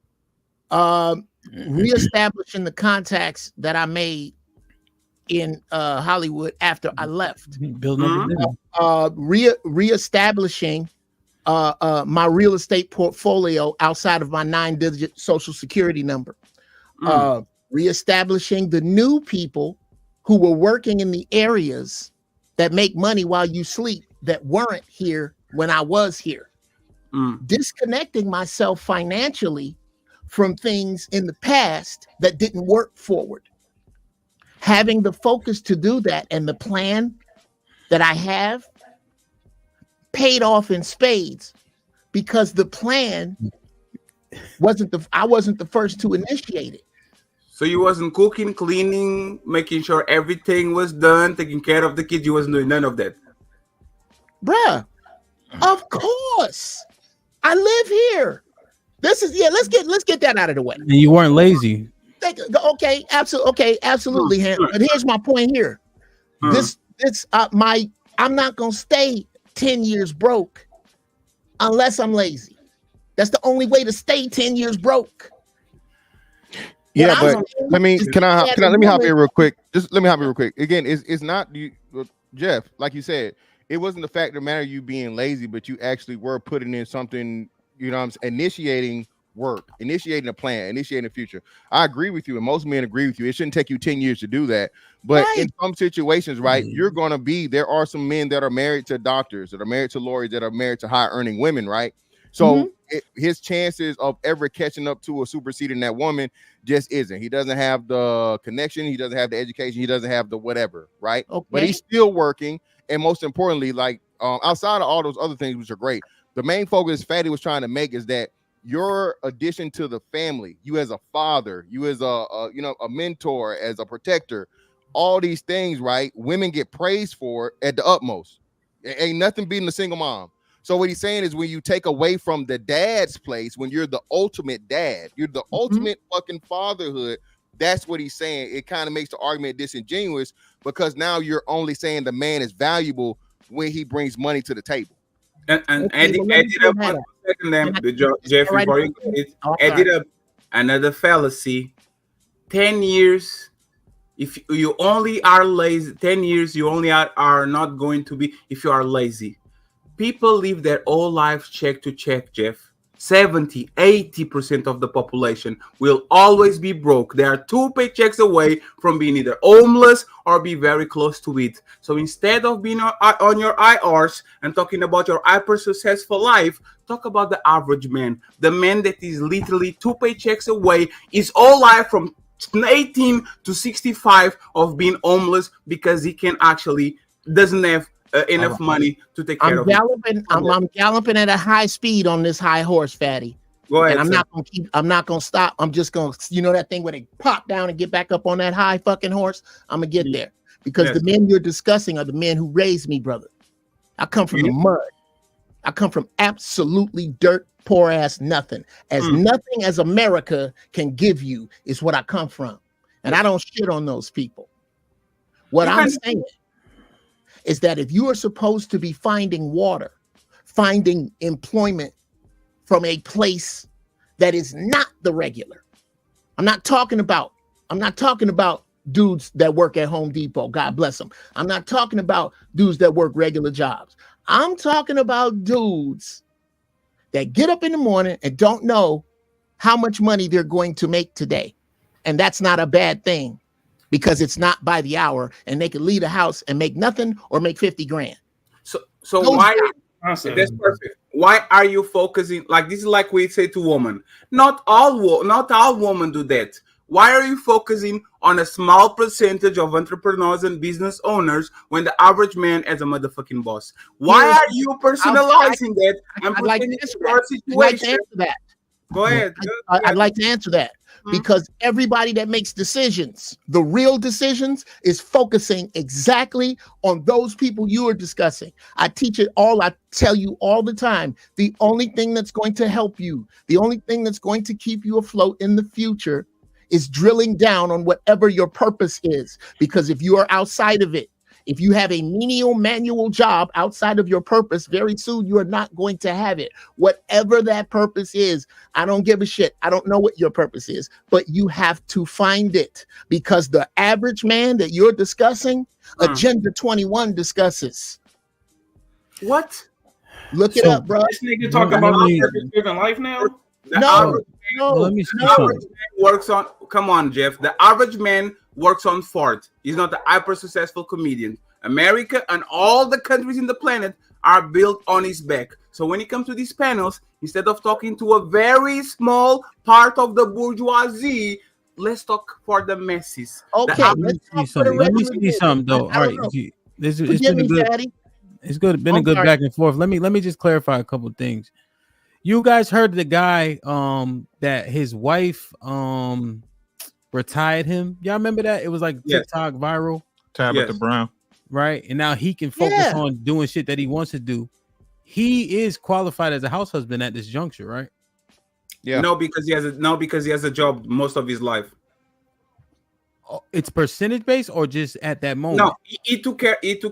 Reestablishing the contacts that I made in Hollywood after I left. Reestablishing my real estate portfolio outside of my 9-digit social security number. Reestablishing the new people who were working in the areas that make money while you sleep that weren't here when I was here. Disconnecting myself financially from things in the past that didn't work forward. Having the focus to do that, and the plan that I have paid off in spades, because the plan I wasn't the first to initiate it. So you wasn't cooking, cleaning, making sure everything was done, taking care of the kids. You wasn't doing none of that. Bruh, of course. I live here. This is let's get that out of the way. And you weren't lazy. Okay, absolutely. But here's my point here. I'm not gonna stay 10 years broke unless I'm lazy. That's the only way to stay 10 years broke. Yeah, but let me hop in real quick. Just let me hop in real quick. Again, it's not you, Jeff, like you said, it wasn't the fact of the matter you being lazy, but you actually were putting in something, you know what I'm saying, initiating work, initiating a plan, initiating a future. I agree with you, and most men agree with you. It shouldn't take you 10 years to do that. But in some situations, right, there are some men that are married to doctors, that are married to lawyers, that are married to high earning women, right? So his chances of ever catching up to or superseding that woman just isn't. He doesn't have the connection. He doesn't have the education. He doesn't have the whatever, right? Okay. But he's still working. And most importantly, like outside of all those other things, which are great, the main focus Fatty was trying to make is that your addition to the family, you as a father, you as a mentor, as a protector, all these things, right? Women get praised for at the utmost. Ain't nothing beating a single mom. So what he's saying is when you take away from the dad's place, when you're the ultimate dad, you're the ultimate fucking fatherhood. That's what he's saying. It kind of makes the argument disingenuous because now you're only saying the man is valuable when he brings money to the table. And edit up 1 second, then, Jeff, before you edit up another fallacy. 10 years, if you only are lazy, 10 years, you only are not going to be if you are lazy. People live their whole life check to check, Jeff. 70-80% of the population will always be broke. They are 2 paychecks away from being either homeless or be very close to it. So instead of being on your IRs and talking about your hyper successful life, talk about the average man. The man that is literally 2 paychecks away, his whole life from 18 to 65 of being homeless because he can actually doesn't have enough money to take care of it. I'm galloping at a high speed on this high horse, Fatty. Go ahead, and I'm not gonna stop. I'm just gonna, that thing where they pop down and get back up on that high fucking horse. I'm gonna get there because the men you're discussing are the men who raised me, brother. I come from the mud. I come from absolutely dirt, poor ass nothing. Nothing as America can give you is what I come from. And I don't shit on those people. What I'm saying is that if you are supposed to be finding water, finding employment from a place that is not the regular, I'm not talking about dudes that work at Home Depot. God bless them. I'm not talking about dudes that work regular jobs. I'm talking about dudes that get up in the morning and don't know how much money they're going to make today. And that's not a bad thing because it's not by the hour and they can leave the house and make nothing or make 50 grand. So why? That's perfect. Why are you focusing like this? Is like we say to women. Not all women do that. Why are you focusing on a small percentage of entrepreneurs and business owners when the average man is a motherfucking boss? Why are you personalizing that and I'd like putting to it in your situation? I'd like to answer that. Go ahead. I'd like to answer that because everybody that makes decisions, the real decisions, is focusing exactly on those people you are discussing. I teach it all. I tell you all the time. The only thing that's going to help you, the only thing that's going to keep you afloat in the future is drilling down on whatever your purpose is. Because if you are outside of it, if you have a menial manual job outside of your purpose, very soon you are not going to have it. Whatever that purpose is, I don't give a shit. I don't know what your purpose is, but you have to find it because the average man that you're discussing, Agenda 21 discusses. What? Look it up, bro. This nigga talking about purpose-driven life now? Let me see the average man works on. Come on, Jeff. The average man works on Ford. He's not a hyper successful comedian. America and all the countries in the planet are built on his back. So when it comes to these panels, instead of talking to a very small part of the bourgeoisie, let's talk for the masses. Okay, let me see something though. All right, it's been a good. It's good. Been a good back and forth. Let me just clarify a couple of things. You guys heard the guy that his wife retired him. Y'all remember that? It was like TikTok viral. Tabitha Brown. Right. And now he can focus on doing shit that he wants to do. He is qualified as a house husband at this juncture, right? Yeah. No, because he has a job most of his life. It's percentage based or just at that moment? No, he took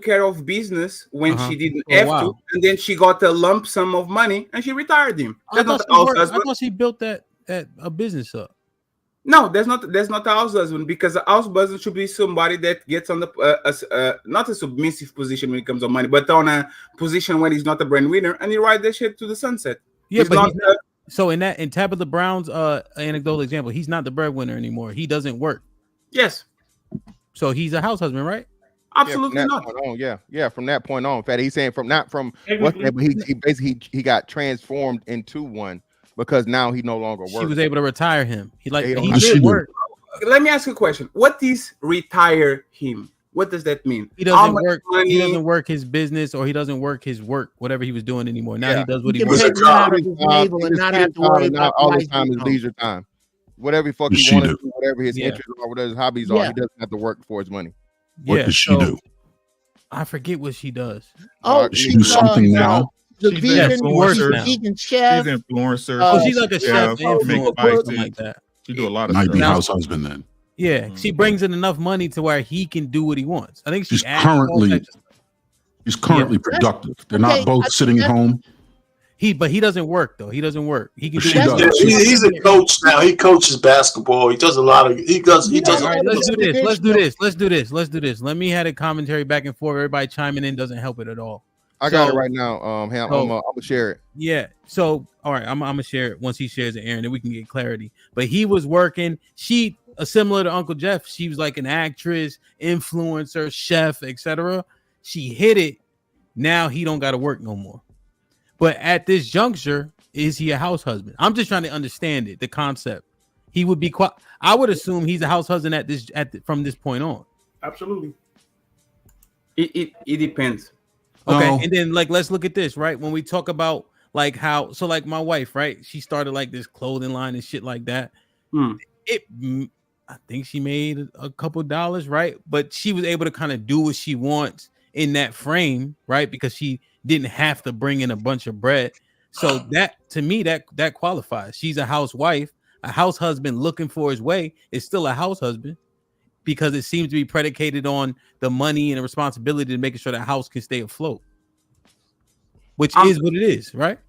care of business when she didn't have to, and then she got a lump sum of money and she retired him. I thought she built that a business up. No, that's not a house husband because a house husband should be somebody that gets on the not a submissive position when it comes to money, but on a position when he's not a breadwinner and he ride that shit to the sunset. Yeah, he's not. So in Tabitha Brown's anecdotal example, he's not the breadwinner anymore. He doesn't work. Yes. So he's a house husband, right? Absolutely not. From that point on. In fact, he's saying he got transformed into one because now he no longer works. She was able to retire him. He did work. Let me ask you a question. What is retire him? What does that mean? He doesn't work. He doesn't work his business, or he doesn't work his work, whatever he was doing anymore. Now he does what he wants. Now all the time is leisure time. Whatever fuck he wants to do, whatever his interests are, whatever his hobbies are, he doesn't have to work for his money. What does she do? I forget what she does. She do something now. The vegan chef. She's an influencer. She's like a chef, something like that. She do a lot of might stuff. be house husband then. Yeah, she brings in enough money to where he can do what he wants. I think He's currently productive. They're not both sitting at home. But he doesn't work though. He doesn't work. He can. He's a coach now. He coaches basketball. He does a lot of. He does. All right, let's do this. Let me have a commentary back and forth. Everybody chiming in doesn't help it at all. I got it right now. I'm gonna share it. Yeah. So all right, I'm gonna share it once he shares it, Aaron, then we can get clarity. But he was working. She similar to Uncle Jeff. She was like an actress, influencer, chef, etc. She hit it. Now he don't got to work no more. But at this juncture, is he a house husband? I'm just trying to understand it, the concept. He would be I would assume he's a house husband from this point on. Absolutely. It depends. Okay, and then let's look at this, right? When we talk about like how, so like my wife, right? She started like this clothing line and shit like that. I think she made a couple dollars, right? But she was able to kind of do what she wants in that frame, right? Because she didn't have to bring in a bunch of bread. So that, to me, that qualifies. She's a housewife. A house husband looking for his way is still a house husband because it seems to be predicated on the money and the responsibility to making sure the house can stay afloat, which is what it is, right?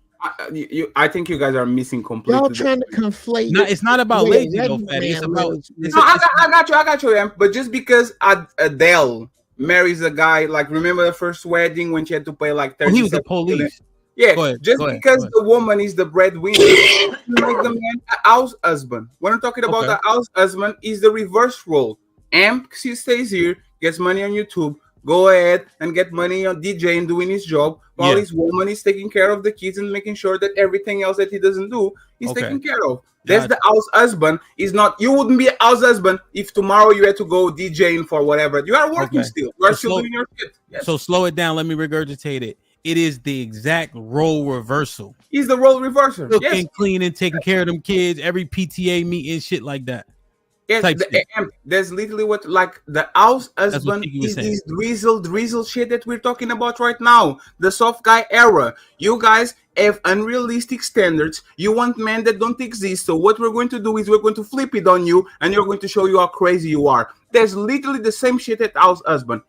I think you guys are missing completely. Y'all trying to conflate. No, it's not about the way a lazy though, regular Fatty. It's man about lives. I got you, Em. But just because Adele marries a guy, like remember the first wedding when she had to pay like 30. he was the police. Yeah, Go ahead, just go ahead, because go ahead. the woman is the breadwinner, you make the man a house husband. When I'm talking about Okay. the house husband, is the reverse role. Amp, she stays here, gets money on YouTube, go ahead and get money on DJ and doing his job, while Yeah. his woman is taking care of the kids and making sure that everything else that he doesn't do is Okay. taken care of. That's Gotcha. the house husband. Is not, you wouldn't be a house husband if tomorrow you had to go DJing for whatever. You are working Okay. still. You are So still slow- doing your shit. Yes. So slow it down. Let me regurgitate it. It is the exact role reversal. He's the role reverser. Cooking, Yes. cleaning, taking care of them kids, every PTA meeting, shit like that. Yes, Type shit. there's literally what like the house what husband Kiki was is saying. this drizzle shit that we're talking about right now. The soft guy era. You guys have unrealistic standards. You want men that don't exist. So what we're going to do is we're going to flip it on you, and you're going to show you how crazy you are. There's literally the same shit at house husband.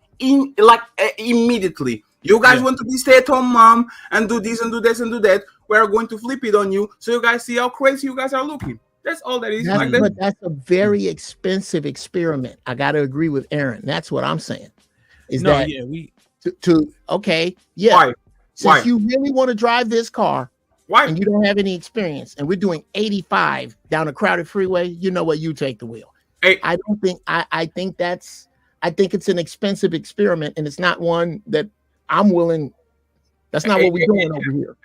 Immediately. You guys want to be stay-at-home mom and do this and do this and do that. We're going to flip it on you, so you guys see how crazy you guys are looking. That's all that is. But that's a very expensive experiment. I got to agree with Aaron. That's what I'm saying. Is No, that yeah, we okay? Yeah. Why? Since Why? you really want to drive this car, why? And you don't have any experience, and we're doing 85 down a crowded freeway. You know what? You take the wheel. Hey. I don't think. I think that's. I think it's an expensive experiment, and it's not one that I'm willing. That's not what we're doing over here.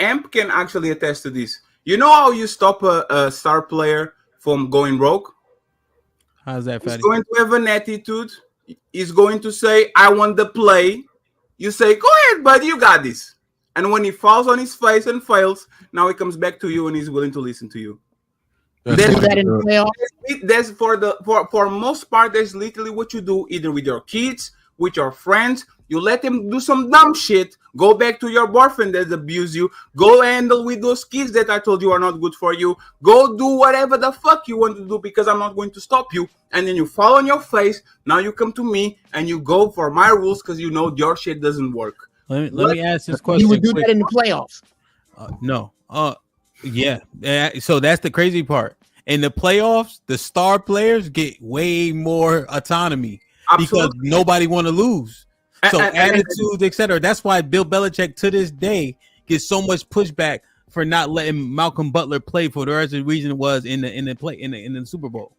Amp can actually attest to this. You know how you stop a star player from going broke? How's that, He's Fatty? going to have an attitude. He's going to say, I want the play. You say, go ahead, buddy, you got this. And when he falls on his face and fails, now he comes back to you and he's willing to listen to you. That's that in the playoffs? That's for most part, that's literally what you do either with your kids, with your friends. You let them do some dumb shit. Go back to your boyfriend that abused you. Go handle with those kids that I told you are not good for you. Go do whatever the fuck you want to do because I'm not going to stop you. And then you fall on your face. Now you come to me and you go for my rules because you know your shit doesn't work. Let me ask this question. You would do quick. that in the playoffs. No. Yeah. So that's the crazy part. In the playoffs, the star players get way more autonomy because nobody want to lose. So attitudes, etc. That's why Bill Belichick to this day gets so much pushback for not letting Malcolm Butler play for the rest of the reason it was in the Super Bowl.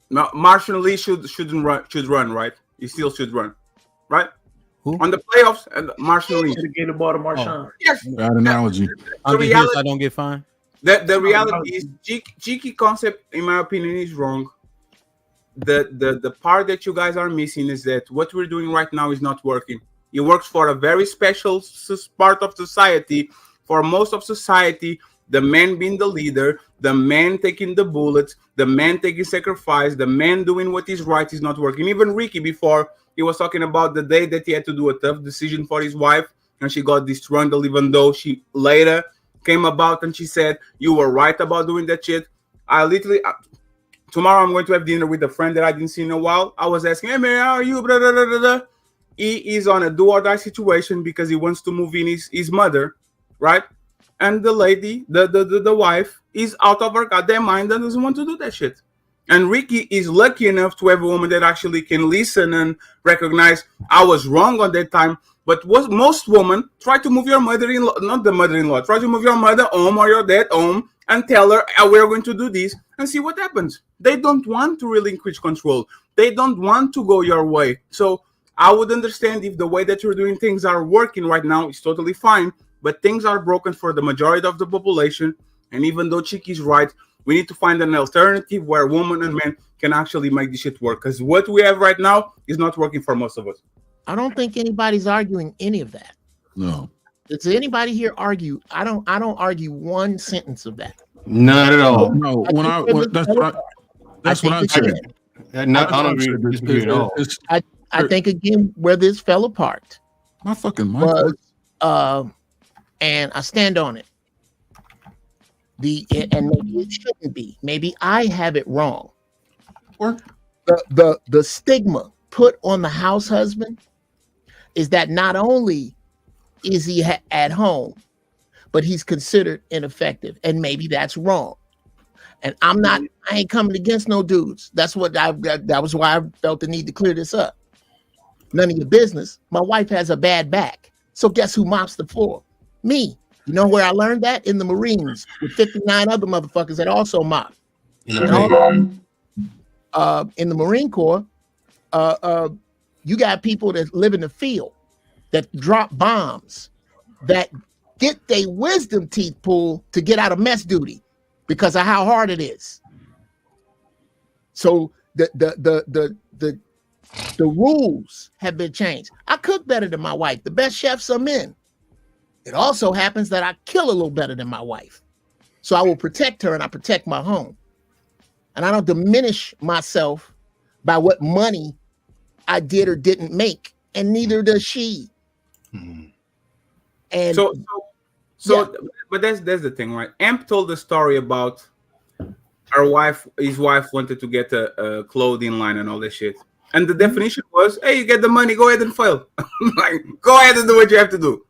Now, Marshall Lee should run, right? He still should run, right? Who? On the playoffs, and Marshall Lee. Should have gave the ball to Marshawn. Yes. Bad analogy. I'll get here so I don't get fined. The reality is cheeky concept, in my opinion, is wrong. The part that you guys are missing is that what we're doing right now is not working. It works for a very special part of society. For most of society, the man being the leader, the man taking the bullets, the man taking sacrifice, the man doing what is right is not working. Even Ricky, before, he was talking about the day that he had to do a tough decision for his wife and she got destroyed, even though she later came about and she said, you were right about doing that shit. I literally... Tomorrow I'm going to have dinner with a friend that I didn't see in a while. I was asking, hey man, how are you? Blah, blah, blah, blah, blah. He is on a do or die situation because he wants to move in his mother, right? And the lady, the wife, is out of her goddamn mind and doesn't want to do that shit. And Ricky is lucky enough to have a woman that actually can listen and recognize I was wrong on that time. But most women try to move your mother-in-law, not the mother-in-law, try to move your mother home or your dad home and tell her, we're going to do this and see what happens. They don't want to relinquish control. They don't want to go your way. So I would understand if the way that you're doing things are working right now is totally fine, but things are broken for the majority of the population. And even though Chiqui's right, we need to find an alternative where women and men can actually make this shit work. Because what we have right now is not working for most of us. I don't think anybody's arguing any of that. No. Does anybody here argue? I don't argue one sentence of that. Not at all. No, that's what I said. I don't disagree at all. I think again where this fell apart. My fucking mic. Was, and I stand on it. And maybe it shouldn't be. Maybe I have it wrong. The stigma put on the house husband is that not only is he at home, but he's considered ineffective, and maybe that's wrong. And I ain't coming against no dudes. That was why I felt the need to clear this up. None of your business. My wife has a bad back. So guess who mops the floor? Me. You know where I learned that? In the Marines with 59 other motherfuckers that also mop. In the Marine Corps, you got people that live in the field that drop bombs, that get their wisdom teeth pulled to get out of mess duty because of how hard it is. So the rules have been changed. I cook better than my wife. The best chefs are men. It also happens that I kill a little better than my wife. So I will protect her and I protect my home. And I don't diminish myself by what money I did or didn't make, and neither does she. And but that's the thing, right? Amp told the story about his wife wanted to get a clothing line and all this shit. And the definition was, hey, you get the money, go ahead and fail. Like, go ahead and do what you have to do.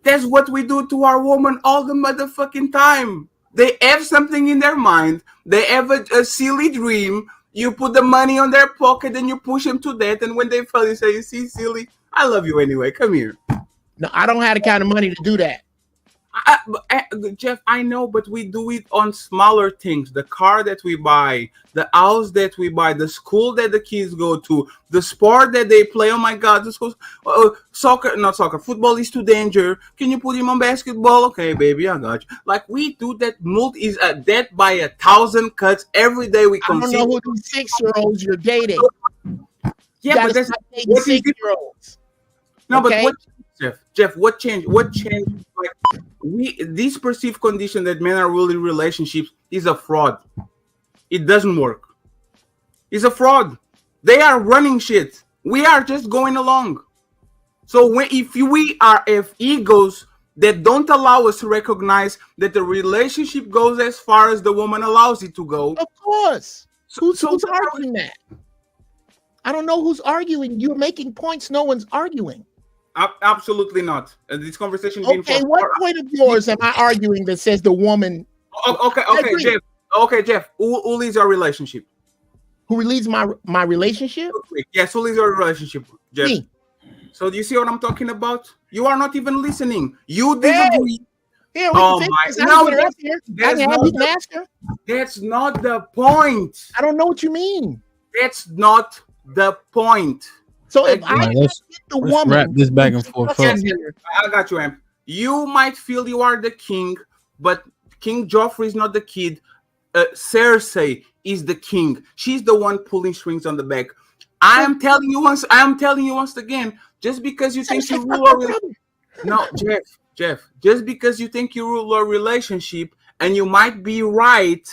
That's what we do to our woman all the motherfucking time. They have something in their mind. They have a silly dream. You put the money on their pocket and you push them to that. And when they fail, you say, you see, silly, I love you anyway. Come here. No, I don't have the kind of money to do that. Jeff, I know, but we do it on smaller things. The car that we buy, the house that we buy, the school that the kids go to, the sport that they play. Oh my God, this goes football is too dangerous. Can you put him on basketball? Okay, baby, I got you. Like, we do that. Multi is a death by 1,000 cuts every day. We I don't know who these 6-year-olds you're dating. Yeah, but that's what 6-year-olds. No, okay? But what, Jeff, what changed? What changed? Like, this perceived condition that men are really in relationships is a fraud. It doesn't work. It's a fraud. They are running shit. We are just going along. So if we have egos that don't allow us to recognize that the relationship goes as far as the woman allows it to go. Of course. Who's arguing that? I don't know who's arguing. You're making points no one's arguing. Absolutely not. This conversation. Okay, what point of yours am I arguing that says the woman? Okay, Jeff. Who leads our relationship? Who leads my relationship? Yes, who leads our relationship, Jeff? Me. So do you see what I'm talking about? You are not even listening. You disagree. Here, that's not the point. I don't know what you mean. That's not the point. So if I get the woman, wrap this back and forth. I got you, Amp. You might feel you are the king, but King Joffrey is not the kid. Cersei is the king. She's the one pulling strings on the back. I am telling you once again. Just because you think you rule Jeff. Just because you think you rule a relationship and you might be right.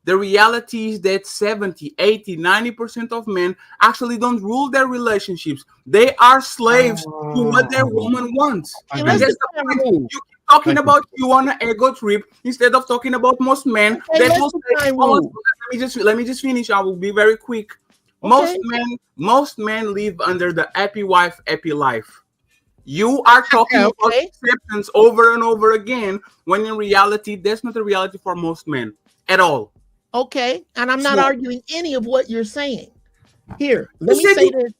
The reality is that 70, 80, 90% of men actually don't rule their relationships. They are slaves to what their woman wants. And that's the point. You keep talking about you on an ego trip instead of talking about most men. Okay, let me just finish. I will be very quick. Okay. Most men live under the happy wife, happy life. You are talking about acceptance over and over again, when in reality, that's not the reality for most men at all. Okay, and I'm not arguing any of what you're saying. Here, let me say this.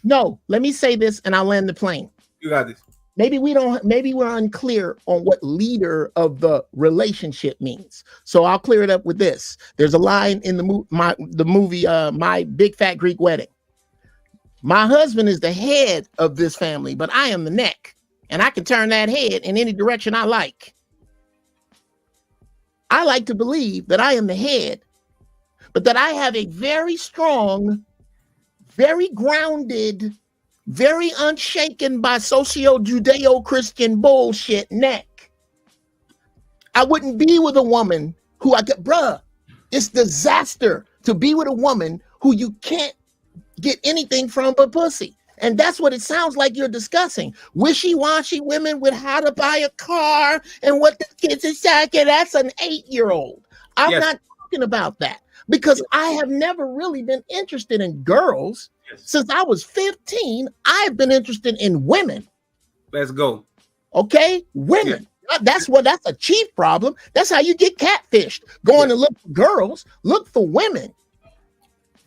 No, let me say this, and I'll land the plane. You got this. Maybe we're unclear on what leader of the relationship means. So I'll clear it up with this. There's a line in the movie My Big Fat Greek Wedding. My husband is the head of this family, but I am the neck, and I can turn that head in any direction I like. I like to believe that I am the head, but that I have a very strong, very grounded, very unshaken by socio-Judeo-Christian bullshit neck. I wouldn't be with a woman who it's disaster to be with a woman who you can't get anything from but pussy. And that's what it sounds like you're discussing. Wishy-washy women with how to buy a car and what the kids are saying. That's an 8-year-old. I'm not talking about that because I have never really been interested in girls. Since I was 15, I've been interested in women. Let's go. Okay? Women. That's a chief problem. That's how you get catfished. Going to look for girls, look for women.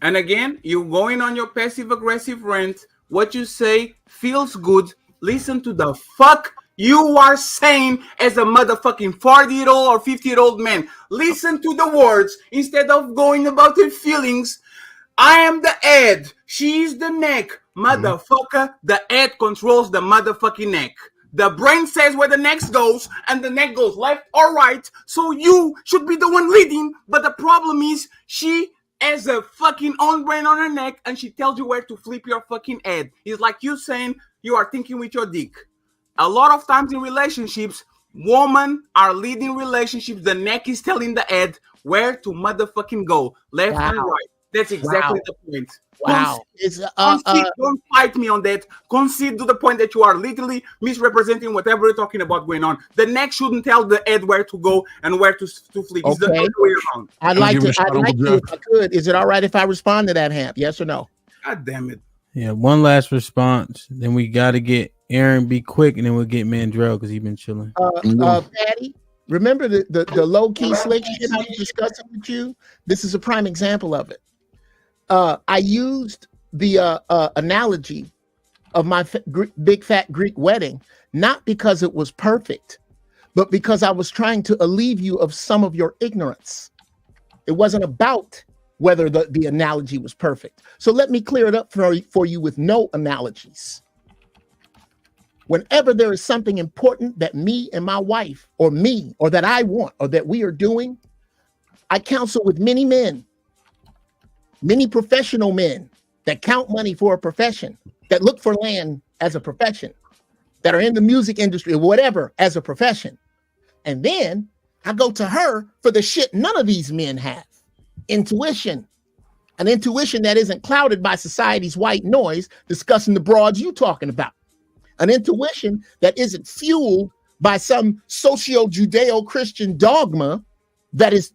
And again, you're going on your passive aggressive rant. What you say feels good. Listen to the fuck you are saying as a motherfucking 40-year-old or 50-year-old man. Listen to the words instead of going about your feelings. I am the head. She's the neck. Motherfucker, the head controls the motherfucking neck. The brain says where the neck goes, and the neck goes left or right. So you should be the one leading. But the problem is she has a fucking own brain on her neck, and she tells you where to flip your fucking head. It's like you saying you are thinking with your dick. A lot of times in relationships, women are leading relationships. The neck is telling the head where to motherfucking go, left and right. That's exactly the point. Wow. Concede, don't fight me on that. Concede to the point that you are literally misrepresenting whatever you're talking about going on. The neck shouldn't tell the head where to go and where to flip. It's the other way around. I'd like to, if I could. Is it all right if I respond to that, Hamp? Yes or no? God damn it. Yeah, one last response. Then we got to get Aaron be quick, and then we'll get Mandrell because he's been chilling. Patty, remember the low key slick shit I was discussing with you? This is a prime example of it. I used the analogy of my big fat Greek wedding, not because it was perfect, but because I was trying to alleviate you of some of your ignorance. It wasn't about whether the analogy was perfect. So let me clear it up for you with no analogies. Whenever there is something important that me and my wife, or me, or that I want, or that we are doing, I counsel with many men, many professional men that count money for a profession, that look for land as a profession, that are in the music industry or whatever as a profession. And then I go to her for the shit none of these men have. Intuition. An intuition that isn't clouded by society's white noise discussing the broads you talking about. An intuition that isn't fueled by some socio-Judeo-Christian dogma that is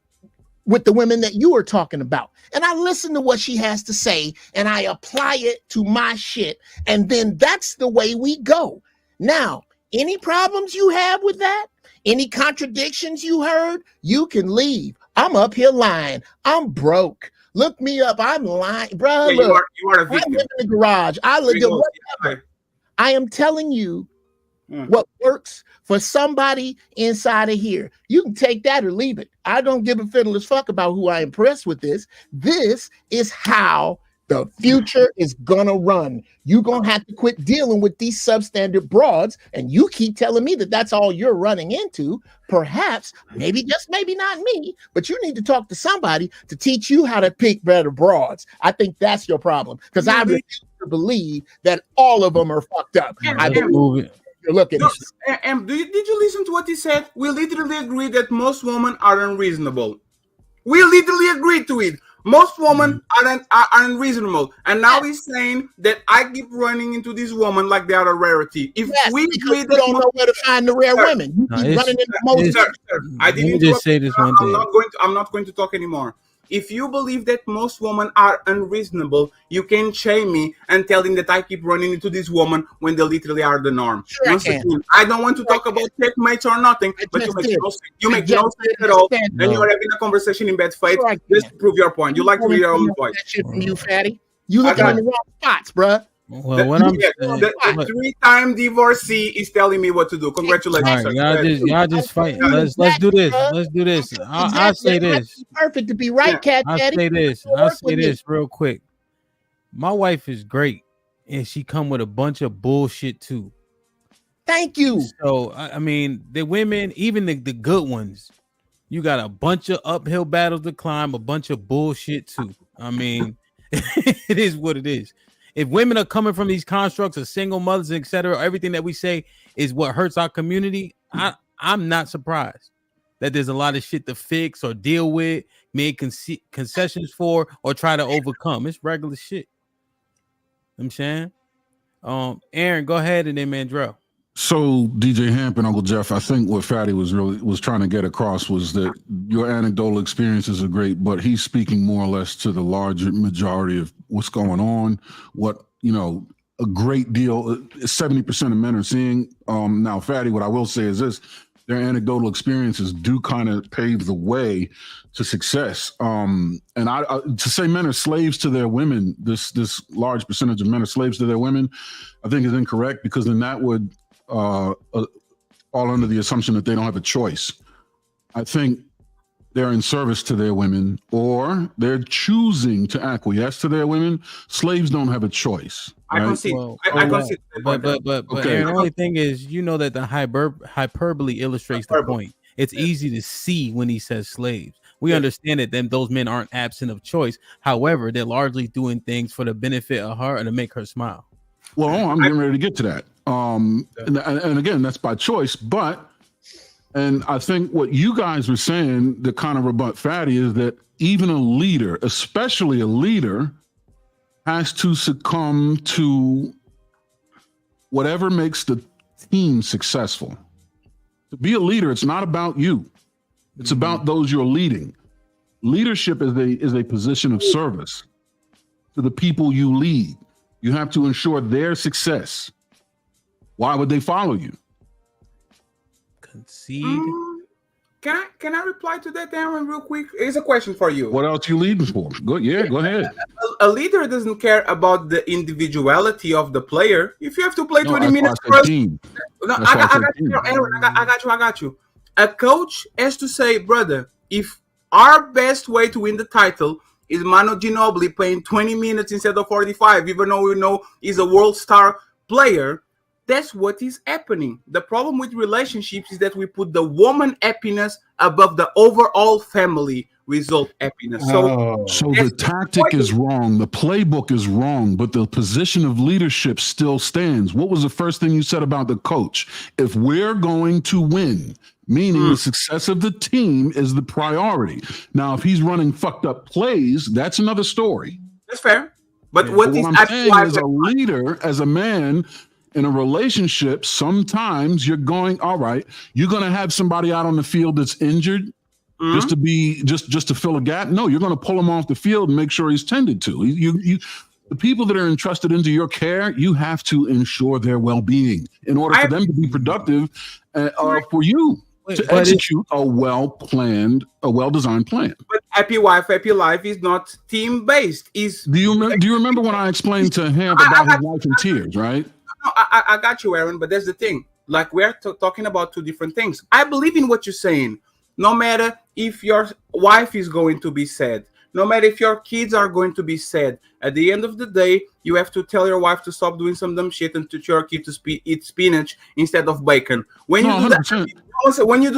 with the women that you are talking about. And I listen to what she has to say and I apply it to my shit. And then that's the way we go. Now, any problems you have with that, any contradictions you heard, you can leave. I'm up here lying. I'm broke. Look me up. I'm lying. Bro, yeah, look, you are a victim. I live in the garage. I live in whatever. I am telling you what works for somebody inside of here. You can take that or leave it. I don't give a fiddler's fuck about who I impress with this. This is how the future is gonna run. You're gonna have to quit dealing with these substandard broads, and you keep telling me that that's all you're running into. Perhaps, maybe, just maybe not me, but you need to talk to somebody to teach you how to pick better broads. I think that's your problem, because I refuse to believe that all of them are fucked up. Look at this. Did you listen to what he said? We literally agree that most women are unreasonable. We literally agreed to it. Most women are unreasonable. And now he's saying that I keep running into these women like they are a rarity. If we agree that you don't know where to find the rare women, you keep running into most. I didn't just say this one thing. I'm not going to talk anymore. If you believe that most women are unreasonable, you can shame me and tell him that I keep running into this woman when they literally are the norm. Sure I don't want to talk about checkmates or nothing, but you make no sense at all, and you're having a conversation in bad faith just to prove your point. You like to hear your own voice. That shit from you, fatty. You looking in the wrong spots, bruh. Well, what I'm saying, the three-time divorcee is telling me what to do. Congratulations. All right, y'all just fight. Let's do this. Let's do this. I'll say this. Perfect to be right, Cat Daddy. I'll say this real quick. My wife is great, and she come with a bunch of bullshit too. Thank you. So I mean, the women, even the good ones, you got a bunch of uphill battles to climb, a bunch of bullshit too. I mean, it is what it is. If women are coming from these constructs of single mothers, etc., everything that we say is what hurts our community, I'm not surprised that there's a lot of shit to fix or deal with, make concessions for, or try to overcome. It's regular shit. I'm saying, Aaron, go ahead, and then Mandrell. So DJ Hamp and Uncle Jeff, I think what Fatty was trying to get across was that your anecdotal experiences are great, but he's speaking more or less to the larger majority of what's going on. What, a great deal, 70% of men are seeing. Now, Fatty, what I will say is this: their anecdotal experiences do kind of pave the way to success. And I to say men are slaves to their women, this large percentage of men are slaves to their women, I think is incorrect, because then that would fall under the assumption that they don't have a choice. I think they're in service to their women, or they're choosing to acquiesce to their women. Slaves don't have a choice. I right? concede. I concede. But Okay. Aaron, the only thing is, you know that the hyperbole illustrates the point. It's easy to see when he says slaves. We understand that those men aren't absent of choice. However, they're largely doing things for the benefit of her and to make her smile. Well, I'm getting ready to get to that. And again, that's by choice. And I think what you guys were saying that kind of rebut Fatty is that even a leader, especially a leader, has to succumb to whatever makes the team successful. To be a leader, it's not about you. It's about those you're leading. Leadership is a position of service to the people you lead. You have to ensure their success. Why would they follow you? Concede. Can I reply to that, Aaron, real quick? It's a question for you. What else you leading for? Go ahead. A leader doesn't care about the individuality of the player. If you have to play 20 that's minutes why I said first, team. no, That's why I I said got you, team. Aaron. I got you. A coach has to say, brother, if our best way to win the title is Manu Ginobili playing 20 minutes instead of 45, even though we know he's a world star player, that's what is happening. The problem with relationships is that we put the woman happiness above the overall family result happiness. So the tactic is wrong, the playbook is wrong, but the position of leadership still stands. What was the first thing you said about the coach? If we're going to win, meaning the success of the team is the priority. Now, if he's running fucked up plays, that's another story. That's fair. But What I'm saying is, a leader, as a man in a relationship, sometimes you're going, all right, you're going to have somebody out on the field that's injured just to be just to fill a gap. No, you're going to pull him off the field and make sure he's tended to. The people that are entrusted into your care, you have to ensure their well-being in order for them to be productive, for you to execute a well-designed plan. But happy wife, happy life is not team-based. Do you remember when I explained to him about his wife in tears, right? No, I got you, Aaron, but that's the thing. Like, we're talking about two different things. I believe in what you're saying. No matter if your wife is going to be sad, no matter if your kids are going to be sad, at the end of the day, you have to tell your wife to stop doing some dumb shit and teach your kid to eat spinach instead of bacon. When you do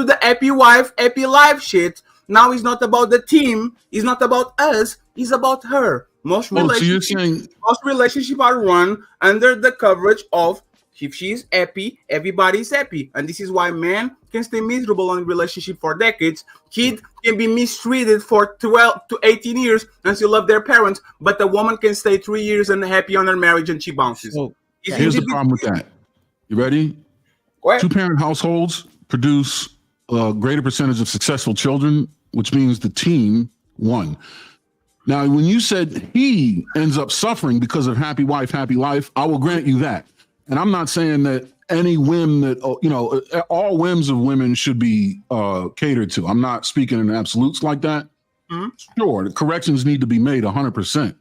the happy wife, happy life shit, now it's not about the team, it's not about us, it's about her. Most relationships are run under the coverage of, if she's happy, everybody's happy. And this is why men can stay miserable in a relationship for decades. Kids can be mistreated for 12 to 18 years and still love their parents, but the woman can stay 3 years and happy on her marriage and she bounces. Here's the problem with that. You ready? Two-parent households produce a greater percentage of successful children, which means the team won. Now, when you said he ends up suffering because of happy wife, happy life, I will grant you that. And I'm not saying that any whim that, all whims of women should be catered to. I'm not speaking in absolutes like that. Sure, the corrections need to be made 100%.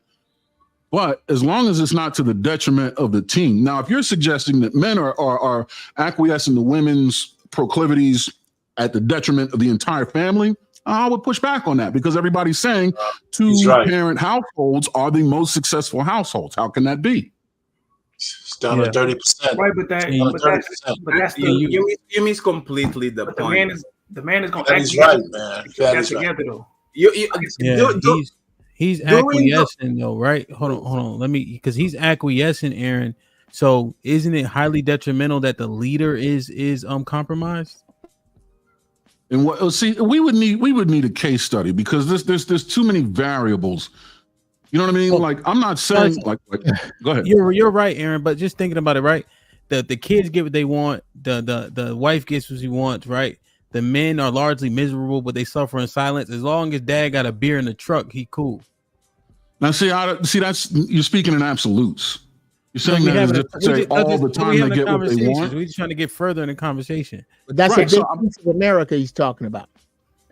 But as long as it's not to the detriment of the team. Now, if you're suggesting that men are acquiescing to women's proclivities at the detriment of the entire family, I would push back on that, because everybody's saying two-parent households are the most successful households. How can that be? It's down to 30%. Right, but that's you miss completely the point. The man is going to act right, man. That together though. He's acquiescing though, right? Hold on. Because he's acquiescing, Aaron. So isn't it highly detrimental that the leader is compromised? And we would need a case study, because there's too many variables. You know what I mean? Like, I'm not saying like go ahead. You're right, Aaron. But just thinking about it, right? The kids get what they want. The wife gets what she wants, right? The men are largely miserable, but they suffer in silence. As long as dad got a beer in the truck, he cool. Now, that's you're speaking in absolutes. You're saying that as if to say all the time they get what they want. We're just trying to get further in the conversation. But that's Right, a so big piece of America he's talking about.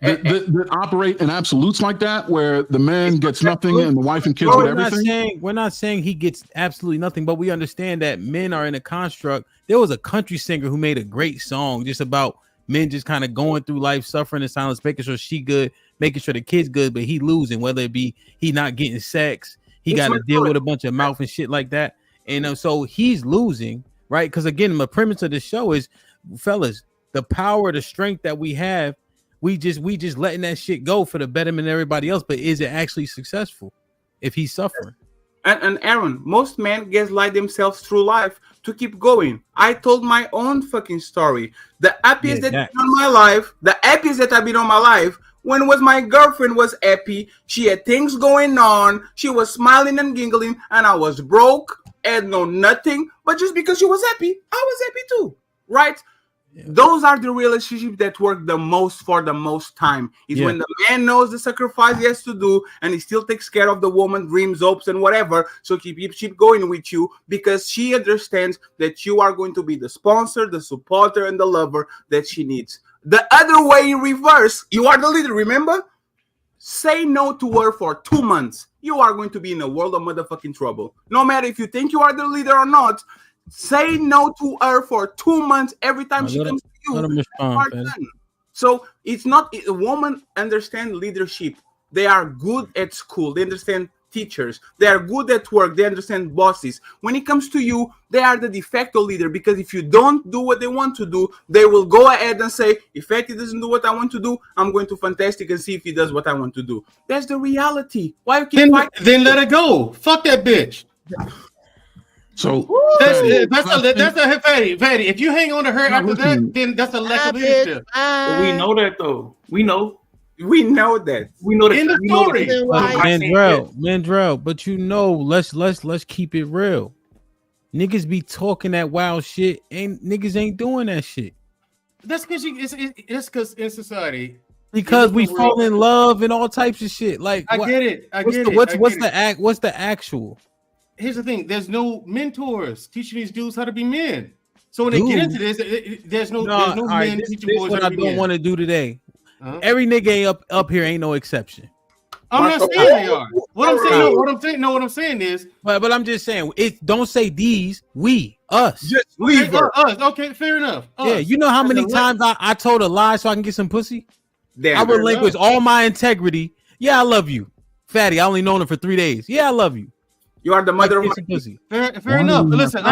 That operate in absolutes like that, where the man gets nothing and the wife and kids get everything. We're not saying he gets absolutely nothing, but we understand that men are in a construct. There was a country singer who made a great song just about men just kind of going through life, suffering in silence, making sure she good, making sure the kid's good, but he losing, whether it be he not getting sex, he got to deal with a bunch of mouth and shit like that. And so he's losing, right? Because again, the premise of the show is, fellas, the power, the strength that we have, we just letting that shit go for the betterment of everybody else. But is it actually successful if he's suffering? And Aaron, most men gaslight themselves through life to keep going. I told my own fucking story. The happiest that I've been on my life, the happiest that I've been on my life, when was my girlfriend was happy. She had things going on. She was smiling and giggling, and I was broke, had no nothing. But just because she was happy, I was happy too, right? Yeah. Those are the relationships that work the most for the most time. Is when the man knows the sacrifice he has to do, and he still takes care of the woman, dreams, hopes, and whatever. So keep going with you because she understands that you are going to be the sponsor, the supporter, and the lover that she needs. The other way in reverse, you are the leader. Remember, say no to her for 2 months. You are going to be in a world of motherfucking trouble. No matter if you think you are the leader or not. Say no to her for 2 months every time she comes to you. So it's not a woman understand leadership. They are good at school. They understand teachers. They are good at work. They understand bosses. When it comes to you, they are the de facto leader because if you don't do what they want to do, they will go ahead and say, if Fatty doesn't do what I want to do, I'm going to Fantastic and see if he does what I want to do. That's the reality. Why you keep fighting? Then let it go. Fuck that bitch. So that's a Fatty. If you hang on to her after that, then that's a lack of leadership. But we know that though. We know that. We know that. In the story. Mandrell, but let's keep it real. Niggas be talking that wild shit, and niggas ain't doing that shit. That's because it's because in society. Because we fall in love and all types of shit. Like I get it. What's the actual? Here's the thing: there's no mentors teaching these dudes how to be men. So when they get into this, there's no men teaching boys what how I to be don't men. want to do today. Every nigga up here ain't no exception. I'm not saying they are. What I'm saying is, but I'm just saying it. Don't say these. Us. Just leave us. Okay, fair enough. Yeah, you know how many times I told a lie so I can get some pussy. I relinquish all my integrity. Yeah, I love you, Fatty. I only known him for 3 days. Yeah, I love you. You are the mother of my pussy. Fair enough. Listen.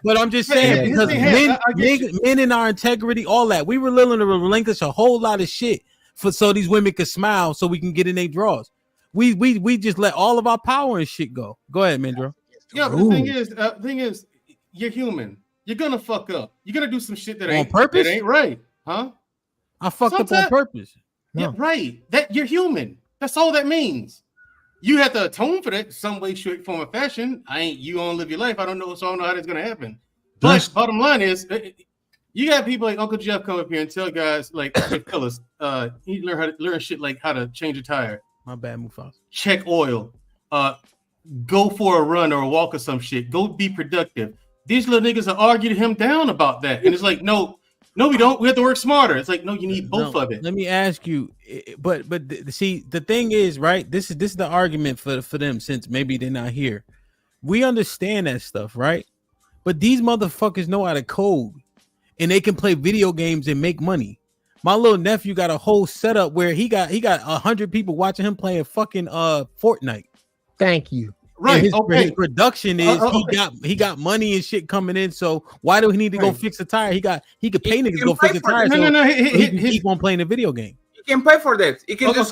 But I'm just saying because men in our integrity, all that we were willing to relinquish a whole lot of shit so these women could smile, so we can get in their drawers. We just let all of our power and shit go. Go ahead, Mandro. Yeah, but the thing is, you're human. You're gonna fuck up. You're gonna do some shit that ain't right, huh? I fucked up on purpose. Yeah, right. That you're human. That's all that means. You have to atone for that some way, shape, form, or fashion. You gonna live your life. I don't know how that's gonna happen. But bottom line is, you got people like Uncle Jeff come up here and tell guys like, hey, fellas, you learn shit like how to change a tire. My bad, Mufasa. Check oil. Go for a run or a walk or some shit. Go be productive. These little niggas are arguing him down about that, and it's like, no, we don't. We have to work smarter. It's like, no, you need both of it. Let me ask you, but see, the thing is, right? This is the argument for them, since maybe they're not here. We understand that stuff, right? But these motherfuckers know how to code, and they can play video games and make money. My little nephew got a whole setup where he got 100 people watching him playing fucking Fortnite. Thank you. Right. His production is he got money and shit coming in. So why do he need to go fix a tire? He could pay niggas to go fix a tire. No. He can keep on playing the video game. He can pay for that. He can but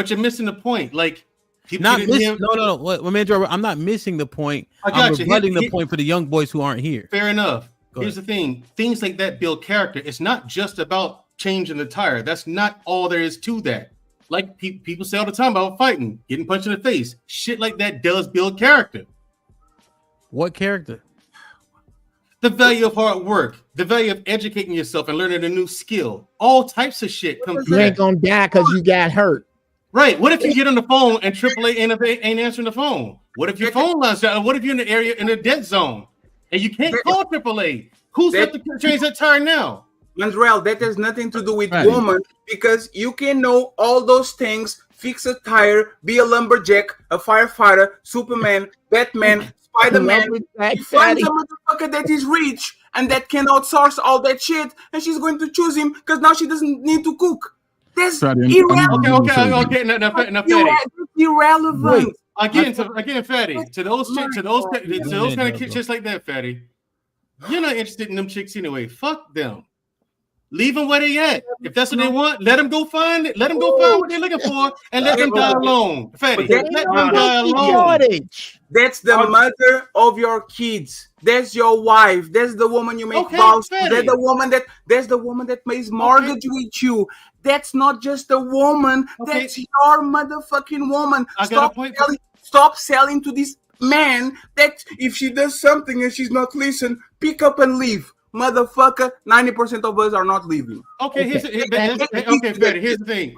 you're missing the point. Like, no. Mandro, I'm not missing the point. I'm rebutting the point for the young boys who aren't here. Fair enough. Here's the thing: things like that build character. It's not just about changing the tire. That's not all there is to that. Like people say all the time about fighting, getting punched in the face. Shit like that does build character. What character? The value of hard work, the value of educating yourself and learning a new skill. All types of shit comes. You ain't gonna die because you got hurt. Right. What if you get on the phone and AAA ain't answering the phone? What if your phone lines out? What if you're in the area in a dead zone and you can't call AAA? Who's got to change that tire now? Mandrell, that has nothing to do with woman because you can know all those things, fix a tire, be a lumberjack, a firefighter, Superman, Batman, Spider-Man. You find a motherfucker that is rich and that can outsource all that shit, and she's going to choose him because now she doesn't need to cook. That's irrelevant. Okay. Now, Fatty. Irrelevant. Again, Fatty. To those kind of kids just like that, Fatty. You're not interested in them chicks anyway. Fuck them. Leave them where they at. If that's what they want, let them go find it. Let them go find what they're looking for, and let them die alone. Fatty, let them die alone. That's the mother of your kids. That's your wife. That's the woman you make vows to. That's the woman that makes mortgage with you. That's not just a woman. That's your motherfucking woman. Stop selling to this man that if she does something and she's not listening, pick up and leave. Motherfucker, 90% of us are not leaving. Okay, Here's the thing.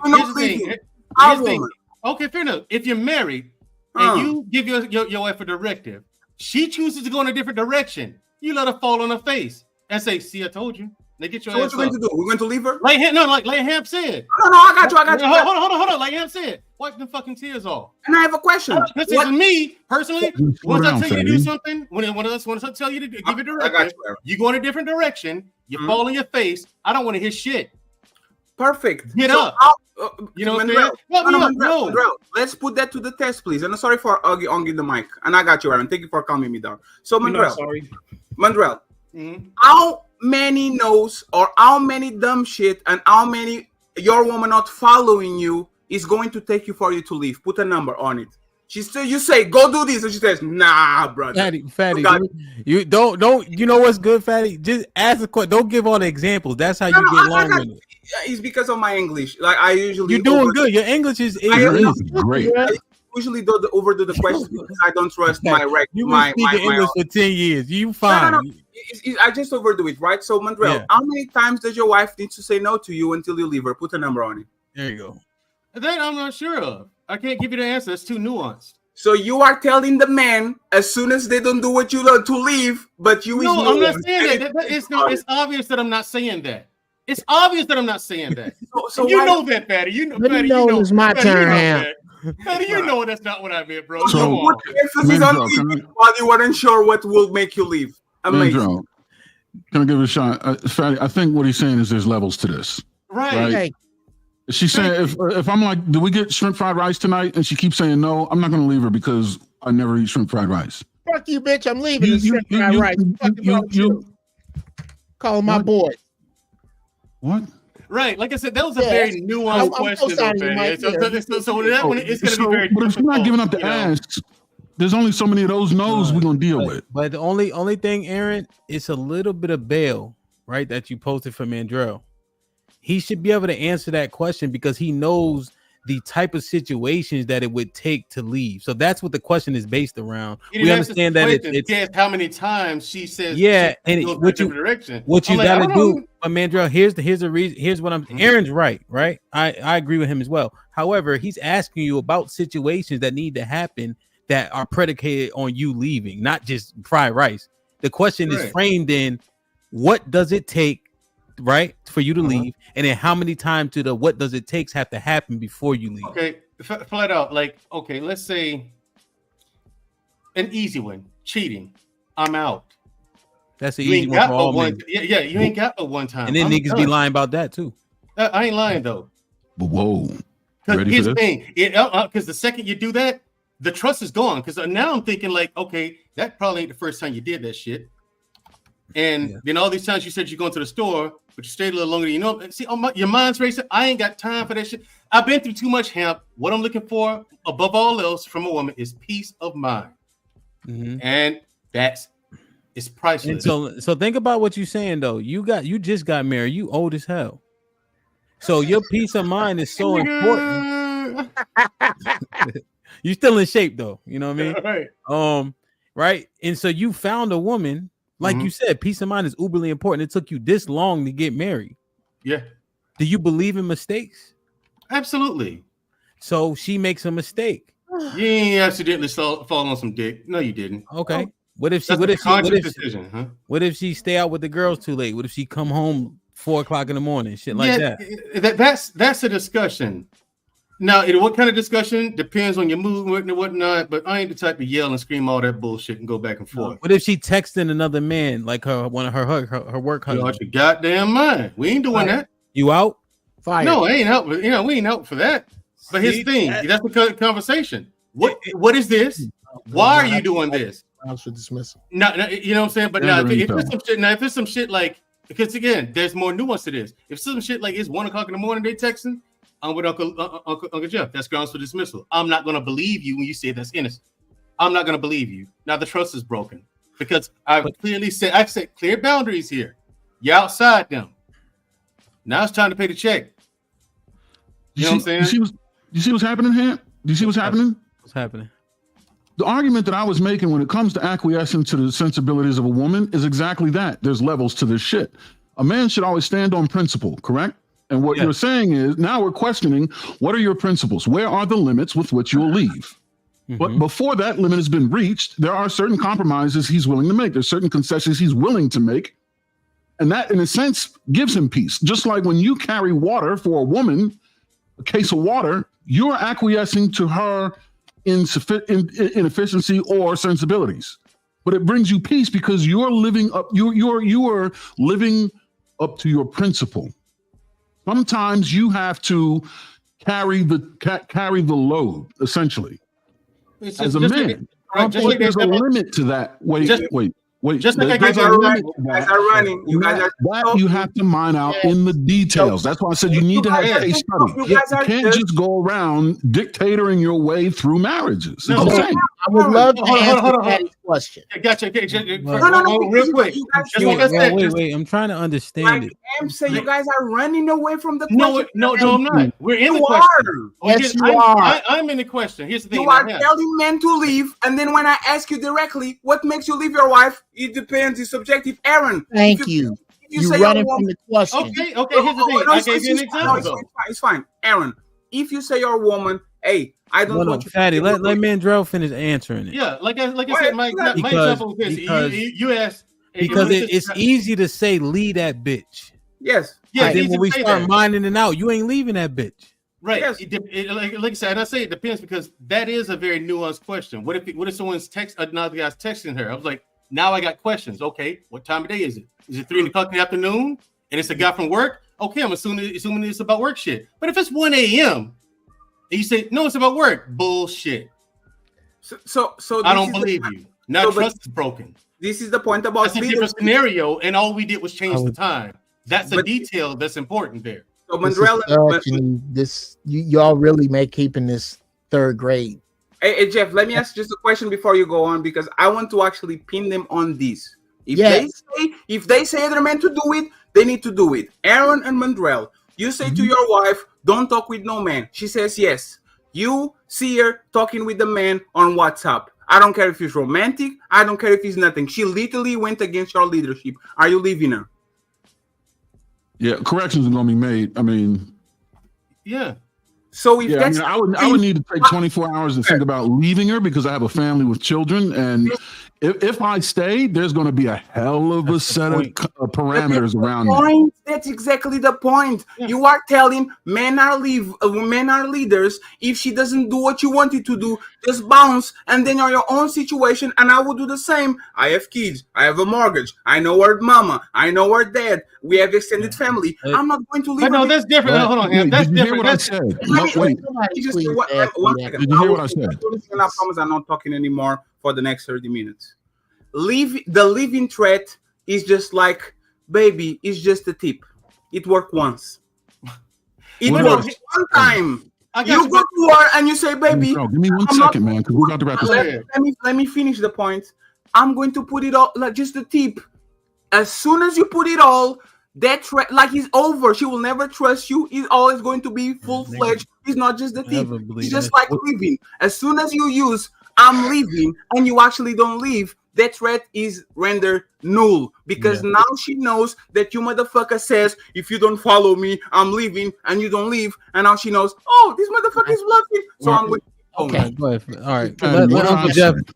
Okay, fair enough. If you're married and you give your wife a directive, she chooses to go in a different direction. You let her fall on her face and say, "See, I told you." They get your so ass what you going to do? We're going to leave her? Like Ham said. No, I got you. Hold on. Like Ham said, wipe the fucking tears off. And I have a question. This is me personally. Once I tell you to do something, when I tell you to give a direction, you go in a different direction. You fall on your face. I don't want to hear shit. Perfect. Get up. You know what I'm saying? No. Let's put that to the test, please. And I'm sorry for on the mic. And I got you, Aaron. Thank you for calming me down. So, Mandrell, how many no's or how many dumb shit and how many your woman not following you is going to take you for you to leave? Put a number on it. You say go do this, and she says, "Nah, brother." Fatty, you don't. You know what's good, Fatty? Just ask a question. Don't give all the examples. That's how you get along with it. It's because of my English. Like I usually, you're doing good. Your English is great. I usually overdo the question because I don't trust my English for 10 years. You fine. No. I just overdo it, right? So, Mandrell, how many times does your wife need to say no to you until you leave her? Put a number on it. There you go. That I'm not sure of. I can't give you the answer. It's too nuanced. So you are telling the man as soon as they don't do what you want to leave, but you No, I'm not saying that. It's obvious that I'm not saying that. It's obvious that I'm not saying that. So you know that, Fatty. You know, Fatty. You know it's my turn, Ham. Fatty, you know that's not what I meant, bro. So you put emphasis on leaving while you weren't sure what will make you leave. Amazing. Mandrell, can I give it a shot? Fatty, I think what he's saying is there's levels to this. Right. She's saying if I'm like, do we get shrimp fried rice tonight? And she keeps saying no, I'm not going to leave her because I never eat shrimp fried rice. Fuck you, bitch. I'm leaving the shrimp fried rice. Call my boy. What? Right, like I said, that was a very nuanced question. So that one is going to be very. But if you're not giving up the ass, there's only so many of those no's we're gonna deal with. But the only thing, Aaron, it's a little bit of bail, right? That you posted for Mandrell. He should be able to answer that question because he knows the type of situations that it would take to leave. So that's what the question is based around. We understand that it's how many times she says and what you direction. What you gotta do, but Mandrell, here's the reason. Here's what I'm. Aaron's right. I agree with him as well. However, he's asking you about situations that need to happen that are predicated on you leaving, not just fried rice. The question is framed in what does it take, right, for you to leave, and then how many times do the what does it takes have to happen before you leave? Okay, flat out, like, okay, let's say an easy one, cheating. I'm out. That's an easy one for all men. Yeah, you ain't got but one time. And then niggas be lying about that too. I ain't lying though. But whoa, here's the thing, because the second you do that, the trust is gone. Because now I'm thinking like, okay, that probably ain't the first time you did that shit. And then all these times you said you're going to the store, but you stayed a little longer than you know. See, your mind's racing. I ain't got time for that shit. I've been through too much hemp. What I'm looking for, above all else, from a woman is peace of mind. And it's priceless. And so think about what you're saying though. You just got married. You old as hell. So your peace of mind is so important. You're still in shape though. You know what I mean? Right. And so you found a woman, like you said, peace of mind is uberly important. It took you this long to get married. Yeah. Do you believe in mistakes? Absolutely. So she makes a mistake. You ain't accidentally fall on some dick. No, you didn't. Okay. What if she? That's What a if she? conscious decision, huh? What if she stay out with the girls too late? What if she come home 4 o'clock in the morning? Shit like that. That's a discussion. Now, what kind of discussion depends on your mood and whatnot. But I ain't the type to yell and scream all that bullshit and go back and forth. What if she texting another man like one of her work husband? You lost your goddamn mind. We ain't doing that. You out? Fire. No, I ain't help. We ain't help for that. But here's the thing. That's the conversation. What is this? Why are you doing this? For dismissal. No, you know what I'm saying? But now, if it's some shit like, because again, there's more nuance to this. If some shit like it's 1 o'clock in the morning, they texting, I'm with Uncle Jeff. That's grounds for dismissal. I'm not gonna believe you when you say that's innocent. I'm not gonna believe you. Now the trust is broken because I set clear boundaries here. You're outside them. Now it's time to pay the check. You know what I'm saying? You see what's happening here? Do you see what's happening? What's happening? The argument that I was making when it comes to acquiescing to the sensibilities of a woman is exactly that. There's levels to this shit. A man should always stand on principle, correct? And what you're saying is now we're questioning, what are your principles? Where are the limits with which you'll leave? But before that limit has been reached, there are certain compromises he's willing to make. There's certain concessions he's willing to make. And that, in a sense, gives him peace. Just like when you carry water for a woman, a case of water, you're acquiescing to her inefficiency or sensibilities. But it brings you peace because you're living up, you are living up to your principle. Sometimes you have to carry the load, essentially. As a man, there's a limit to that. Wait. Just like you guys are running. You guys are that you have to mine out in the details. That's why I said you need to have case study. You can't just go around dictatoring your way through marriages. No, I would love to answer Patty's question. Gotcha. No, real quick. Wait. I'm trying to understand it. I'm saying you guys are running away from the question. No, I'm not. We're in the question. Yes, you are. I'm in the question. Here's the thing. You are telling men to leave, and then when I ask you directly, what makes you leave your wife? It depends. It's subjective. Aaron. Thank you. You running from the question. Okay. Here's the thing. I gave you an example. It's fine. Aaron, if you say you're a woman, hey, I don't want you. Fatty, let Mandrell finish answering it. Yeah, like I said, my example is this. You asked because it's easy to say leave that bitch. Yes. Yeah. Then when we start minding it out, you ain't leaving that bitch. Right. Yes. Like I said, and I say it depends because that is a very nuanced question. What if someone's another guy's texting her? I was like, now I got questions. Okay, what time of day is it? Is it 3 o'clock in the afternoon? And it's a guy from work? Okay, I'm assuming it's about work shit. But if it's 1 a.m. and you say, no, it's about work, bullshit. So I don't believe you. Now trust is broken. This is the point about that's a different scenario, and all we did was change the time. That's a detail that's important there. So Mandrell, y'all really make keeping this 3rd grade. Hey, Jeff, let me ask just a question before you go on because I want to actually pin them on this. If they say they're meant to do it, they need to do it. Aaron and Mandrell, you say to your wife, don't talk with no man. She says yes. You see her talking with the man on WhatsApp. I don't care if he's romantic. I don't care if he's nothing. She literally went against your leadership. Are you leaving her? Yeah, corrections are going to be made. I mean, yeah. So if I would need to take 24 hours to think about leaving her because I have a family with children, and if I stay, there's going to be a hell of a set of parameters around me. That's exactly the point. Yeah. You are telling men are leaders. If she doesn't do what you wanted to do, just bounce, and then you're your own situation. And I will do the same. I have kids. I have a mortgage. I know her mama. I know her dad. We have extended family. I'm not going to leave. No, that's different. Hold on, that's different. Did you hear what I said? I promise I'm not talking anymore for the next 30 minutes. The living threat is just like, baby, it's just a tip. It worked once. It worked one time. You go to her and you say, baby, give me 1 second, man, because we're about to wrap this up. Let me finish the point. I'm going to put it all, like just a tip. As soon as you put it all, that threat, like it's over. She will never trust you. It's always going to be full-fledged. It's not just the tip. It's just like leaving. As soon as you use I'm leaving and you actually don't leave, that threat is rendered null because now she knows that you motherfucker says, if you don't follow me, I'm leaving, and you don't leave, and now she knows, oh, this motherfucker is bluffing, so I'm with you. Okay, go ahead. All right, And let what Uncle I Jeff. said-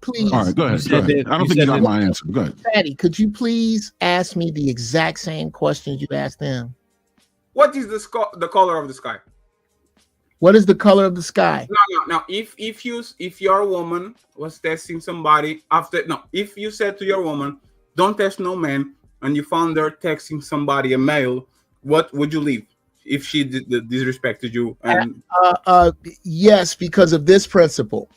Please. All right, go ahead. Go ahead. I don't think you got my answer. Go ahead. Fatty, could you please ask me the exact same questions you asked them? What is the color of the sky? What is the color of the sky? No. If your woman was testing somebody if you said to your woman, don't test no man, and you found her texting somebody, a male, what would you leave if she disrespected you? And Yes, because of this principle.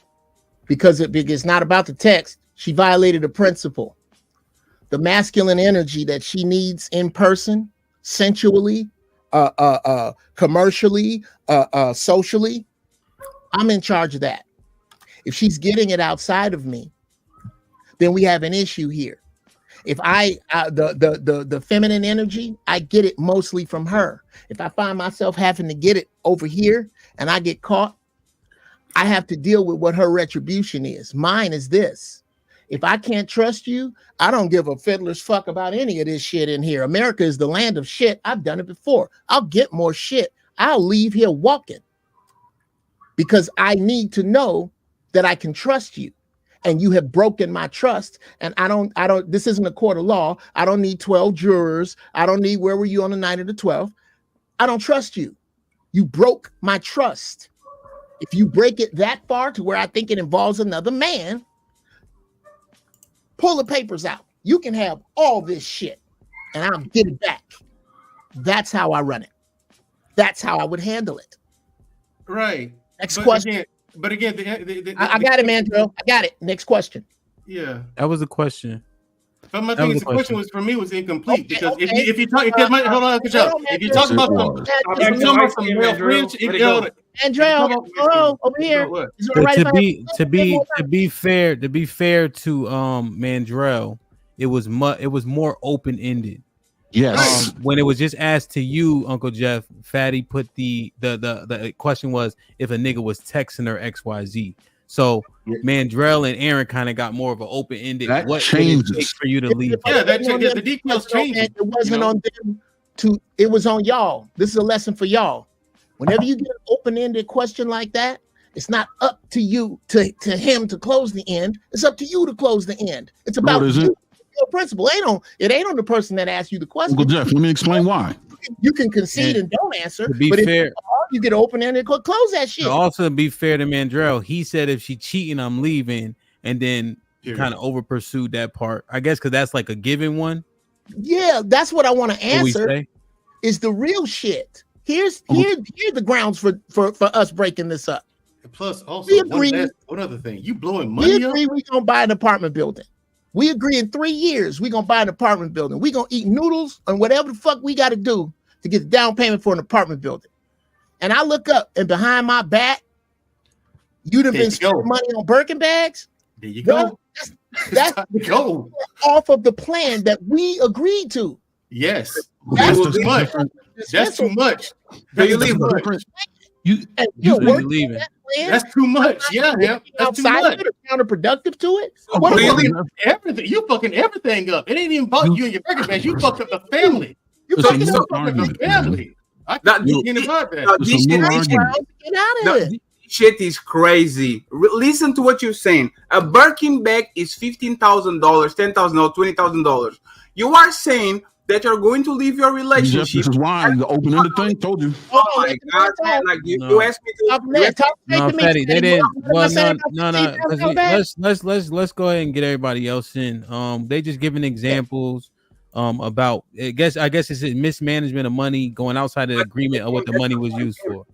Because it's not about the text. She violated a principle. The masculine energy that she needs in person, sensually, commercially, socially, I'm in charge of that. If she's getting it outside of me, then we have an issue here. If the feminine energy, I get it mostly from her. If I find myself having to get it over here and I get caught, I have to deal with what her retribution is. Mine is this. If I can't trust you, I don't give a fiddler's fuck about any of this shit in here. America is the land of shit. I've done it before. I'll get more shit. I'll leave here walking because I need to know that I can trust you. And you have broken my trust. And I don't, this isn't a court of law. I don't need 12 jurors. I don't need where were you on the night of the 12th. I don't trust you. You broke my trust. If you break it that far to where I think it involves another man, pull the papers out. You can have all this shit and I'll get it back. That's how I run it. That's how I would handle it. Right. Next question. I got it, Mandrill. I got it. Next question. Yeah. That was a question. But my thing is, the question was for me was incomplete because if you talk, hold on, if you talk about some male friends, Andrell, hello, over here. To be fair to Mandrell, it was more open ended. Yes. When it was just asked to you, Uncle Jeff, Fatty put the question was if a nigga was texting her XYZ. So Mandrell and Aaron kind of got more of an open ended. What changes it take for you to leave? Yeah, the details changed. It wasn't on them it was on y'all. This is a lesson for y'all. Whenever you get an open-ended question like that, it's not up to you to him to close the end. It's up to you to close the end. It's about you, your principle. It ain't on the person that asked you the question. Uncle Jeff, let me explain why. You can concede and don't answer. To be but fair, if you get open-ended, close that shit. To also be fair to Mandrell, he said if she cheating, I'm leaving, and then kind of over pursued that part. I guess because that's like a given one. Yeah, that's what I want to answer. Is the real shit. Here the grounds for us breaking this up. And plus, also one other thing, you blowing money. We agree we're gonna buy an apartment building. We agree in 3 years we're gonna buy an apartment building. We're gonna eat noodles and whatever the fuck we gotta do to get the down payment for an apartment building. And I look up and behind my back, you'd have been spending money on Birkin bags. There you go. That's off of the plan that we agreed to. Yes. That's too much. That's too much. You leaving. That's too much. Yeah, that's too much. Counterproductive to it. What everything? You fucking everything up. It ain't even about you and your Birkin bags. You fucked up the family. You fucked up the family. I can't get about that. Get out of it. Shit is crazy. Listen to what you're saying. A Birkin bag is $15,000, $10,000, $20,000. You are saying that you're going to leave your relationship. This is why the open-ended thing told you. Oh my God, man! Like you asked me to. No, Fatty, they didn't. Well, no. Let's go ahead and get everybody else in. They just giving examples. About I guess it's a mismanagement of money going outside of the agreement of what the money was used for.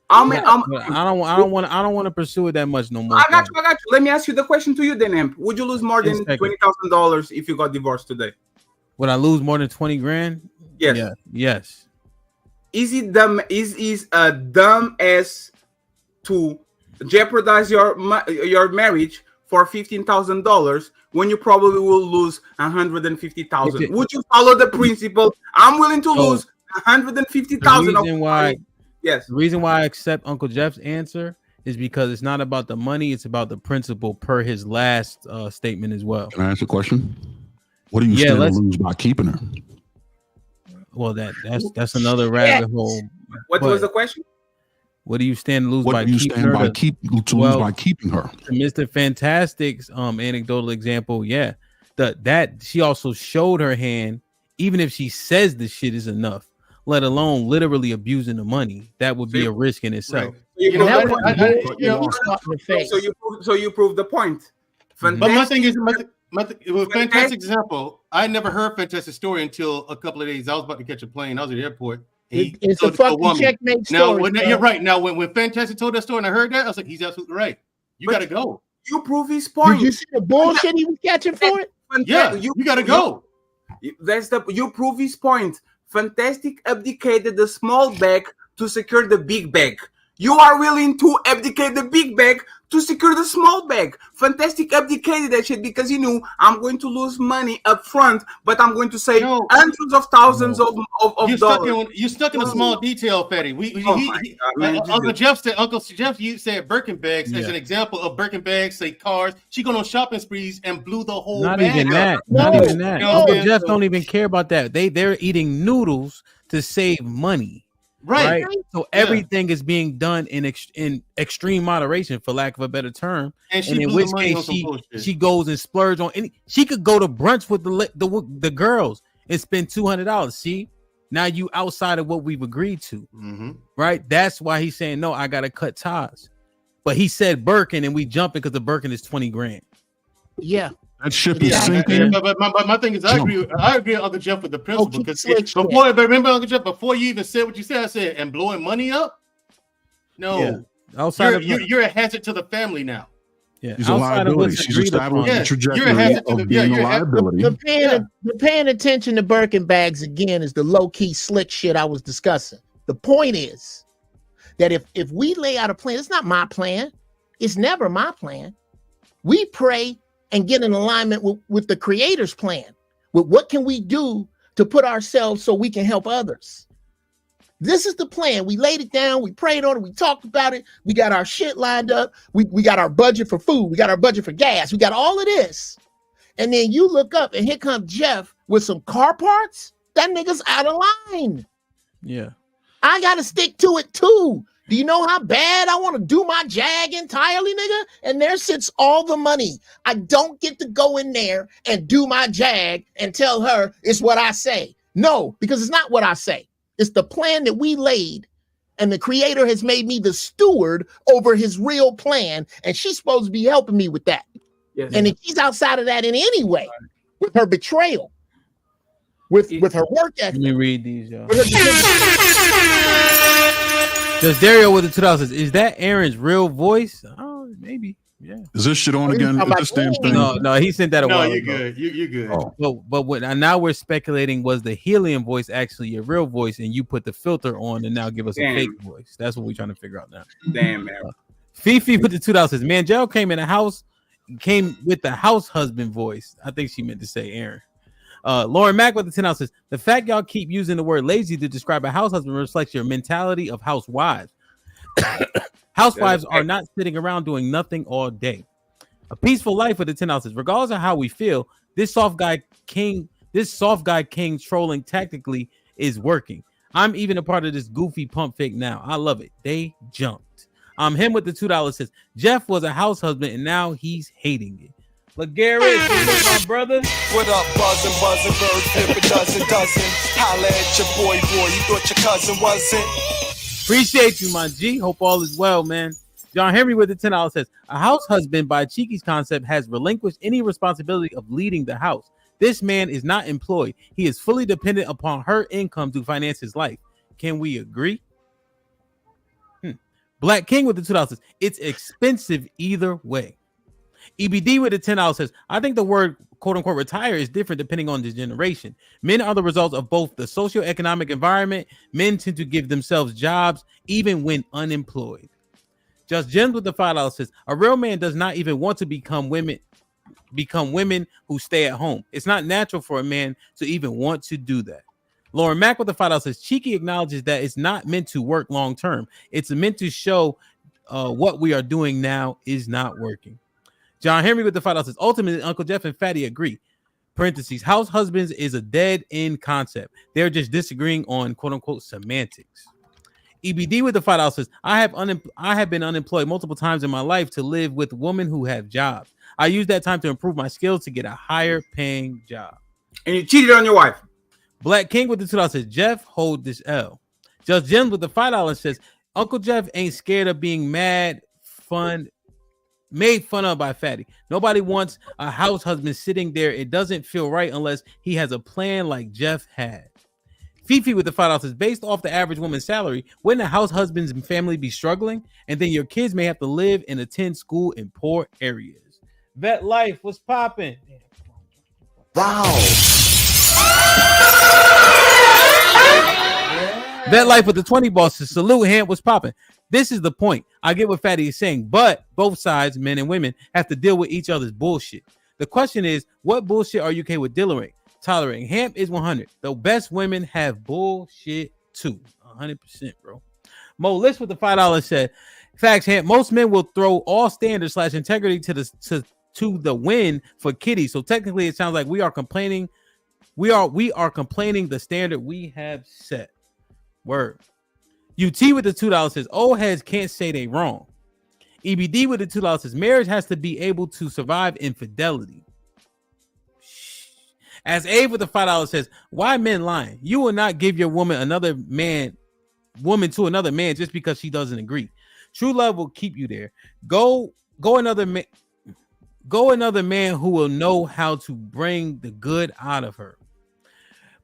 I don't want to pursue it that much no more. I got you. Let me ask you the question to you then, Amp. Would you lose more than $20,000 if you got divorced today? Would I lose more than 20 grand? Yes. Yeah. Yes. Is it dumb? Is a dumb ass to jeopardize your marriage for $15,000 when you probably will lose $150,000? Would you follow the principle? I'm willing to lose $150,000. The reason why I accept Uncle Jeff's answer is because it's not about the money, it's about the principle per his last statement as well. Can I ask a question? What do you stand to lose by keeping her? Well, that's another rabbit hole. What was the question? What do you stand to lose by lose keeping her? by keeping her? To Mr. Fantastic's anecdotal example, yeah. That she also showed her hand, even if she says the shit is enough, let alone literally abusing the money. That would be a risk in itself. So you prove the point. But my thing is, with Fantastic example, I never heard Fantastic story until a couple of days. I was about to catch a plane. I was at the airport. It's a fucking checkmate story. Now, you're right. Now, when Fantastic told that story and I heard that, I was like, he's absolutely right. You got to go. You prove his point. Did you see the bullshit he was catching for it? Yeah, you got to go. You prove his point. Fantastic abdicated the small bag to secure the big bag. You are willing to abdicate the big bag to secure the small bag. Fantastic abdicated that shit because he knew I'm going to lose money up front, but I'm going to save hundreds of thousands of dollars. You're stuck in a small detail, Fetty. Uncle Jeff, you said Birkin bags as an example of Birkin bags, say cars. She going on shopping sprees and blew the whole Not bag even that. up. Not even that. You know Uncle what I'm Jeff saying? don't even care about that. They're eating noodles to save money. Right. So everything is being done in extreme moderation, for lack of a better term. And in which case she goes and splurge on any. She could go to brunch with the girls and spend $200. See, now you outside of what we've agreed to, right? That's why he's saying no. I gotta cut ties. But he said Birkin, and we jumping because the Birkin is $20,000. Yeah. That ship is sinking. But my thing is, I agree with Uncle Jeff with the principle because remember, Uncle Jeff, before you even said what you said, I said, and blowing money up. No, outside you're a hazard to the family now. Yeah, she's a liability. She's established the trajectory of being a liability. The paying attention to Birkin bags again is the low key slick shit I was discussing. The point is that if we lay out a plan, it's not my plan. It's never my plan. We pray and get in alignment with the creator's plan. With what can we do to put ourselves so we can help others? This is the plan. We laid it down. We prayed on it. We talked about it. We got our shit lined up. We got our budget for food. We got our budget for gas. We got all of this. And then you look up and here comes Jeff with some car parts. That nigga's out of line. Yeah. I got to stick to it too. Do you know how bad I want to do my Jag entirely, nigga? And there sits all the money. I don't get to go in there and do my Jag and tell her it's what I say. No, because it's not what I say. It's the plan that we laid, and the creator has made me the steward over his real plan, and she's supposed to be helping me with that. Yes. And if she's outside of that in any way, with her betrayal, with her work ethic. Let me read these, y'all. Does Dario with the 2000s? Is that Aaron's real voice? Oh, maybe. Yeah. Is this shit on again? Is this damn thing? No, he sent that a while you're ago. good. You're good. Oh. But now we're speculating, was the helium voice actually your real voice, and you put the filter on and now give us a fake voice? That's what we're trying to figure out now. Damn, man. Fifi with the 2000s. Mangel came with the house husband voice. I think she meant to say Aaron. Lauren Mack with the 10 ounces. The fact y'all keep using the word lazy to describe a house husband reflects your mentality of housewives. Housewives are not sitting around doing nothing all day. A peaceful life with the 10 ounces. Regardless of how we feel, this soft guy king trolling tactically is working. I'm even a part of this goofy pump fake now. I love it. They jumped. Him with the $2 says Jeff was a house husband and now he's hating it. LaGarrett, my brother. What up, buzzing, bird, flip a dozen. Holla at your boy, you thought your cousin wasn't. Appreciate you, my G. Hope all is well, man. John Henry with the $10 says, a house husband by Cheeky's concept has relinquished any responsibility of leading the house. This man is not employed. He is fully dependent upon her income to finance his life. Can we agree? Black King with the $2 says, it's expensive either way. EBD with the $10 says, I think the word quote unquote retire is different depending on the generation. Men are the results of both the socioeconomic environment. Men tend to give themselves jobs even when unemployed. Just Gems with the $5 says, a real man does not even want to become women who stay at home. It's not natural for a man to even want to do that. Lauren Mack with the $5 says, Cheeky acknowledges that it's not meant to work long term. It's meant to show what we are doing now is not working. John Henry with the $5 says, ultimately, Uncle Jeff and Fatty agree. Parentheses, house husbands is a dead end concept. They're just disagreeing on quote unquote semantics. EBD with the $5 says, I have been unemployed multiple times in my life to live with women who have jobs. I use that time to improve my skills to get a higher paying job. And you cheated on your wife. Black King with the $2 says, Jeff, hold this L. Just Jim with the $5 says, Uncle Jeff ain't scared of being made fun of by Fatty. Nobody wants a house husband sitting there. It doesn't feel right unless he has a plan like Jeff had. Fifi with the $5 says, based off the average woman's salary, wouldn't a house husband's family be struggling? And then your kids may have to live and attend school in poor areas. Vet Life, what's popping? Wow. Vet Life with the 20 bosses. Salute, Hamp, what's popping? This is the point. I get what Fatty is saying, but both sides, men and women, have to deal with each other's bullshit. The question is, what bullshit are you okay with tolerating? Hamp is 100. The best women have bullshit too. 100%, bro. Mo List with the $5 said, facts, Hamp, most men will throw all standards / integrity to the win for kitty. So technically it sounds like we are complaining. We are complaining the standard we have set. Word. UT with the $2 says, old heads can't say they wrong. EBD with the $2 says, marriage has to be able to survive infidelity. As Abe with the $5 says, why men lying? You will not give your woman to another man just because she doesn't agree. True love will keep you there. Go another man who will know how to bring the good out of her.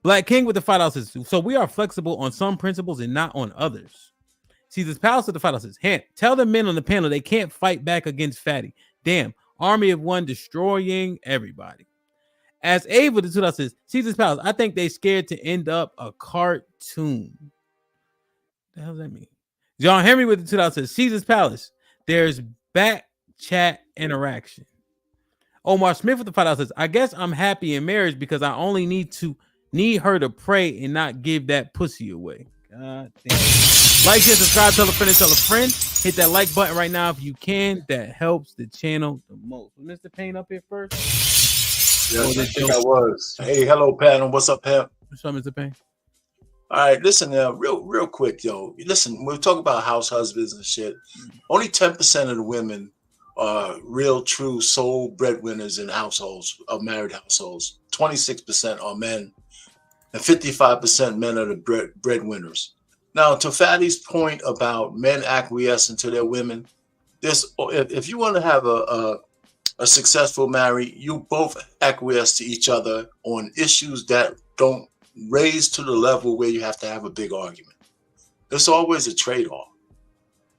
Black King with the $5 says, so we are flexible on some principles and not on others. See, this palace with the $5 says, Hamp, tell the men on the panel they can't fight back against Fatty. Damn, army of one destroying everybody. As Abe with the $2 says, see this palace, I think they scared to end up a cartoon. What the hell does that mean? John Henry with the $2 says, Caesar's Palace, there's back chat interaction. Omar Smith with the $5 says, I guess I'm happy in marriage because I only need her to pray and not give that pussy away. God damn. Like, share, subscribe, tell a friend. Hit that like button right now if you can. That helps the channel the most. Was Mr. Payne up here first? Yes, I think I was. Hey, hello, panel. What's up, Pep? What's up, Mr. Payne? All right, listen, real quick, yo. Listen, we're talking about house husbands and shit. Only 10% of the women are real, true, sole breadwinners in households, of married households. 26% are men, and 55% men are the breadwinners. Now, to Fatty's point about men acquiescing to their women, if you want to have a successful marriage, you both acquiesce to each other on issues that don't raise to the level where you have to have a big argument. There's always a trade-off.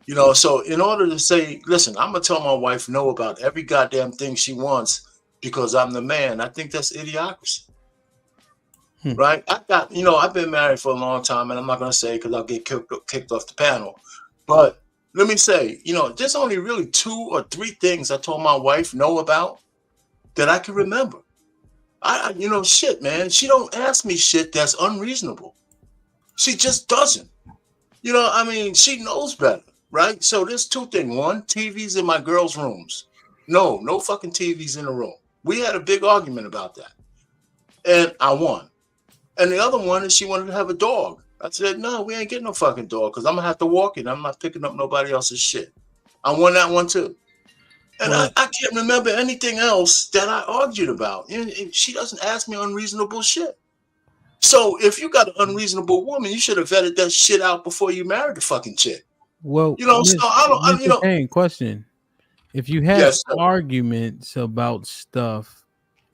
You know, so in order to say, listen, I'm going to tell my wife no about every goddamn thing she wants because I'm the man, I think that's idiocracy. Right? I've been married for a long time, and I'm not going to say because I'll get kicked off the panel. But let me say, there's only really 2 or 3 things I told my wife no about that I can remember. Shit, man. She don't ask me shit that's unreasonable. She just doesn't. She knows better, right? So there's 2 things. 1, TVs in my girls' rooms. No fucking TVs in the room. We had a big argument about that. And I won. And the other one is she wanted to have a dog. I said, no, we ain't getting no fucking dog because I'm going to have to walk it. I'm not picking up nobody else's shit. I won that one too. And I can't remember anything else that I argued about. And she doesn't ask me unreasonable shit. So if you got an unreasonable woman, you should have vetted that shit out before you married the fucking chick. Well, question. If you have arguments about stuff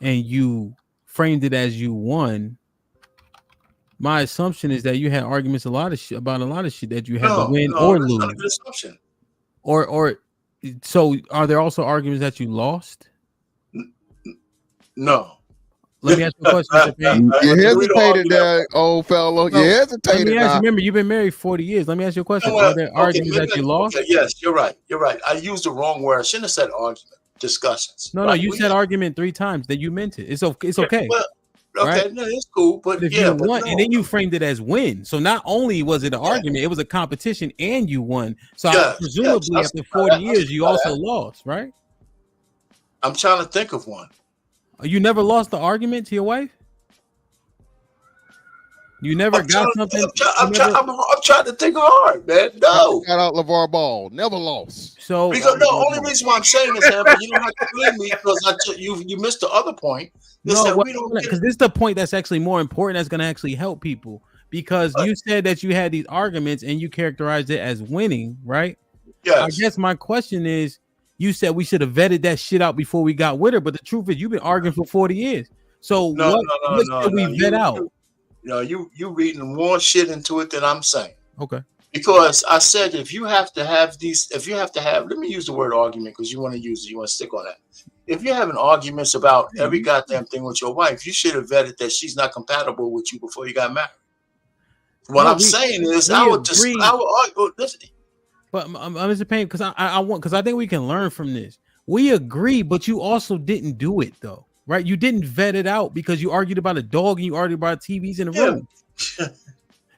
and you framed it as you won, my assumption is that you had arguments about a lot of shit that you had to win or lose. Not a good assumption. Or so are there also arguments that you lost? No. Let me ask you a question. You hesitated there, old fellow. You hesitated. Let me ask you, remember, you've been married 40 years. Let me ask you a question. Are there arguments that you lost? Okay, yes, you're right. I used the wrong word. I shouldn't have said argument. Discussions. No, you said argument 3 times that you meant it. It's okay. Okay, right? no, it's cool, but if yeah, you but won, no. and then you framed it as win. So not only was it an argument, it was a competition, and you won. So presumably after 40 years, you also lost, right? I'm trying to think of one. You never lost the argument to your wife? You never got something? I'm trying to think hard, man. No. Shout out LeVar Ball. Never lost. So because the only reason why I'm saying this, but you don't have to believe me because you missed the other point. No, because this is the point that's actually more important. That's going to actually help people because you said that you had these arguments and you characterized it as winning, right? Yes. I guess my question is, you said we should have vetted that shit out before we got with her, but the truth is, you've been arguing for 40 years. So what should we vet out? You reading more shit into it than I'm saying. Okay. Because I said if you have to have, let me use the word argument because you want to use it, you want to stick on that. If you're having arguments about every goddamn thing with your wife, you should have vetted that she's not compatible with you before you got married. What I'm saying is, I would argue. Listen. But Mr. Payne, because I think we can learn from this. We agree, but you also didn't do it though, right? You didn't vet it out because you argued about a dog and you argued about TVs in the room.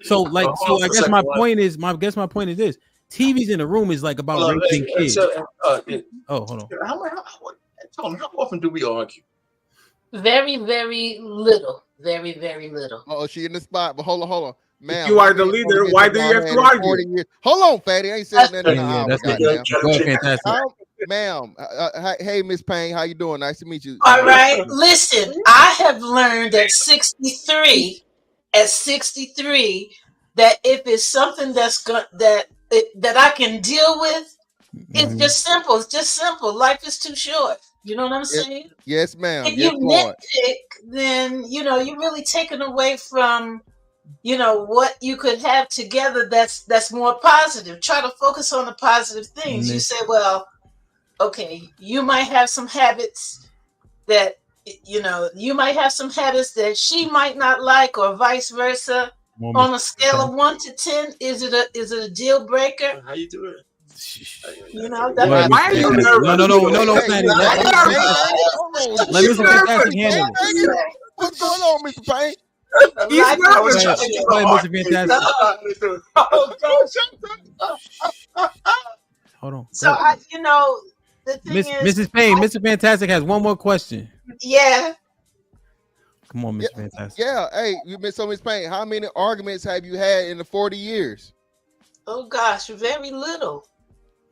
So I guess my point is this: TVs in the room is like about raising kids. Hold on. How often do we argue? Very, very little. Very, very little. Oh, she in the spot, but hold on. Ma'am, if you are the leader, why do you have to argue? Hold on, Fatty. I ain't saying nothing in the hour. Go ahead, fantastic. Ma'am, hey, Miss Payne, how you doing? Nice to meet you. All right. Listen, I have learned at 63, that if it's something that I can deal with, it's just simple. It's just simple. Life is too short. You know what I'm saying? Yes, ma'am. If you nitpick, then you're really taken away from what you could have together that's more positive. Try to focus on the positive things. You say, well, okay, you might have some habits that you might have some habits that she might not like, or vice versa. On a scale of 1 to 10, is it a deal breaker? How you do it? That's why are you nervous? No, Fatty. Let Mr. Fantastic handle it. What's going on, Mr. Payne? He's nervous. Go ahead, Mr. Fantastic. Hold on. So the thing is, Mrs. Payne, Mr. Fantastic has one more question. Yeah. Come on, Mr. Fantastic. Yeah, hey, so Miss Payne, how many arguments have you had in the 40 years? Oh gosh, very little.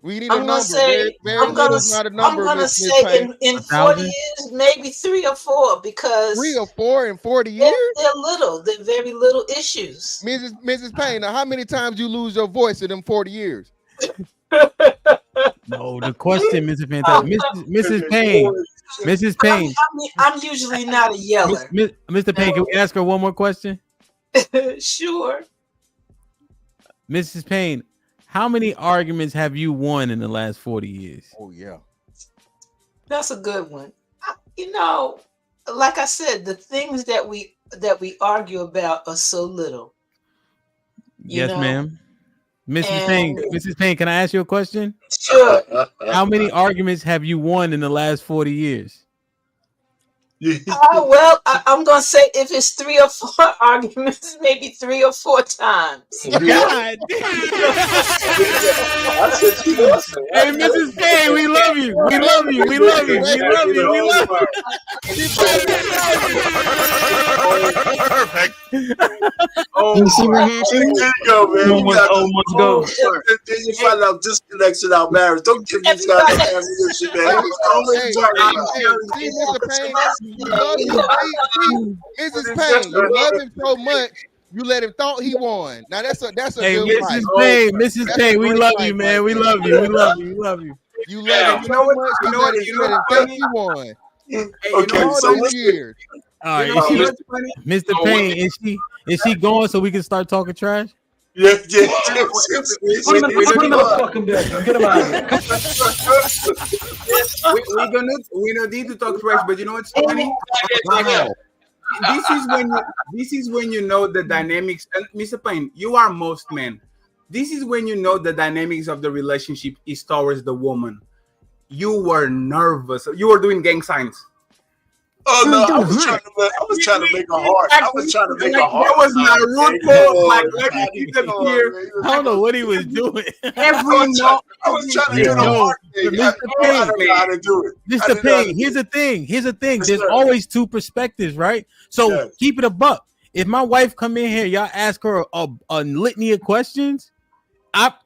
We need a number. Very little is not a number. I'm gonna say in 40 years, maybe 3 or 4, because 3 or 4 in 40 years. They're little. They're very little issues. Mrs. Payne, now how many times you lose your voice in them 40 years? No, the question, Mr. Fantastic, Mrs. Payne. Mrs. Payne. I'm usually not a yeller. Mr. Payne, can we ask her one more question? Sure. Mrs. Payne, how many arguments have you won in the last 40 years? Oh, yeah. That's a good one. Like I said, the things that we argue about are so little. Yes, ma'am. Mrs. Payne, can I ask you a question? Sure. How many arguments have you won in the last 40 years? Well, I'm gonna say if it's 3 or 4 arguments, maybe 3 or 4 times. God. Hey, Mrs. Payne, we love you. We love you. We love you. We love you. We love you. Perfect. You see what happened? There you go, man. Almost go. Then you find out disconnects in our marriage. Don't give these guys ammunition, man. See, Mr. Payne, you love him. Mrs. Payne, you love him so much, you let him thought he won. Now that's a hey, good Mrs. fight. Payne, Mrs. Payne, we love you, man. We love you. We love you. We love you. You love him so much, you let him think he won. Okay, so these years. All right, Mr. Payne, is she going so we can start talking trash? Yeah. Put him in the fucking bed. Get him out of here. We don't need to talk trash, but you know what's funny? This is when you know the dynamics. And Mr. Payne, you are most men. This is when you know the dynamics of the relationship is towards the woman. You were nervous. You were doing gang signs. Oh It no, was I doing was trying hard. to make, I was trying to make a heart. I was trying to make a heart. That was Naruto. Like you can hear. I don't know what he was doing. I was trying to do the Yo, heart thing. Mr. I don't know how to do it. I Mr. didn't know how to Payne, do here's it. the thing. Here's the thing. Yes, There's sir. always two perspectives, right? So Yes. keep it a buck. If my wife come in here, y'all ask her a litany of questions.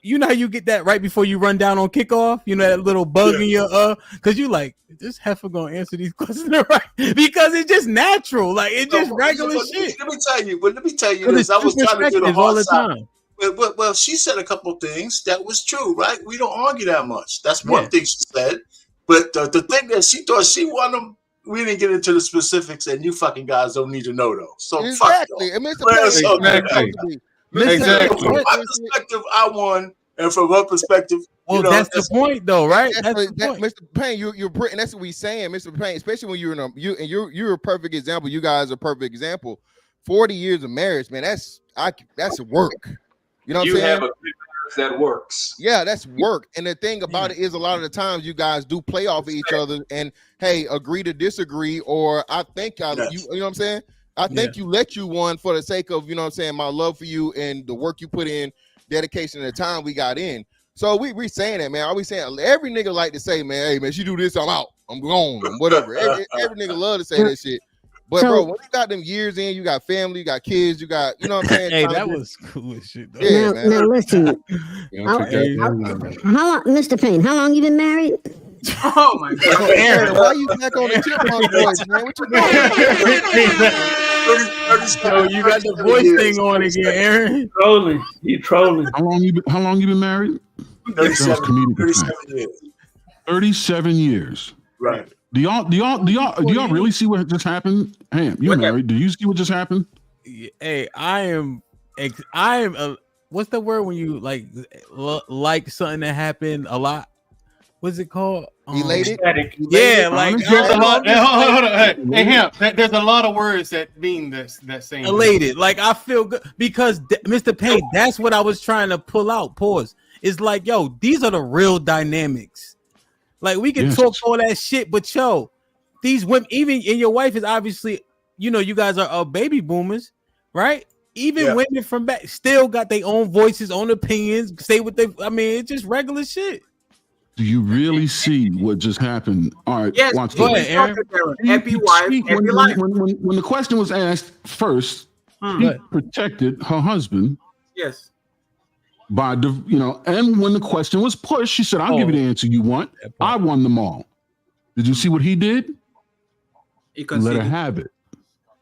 You know how you get that right before you run down on kickoff? You know that little bug in your because you like this heifer gonna answer these questions right because it's just natural, like it's just regular shit. Let me tell you But this. it's I was two trying to do the perspectives all hard the side. time. Well, she said a couple of things that was true, right? We don't argue that much. That's one Yeah. thing she said. But the thing that she thought she wanted, we didn't get into the specifics, and you fucking guys don't need to know those. So Exactly. fuck And y'all. Mr. Well, Payne, so exactly. From my perspective, I won, and from her perspective, Well, that's the point, though, right? That's Mr. Payne, you're and that's what we're saying, Mr. Payne. Especially when you're you're a perfect example. You guys are a perfect example. 40 years of marriage, man. That's work. You know what I'm saying? You have a good marriage that works. Yeah, that's work. And the thing about it is, a lot of the times you guys do play off of each other, and hey, agree to disagree, or I think you know what I'm saying. I think you let you one for the sake of, you know what I'm saying, my love for you and the work you put in, dedication and the time we got in. So we saying that, man. Are we saying every nigga like to say, man, hey man, she do this, I'm out, I'm gone, or whatever. every nigga love to say that shit. But So- bro, when you got them years in, you got family, you got kids, you got, you know what I'm saying? Hey, Trying to that do- was cool as shit, though. Yeah, now, man. now listen. How How long, Mr. Payne? How long you been married? Oh my God, Aaron, why you back on the chipmunk voice, man? What you Yo, you got the voice thing on again, Aaron. Trolling. You trolling. How long you been married? 37 years. Right. Do y'all really see what just happened? Ham, you're married. Do you see what just happened? Hey, I am what's the word when you like something that happened a lot? What's it called? Elated? Yeah, like There's a lot. Hold on. Hey, Ham, there's a lot of words that mean that same. elated. Like I feel good because Mr. Payne, that's what I was trying to pull out. Pause. It's like, yo, these are the real dynamics. Like we can talk all that shit, but yo, these women, even and your wife is obviously, you know, you guys are baby boomers, right? Even women from back still got their own voices, own opinions, say what they. I mean, it's just regular shit. Do you really see what just happened? All right, Yes, watch go this. ahead, Aaron. Happy wife, happy life. When the question was asked first, he protected her husband. Yes. By and when the question was pushed, she said, "I'll give you the answer you want. I won them all." Did you see what he did? He Let her conceded. have it.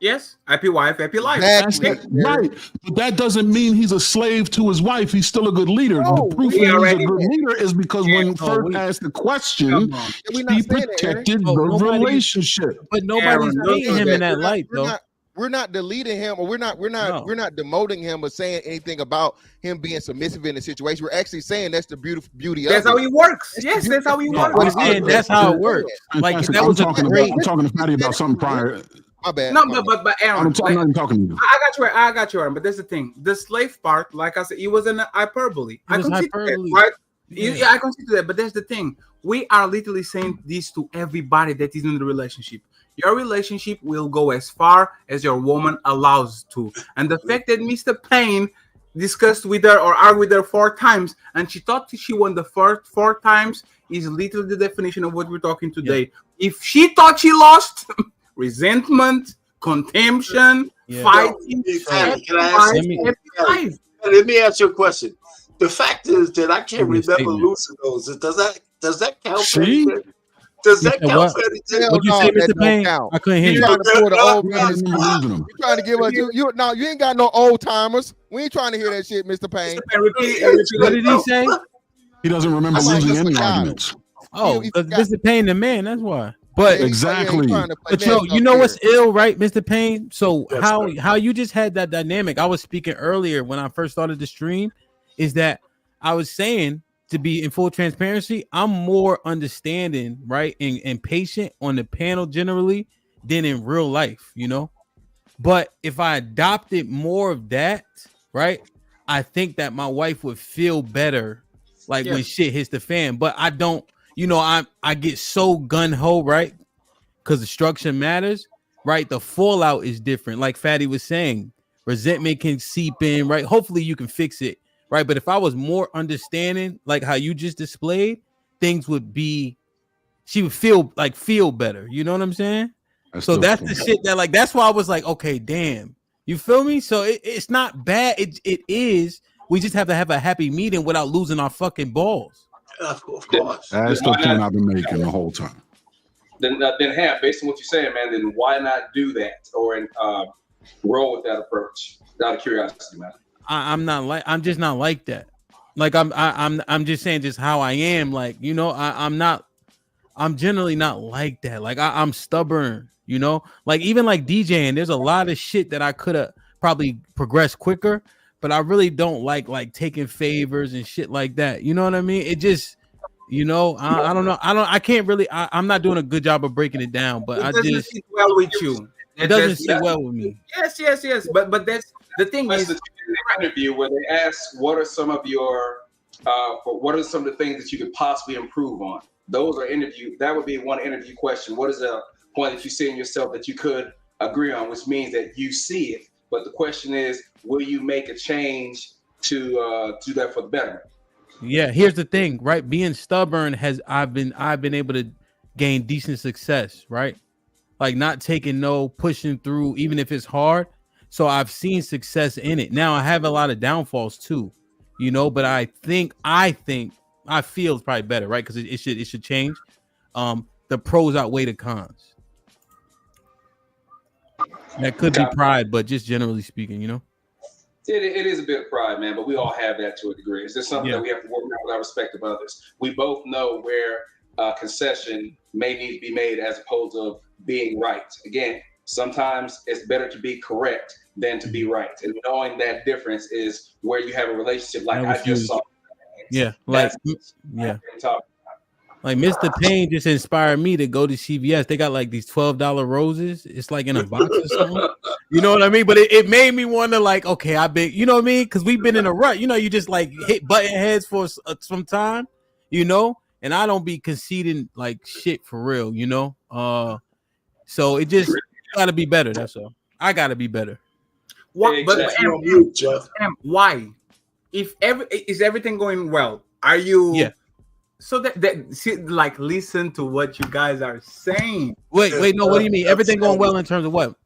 Yes, happy wife, happy life. Right, but that doesn't mean he's a slave to his wife. He's still a good leader. The proof that he's a good leader is because when first asked the question, he protected the relationship. But nobody's seeing him in that light, though. We're not deleting him, or we're not demoting him or saying anything about him being submissive in the situation. We're actually saying that's the beauty of it. That's how he works. Yes, that's how he works. That's how it works. Like that was I'm talking to Patty about something prior. My bad. No, but Aaron, I'm not even talking to you. I got you, Aaron. But that's the thing. The slave part, like I said, it was an hyperbole. I consider hyperbole. that, right? Yeah. Yeah, I consider that. But that's the thing. We are literally saying this to everybody that is in the relationship. Your relationship will go as far as your woman allows to. And the fact that Mr. Payne discussed with her or argued with her 4 times, and she thought she won the first 4 times, is literally the definition of what we're talking today. Yeah. If she thought she lost, resentment, contemption, fighting. Let me ask you a question. The fact is that I can't remember losing those. Does that count for anything? Does that count for anything? What you say, Mr. Payne? I couldn't hear you. Trying to pull the old man. You trying to give us you ain't got no old timers. We ain't trying to hear that shit, Mr. Payne. What did he say? He doesn't remember losing any arguments. Oh, because Mr. Payne the man, that's why. But exactly. But yo, you know what's ill, right, Mr. Payne? So how you just had that dynamic. I was speaking earlier when I first started the stream, is that I was saying, to be in full transparency, I'm more understanding, right, and patient on the panel generally than in real life, you know. But if I adopted more of that, right, I think that my wife would feel better, like when shit hits the fan. But I don't, you know, I get so gun ho, right? because the structure matters, right? The fallout is different. Like Fatty was saying, resentment can seep in, right? Hopefully you can fix it, right? But if I was more understanding, like how you just displayed, things would be, she would feel better. You know what I'm saying? So that's the shit that, like, that's why I was like, okay, damn. You feel me? So it's not bad. It is. We just have to have a happy meeting without losing our fucking balls. Of course. That's the point I've been making the whole time. Then Hap, based on what you're saying, man, then why not do that or roll with that approach? Out of curiosity, man. I'm just not like that. Like I'm just saying just how I am. Like, you know, I'm generally not like that. Like I'm stubborn, you know, like even like DJing, there's a lot of shit that I could have probably progressed quicker, but I really don't like taking favors and shit like that. You know what I mean? It just, you know, I don't know. I'm not doing a good job of breaking it down, but It doesn't sit well with you. It doesn't sit well with me. Yes. But that's the thing is, an interview where they ask, what are some of your, what are some of the things that you could possibly improve on? Those are interview. That would be one interview question. What is a point that you see in yourself that you could agree on, which means that you see it. But the question is, will you make a change to do that for the betterment? Yeah, here's the thing, right? Being stubborn I've been able to gain decent success, right? Like not taking no, pushing through, even if it's hard. So I've seen success in it. Now I have a lot of downfalls too, you know, but I feel it's probably better, right? Because it should change. The pros outweigh the cons. That could be pride, but just generally speaking, you know. It is a bit of pride, man, but we all have that to a degree. It's just something that we have to work on with our respect of others. We both know where concession may need to be made as opposed to being right. Again, sometimes it's better to be correct than to be right. And knowing that difference is where you have a relationship like I just saw. Yeah, like like Mr. Payne just inspired me to go to CVS. They got like these $12 roses. It's like in a box or something. You know what I mean? But it made me wonder, like, okay, you know what I mean? Because we've been in a rut. You know, you just like hit button heads for some time, you know? And I don't be conceding like shit for real, you know? So it just got to be better. That's all. I got to be better. What? But why? If is everything going well? Are you? Yeah. So that see, like, listen to what you guys are saying. Wait, no. What do you mean? Everything going well in terms of what?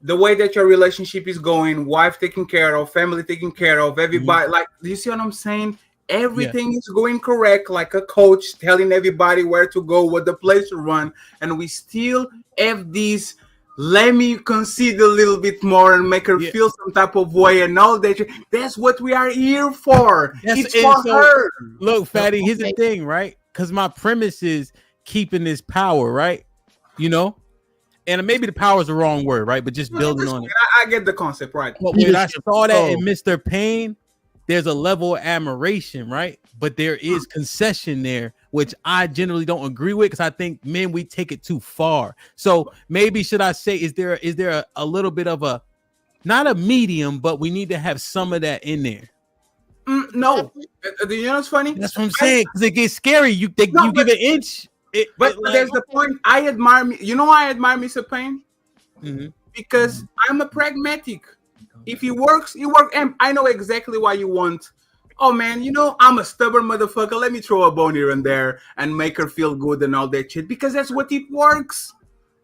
The way that your relationship is going, wife taken care of, family taken care of, everybody. Like, do you see what I'm saying? Everything is going correct, like a coach telling everybody where to go, what the place to run, and we still have these. Let me concede a little bit more and make her feel some type of way and all that. That's what we are here for. It's for her. Look, Fatty, here's the thing, right? Because my premise is keeping this power, right? You know? And maybe the power is the wrong word, right? But just building on it. I get the concept, right? But when I saw that in Mr. Payne, there's a level of admiration, right? But there is concession there, which I generally don't agree with, because I think men, we take it too far. So maybe should I say, is there a little bit of a, not a medium, but we need to have some of that in there? No, you know what's funny? That's what I'm saying, because it gets scary. You give an inch. But there's the point. I admire me. You know why I admire Mr. Payne? Because I'm a pragmatic. If it works, it works. And I know exactly what you want. Oh man, you know, I'm a stubborn motherfucker. Let me throw a bone here and there and make her feel good and all that shit, because that's what it works.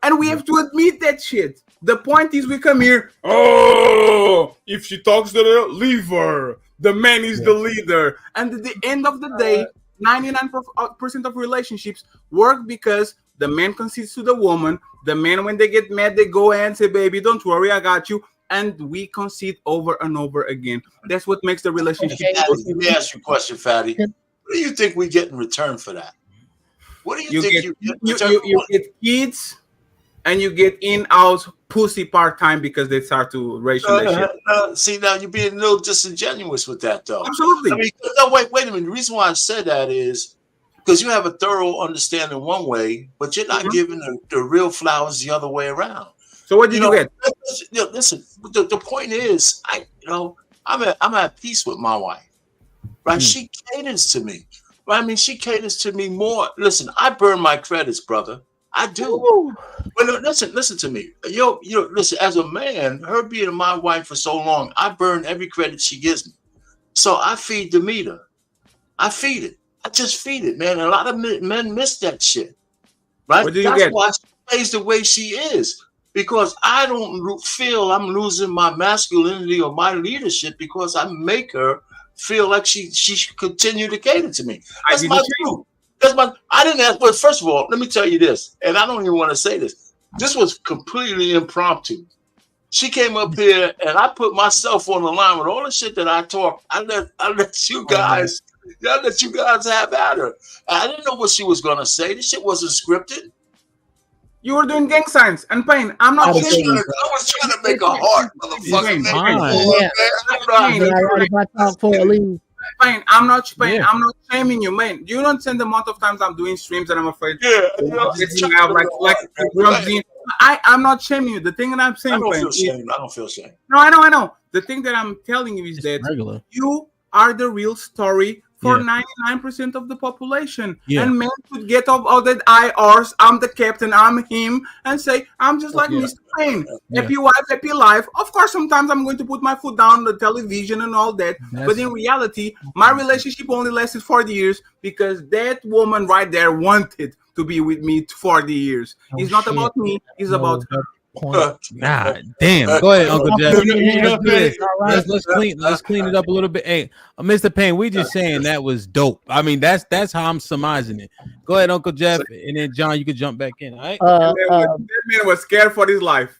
And we have to admit that shit. The point is, we come here, oh, if she talks to her, leave her. The man is the leader. And at the end of the day, 99% of relationships work because the man concedes to the woman. The man, when they get mad, they go and say, baby, don't worry, I got you. And we concede over and over again. That's what makes the relationship. Let me ask you a question, Fatty. What do you think we get in return for that? What do you think you get kids, and you get in-house pussy part-time because they start to ration that shit. See, now you're being a little disingenuous with that, though. Absolutely. I mean, no, wait a minute. The reason why I said that is because you have a thorough understanding one way, but you're not giving the real flowers the other way around. So what did you get? Listen, the point is, I'm at peace with my wife, right? She caters to me, right? I mean, she caters to me more. Listen, I burn my credits, brother. I do. But no, listen to me. Listen, as a man, her being my wife for so long, I burn every credit she gives me. So I feed the meter. I feed it. I just feed it, man. And a lot of men miss that shit. Right? What do you That's get? why she plays the way she is. Because I don't feel I'm losing my masculinity or my leadership because I make her feel like she should continue to cater to me. That's my truth. I didn't ask. But first of all, let me tell you this, and I don't even want to say this. This was completely impromptu. She came up here, and I put myself on the line with all the shit that I talk. I let you guys, have at her. I didn't know what she was gonna say. This shit wasn't scripted. You were doing gang signs and Pain. I'm not. I was trying to make a heart, motherfucker. Pain. I'm not shaming you, man. Do you not understand the amount of times I'm doing streams and I'm afraid? I'm not shaming you. The thing that I'm saying, I don't feel shame. No, I know. The thing that I'm telling you is that you are the real story for 99% of the population. And men could get off all that IRs, I'm the captain, I'm him, and say, I'm just like Mr. Payne. Happy wife, happy life. Of course, sometimes I'm going to put my foot down on the television and all that. But in reality, my relationship only lasted 40 years because that woman right there wanted to be with me 40 years. It's not about me, it's about her. God damn. Go ahead, Uncle Jeff. Let's clean it up a little bit. Hey, Mr. Payne, we just saying that was dope. I mean, that's how I'm surmising it. Go ahead, Uncle Jeff, and then John, you could jump back in. All right. That man was scared for his life.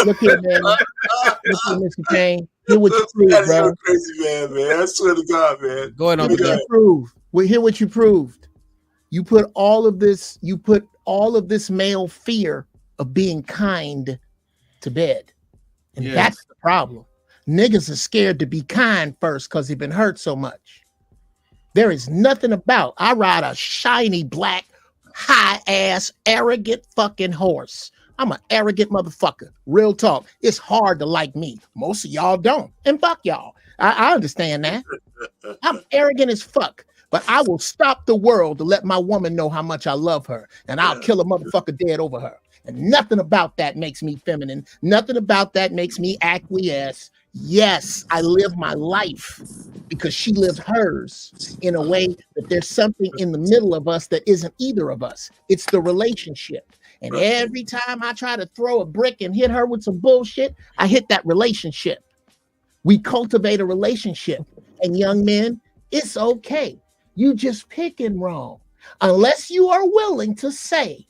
Look here, man. Look here, Mr. Payne. Hear what you prove, bro. You're crazy, man. I swear to God, man. Go ahead, Uncle Jeff. We hear what you proved. You put all of this male fear of being kind to bed. And that's the problem. Niggas are scared to be kind first because they've been hurt so much. There is nothing about, I ride a shiny black, high ass, arrogant fucking horse. I'm an arrogant motherfucker. Real talk. It's hard to like me. Most of y'all don't. And fuck y'all. I understand that. I'm arrogant as fuck. But I will stop the world to let my woman know how much I love her. And I'll kill a motherfucker dead over her. And nothing about that makes me feminine. Nothing about that makes me acquiesce. Yes, I live my life because she lives hers in a way that there's something in the middle of us that isn't either of us. It's the relationship. And every time I try to throw a brick and hit her with some bullshit, I hit that relationship. We cultivate a relationship. And young men, it's okay. You just picking wrong. Unless you are willing to say,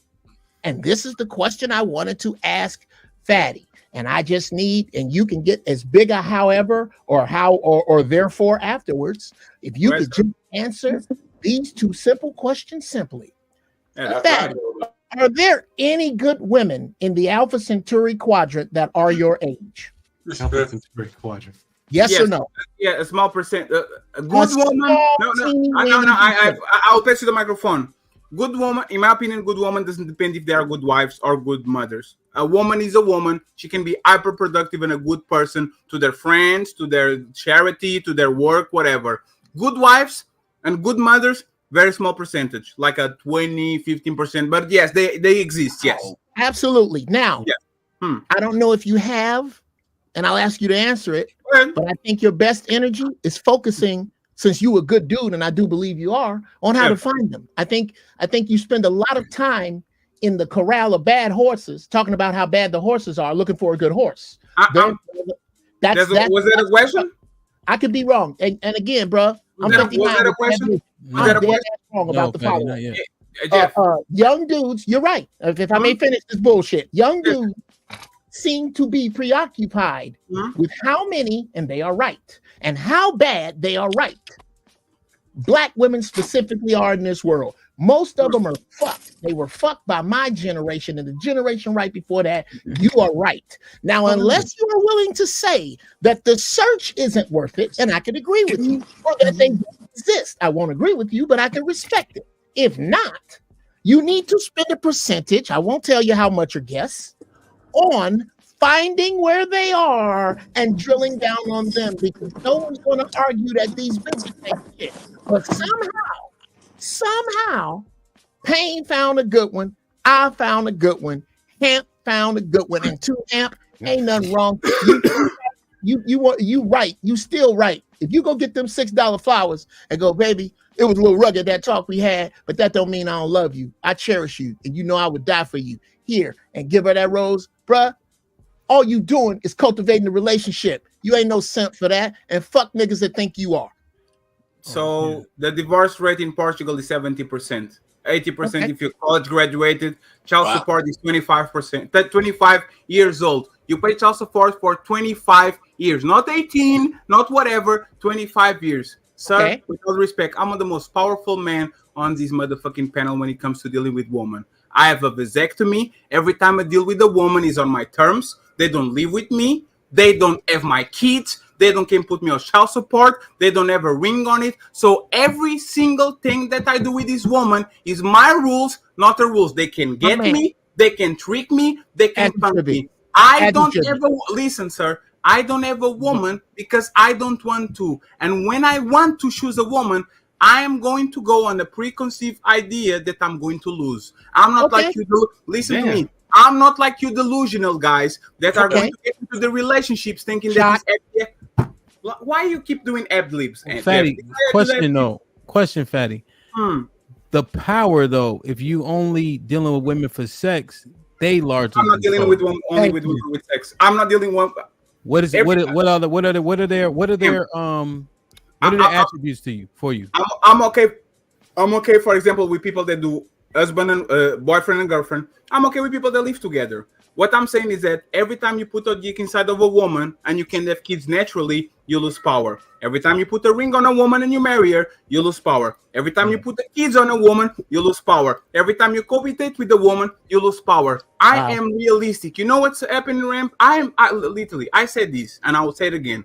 and this is the question I wanted to ask Fatty, and I just need, and you can get as big a however or how or therefore afterwards, if you could just answer these two simple questions simply. Fatty, are there any good women in the Alpha Centauri quadrant that are your age? Alpha Centauri quadrant. Yes or no? Yeah, a small percent. A good woman. No. I'll pass you the microphone. Good woman, in my opinion, good woman doesn't depend if they are good wives or good mothers. A woman is a woman. She can be hyper productive and a good person to their friends, to their charity, to their work, whatever. Good wives and good mothers, very small percentage, like a 20-15%. But yes, they exist. Yes, absolutely. Now, I don't know if you have, and I'll ask you to answer it. But I think your best energy is focusing, since you a good dude, and I do believe you are, on how to find them. I think you spend a lot of time in the corral of bad horses, talking about how bad the horses are, looking for a good horse. Was that a question? I could be wrong. And again, bro, I'm 59. Was that a question? I'm dead wrong about the following. Young dudes, you're right. If I may finish this bullshit, young dudes seem to be preoccupied with how many, and they are right, and how bad they are right. Black women specifically are in this world. Most of them are fucked. They were fucked by my generation and the generation right before that. You are right. Now, unless you are willing to say that the search isn't worth it, and I can agree with you, or that they don't exist, I won't agree with you, but I can respect it. If not, you need to spend a percentage, I won't tell you how much or guess, on finding where they are and drilling down on them, because no one's going to argue that these bitches ain't shit. But somehow, Payne found a good one. I found a good one. Hamp found a good one. And 2 Amp, ain't nothing wrong. You right. You still right. If you go get them $6 flowers and go, baby, it was a little rugged, that talk we had, but that don't mean I don't love you. I cherish you, and you know I would die for you. Here, and give her that rose, bruh. All you doing is cultivating the relationship. You ain't no simp for that, and fuck niggas that think you are. So the divorce rate in Portugal is 70%. 80% if you're college graduated. Child support is 25%. That 25 years old. You pay child support for 25 years, not 18, not whatever, 25 years. Sir, with all respect, I'm the most powerful man on this motherfucking panel when it comes to dealing with women. I have a vasectomy. Every time I deal with a woman is on my terms. They don't live with me. They don't have my kids. They don't can put me on child support. They don't have a ring on it. So every single thing that I do with this woman is my rules, not the rules. They can get me. They can trick me. They can punish me. I don't ever listen, sir. I don't have a woman because I don't want to. And when I want to choose a woman, I am going to go on a preconceived idea that I'm going to lose. I'm not like you do. Listen to me. I'm not like you delusional guys that are going to get into the relationships thinking that this. Why you keep doing ab libs? Fatty, question, Fatty. The power, though, if you only dealing with women for sex, they largely. I'm not dealing with only with women with sex. I'm not dealing with. What is it? What are their attributes to you for you? I'm okay. I'm okay. For example, with people that do husband and boyfriend and girlfriend. I'm okay with people that live together. What I'm saying is that every time you put a dick inside of a woman and you can have kids naturally, you lose power. Every time you put a ring on a woman and you marry her, you lose power. Every time you put the kids on a woman, you lose power. Every time you cohabitate with a woman, you lose power. I am realistic. You know what's happening, Ramp? I said this and I will say it again.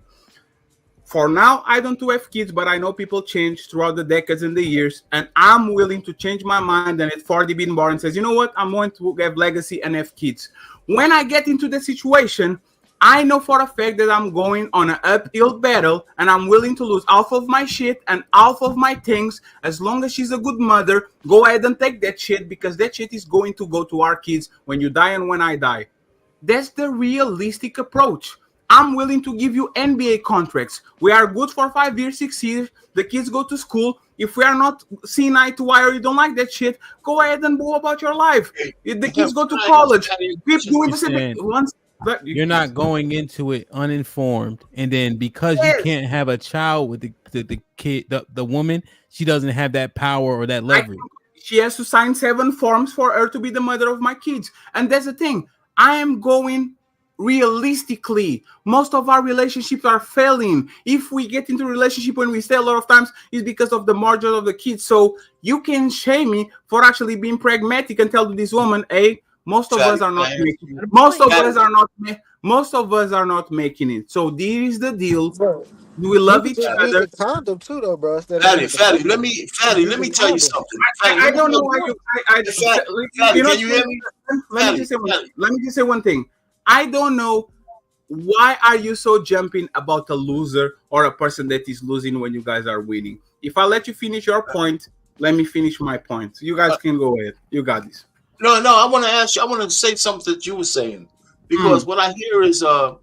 For now, I don't have kids, but I know people change throughout the decades and the years, and I'm willing to change my mind and at 40 being born and says, you know what, I'm going to have legacy and have kids. When I get into the situation, I know for a fact that I'm going on an uphill battle and I'm willing to lose half of my shit and half of my things. As long as she's a good mother, go ahead and take that shit because that shit is going to go to our kids when you die and when I die. That's the realistic approach. I'm willing to give you NBA contracts. We are good for 5 years, 6 years. The kids go to school. If we are not seeing eye to eye or you don't like that shit, go ahead and go about your life. If the kids go to college, keep doing the same. You're not going into it uninformed, and then because you can't have a child with the kid, the woman, she doesn't have that power or that leverage. She has to sign 7 forms for her to be the mother of my kids. And that's the thing. I am going realistically. Most of our relationships are failing. If we get into a relationship when we stay a lot of times, it's because of the margin of the kids. So you can shame me for actually being pragmatic and tell this woman, hey, most of us are not making it. Most of us are not making it. So this is the deal. We love each other. Condom too, though, bro. Fatty, let me tell you something. I don't know why can you hear me? Let me just say one thing. I don't know why are you so jumping about a loser or a person that is losing when you guys are winning. If I let you finish your point, let me finish my point. You guys can go ahead. You got this. No, I want to ask you. I want to say something that you were saying because what I hear is a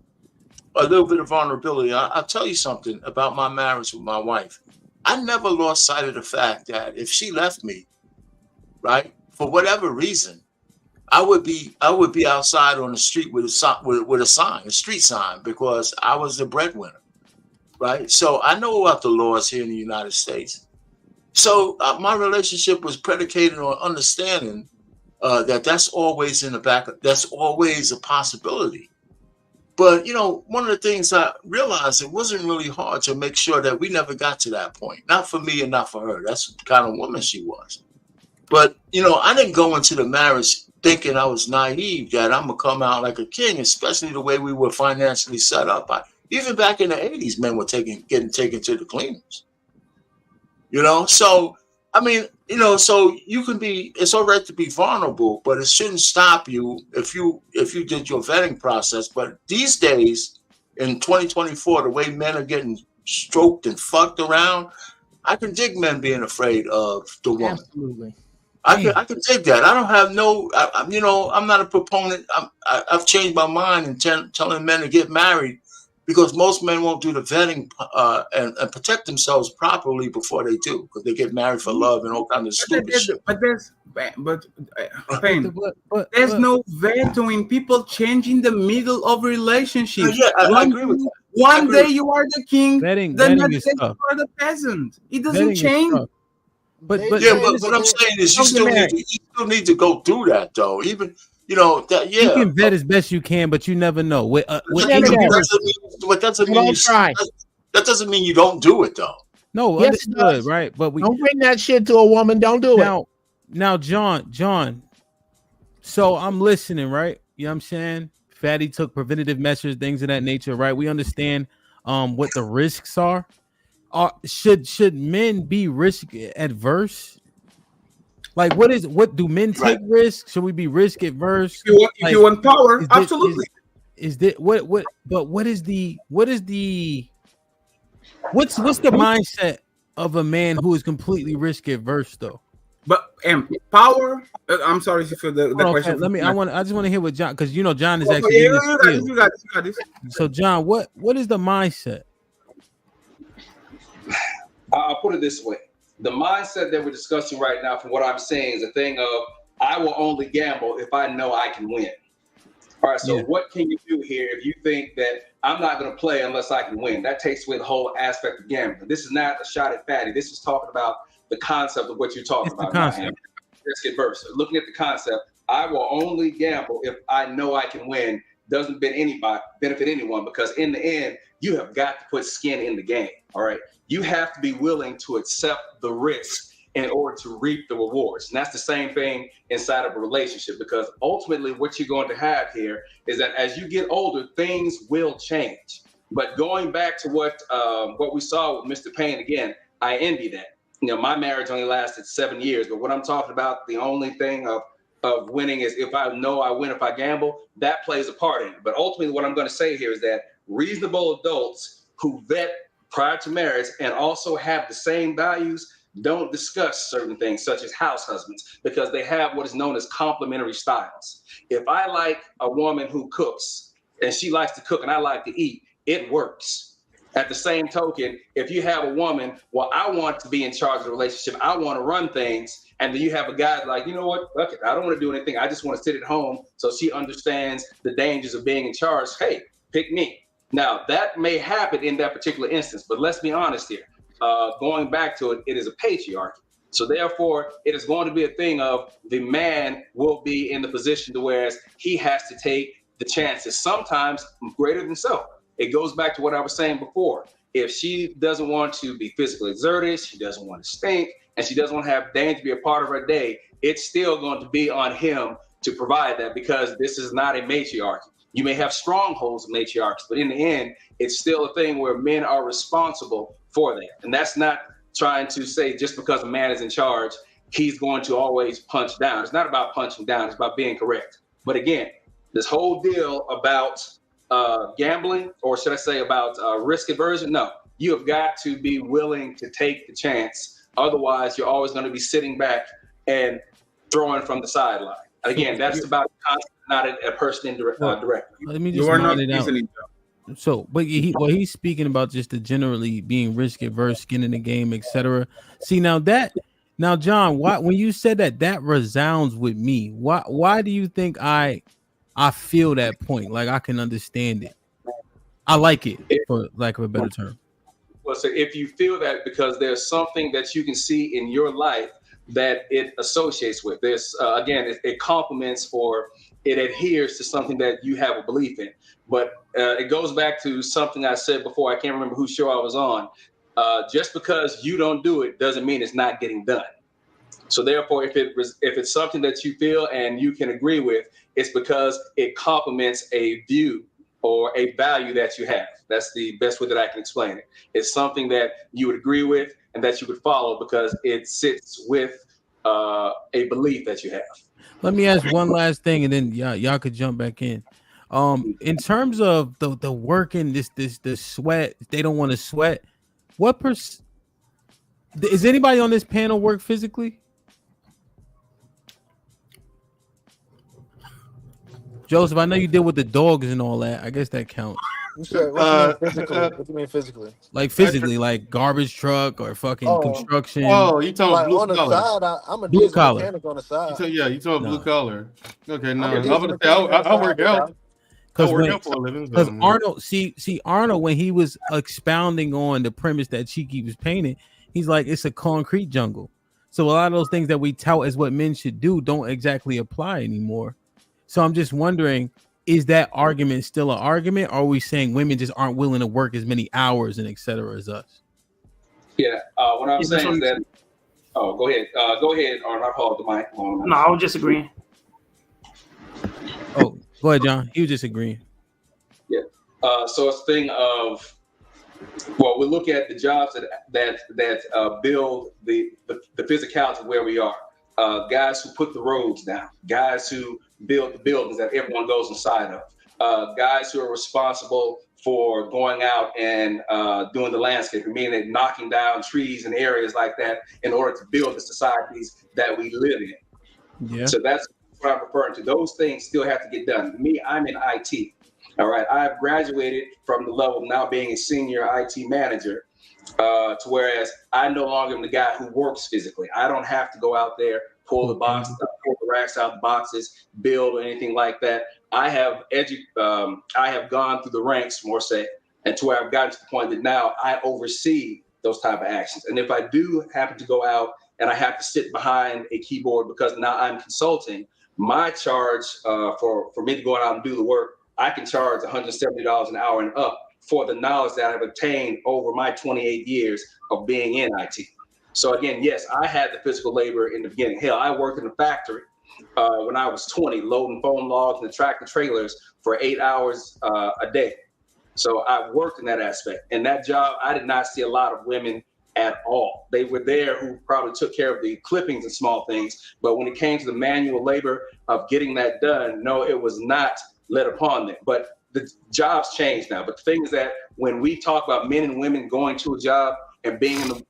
little bit of vulnerability. I'll tell you something about my marriage with my wife. I never lost sight of the fact that if she left me, right, for whatever reason, I would be outside on the street with a sign, a street sign, because I was the breadwinner, right? So I know about the laws here in the United States. So my relationship was predicated on understanding that's always in the back. That's always a possibility. But, one of the things I realized, it wasn't really hard to make sure that we never got to that point. Not for me and not for her. That's the kind of woman she was. But, I didn't go into the marriage thinking I was naive that I'm going to come out like a king, especially the way we were financially set up. Even back in the 80s, men were getting taken to the cleaners. So, so you can it's all right to be vulnerable, but it shouldn't stop you if you did your vetting process. But these days, in 2024, the way men are getting stroked and fucked around, I can dig men being afraid of the woman. Absolutely. I can take that. I don't have no. I'm not a proponent. I've changed my mind and telling men to get married because most men won't do the vetting and protect themselves properly before they do because they get married for love and all kinds of stupid shit. There's no veto in people changing the middle of relationships. Yeah, I agree with that. One day you are the king, Vetting the next is day tough. you are the peasant. It doesn't Vetting is change. tough. But what I'm saying is you still need to go through that though. Even that you can vet as best you can, but you never know. That doesn't mean you don't do it though. No, Yes, it understood, does. right? But don't bring that shit to a woman. Don't do it. Now, John. So I'm listening, right? You know what I'm saying? Fatty took preventative measures, things of that nature, right? We understand what the risks are. Should men be risk adverse? Like, what do men take risks? Should we be risk adverse? If you want power, absolutely. What's the mindset of a man who is completely risk adverse though? But power. I'm sorry for the question. I just want to hear what John, because John is actually in this field. You got this. So John, what is the mindset? I'll put it this way. The mindset that we're discussing right now, from what I'm saying, is a thing of I will only gamble if I know I can win. All right, so what can you do here if you think that I'm not going to play unless I can win? That takes away the whole aspect of gambling. This is not a shot at Fatty. This is talking about the concept of what you're talking about. Risk adverse. Looking at the concept, I will only gamble if I know I can win. Doesn't benefit anyone, because in the end, you have got to put skin in the game. All right. You have to be willing to accept the risk in order to reap the rewards. And that's the same thing inside of a relationship, because ultimately what you're going to have here is that as you get older, things will change. But going back to what we saw with Mr. Payne, again, I envy that. My marriage only lasted 7 years, but what I'm talking about, the only thing of winning is if I know I win if I gamble, that plays a part in it. But ultimately what I'm going to say here is that reasonable adults who vet prior to marriage and also have the same values don't discuss certain things such as house husbands, because they have what is known as complementary styles. If I like a woman who cooks and she likes to cook and I like to eat, it works. At the same token, if you have a woman, well, I want to be in charge of the relationship, I want to run things, and then you have a guy like, you know what, fuck it, I don't want to do anything, I just want to sit at home, so she understands the dangers of being in charge, hey, pick me. Now, that may happen in that particular instance, but let's be honest here. Going back to it, it is a patriarchy. So therefore, it is going to be a thing of the man will be in the position to whereas he has to take the chances, sometimes greater than self. It goes back to what I was saying before. If she doesn't want to be physically exerted, she doesn't want to stink, and she doesn't want to have danger be a part of her day, it's still going to be on him to provide that, because this is not a matriarchy. You may have strongholds of matriarchs, but in the end, it's still a thing where men are responsible for that. And that's not trying to say just because a man is in charge, he's going to always punch down. It's not about punching down, it's about being correct. But again, this whole deal about gambling, or should I say about risk aversion, no, you have got to be willing to take the chance. Otherwise, you're always going to be sitting back and throwing from the sideline. Again, that's about concept, not a person directly. Let me just mind it out. So, but he's speaking about just the generally being risk averse, skin in the game, etc. See, now John, why when you said that resounds with me? Why do you think I feel that point? Like I can understand it. I like it, for lack of a better term. Well, so if you feel that because there's something that you can see in your life that it associates with, there's again, it complements or it adheres to something that you have a belief in. But it goes back to something I said before. I can't remember whose show I was on. Just because you don't do it doesn't mean it's not getting done. So therefore, if it's something that you feel and you can agree with, it's because it complements a view or a value that you have. That's the best way that I can explain it. It's something that you would agree with and that you would follow because it sits with a belief that you have. Let me ask one last thing, and then y'all could jump back in. In terms of the working, this sweat, they don't want to sweat. What is anybody on this panel work physically? Joseph, I know you deal with the dogs and all that. I guess that counts. What you mean physically? What you mean physically? Like physically, like garbage truck or fucking Oh, construction. Oh, you talking like blue on the collar? side, I'm a Blue diesel collar. mechanic on the side. You talking blue No. collar? Okay, I'm no, a I'm diesel gonna say mechanic on the I work side, out. bro. I work out for a living. Because So, Arnold, see Arnold, when he was expounding on the premise that Cheeky was painting, he's like, it's a concrete jungle. So a lot of those things that we tout as what men should do don't exactly apply anymore. So I'm just wondering, is that argument still an argument? Or are we saying women just aren't willing to work as many hours and et cetera as us? Yeah. What I'm saying is that. Oh, go ahead. Go ahead, Arnold. I hold the mic. No, I was just agreeing. Oh, go ahead, John. He was just agreeing. Yeah. So it's a thing of, well, we look at the jobs that build the physicality of where we are. Guys who put the roads down, guys who build the buildings that everyone goes inside of, guys who are responsible for going out and doing the landscaping, meaning knocking down trees and areas like that in order to build the societies that we live in. Yeah. So that's what I'm referring to. Those things still have to get done. Me, I'm in IT. All right. I've graduated from the level of now being a senior IT manager to whereas I no longer am the guy who works physically. I don't have to go out there, pull the boxes, pull the racks out the boxes, build or anything like that. I have gone through the ranks, more say, and to where I've gotten to the point that now I oversee those type of actions. And if I do happen to go out and I have to sit behind a keyboard because now I'm consulting, my charge for me to go out and do the work, I can charge $170 an hour and up for the knowledge that I've obtained over my 28 years of being in IT. So again, yes, I had the physical labor in the beginning. Hell, I worked in a factory when I was 20, loading foam logs and tractor trailers for 8 hours a day. So I worked in that aspect. And that job, I did not see a lot of women at all. They were there who probably took care of the clippings and small things. But when it came to the manual labor of getting that done, no, it was not let upon them. But the jobs change now. But the thing is that when we talk about men and women going to a job and being in the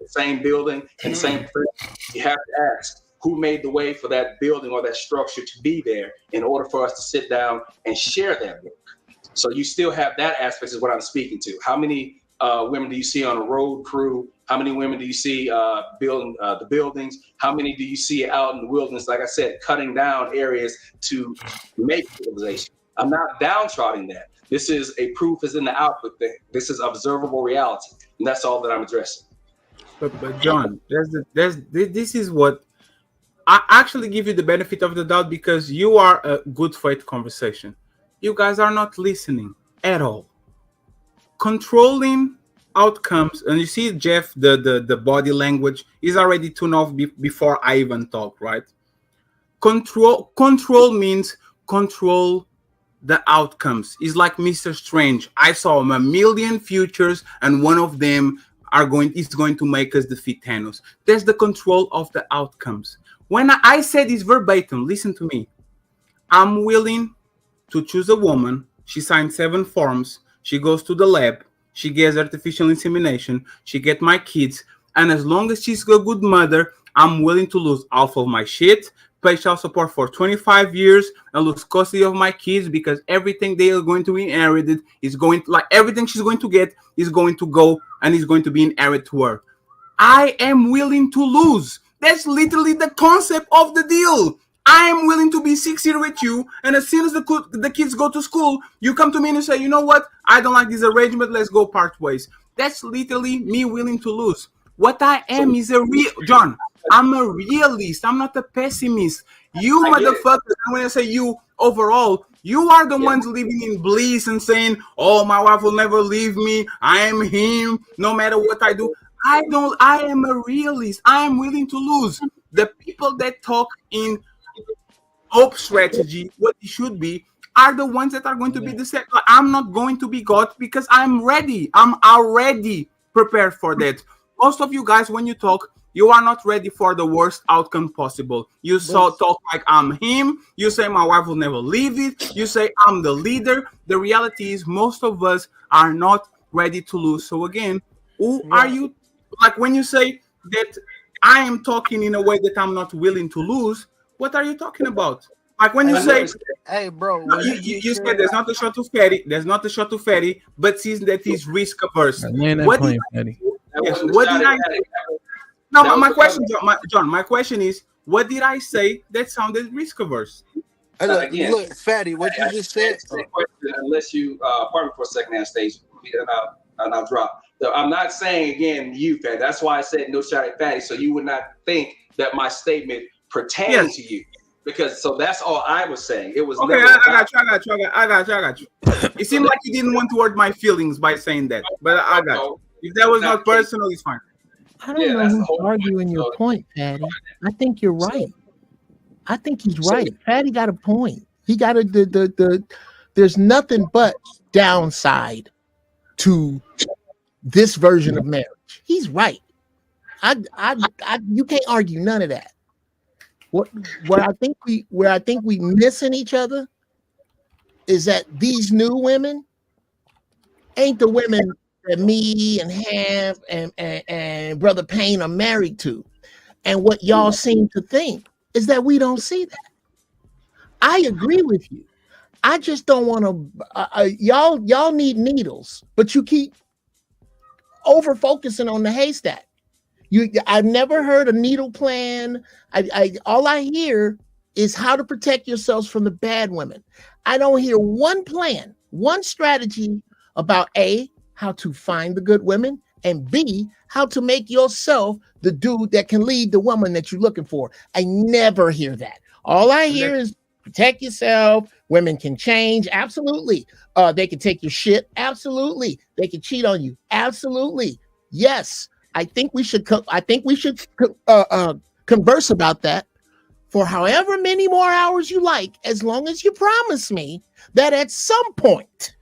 same building, in the same place, you have to ask, who made the way for that building or that structure to be there in order for us to sit down and share that work? So you still have that aspect is what I'm speaking to. How many women do you see on a road crew? How many women do you see building the buildings? How many do you see out in the wilderness, like I said, cutting down areas to make civilization? I'm not downtrodden that. This is a proof is in the output thing. This is observable reality. And that's all that I'm addressing. But John, this is what I actually give you the benefit of the doubt because you are a good faith conversation. You guys are not listening at all. Controlling outcomes, and you see Jeff, the body language is already tuned off before I even talk, right? Control means control the outcomes. It's like Mr. Strange. I saw a million futures, and one of them is going to make us defeat Thanos. There's the control of the outcomes. When I said this verbatim, listen to me. I'm willing to choose a woman. She signs 7 forms. She goes to the lab. She gets artificial insemination. She gets my kids. And as long as she's a good mother, I'm willing to lose half of my shit, pay child support for 25 years, and lose custody of my kids because everything they are going to be inherited is going to, like everything she's going to get is going to go and is going to be inherited to her. I am willing to lose. That's literally the concept of the deal. I am willing to be 6 years with you, and as soon as the kids go to school, you come to me and you say, you know what? I don't like this arrangement. Let's go part ways. That's literally me willing to lose. What I am is John, I'm a realist. I'm not a pessimist. You motherfuckers, when I say you overall, you are the ones living in bliss and saying, oh, my wife will never leave me. I am him no matter what I do. I am a realist. I am willing to lose. The people that talk in hope strategy, what it should be, are the ones that are going to be the same. I'm not going to be God because I'm ready. I'm already prepared for that. Most of you guys, when you talk, you are not ready for the worst outcome possible. You talk like I'm him. You say my wife will never leave it. You say I'm the leader. The reality is most of us are not ready to lose. So again, who are you? Like when you say that I am talking in a way that I'm not willing to lose, what are you talking about? Like when you say, hey, bro, you said there's not a shot to fatty, but sees that he's risk averse. What did I say? No, my question, John, my question is, what did I say that sounded risk averse? Again, look, Fatty, what you just said. Unless you pardon me for a second, Anastasia, and I'll drop. So I'm not saying again you, Fatty. That's why I said no shot at Fatty, so you would not think that my statement pertained to you, because so that's all I was saying. It was okay. I got you. It seemed like you didn't want to hurt my feelings by saying that, but I got you. If that was not personal, it's fine. I don't know who's arguing your point, Patty. I think you're right. I think he's right. Patty got a point. He got there's nothing but downside to this version of marriage. He's right. You can't argue none of that. Where I think we missing each other is that these new women ain't the women that me and Ham and Brother Payne are married to. And what y'all seem to think is that we don't see that. I agree with you. I just don't want to. Y'all need needles, but you keep over focusing on the haystack. I've never heard a needle plan. All I hear is how to protect yourselves from the bad women. I don't hear one plan, one strategy about A, how to find the good women, and B, how to make yourself the dude that can lead the woman that you're looking for. I never hear that. All I hear is protect yourself. Women can change. Absolutely. They can take your shit. Absolutely. They can cheat on you. Absolutely. Yes. I think we should converse about that for however many more hours you like, as long as you promise me that at some point,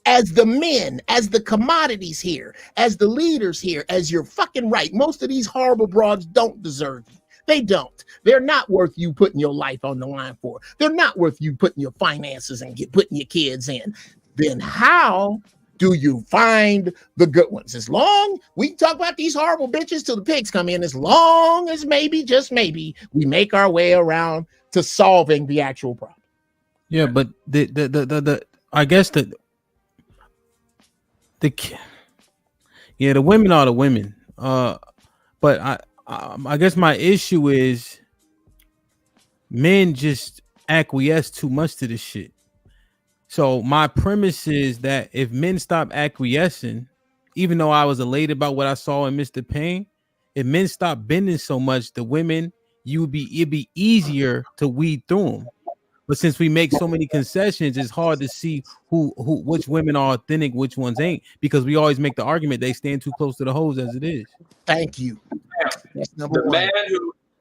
as the men, as the commodities here, as the leaders here, as you're fucking right, most of these horrible broads don't deserve you. They don't. They're not worth you putting your life on the line for. They're not worth you putting your finances and putting your kids in. Then how do you find the good ones? As long we talk about these horrible bitches till the pigs come in, as long as maybe, just maybe, we make our way around to solving the actual problem. Yeah, but the I guess the women are the women. But I guess my issue is men just acquiesce too much to this shit. So my premise is that if men stop acquiescing, even though I was elated about what I saw in Mr. Payne, if men stop bending so much, the women, it'd be easier to weed through them. But since we make so many concessions, it's hard to see which women are authentic, which ones ain't, because we always make the argument they stand too close to the hoes as it is. Thank you. That's number one.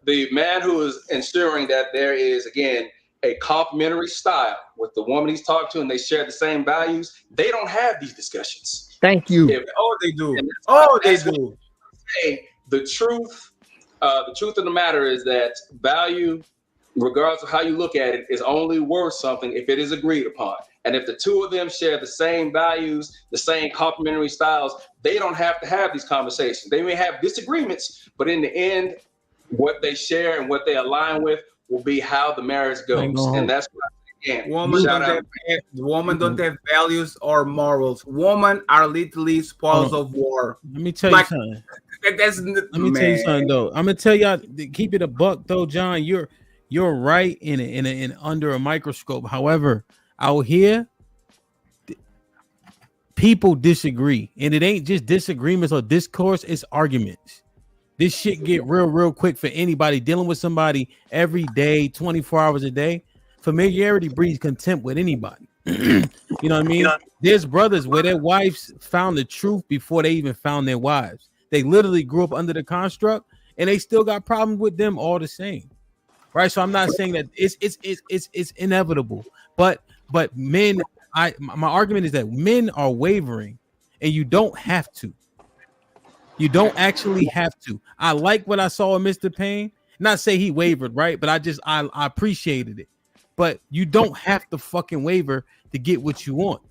The man who is ensuring that there is, again, a complementary style with the woman he's talking to and they share the same values, they don't have these discussions. Thank you. They do. The truth of the matter is that value, regardless of how you look at it, is only worth something if it is agreed upon. And if the two of them share the same values, the same complementary styles, they don't have to have these conversations. They may have disagreements, but in the end, what they share and what they align with will be how the marriage goes. And that's what, again, women don't have values or morals. Women are literally spoils of war. Let me tell you something. Let me tell you something though. I'm gonna tell y'all, keep it a buck though, John. You're right in under a microscope. However, out here, people disagree, and it ain't just disagreements or discourse; it's arguments. This shit get real quick for anybody dealing with somebody every day, 24 hours a day. Familiarity breeds contempt with anybody. You know what I mean? There's brothers where their wives found the truth before they even found their wives. They literally grew up under the construct, and they still got problems with them all the same. Right? So I'm not saying that it's inevitable, but men. My argument is that men are wavering, and you don't have to. You don't actually have to. I like what I saw in Mr. Payne. Not say he wavered, right? But I appreciated it. But you don't have to fucking waver to get what you want.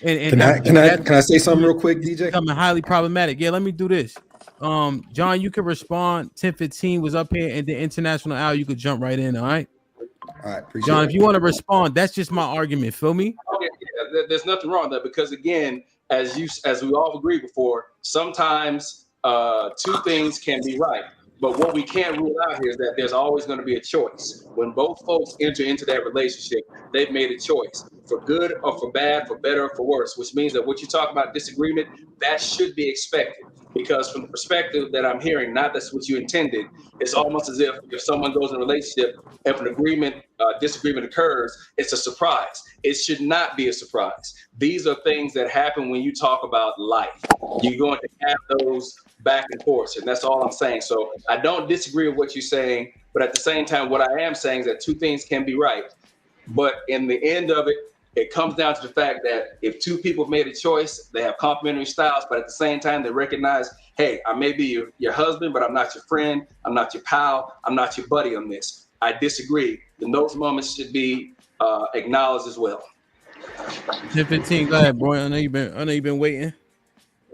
And can I say something real quick, DJ? Becoming highly problematic. Yeah, let me do this. John, you can respond. 10:15 was up here, and the international hour. You could jump right in. All right. All right, appreciate John, it. if you want to respond, that's just my argument. Feel me? Okay, yeah, there's nothing wrong with that because again, as we all agreed before, sometimes two things can be right. But what we can't rule out here is that there's always going to be a choice. When both folks enter into that relationship, they've made a choice for good or for bad, for better or for worse, which means that what you talk about disagreement, that should be expected. Because from the perspective that I'm hearing, not that's what you intended, it's almost as if someone goes in a relationship, if an disagreement occurs, it's a surprise. It should not be a surprise. These are things that happen when you talk about life. You're going to have those back and forth, and that's all I'm saying. So I don't disagree with what you're saying, but at the same time, what I am saying is that two things can be right. But in the end of it, it comes down to the fact that if two people have made a choice, they have complementary styles, but at the same time, they recognize, hey, I may be your husband, but I'm not your friend. I'm not your pal. I'm not your buddy on this. I disagree. Then those moments should be acknowledged as well. 10-15, go ahead, bro. I know you've been waiting.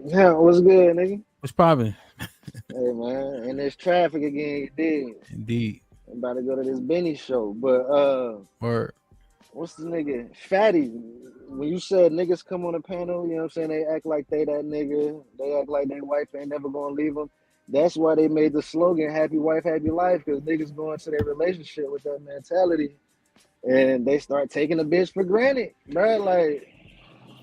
Yeah, what's good, nigga? What's poppin'? Hey man, and there's traffic again, you dig? Indeed. I'm about to go to this Benny show. But Word. What's the nigga? Fatty. When you said niggas come on the panel, you know what I'm saying? They act like they that nigga. They act like their wife ain't never gonna leave them. That's why they made the slogan "Happy Wife, Happy Life," because niggas go into their relationship with that mentality, and they start taking a bitch for granted, bro. Like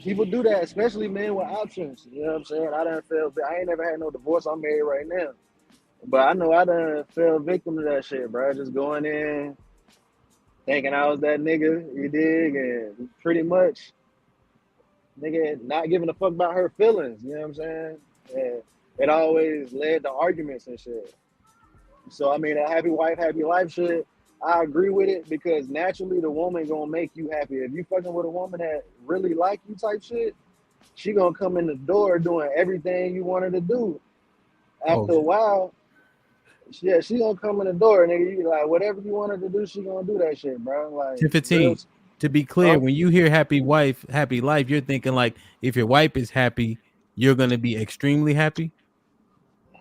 people do that, especially men with options. You know what I'm saying? I ain't never had no divorce. I'm married right now, but I know I done fell victim to that shit, bro. Just going in, thinking I was that nigga, you dig, and pretty much, nigga, not giving a fuck about her feelings. You know what I'm saying? And it always led to arguments and shit. So I mean, a happy wife, happy life shit, I agree with it because naturally the woman gonna make you happy. If you fucking with a woman that really like you type shit, she gonna come in the door doing everything you want her to do. After a while, yeah, she gonna come in the door, nigga. You like whatever you want her to do, she gonna do that shit, bro. Like 10-15. To be clear, when you hear happy wife, happy life, you're thinking like if your wife is happy, you're gonna be extremely happy.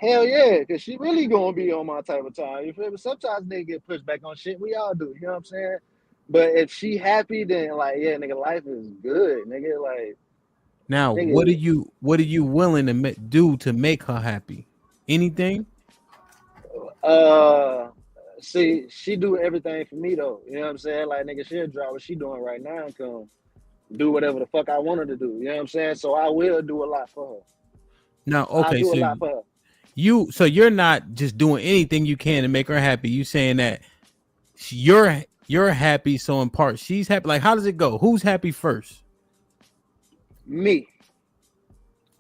Hell yeah, because she really gonna be on my type of time. You feel me? Sometimes they get pushed back on shit. We all do, you know what I'm saying? But if she happy, then like, yeah, nigga, life is good, nigga. Like, now, nigga, what are you willing to do to make her happy? Anything? See, she do everything for me though. You know what I'm saying? Like, nigga, she'll drop what she doing right now and come do whatever the fuck I want her to do. You know what I'm saying? So I will do a lot for her. Now, okay, I'll do a so lot for her. you're not just doing anything you can to make her happy. You saying that you're happy, so in part she's happy. Like, how does it go? Who's happy first? Me,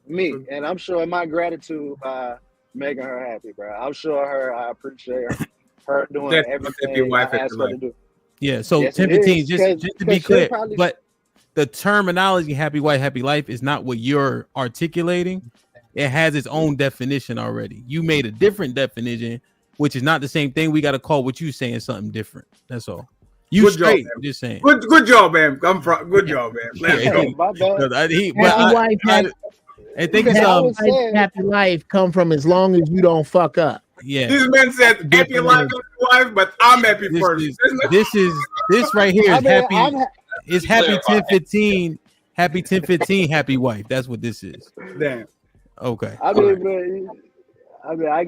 and I'm showing my gratitude by making her happy, bro. I'm showing I appreciate her doing That's everything I asked her to do. Yeah, so Yes, 10-15, just to be clear, probably, but the terminology happy wife, happy life is not what you're articulating. It has its own definition already. You made a different definition, which is not the same thing. We got to call what you saying something different. That's all. You Good straight, job, I'm just saying. Good job, man. Good job, man. Let's go. I think it's happy life come from as long as you don't fuck up. Yeah. This man said happy life, wife, but I'm happy first. This right here is happy. It's happy 10-15. Happy 10-15. Happy wife. That's what this is. Damn. Okay. I mean, I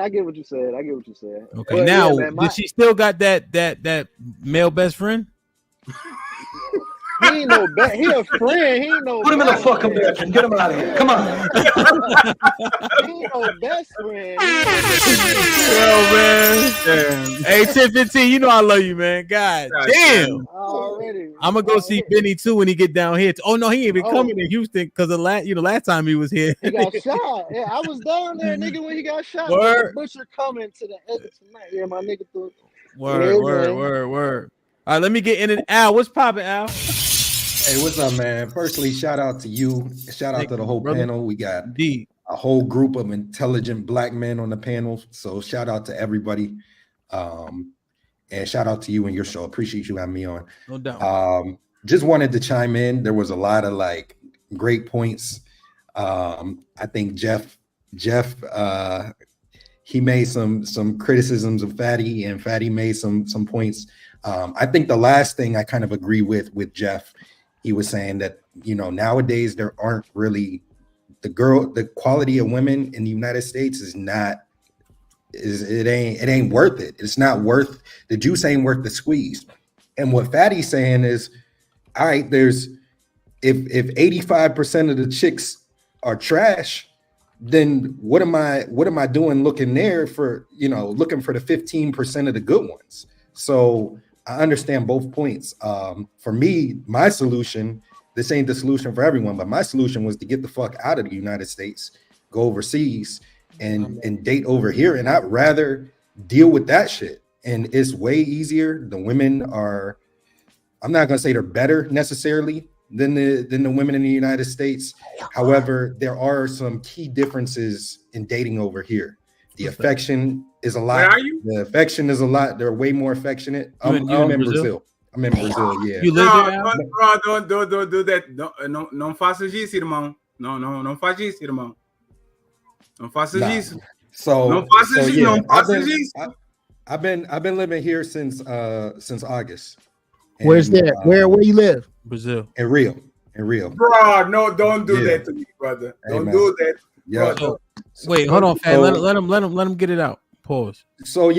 get what you said. Okay. But now, yeah, man, did she still got that male best friend? He ain't no best. He a friend. He ain't no. Put him in the fucking bedroom. Get him out of here. Come on. He ain't no best friend. Yo, man. Hey, 10-15. You know I love you, man. God damn. Already. I'm gonna go see Benny too when he get down here. Oh no, he ain't even coming to Houston because last time he was here. He got shot. Yeah, I was down there, nigga, when he got shot. Word. Butcher coming to the end of tonight. Yeah, my nigga threw. Word. All right, let me get in and Al. What's popping, Al? Hey, what's up, man? Firstly, shout out to you. Shout out to the whole panel. We got a whole group of intelligent black men on the panel. So shout out to everybody. And shout out to you and your show. Appreciate you having me on. No doubt. Just wanted to chime in. There was a lot of great points. I think Jeff, he made some criticisms of Fatty, and Fatty made some points. I think the last thing I kind of agree with Jeff, he was saying that, you know, nowadays there aren't really the quality of women in the United States it ain't worth it. It's not worth, the juice ain't worth the squeeze. And what Fatty's saying is, all right, if 85% of the chicks are trash, then what am I doing looking there for, you know, looking for the 15% of the good ones? So I understand both points. For me, my solution, this ain't the solution for everyone, but my solution was to get the fuck out of the United States, go overseas and date over here. And I'd rather deal with that shit. And it's way easier. The women are, I'm not gonna say they're better necessarily than the women in the United States. However, there are some key differences in dating over here. The affection is a lot. Where are you? The affection is a lot. They're way more affectionate. I'm in Brazil. I'm in Brazil. Yeah. You live there? Don't do that. Não faça isso, irmão. Não faz isso, irmão. Não faça isso. So, não faça isso. Yeah, Não faça isso. I've been living here since August. Where's that? Where you live? Brazil. In Rio. Bro, no, don't do that to me, brother. Don't do that. Yeah. Wait, hold on, Fat. Let him get it out. Pause. So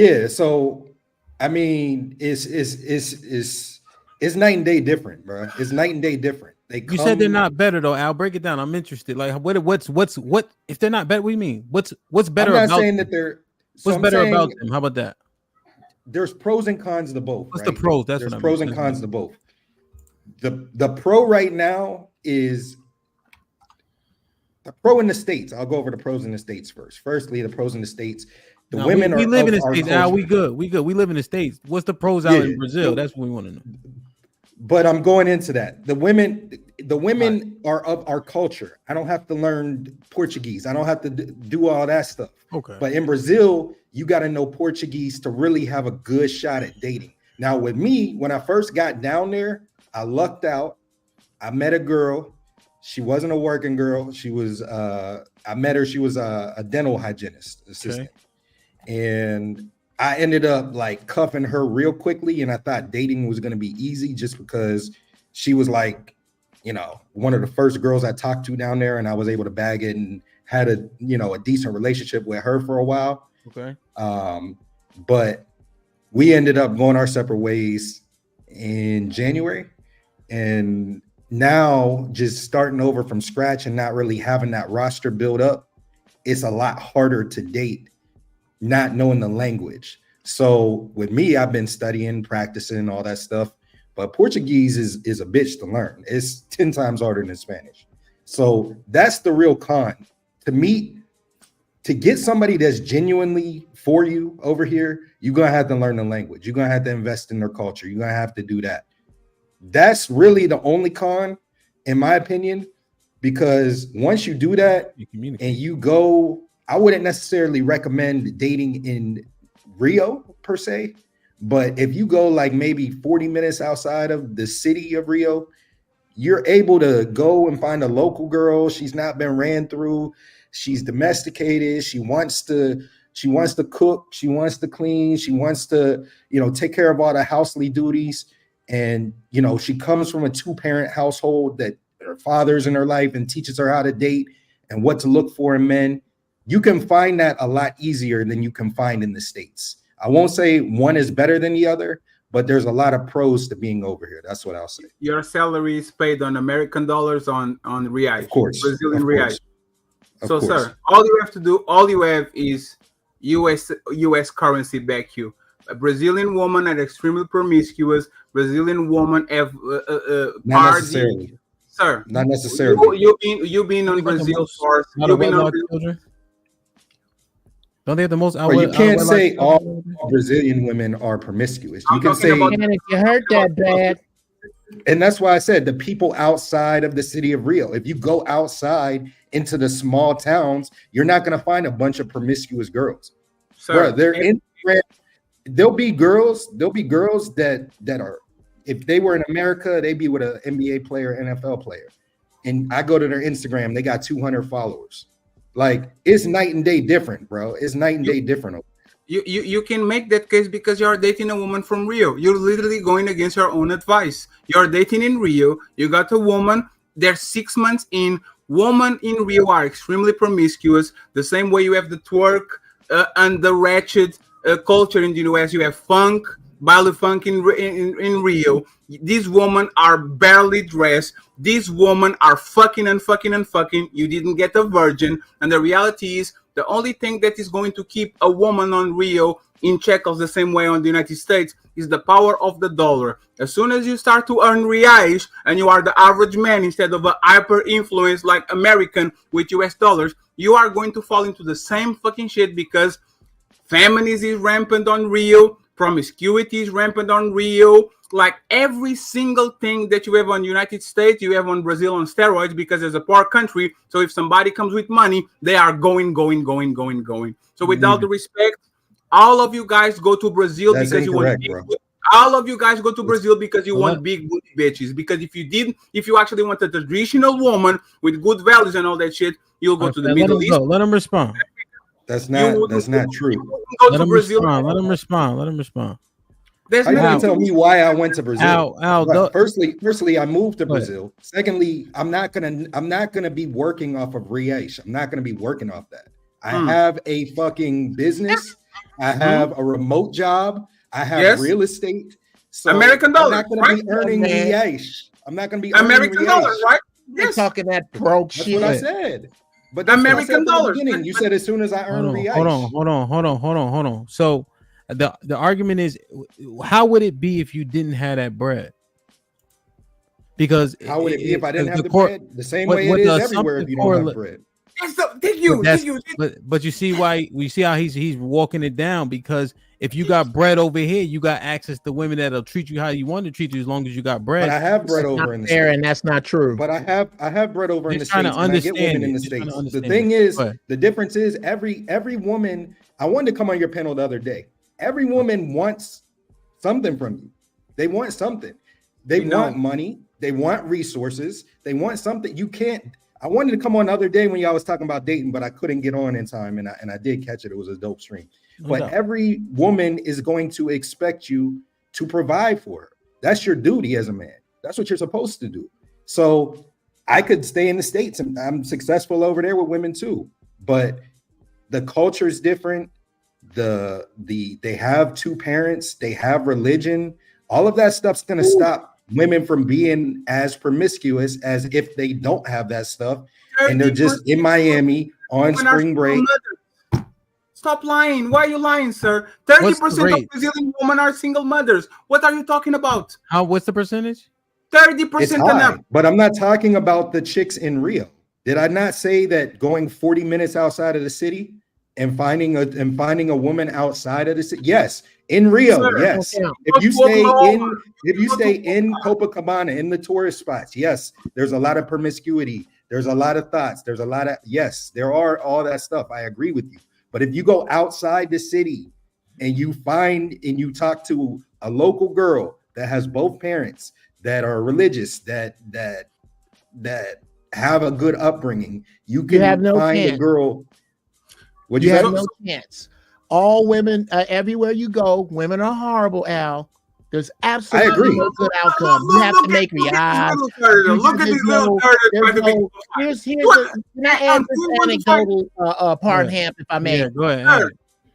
I mean, it's night and day different, bro. It's night and day different. You said they're not better though, Al. Break it down. I'm interested. Like, what's if they're not better? What do you mean? What's better? I'm not about saying them? that they're. What's better about them? How about that? There's pros and cons to both. What's the pros? That's There's what I mean. pros and cons to both. The pro right now is the pro in the States. I'll go over the pros in the States first. Firstly, the pros in the States. The women we are live in the our States. culture. Al, we good. We live in the States. What's the pros out in Brazil? That's what we want to know. But I'm going into that. The women are of our culture. I don't have to learn Portuguese. I don't have to do all that stuff. Okay. But in Brazil, you got to know Portuguese to really have a good shot at dating. Now, with me, when I first got down there, I lucked out. I met a girl. She wasn't a working girl. She was. I met her. She was a dental hygienist assistant, and I ended up like cuffing her real quickly. And I thought dating was going to be easy just because she was like, you know, one of the first girls I talked to down there, and I was able to bag it and had a decent relationship with her for a while. Okay. But we ended up going our separate ways in January, and now just starting over from scratch and not really having that roster build up, it's a lot harder to date not knowing the language. So with me, I've been studying, practicing, all that stuff, but Portuguese is a bitch to learn. It's 10 times harder than Spanish. So that's the real con. To get somebody that's genuinely for you over here, you're going to have to learn the language. You're going to have to invest in their culture. You're going to have to do that. That's really the only con, in my opinion, because once you do that and you go, I wouldn't necessarily recommend dating in Rio per se, but if you go like maybe 40 minutes outside of the city of Rio, you're able to go and find a local girl. She's not been ran through. She's domesticated. She wants to cook. She wants to clean. She wants to, take care of all the housely duties. And, she comes from a 2-parent household that her father's in her life and teaches her how to date and what to look for in men. You can find that a lot easier than you can find in the States. I won't say one is better than the other, but there's a lot of pros to being over here. That's what I'll say. Your salary is paid on American dollars, on reais, of course, Brazilian reais. So, course. Sir, all you have to do, all you have is US currency back you. A Brazilian woman are extremely promiscuous. Brazilian woman have not necessarily. Sir, not necessarily. You've been on Brazil for. You've been on children. Don't they have the most? You can't say all Brazilian women are promiscuous. You can say, and if you hurt that bad. And that's why I said the people outside of the city of Rio. If you go outside into the small towns, you're not going to find a bunch of promiscuous girls. Sir, there'll be girls that are, if they were in America, they'd be with an NBA player, NFL player. And I go to their Instagram, they got 200 followers. Like, it's night and day different, bro. It's night and day different. You can make that case because you are dating a woman from Rio. You're literally going against your own advice. You're dating in Rio. You got a woman. They're 6 months in. Women in Rio are extremely promiscuous. The same way you have the twerk and the ratchet culture in the US. You have funk, ballet funk in Rio. These women are barely dressed. These women are fucking and fucking and fucking. You didn't get a virgin. And the reality is, the only thing that is going to keep a woman on Rio in check the same way on the United States is the power of the dollar. As soon as you start to earn reais and you are the average man instead of a hyper influence like American with US dollars, you are going to fall into the same fucking shit because feminism is rampant on Rio, promiscuity is rampant on Rio. Like every single thing that you have on the United States, you have on Brazil on steroids because it's a poor country. So if somebody comes with money, they are going. So with all the respect, all of you guys go to Brazil because you want big, all of you guys go to Brazil because you want big booty bitches. Because if you actually want a traditional woman with good values and all that shit, you'll go to the Middle East. Let him respond. That's not true. Let him respond. Are you going to tell me why I went to Brazil? Firstly, I moved to Brazil. Secondly, I'm not gonna be working off of Riech. I'm not gonna be working off that. I have a fucking business. I have a remote job. I have real estate. So American dollars. I'm not gonna be earning Riech. I'm not gonna be American dollars, right? You're talking that broke That's shit. what I said. But that's American dollars. You said as soon as I earn Riech. Hold on. So the argument is, how would it be if you didn't have that bread? Because how would it be if I didn't have the bread? The same way it is everywhere if you don't have bread. Thank you. But you see why? We see how he's walking it down, because if you got bread over here, you got access to women that'll treat you how you want to treat you as long as you got bread. But I have bread over in the States, and that's not true. But I have bread over in the States, and I get women in the States. The thing is, the difference is every woman. I wanted to come on your panel the other day. Every woman wants something from you. They want something. They want money. They want resources. They want something. You can't. I wanted to come on the other day when y'all was talking about dating, but I couldn't get on in time, and I did catch it. It was a dope stream. But every woman is going to expect you to provide for her. That's your duty as a man. That's what you're supposed to do. So I could stay in the States, and I'm successful over there with women too. But the culture is different. They have two parents. They have religion. All of that stuff's going to stop women from being as promiscuous as if they don't have that stuff and they're just in Miami on spring break. Stop lying. Why are you lying, sir? 30% of Brazilian women are single mothers. What are you talking about? What's the percentage? 30%. But I'm not talking about the chicks in Rio. Did I not say that going 40 minutes outside of the city and finding a woman outside of the city? Yes. In Rio, yes. If you stay in Copacabana, in the tourist spots, yes, there's a lot of promiscuity. There's a lot of thoughts. There's a lot of, yes, there are all that stuff. I agree with you. But if you go outside the city and you find and you talk to a local girl that has both parents that are religious, that have a good upbringing, you can find a girl. You have no chance. All women, everywhere you go, women are horrible, Al. There's absolutely no good outcome. You have to make me eyes. Look at these little Here's can I add this anecdotal part, Hamp, if I may? Yeah, go ahead.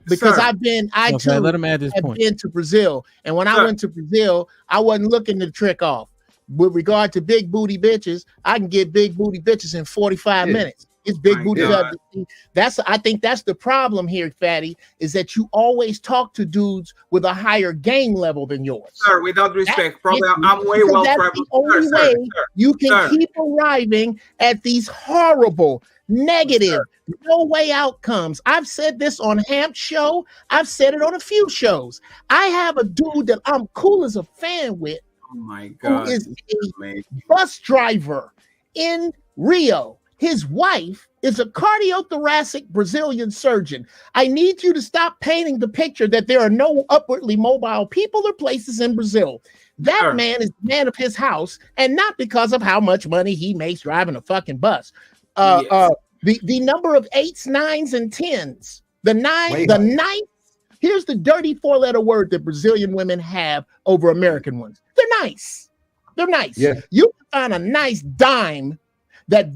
Because I've been, let him add this point. been to Brazil, and when I went to Brazil, I wasn't looking to trick off. With regard to big booty bitches, I can get big booty bitches in 45 minutes. It's big booty. I think that's the problem here, Fatty, is that you always talk to dudes with a higher game level than yours. Sir, without respect, probably I'm way well traveled. That's the only way you can keep arriving at these horrible, negative, no way outcomes. I've said this on Hamp's show. I've said it on a few shows. I have a dude that I'm cool as a fan with. Oh my God. Who is a bus driver in Rio. His wife is a cardiothoracic Brazilian surgeon. I need you to stop painting the picture that there are no upwardly mobile people or places in Brazil. That man is the man of his house, and not because of how much money he makes driving a fucking bus. The number of 8s, 9s, and 10s. The ninth, Here's the dirty 4-letter word that Brazilian women have over American ones. They're nice. They're nice. Yeah. You can find a nice dime that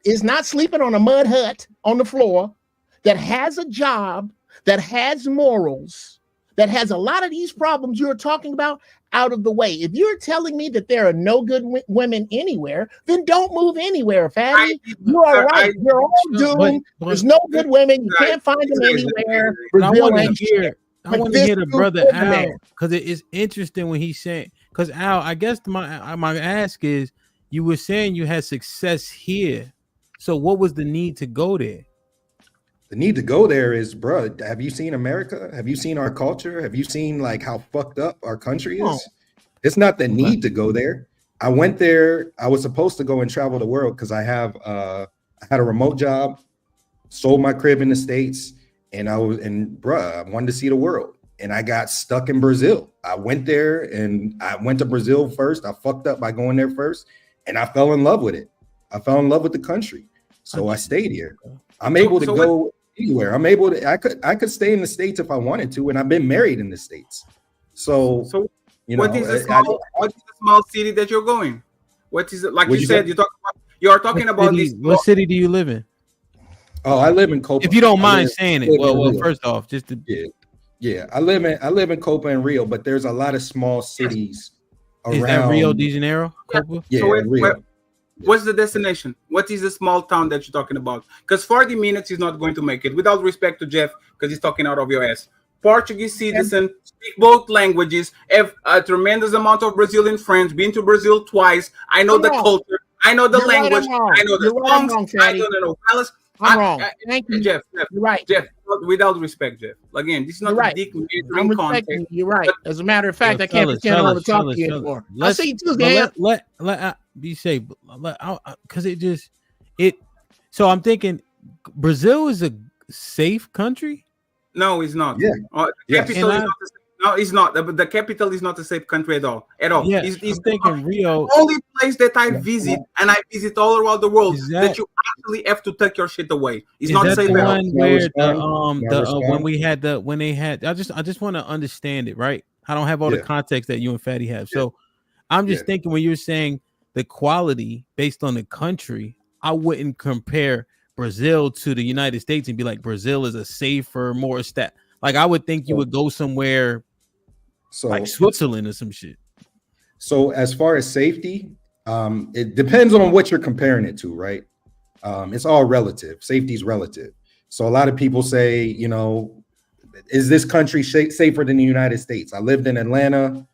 is not sleeping on a mud hut on the floor, that has a job, that has morals, that has a lot of these problems you're talking about out of the way. If you're telling me that there are no good women anywhere, then don't move anywhere, fatty. You are right. You're all doomed. There's no good women. You can't find them anywhere. I Brazil want ain't to hear. shit. I want to hear the brother Al, because it is interesting when he's saying. Because Al, I guess my ask is, you were saying you had success here, so what was the need to go there? The need to go there is, bro, have you seen America? Have you seen our culture? Have you seen like how fucked up our country is? It's not the need to go there. I went there. I was supposed to go and travel the world because I had a remote job, sold my crib in the States, and I wanted to see the world. And I got stuck in Brazil. I went there and I went to Brazil first. I fucked up by going there first, and I fell in love with it. I fell in love with the country. So I stayed here. I'm able to go anywhere. I'm able to, I could stay in the States if I wanted to, and I've been married in the States. So you know, what is the small city that you're going? What is it? Like you said, you are talking about this. What city do you live in? Oh, I live in Copa. If you don't mind saying it. Well, first off, just to yeah, I live in Copa and Rio, but there's a lot of small cities around. Is that Rio de Janeiro? Copa? Yeah, so Rio. What's the destination? What is the small town that you're talking about? Because 40 minutes is not going to make it. Without respect to Jeff, because he's talking out of your ass. Portuguese citizen, speak both languages, have a tremendous amount of Brazilian friends, been to Brazil twice. I know the culture. I know the language. I know the songs. I know the novellas. I'm wrong. Thank you. Jeff. You're right. Jeff, without respect, Jeff. Again, this is not a dick measuring context. You're right. As a matter of fact, I can't pretend I want to talk to you anymore. I'll see you Tuesday. Let be safe, because so I'm thinking Brazil is a safe country. No, it's not. Yeah. Capital is not the same. No, it's not. The capital is not a safe country at all. Yeah, it's thinking Rio. The only place that I visit, and I visit all around the world, that you actually have to take your shit away. It's not safe at all. When they had, I just want to understand it, right? I don't have all the context that you and Fatty have, so I'm just thinking when you're saying the quality based on the country, I wouldn't compare Brazil to the United States and be like Brazil is a safer, more stat. Like I would think you would go somewhere like Switzerland or some shit. So as far as safety, it depends on what you're comparing it to, right? It's all relative. Safety is relative. So a lot of people say, you know, is this country safer than the United States? I lived in Atlanta.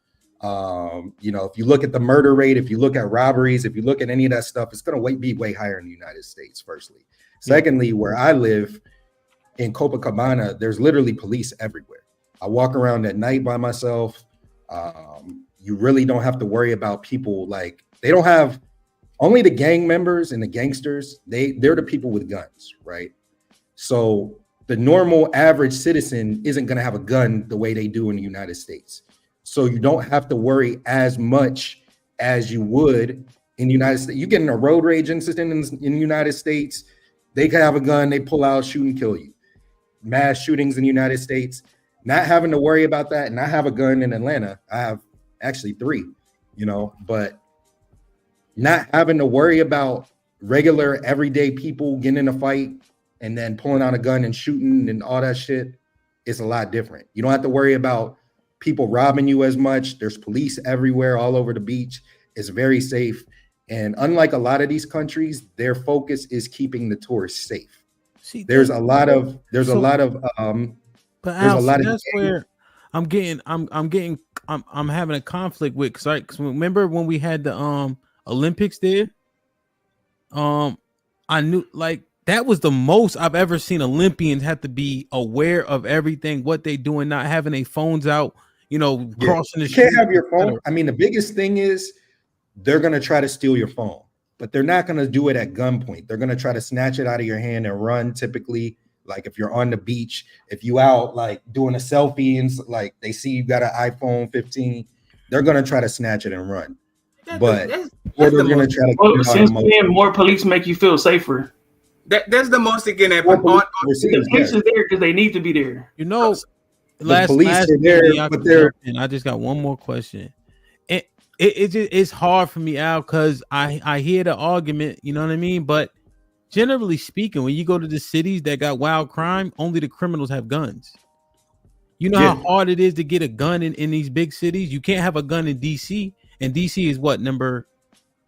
You know, if you look at the murder rate, if you look at robberies, if you look at any of that stuff, it's going to be way higher in the United States, firstly. Secondly, where I live in Copacabana, there's literally police everywhere. I walk around at night by myself. You really don't have to worry about people like they don't have only the gang members and the gangsters. They're the people with guns, right? So the normal average citizen isn't going to have a gun the way they do in the United States. So you don't have to worry as much as you would in the United States. You get in a road rage incident in the United States, they can have a gun, they pull out, shoot and kill you. Mass shootings in the United States, not having to worry about that. And I have a gun in Atlanta. I have actually 3, you know, but not having to worry about regular everyday people getting in a fight and then pulling out a gun and shooting and all that shit is a lot different. You don't have to worry about people robbing you as much. There's police everywhere, all over the beach. It's very safe. And unlike a lot of these countries, their focus is keeping the tourists safe. There's a lot of that's where I'm having a conflict with, because remember when we had the Olympics there, I knew like that was the most I've ever seen Olympians have to be aware of everything, what they doing, not having their phones out, you know, crossing the street. You can't have your phone. I mean, the biggest thing is they're going to try to steal your phone, but they're not going to do it at gunpoint. They're going to try to snatch it out of your hand and run. Typically, like if you're on the beach, if you out like doing a selfie and like they see you got an iPhone 15, they're going to try to snatch it and run. But they're going to try to. Since when more police make you feel safer? That's the most that can happen. The police is there because they need to be there. You know, last police are there, minute, but they're. I just got one more question. It's hard for me out because I hear the argument, you know what I mean? But generally speaking, when you go to the cities that got wild crime, only the criminals have guns. You know how hard it is to get a gun in these big cities? You can't have a gun in DC. And DC is what, number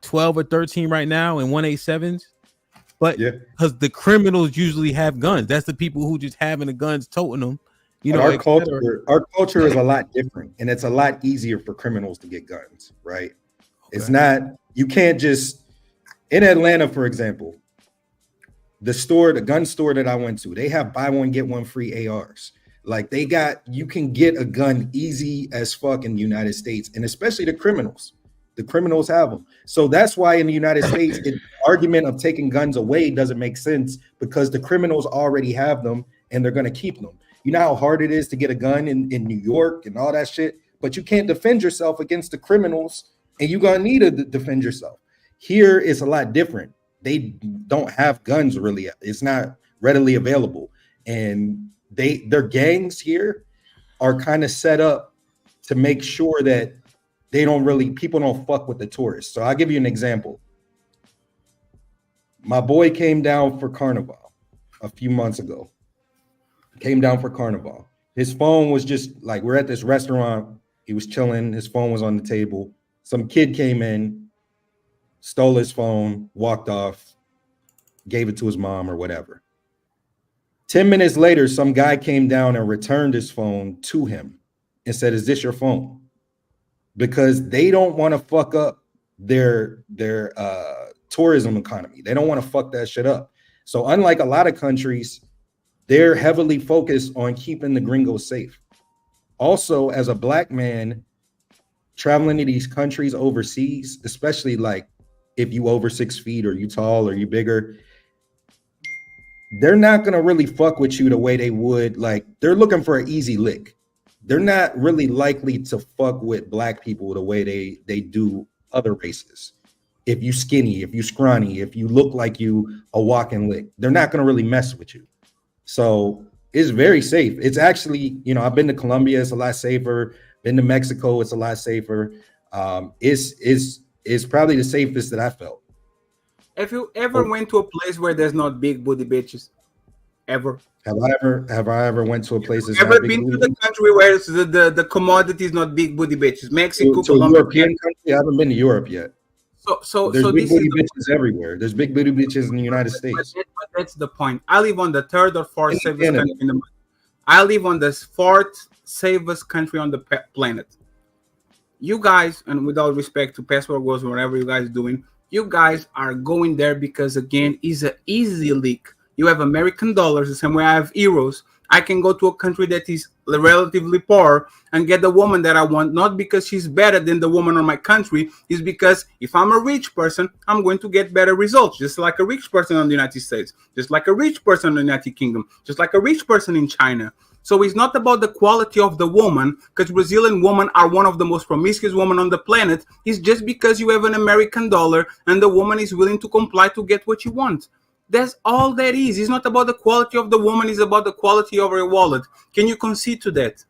12 or 13 right now in 187s? But because the criminals usually have guns. That's the people who just having the guns, toting them. You know, our culture is a lot different, and it's a lot easier for criminals to get guns, right? Okay. It's not, you can't just, in Atlanta, for example, the gun store that I went to, they have buy one, get one free ARs. Like you can get a gun easy as fuck in the United States, and especially the criminals. The criminals have them. So that's why in the United States, the argument of taking guns away doesn't make sense, because the criminals already have them and they're going to keep them. You know how hard it is to get a gun in New York and all that shit, but you can't defend yourself against the criminals, and you're going to need to defend yourself. Here, it's a lot different. They don't have guns really. It's not readily available. And their gangs here are kind of set up to make sure that people don't fuck with the tourists. So I'll give you an example. My boy came down for Carnival a few months ago. Came down for Carnival. His phone was just like, we're at this restaurant. He was chilling. His phone was on the table. Some kid came in, stole his phone, walked off, gave it to his mom or whatever. 10 minutes later, some guy came down and returned his phone to him and said, "Is this your phone?" Because they don't want to fuck up their tourism economy. They don't want to fuck that shit up. So unlike a lot of countries, they're heavily focused on keeping the gringos safe. Also, as a black man traveling to these countries overseas, especially like if you over 6 feet or you tall or you bigger, they're not going to really fuck with you the way they would. Like, they're looking for an easy lick. They're not really likely to fuck with black people the way they do other races. If you skinny, if you scrawny, if you look like you a walking lick, they're not going to really mess with you. So it's very safe. It's actually, I've been to Colombia, it's a lot safer. Been to Mexico, it's a lot safer. It's probably the safest that I felt. Have you ever went to a place where there's not big booty bitches? Ever? Have I ever went to a place that's ever been to the country where the commodity is not big booty bitches? Mexico, to Colombia. European country? I haven't been to Europe yet. So there's big this booty is bitches everywhere. There's big booty bitches in the United States. But that's the point. I live on the third or fourth safest country in the world. I live on the fourth safest country on the planet. You guys, and with all respect to Passport Wars, whatever you guys are doing, you guys are going there because, again, it's an easy leak. You have American dollars the same way I have euros. I can go to a country that is relatively poor and get the woman that I want, not because she's better than the woman in my country. It's because if I'm a rich person, I'm going to get better results, just like a rich person in the United States, just like a rich person in the United Kingdom, just like a rich person in China. So it's not about the quality of the woman, because Brazilian women are one of the most promiscuous women on the planet. It's just because you have an American dollar and the woman is willing to comply to get what you want. That's all that is. It's not about the quality of the woman. It's about the quality of her wallet. Can you concede to that?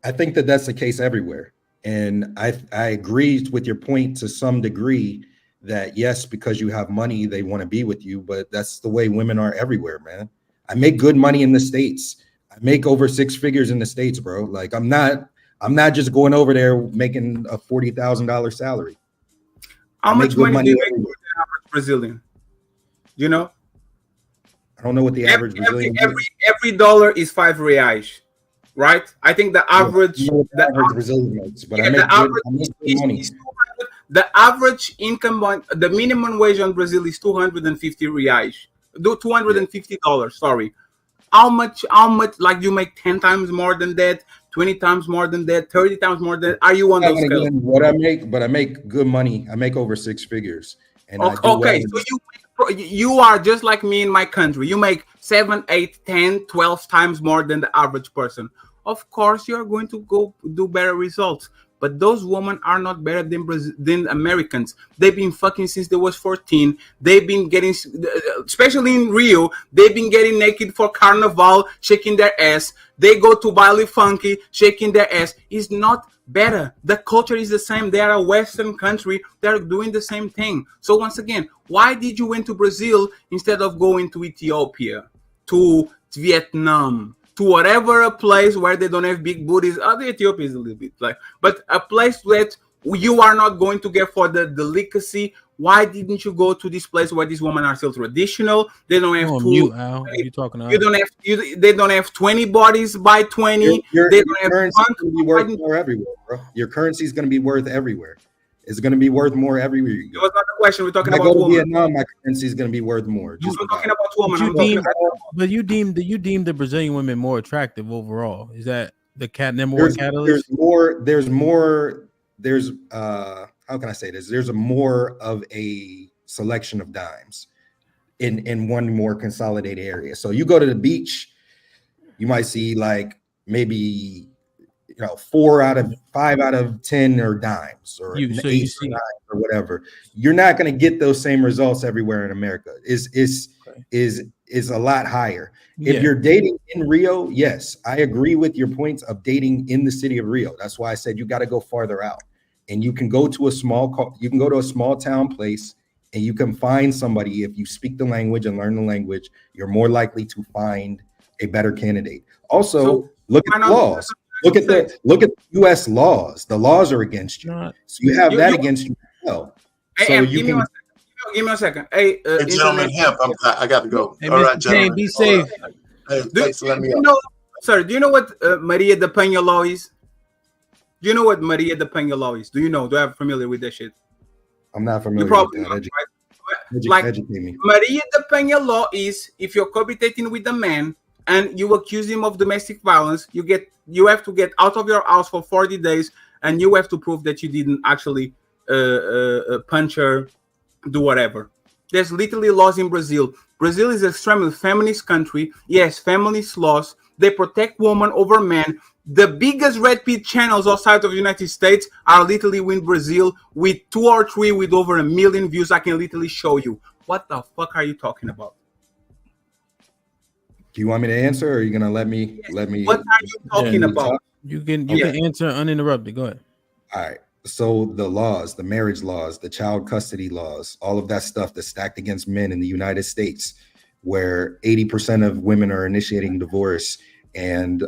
I think that that's the case everywhere. And I agree with your point to some degree that, yes, because you have money, they want to be with you. But that's the way women are everywhere, man. I make good money in the States. I make over 6 figures in the States, bro. Like, I'm not just going over there making a $40,000 salary. How much money do you make for the average Brazilian? You know, I don't know what the average Brazilian every dollar is 5 reais, right? I think the average, Brazilian makes, but I make good money. The average income, the minimum wage on Brazil is 250 reais, $250. Sorry, how much? Like, you make 10 times more than that, 20 times more than that, 30 times more than that? Are you on those scales? What I make, but I make good money. I make over 6 figures. And okay, so you are just like me in my country. You make 7, 8, 10, 12 times more than the average person. Of course, you're going to go do better results. But those women are not better than Americans. They've been fucking since they was 14. They've been getting, especially in Rio, they've been getting naked for Carnival, shaking their ass. They go to Baile Funky, shaking their ass. It's not better. The culture is the same. They are a Western country. They're doing the same thing. So once again, why did you went to Brazil instead of going to Ethiopia, to Vietnam, to whatever a place where they don't have big booties? Other Ethiopia is a little bit like, but a place that you are not going to get for the delicacy. Why didn't you go to this place where these women are still traditional? They don't have Mute, Al. You talking to you don't have they don't have 20 bodies by 20. They don't have currency is going to be worth more everywhere, bro. Your currency is going to be worth everywhere. It's going to be worth more everywhere you go. It was not the question. We're talking When I about go to women. Vietnam, my currency is going to be worth more. Just We're talking about women. But you deemed the Brazilian women more attractive overall. Is that the number one catalyst? There's how can I say this? There's a more of a selection of dimes in one more consolidated area. So you go to the beach, you might see like maybe 4 out of 5 out of 10 are dimes or 8 or 9 or whatever. You're not going to get those same results everywhere in America. Is a lot higher. If you're dating in Rio, yes, I agree with your points of dating in the city of Rio. That's why I said you got to go farther out. And you can go to a small town place and you can find somebody. If you speak the language and learn the language, you're more likely to find a better candidate. Also, look at the laws. Look at the U.S. laws. The laws are against you, so you have that against you as well. So you give me a second. Hey, gentlemen, Hemp, I got to go. Hey, all right, Mr. gentlemen. Jane, be safe. Hey, thanks for letting me do you know what Maria de Peña law is? Do you know what Maria de Peña law is? Do you know? Do I have familiar with that shit? I'm not familiar. You probably with that. not, right? Educate me. Maria de Peña law is if you're cohabitating with a man and you accuse him of domestic violence, you have to get out of your house for 40 days, and you have to prove that you didn't actually punch her, do whatever. There's literally laws in Brazil. Brazil is an extremely feminist country. Yes, feminist laws. They protect women over men. The biggest red pill channels outside of the United States are literally in Brazil with 2 or 3 with over 1 million views. I can literally show you. What the fuck are you talking about? Do you want me to answer, or are you gonna let me? What are you talking about? You can answer uninterrupted. Go ahead. All right. So the laws, the marriage laws, the child custody laws, all of that stuff that's stacked against men in the United States, where 80% of women are initiating divorce, and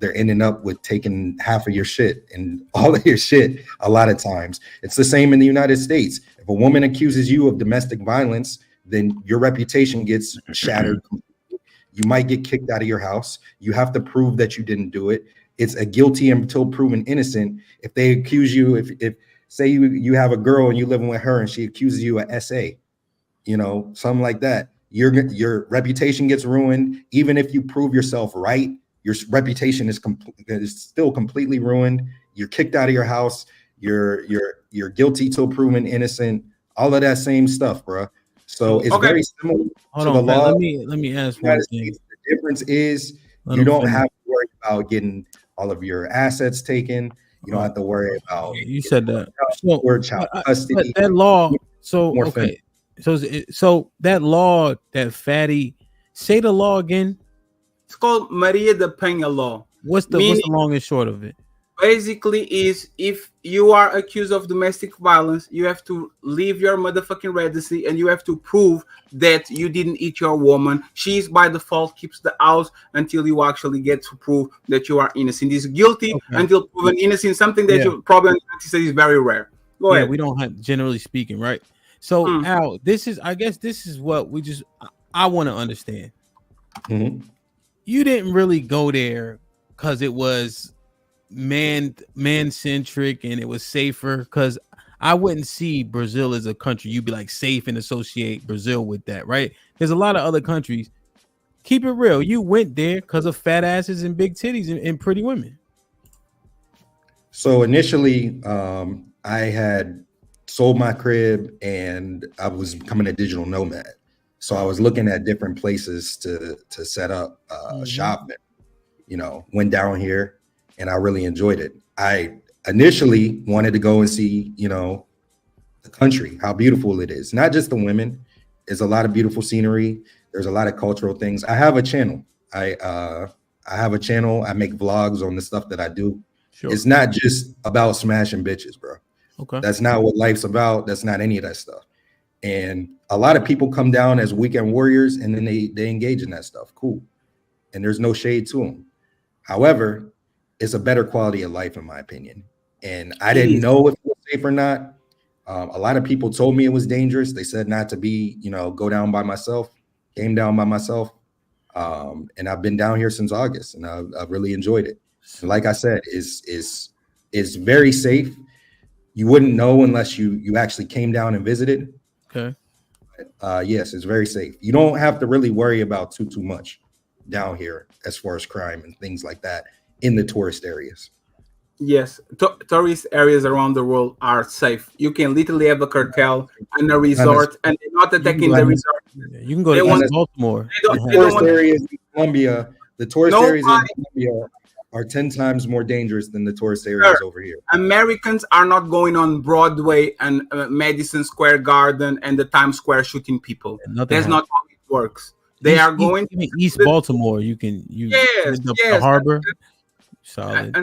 they're ending up with taking half of your shit and all of your shit. A lot of times, it's the same in the United States. If a woman accuses you of domestic violence, then your reputation gets shattered. You might get kicked out of your house. You have to prove that you didn't do it. It's a guilty until proven innocent. If they accuse you, if say you have a girl and you're living with her and she accuses you of SA, something like that, your reputation gets ruined. Even if you prove yourself right, your reputation is still completely ruined. You're kicked out of your house. You're guilty till proven innocent. All of that same stuff, bro. So it's very similar to the law. Let me ask one thing. The difference is you don't have to worry about getting all of your assets taken. You don't have to worry about. You said that. Child custody. That law. So okay. So that law, that fatty. Say the law again. It's called Maria de Peña law. What's the long and short of it? Basically, is if you are accused of domestic violence, you have to leave your motherfucking residency and you have to prove that you didn't eat your woman. She's by default keeps the house until you actually get to prove that you are innocent. Is guilty until proven innocent. Something that you probably is very rare. Go ahead. We don't have, generally speaking, right? So Al, I guess this is what I want to understand. Mm-hmm. You didn't really go there because it was man-centric and it was safer, because I wouldn't see Brazil as a country you'd be like safe and associate Brazil with that, right? There's a lot of other countries. Keep it real. You went there because of fat asses and big titties and pretty women. So initially, I had sold my crib and I was becoming a digital nomad. So I was looking at different places to set up shop. Went down here and I really enjoyed it. I initially wanted to go and see, you know, the country, how beautiful it is. Not just the women. There's a lot of beautiful scenery. There's a lot of cultural things. I have a channel. I have a channel. I make vlogs on the stuff that I do. Sure. It's not just about smashing bitches, bro. Okay. That's not what life's about. That's not any of that stuff. And a lot of people come down as weekend warriors and then they engage in that stuff. Cool. And there's no shade to them. However, it's a better quality of life, in my opinion. And I didn't know if it was safe or not. A lot of people told me it was dangerous. They said not to be, you know, go down by myself, came down by myself. And I've been down here since August, and I've really enjoyed it. And like I said, it's very safe. You wouldn't know unless you actually came down and visited. Okay. Yes, it's very safe. You don't have to really worry about too much down here as far as crime and things like that in the tourist areas. Yes, tourist areas around the world are safe. You can literally have a cartel and a resort, and they're not attacking the resort. You can go to East Baltimore. The tourist areas in Colombia, the tourist areas in Colombia are 10 times more dangerous than the tourist areas over here. Americans are not going on Broadway and Madison Square Garden and the Times Square shooting people. That's not how it works. They are going to East Baltimore. You the harbor. Solid.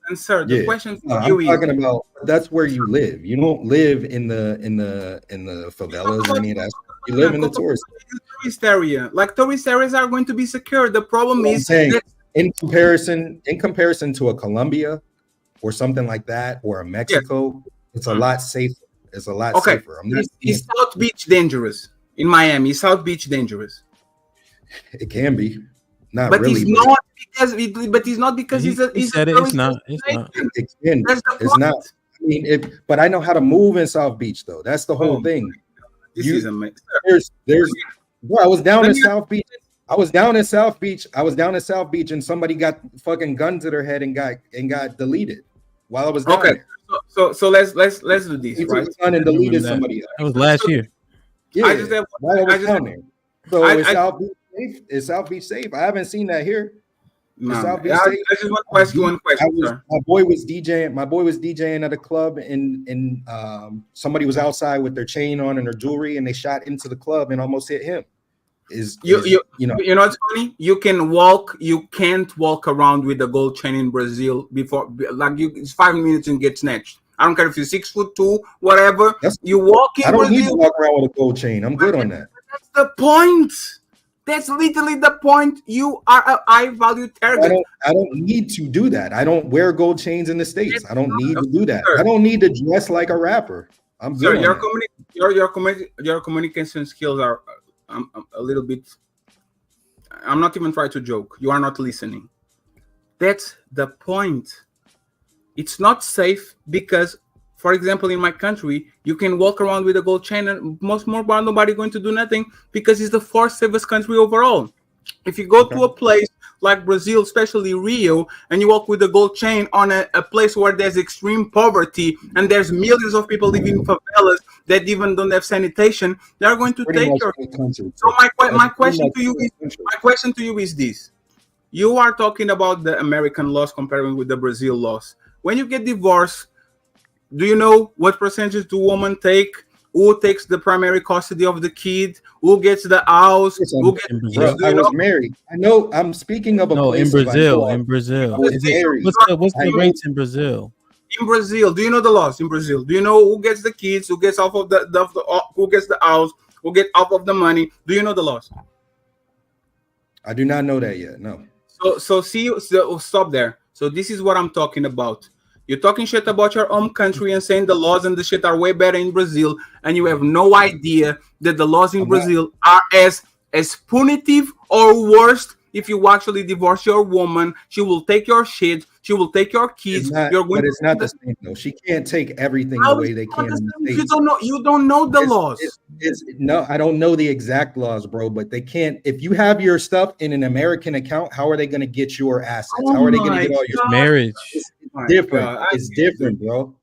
And sir, the question for you is talking about that's where you live. You don't live in the favelas or any of that. You live in the tourist area. Like tourist areas are going to be secure. The problem is that in comparison to a Colombia or something like that, or a Mexico, it's a lot safer. It's a lot safer. Is South Beach dangerous? In Miami, is South Beach dangerous? It can be. Not but really. It's not because he said it. It's not. It's not. It's not. I mean, but I know how to move in South Beach, though. That's the whole thing. This is amazing. Bro, I was down in South Beach. I was down in South Beach, and somebody got fucking gun to their head and got deleted while I was down there. So let's do this. Right? And deleted somebody. That was last year. Yeah, while I was down there. So is South Beach safe? Is South Beach safe? I haven't seen that here. No, South Beach safe? This is one question. My boy was DJing at a club, and somebody was outside with their chain on and their jewelry, and they shot into the club and almost hit him. You know what's funny? You can't walk around with a gold chain in Brazil it's 5 minutes and get snatched. I don't care if you're 6'2", whatever. You walk in. I don't Brazil, need to walk around with a gold chain. I'm good on that. That's the point. That's literally the point. You are a high value target. I don't need to do that. I don't wear gold chains in the States. I don't need to do that. I don't need to dress like a rapper. I'm good. Your communication skills are a little bit. I'm not even trying to joke. You are not listening. That's the point. It's not safe because, for example, in my country, you can walk around with a gold chain and nobody going to do nothing because it's the fourth safest country overall. If you go to a place like Brazil, especially Rio, and you walk with a gold chain on a place where there's extreme poverty and there's millions of people living in favelas that even don't have sanitation, they're going to take your country. So my question to you is this. You are talking about the American laws comparing with the Brazil laws. When you get divorced, do you know what percentage do women take? Who takes the primary custody of the kid? Who gets the house? Who gets I was married. I know. I'm speaking of in Brazil. What's the rates in Brazil? In Brazil, do you know the laws in Brazil? Do you know who gets the kids? Who gets off of who gets the house? Who gets off of the money? Do you know the laws? I do not know that yet. No. So stop there. So this is what I'm talking about. You're talking shit about your own country and saying the laws and the shit are way better in Brazil, and you have no idea that the laws in Brazil are as punitive or worse. If you actually divorce your woman, she will take your shit. She will take your kids. It's not the same though. She can't take everything the way they can. You don't know the laws. No, I don't know the exact laws, bro. But they can't. If you have your stuff in an American account, how are they going to get your assets? How are they going to get all your marriage? It's different. It's different, bro.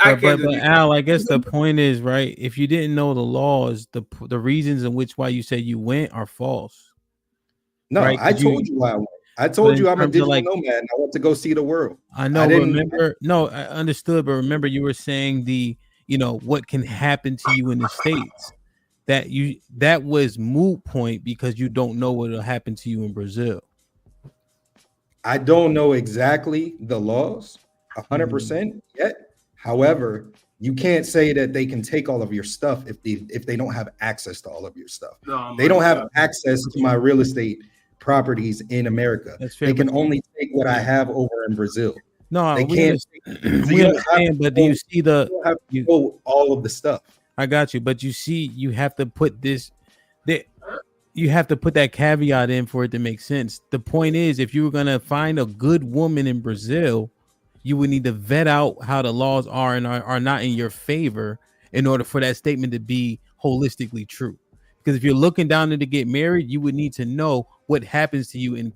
But Al, I guess the point is, right? If you didn't know the laws, the reasons in which why you said you went are false. No, right? I told you why I went. I told you I'm a digital nomad. And I want to go see the world. I know. I understood, but remember, you were saying what can happen to you in the States. That was moot point because you don't know what will happen to you in Brazil. I don't know exactly the laws 100% yet. However, you can't say that they can take all of your stuff if they don't have access to all of your stuff. They don't have access to my real estate properties in America. They can only take what I have over in Brazil. No, they we can't. We understand, but do you see all of the stuff? I got you, but you have to put you have to put that caveat in for it to make sense. The point is, if you were gonna find a good woman in Brazil, you would need to vet out how the laws are and are not in your favor in order for that statement to be holistically true. Because if you're looking down there to get married, you would need to know what happens to you in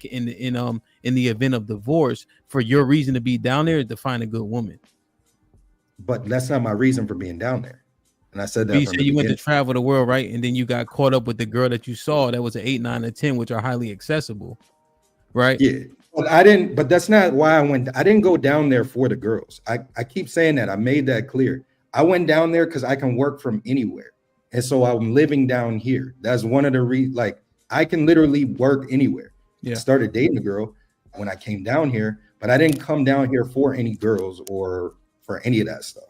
the event of divorce for your reason to be down there to find a good woman. But that's not my reason for being down there. And I said that. You said you went to travel the world, right? And then you got caught up with the girl that you saw that was an 8, 9, or 10, which are highly accessible, right? Yeah. But I didn't. But that's not why I went. I didn't go down there for the girls. I keep saying that. I made that clear. I went down there because I can work from anywhere. And so I'm living down here. That's one of the like I can literally work anywhere. Yeah. I started dating a girl when I came down here, but I didn't come down here for any girls or for any of that stuff.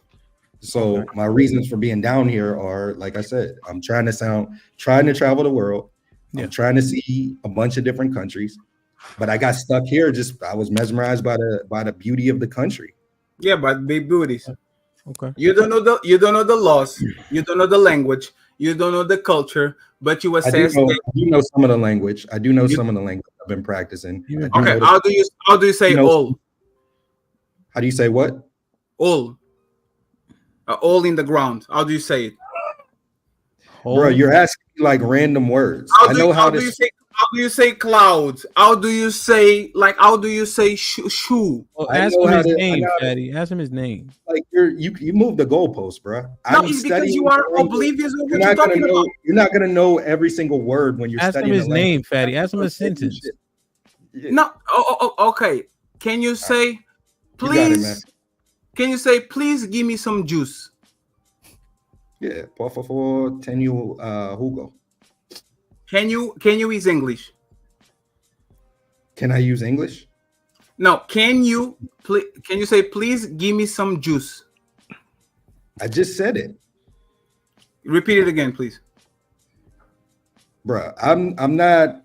So my reasons for being down here are, like I said, I'm trying to travel the world. I'm trying to see a bunch of different countries, but I got stuck here. I was mesmerized by the beauty of the country. Yeah, but big beauties. Okay. You don't know the laws. You don't know the language. You don't know the culture. But you assess. I do know some of the language. I do know some of the language I've been practicing. Okay. How do you say all? How do you say what? All. All in the ground. How do you say it? Bro, you're asking me like random words. How do you say clouds? How do you say shoe? Well, ask him his name, Fatty. Ask him his name. Like you moved the goalpost, bro. No, it's because you are oblivious of what you're talking about. You're not gonna know every single word when you're studying. Ask him his name, Fatty. Ask him a sentence. No. Okay. Can you say, please? Can you say, please give me some juice? Yeah, por favor, tenho jugo. Can you use English? Can I use English? No. Can you say, please give me some juice? I just said it. Repeat it again, please. Bruh, I'm not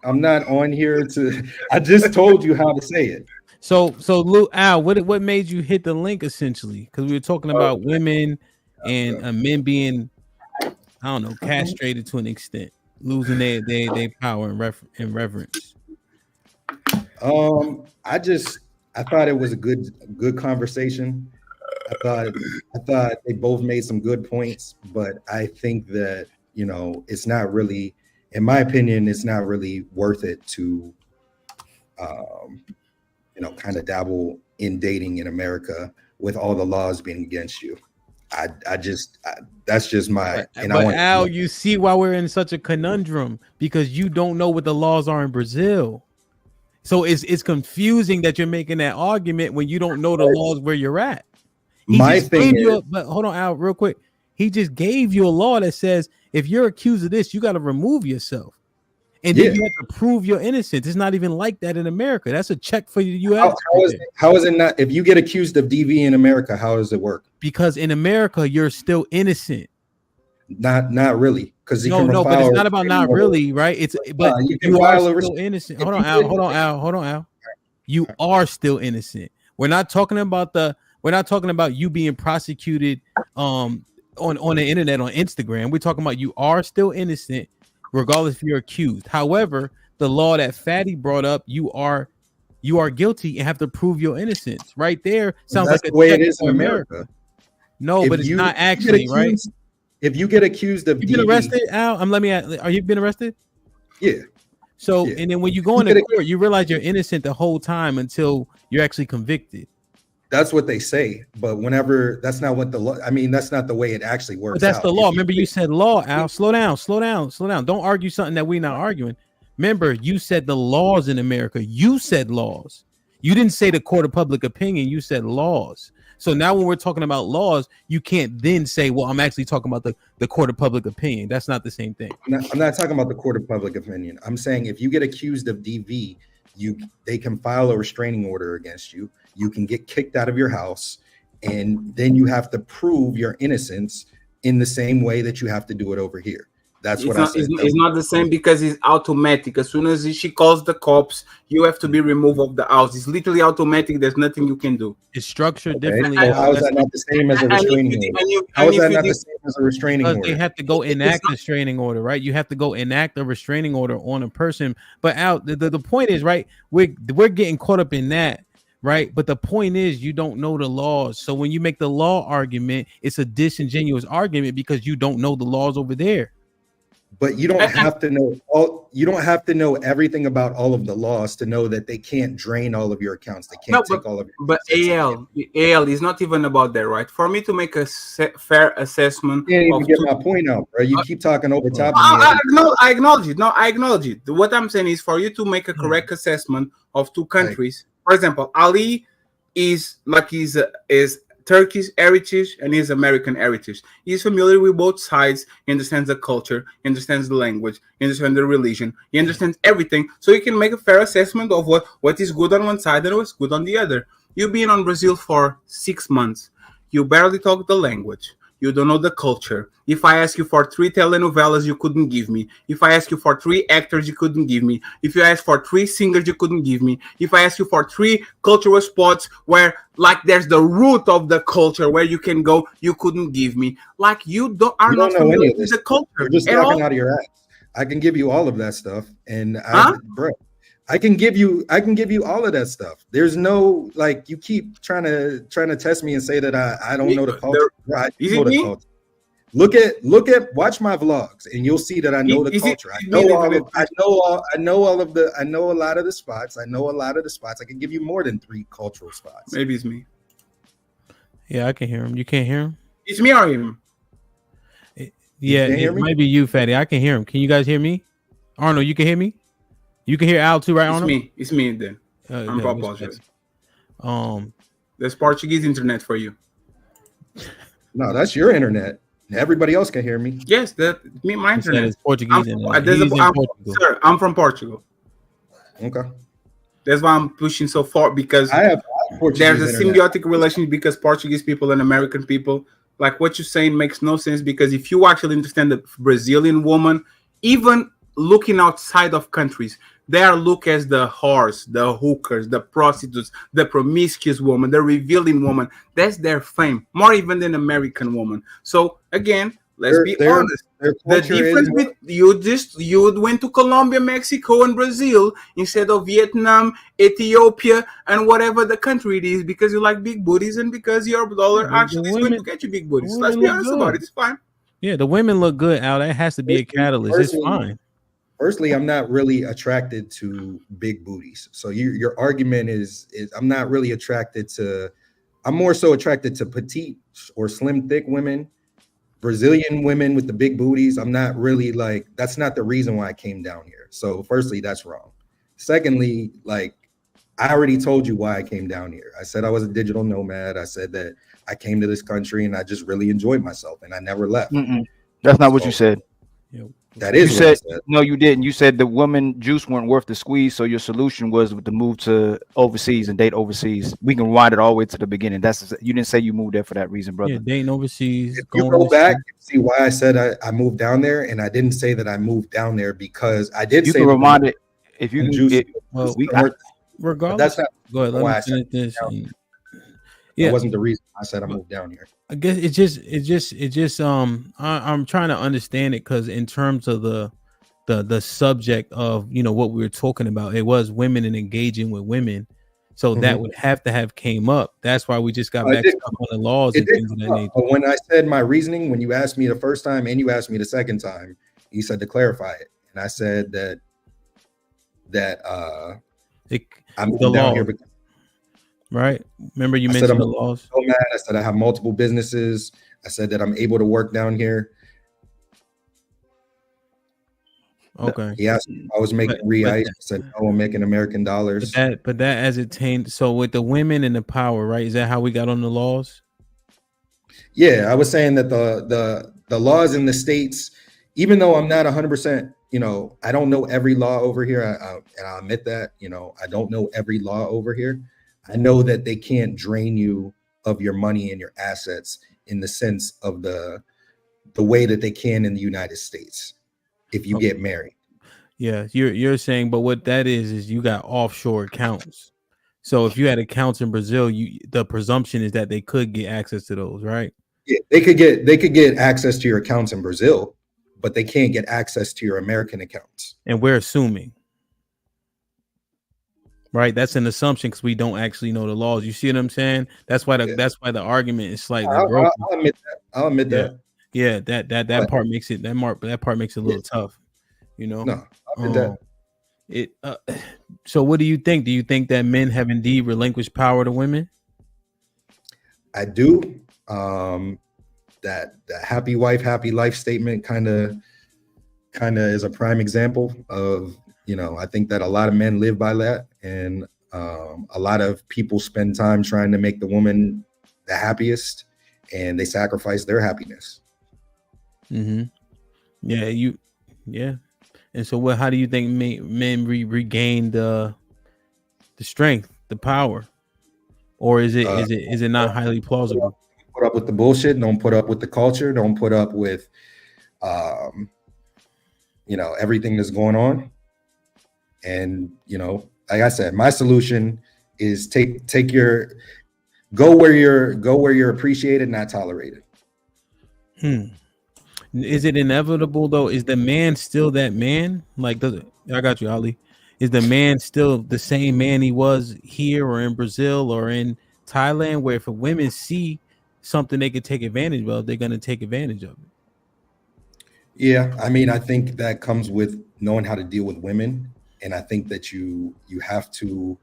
on here to. I just told you how to say it. So Lou, Al, what made you hit the link essentially? Because we were talking about women and men being, I don't know, castrated to an extent, losing their power and reverence. I thought it was a good conversation. I thought they both made some good points, but I think that it's not really, in my opinion, it's not really worth it to kind of dabble in dating in America with all the laws being against you. That's just my. But Al, you see why we're in such a conundrum, because you don't know what the laws are in Brazil. So it's confusing that you're making that argument when you don't know the laws where you're at. But hold on, Al, real quick. He just gave you a law that says if you're accused of this, you got to remove yourself. And then you have to prove your innocence. It's not even like that in America. That's a check for the U.S. How is it not? If you get accused of DV in America, how does it work? Because in America, you're still innocent. Not really. Because no, but it's not about not really, right? You are still innocent. Hold on, Al. You are still innocent. We're not talking about you being prosecuted on the internet, on Instagram. We're talking about you are still innocent, regardless if you're accused. However, the law that Fatty brought up, you are guilty and have to prove your innocence. Right there sounds like the way it is in America. No, but it's not actually, right? If you get accused of been arrested, Al, are you been arrested? Yeah. So and then when you go into court, you realize you're innocent the whole time until you're actually convicted. That's what they say, but whenever that's not what the law. I mean, that's not the way it actually works. But that's the law. Remember, you said law, Al. Slow down. Don't argue something that we're not arguing. Remember, you said the laws in America. You said laws. You didn't say the court of public opinion. You said laws. So now when we're talking about laws, you can't then say, well, I'm actually talking about the court of public opinion. That's not the same thing. I'm not talking about the court of public opinion. I'm saying if you get accused of DV, they can file a restraining order against you. You can get kicked out of your house, and then you have to prove your innocence in the same way that you have to do it over here. That's what I said. It's not the same because it's automatic. As soon as she calls the cops, you have to be removed of the house. It's literally automatic. There's nothing you can do. It's structured differently. So how is that not the same as a restraining order? How is that not the same as a restraining order? They have to go enact a restraining order, right? You have to go enact a restraining order on a person. But the point is, right, we're getting caught up in that. Right. But the point is, you don't know the laws. So when you make the law argument, it's a disingenuous argument because you don't know the laws over there. But you don't have to know you don't have to know everything about all of the laws to know that they can't drain all of your accounts. They can't take all of your But AL is not even about that, right? For me to make a fair assessment. You can't even get my point out, bro. You keep talking over top of me. I acknowledge it. No, I acknowledge it. What I'm saying is for you to make a correct assessment of two countries. For example, Ali is Turkish heritage and his American heritage. He's familiar with both sides. He understands the culture, he understands the language, he understands the religion, he understands everything. So he can make a fair assessment of what is good on one side and what's good on the other. You've been on Brazil for 6 months. You barely talk the language. You don't know the culture. If I ask you for 3 telenovelas, you couldn't give me. If I ask you for 3 actors, you couldn't give me. If you ask for 3 singers, you couldn't give me. If I ask you for 3 cultural spots where, like, there's the root of the culture where you can go, you couldn't give me. Like, you don't know any of this. The culture. You're just talking out of your ass. I can give you all of that stuff, and bro, I can give you all of that stuff. There's no, like, you keep trying to test me and say that I don't know the culture. Bro, I know the culture. Watch my vlogs and you'll see that I know the culture. I know a lot of the spots. I can give you more than 3 cultural spots. Maybe it's me. Yeah, I can hear him. You can't hear him? It's me or him? Yeah, it might be you, Fatty. I can hear him. Can you guys hear me? Arnold, you can hear me? You can hear Al too, right, Arnold? It's me then. I'm apologizing. There's Portuguese internet for you. No, that's your internet. Everybody else can hear me. Yes, my internet is Portuguese. I'm from Portugal. Okay. That's why I'm pushing so far, because I have there's a symbiotic relationship, because Portuguese people and American people, like what you're saying makes no sense, because if you actually understand the Brazilian woman, even looking outside of countries, they are looked as the whores, the hookers, the prostitutes, the promiscuous woman, the revealing woman. That's their fame, more even than American woman. So again, let's be honest. The difference with you went to Colombia, Mexico, and Brazil instead of Vietnam, Ethiopia, and whatever the country it is, because you like big booties and because your dollar actually is going to get you big booties. Let's be honest about it. It's fine. Yeah, the women look good, Al. That has to be a catalyst. It's fine. Firstly, I'm not really attracted to big booties. So your argument is I'm not really attracted to. I'm more so attracted to petite or slim, thick women. Brazilian women with the big booties, I'm not really like, that's not the reason why I came down here. So firstly, that's wrong. Secondly, like, I already told you why I came down here. I said I was a digital nomad. I said that I came to this country and I just really enjoyed myself and I never left. That's not what you said. That is you what said. I said. No, you didn't. You said the women juice weren't worth the squeeze, so your solution was to move to overseas and date overseas. We can rewind it all the way to the beginning. You didn't say you moved there for that reason, brother. Yeah, dating overseas. If you go back and see why I said I moved down there, and I didn't say that I moved down there because I did. You say can remind it if you can. Regardless, that's not go ahead. why I Let me said finish this. that wasn't the reason I said I moved down here. I guess it just I'm trying to understand it, because in terms of the subject of what we were talking about, it was women and engaging with women, so that would have to have came up. That's why we just got back stuck on the laws and things of that nature. But when I said my reasoning, when you asked me the first time and you asked me the second time, you said to clarify it, and I said that I moved down here because, right? Remember you mentioned the laws. I said I have multiple businesses. I said that I'm able to work down here. Okay. He asked me if I was making I said no, I'm making American dollars. But that as it tained. So with the women and the power, right? Is that how we got on the laws? Yeah, I was saying that the laws in the states, even though I'm not 100%, I don't know every law over here, and I'll admit that, I don't know every law over here. I know that they can't drain you of your money and your assets in the sense of the way that they can in the United States if you get married. Yeah, you're saying, but what that is you got offshore accounts. So if you had accounts in Brazil, the presumption is that they could get access to those, right? Yeah, they could get access to your accounts in Brazil, but they can't get access to your American accounts. And we're assuming, right? That's an assumption because we don't actually know the laws. You see what I'm saying? That's why the argument is slightly broken. I'll admit that. Yeah, that part makes it a little tough. No, I'll admit that. So what do you think? Do you think that men have indeed relinquished power to women? I do. That happy wife, happy life statement kind of is a prime example of, I think that a lot of men live by that, and a lot of people spend time trying to make the woman the happiest, and they sacrifice their happiness. Mm-hmm. Yeah. And so how do you think men regain the strength, the power, or is it not highly plausible? Put up with the bullshit. Don't put up with the culture. Don't put up with, everything that's going on. And like I said, my solution is go where you're appreciated, not tolerated. Is it inevitable though? Is the man still that man? Like, I got you, Ali. Is the man still the same man he was here or in Brazil or in Thailand, where if women see something they could take advantage of, they're going to take advantage of it? Yeah, I mean, I think that comes with knowing how to deal with women, and I think that you have to.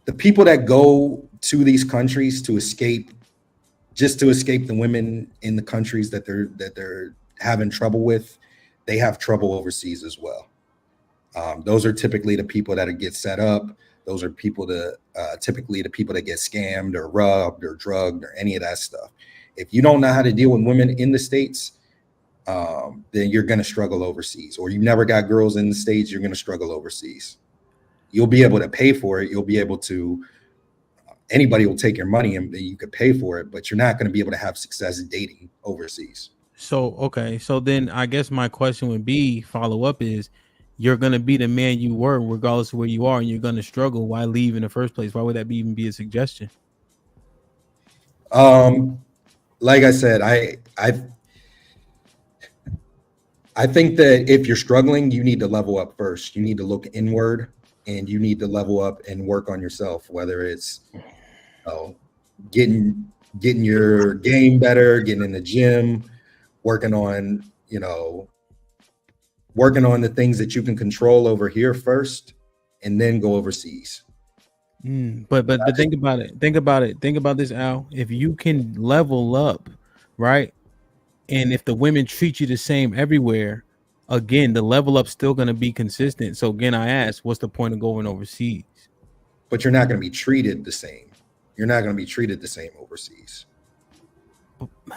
The people that go to these countries to escape the women in the countries that they're having trouble with, they have trouble overseas as well. Those are typically the people that get set up. Those are typically the people that get scammed or robbed or drugged or any of that stuff. If you don't know how to deal with women in the States, then you're going to struggle overseas. Or you never got girls in the States, you're going to struggle overseas. You'll be able to pay for it. You'll be able to. Anybody will take your money and you could pay for it, but you're not going to be able to have success dating overseas. So, okay. So then I guess my question would be, follow up is, you're going to be the man you were regardless of where you are, and you're going to struggle. Why leave in the first place? Why would that even be a suggestion? Like I said, I think that if you're struggling, you need to level up first. You need to look inward, and you need to level up and work on yourself, whether it's getting your game better, getting in the gym, working on the things that you can control over here first, and then go overseas. But think about it. Think about this, Al. If you can level up, right? And if the women treat you the same everywhere, again, the level up's still going to be consistent. So again, I ask, what's the point of going overseas? But you're not going to be treated the same. You're not going to be treated the same overseas.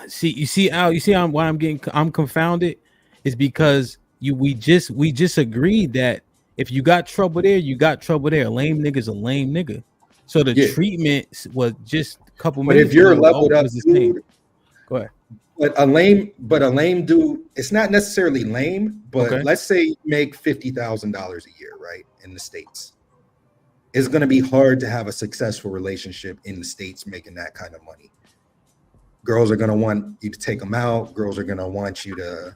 See, Al, why I'm confounded is because we just agreed that if you got trouble there, you got trouble there. A lame nigga's a lame nigga. So the treatment was just a couple minutes. But if you're leveled up, dude, go ahead. But a lame dude, it's not necessarily lame, but let's say you make $50,000 a year, right, in the States. It's going to be hard to have a successful relationship in the States making that kind of money. Girls are going to want you to take them out. Girls are going to want you to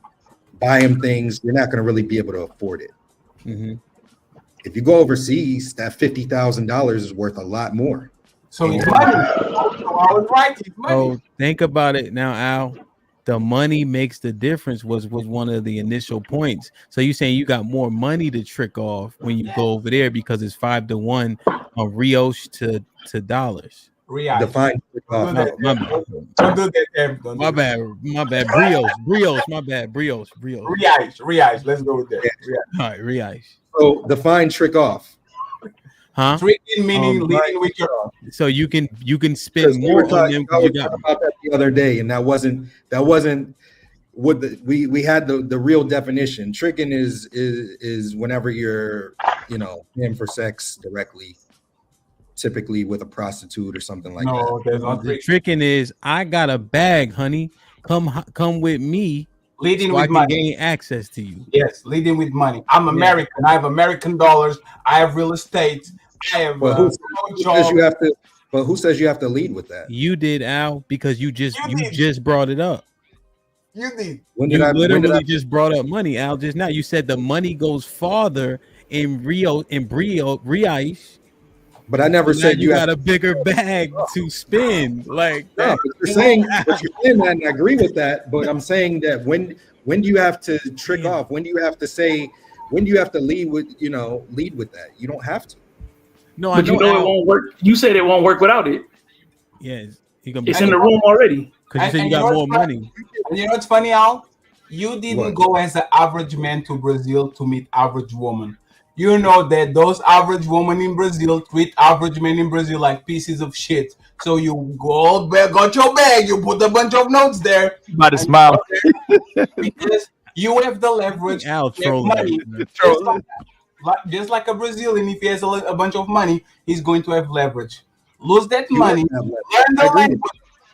buy them things. You're not going to really be able to afford it. Mm-hmm. If you go overseas, that $50,000 is worth a lot more. So he's money. I was right. He's money. Oh, think about it now, Al. The money makes the difference was one of the initial points. So you're saying you got more money to trick off when you go over there because it's 5-1 on Rios to dollars. Define trick off. My Don't do that, Em. Don't My do bad. My bad. Brioche. My bad. Brioche. Riage. Let's go with that. All right, Riage. So define trick off. Huh? Tricking meaning leading with your. So you can spend Because more on them. I You was got talking about that the other day, and that wasn't what we had the real definition. Tricking is whenever you're paying for sex directly, typically with a prostitute or something like that. There's not the tricking is I got a bag, honey. Come with me. Leading so with I can money. gain access to you. Yes, leading with money. I'm American. I have American dollars. I have real estate. I have But who says you have to? But who says you have to lead with that? You did, Al, because you just brought it up. You did. You literally just brought up money, Al. Just now, you said the money goes farther in Riage. But I never said you got a bigger bag to spend. Like no, but you're saying that, and I agree with that. But I'm saying that when do you have to trick off? When do you have to say? When do you have to lead with that? You don't have to. No, but it won't work. You said it won't work without it. Yes, it's in the room already. Because you said you got more money. And you know what's funny, Al? You didn't go as an average man to Brazil to meet average woman. You know that those average women in Brazil treat average men in Brazil like pieces of shit. So you got your bag, you put a bunch of notes there. About to smile. Because you have the leverage. Al money. Just like a Brazilian, if he has a bunch of money, he's going to have leverage. Lose that money. Learn the language.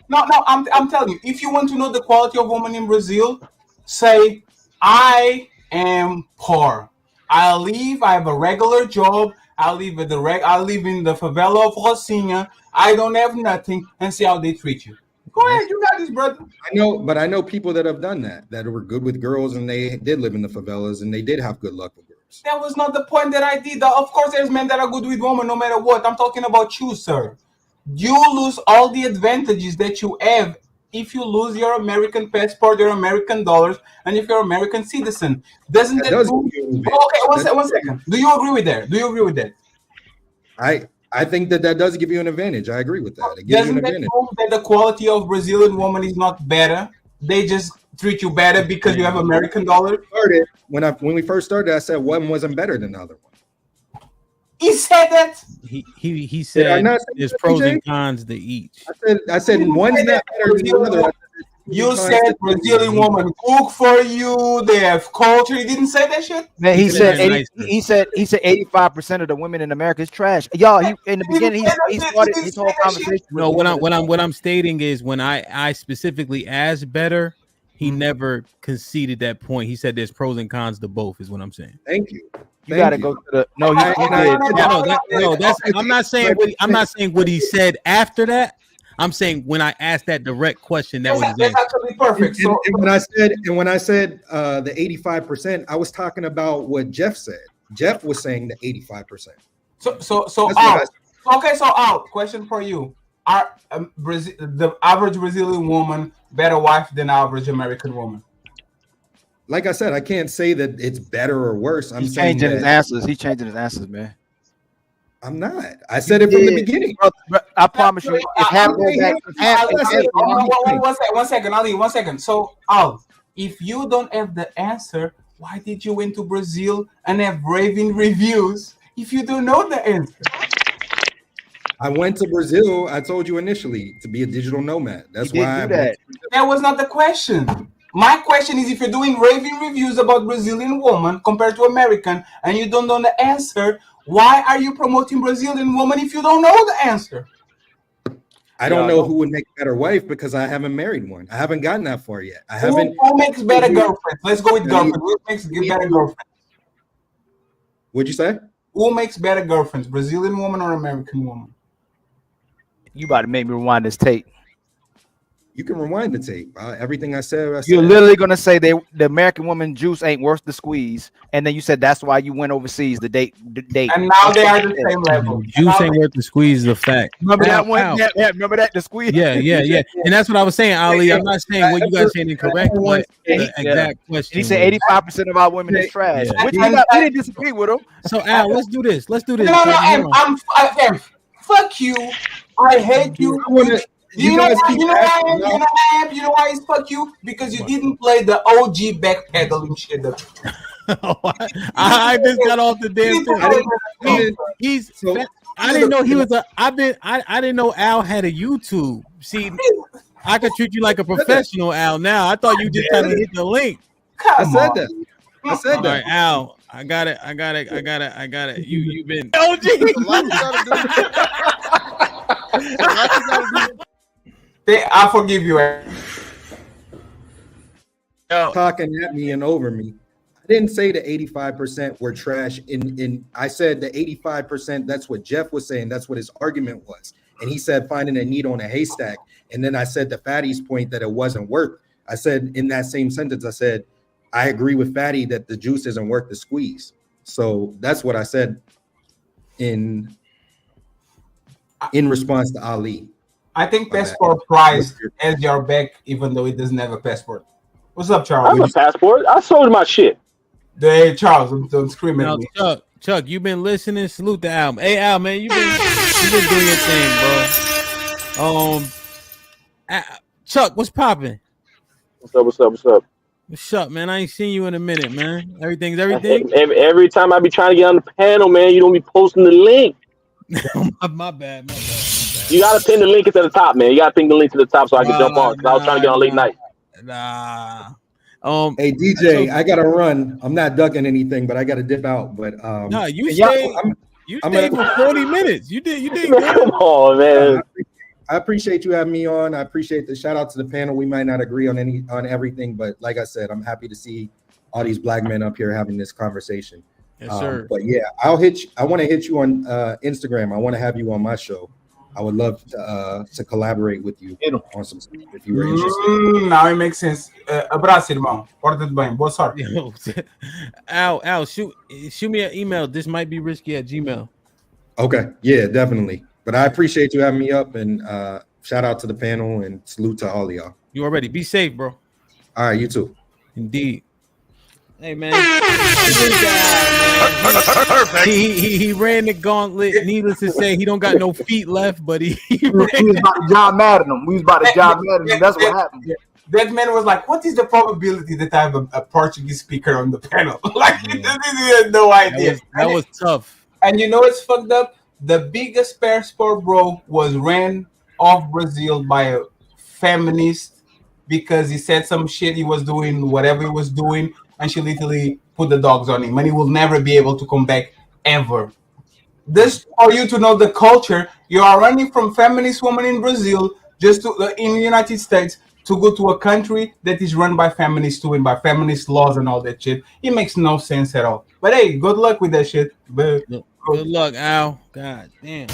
No, I'm telling you, if you want to know the quality of woman in Brazil, say, I am poor. I have a regular job. I live in the favela of Rocinha. I don't have nothing, and see how they treat you. Go ahead, you got this, brother. I know people that have done that were good with girls, and they did live in the favelas, and they did have good luck with girls. That was not the point that I did. Of course, there's men that are good with women, no matter what. I'm talking about you, sir. You lose all the advantages that you have if you lose your American passport, your American dollars, and if you're an American citizen. Doesn't that okay, one second. Do you agree with that? I think that does give you an advantage. I agree with that. It gives you an advantage. Prove that the quality of Brazilian woman is not better? They just treat you better because you have American dollars? When we first started, I said one wasn't better than the other one. He said that. He said there's pros and cons to each. I said one's not better than the other. You said Brazilian woman cook for you. They have culture. You didn't say that shit. Man, he said 85% of the women in America is trash. Y'all, in the beginning, he started his whole conversation. No, what I'm stating is when I specifically asked better, he never conceded that point. He said there's pros and cons to both. Is what I'm saying. Thank you. You gotta go to the no. I'm not saying what he said after that. I'm saying when I asked that direct question, that was actually perfect. And when I said the 85%, I was talking about what Jeff said. Jeff was saying the 85%. So Al, question for you: are the average Brazilian woman better wife than average American woman? Like I said, I can't say that it's better or worse. He's changing his answers. He's changing his answers, man. I'm not. I said it from the beginning. I promise you. One second, Ali. 1 second. So, Al, if you don't have the answer, why did you went to Brazil and have raving reviews if you don't know the answer? I went to Brazil. I told you initially to be a digital nomad. That's why. That was not the question. My question is, if you're doing raving reviews about Brazilian woman compared to American and you don't know the answer, why are you promoting Brazilian woman if you don't know the answer? I don't know who would make a better wife because I haven't married one. I haven't gotten that far yet. Who makes better girlfriends? Let's go with girlfriend. Who makes better girlfriends? What'd you say? Who makes better girlfriends, Brazilian woman or American woman? You about to make me rewind this tape. You can rewind the tape. Everything I said. You're literally gonna say the American woman juice ain't worth the squeeze, and then you said that's why you went overseas the date. And now they are the same level. Juice ain't worth the squeeze is a fact. Remember that one? Yeah, remember that the squeeze. Yeah. And that's what I was saying, Ali. I'm not saying what you guys saying incorrect, but the exact question. He said 85% of our women is trash. Yeah. We didn't disagree with him. So Al, let's do this. No, fuck you. I hate you. You guys keep asking. You know why it's fuck you? Because you didn't play the OG backpedaling shit. I just got off the damn thing. I didn't know he was a. I didn't know Al had a YouTube. See, I could treat you like a professional, Al. Now I thought you just had to hit the link. I said that. All right, Al. I got it. You've been OG. I forgive you. Talking at me and over me. I didn't say the 85% were trash. I said the 85%. That's what Jeff was saying. That's what his argument was. And he said finding a needle in a haystack. And then I said the Fatty's point that it wasn't worth. I said in that same sentence, I said I agree with Fatty that the juice isn't worth the squeeze. So that's what I said in response to Ali. I think Passport Prize has your back, even though it doesn't have a passport. What's up, Charles? I have a passport. I sold my shit. Hey, Charles, don't scream at me. Chuck, you've been listening. Salute the album. Hey, Al, man, you've been doing your thing, bro. Chuck, what's popping? What's up? What's up, man? I ain't seen you in a minute, man. Everything's everything. Every time I be trying to get on the panel, man, you don't be posting the link. my bad. You gotta pin the link at the top, man. You gotta pin the link to the top so I can jump on. Cause I was trying to get on late night. Hey DJ, I gotta run. I'm not ducking anything, but I gotta dip out. But you stayed for 40 minutes. You did good. Come on, man. I appreciate you having me on. I appreciate the shout out to the panel. We might not agree on everything, but like I said, I'm happy to see all these black men up here having this conversation. Yes, sir. But yeah, I want to hit you on Instagram. I want to have you on my show. I would love to collaborate with you on some stuff if you were interested. Now it makes sense. Abraço, irmão. Porta-te bem. Boa sorte. Al, shoot me an email. This might be risky at Gmail. Okay. Yeah, definitely. But I appreciate you having me up, and shout out to the panel and salute to all of y'all. You already be safe, bro. All right, you too. Indeed. Hey man, he ran the gauntlet. Needless to say, he don't got no feet left, but we was about to John Madden him. We was about to John Madden him. That's what happened. That man was like, "What is the probability that I have a Portuguese speaker on the panel?" Like he had no idea. That was tough. And you know what's fucked up? The biggest passport bro was ran off Brazil by a feminist because he said some shit. He was doing whatever he was doing. And she literally put the dogs on him, and he will never be able to come back ever. This for you to know the culture. You are running from feminist woman in Brazil just to in the United States to go to a country that is run by feminists too and by feminist laws and all that shit. It makes no sense at all. But hey, good luck with that shit. Good luck, Al. God damn.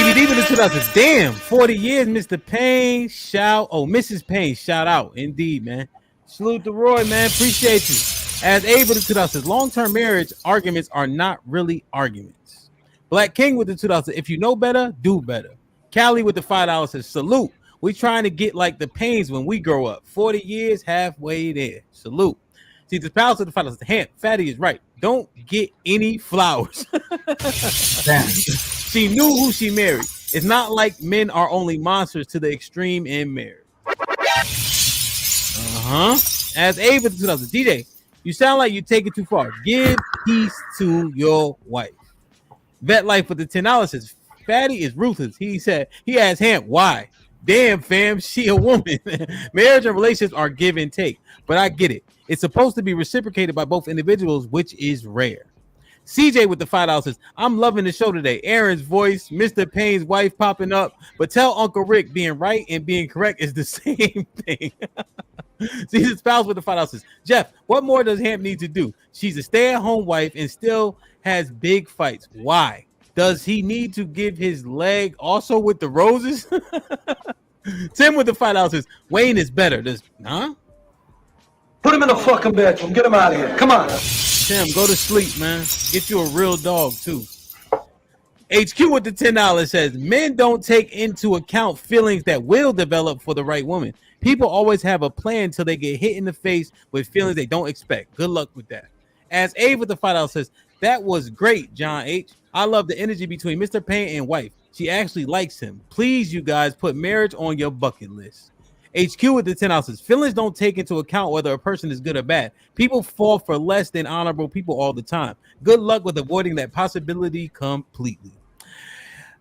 Even the 2000s. Damn, 40 years, Mr. Payne. Mrs. Payne. Shout out, indeed, man. Salute to Roy, man. Appreciate you. As Ava the 2000s, long-term marriage arguments are not really arguments. Black King with the 2000s, if you know better, do better. Callie with the $5 says, salute. We trying to get like the Paynes when we grow up. 40 years, halfway there. Salute. See, the palace of the $5. Fatty is right. Don't get any flowers. Damn. She knew who she married. It's not like men are only monsters to the extreme in marriage. As Ava 2000, DJ, you sound like you take it too far. Give peace to your wife. Vet Life with the $10 says, Fatty is ruthless. He said, he asked Hamp, why? Damn, fam, she a woman. Marriage and relationships are give and take, but I get it. It's supposed to be reciprocated by both individuals, which is rare. CJ with the $5 says, I'm loving the show today. Aaron's voice, Mr. Payne's wife popping up, but tell Uncle Rick being right and being correct is the same thing. See, his spouse with the $5 says, Jeff, what more does Hamp need to do? She's a stay-at-home wife and still has big fights. Why? Does he need to give his leg also with the roses? Tim with the $5 says, Wayne is better. Put him in the fucking bedroom. Get him out of here. Come on. Tim, go to sleep, man. Get you a real dog, too. HQ with the $10 says, men don't take into account feelings that will develop for the right woman. People always have a plan until they get hit in the face with feelings they don't expect. Good luck with that. As Abe with the $5 says, that was great, John H. I love the energy between Mr. Payne and wife. She actually likes him. Please, you guys, put marriage on your bucket list. HQ with the 10 ounces. Feelings don't take into account whether a person is good or bad. People fall for less than honorable people all the time. Good luck with avoiding that possibility completely.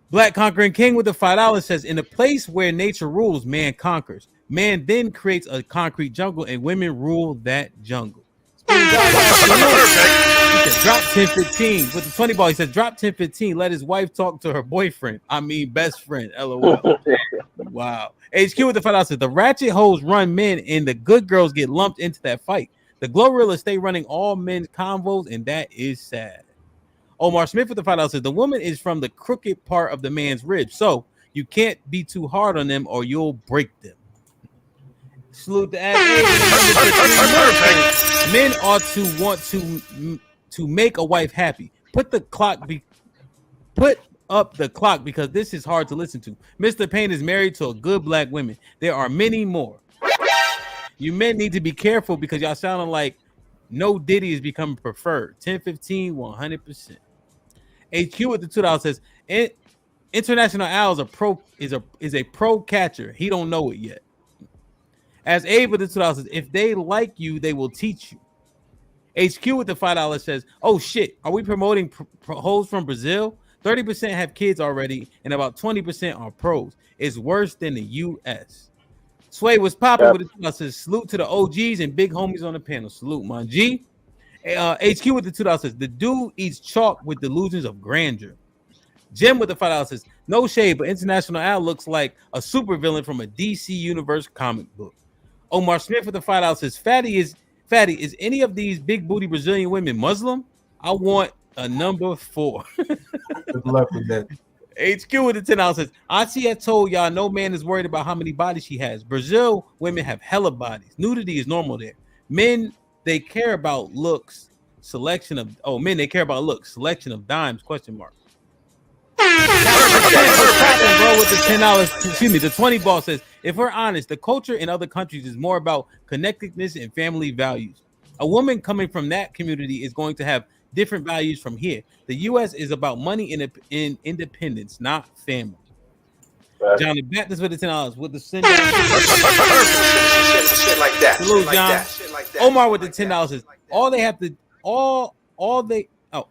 Black Conquering King with the $5 says, in a place where nature rules, man conquers. Man then creates a concrete jungle, and women rule that jungle. He said, drop 10-15 with the 20 ball. He said, drop 10-15. Let his wife talk to her boyfriend. I mean, best friend. LOL. Wow. HQ with the $5 says, the ratchet hoes run men, and the good girls get lumped into that fight. The Glorilla stay running all men's convos, and that is sad. Omar Smith with the $5 says, the woman is from the crooked part of the man's rib, so you can't be too hard on them or you'll break them. Salute the ad. Men ought to want to make a wife happy. Put up the clock because this is hard to listen to. Mr. Payne is married to a good black woman. There are many more. You men need to be careful because y'all sounding like no Diddy is becoming preferred. 10-15, 100%. HQ with the $2 says, International Al is a pro catcher. He don't know it yet. As Abe with the $2 says, if they like you, they will teach you. HQ with the $5 says, oh shit, are we promoting hoes from Brazil? 30% have kids already, and about 20% are pros. It's worse than the U.S. Sway was popping with the $2 says, salute to the OGs and big homies on the panel. Salute, man. G. HQ with the $2 says, the dude eats chalk with delusions of grandeur. Jim with the $5 says, no shade, but International Al looks like a supervillain from a DC Universe comic book. Omar Smith with the $5 says, Fatty, is any of these big booty Brazilian women Muslim? I want a number 4. Good luck with that. HQ with the $10 says, I see. I told y'all no man is worried about how many bodies she has. Brazil women have hella bodies. Nudity is normal there. Men, they care about looks. Selection of they care about looks. Selection of dimes? Question mark. Bro, with the $10, excuse me, the 20 ball says, if we're honest, the culture in other countries is more about connectedness and family values. A woman coming from that community is going to have different values from here. The U.S. is about money in independence, not family. Right. John the Baptist with the $10 with the send shit like that. Salute, John. Omar with the $10 says,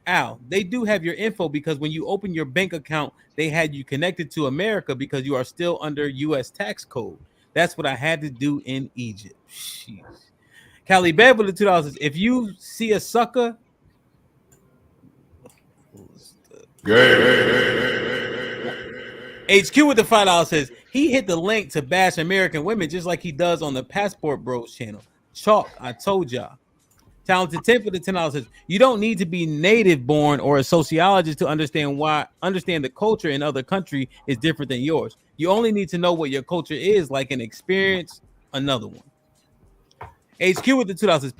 Al, they do have your info because when you open your bank account, they had you connected to America because you are still under U.S. tax code. That's what I had to do in Egypt. Jeez. Cali Bev with the $2 says, if you see a sucker, HQ with the $5 says, he hit the link to bash American women just like he does on the Passport Bros channel. Chalk, I told y'all. Talented 10 for the $10 says, you don't need to be native born or a sociologist to understand the culture in other country is different than yours. You only need to know what your culture is like and experience another one. HQ with the $2 says,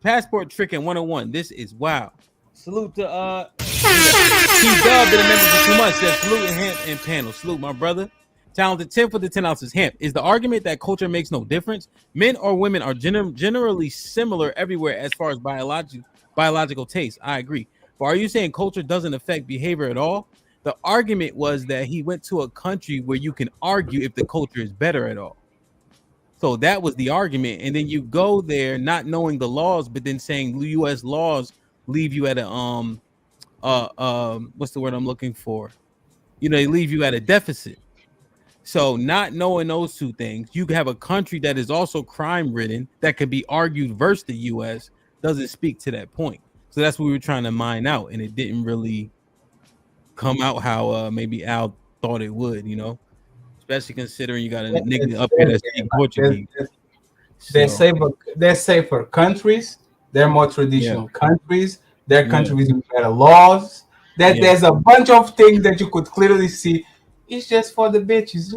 passport tricking 101. This is wow. Salute to T-Dub been a member for 2 months. Says salute and Hamp and panel. Salute, my brother. Talented 10 for the 10 ounces. Hamp, is the argument that culture makes no difference? Men or women are generally similar everywhere as far as biological taste. I agree. But are you saying culture doesn't affect behavior at all? The argument was that he went to a country where you can argue if the culture is better at all. So that was the argument. And then you go there not knowing the laws, but then saying U.S. laws leave you at a what's the word I'm looking for? They leave you at a deficit. So not knowing those two things, you have a country that is also crime ridden that can be argued versus the U.S. doesn't speak to that point. So that's what we were trying to mine out, and it didn't really come out how maybe Al thought it would, especially considering you got a nigga up here that's speaking Portuguese. They're safer countries. They're more traditional countries. Their countries with better laws. There's a bunch of things that you could clearly see. It's just for the bitches.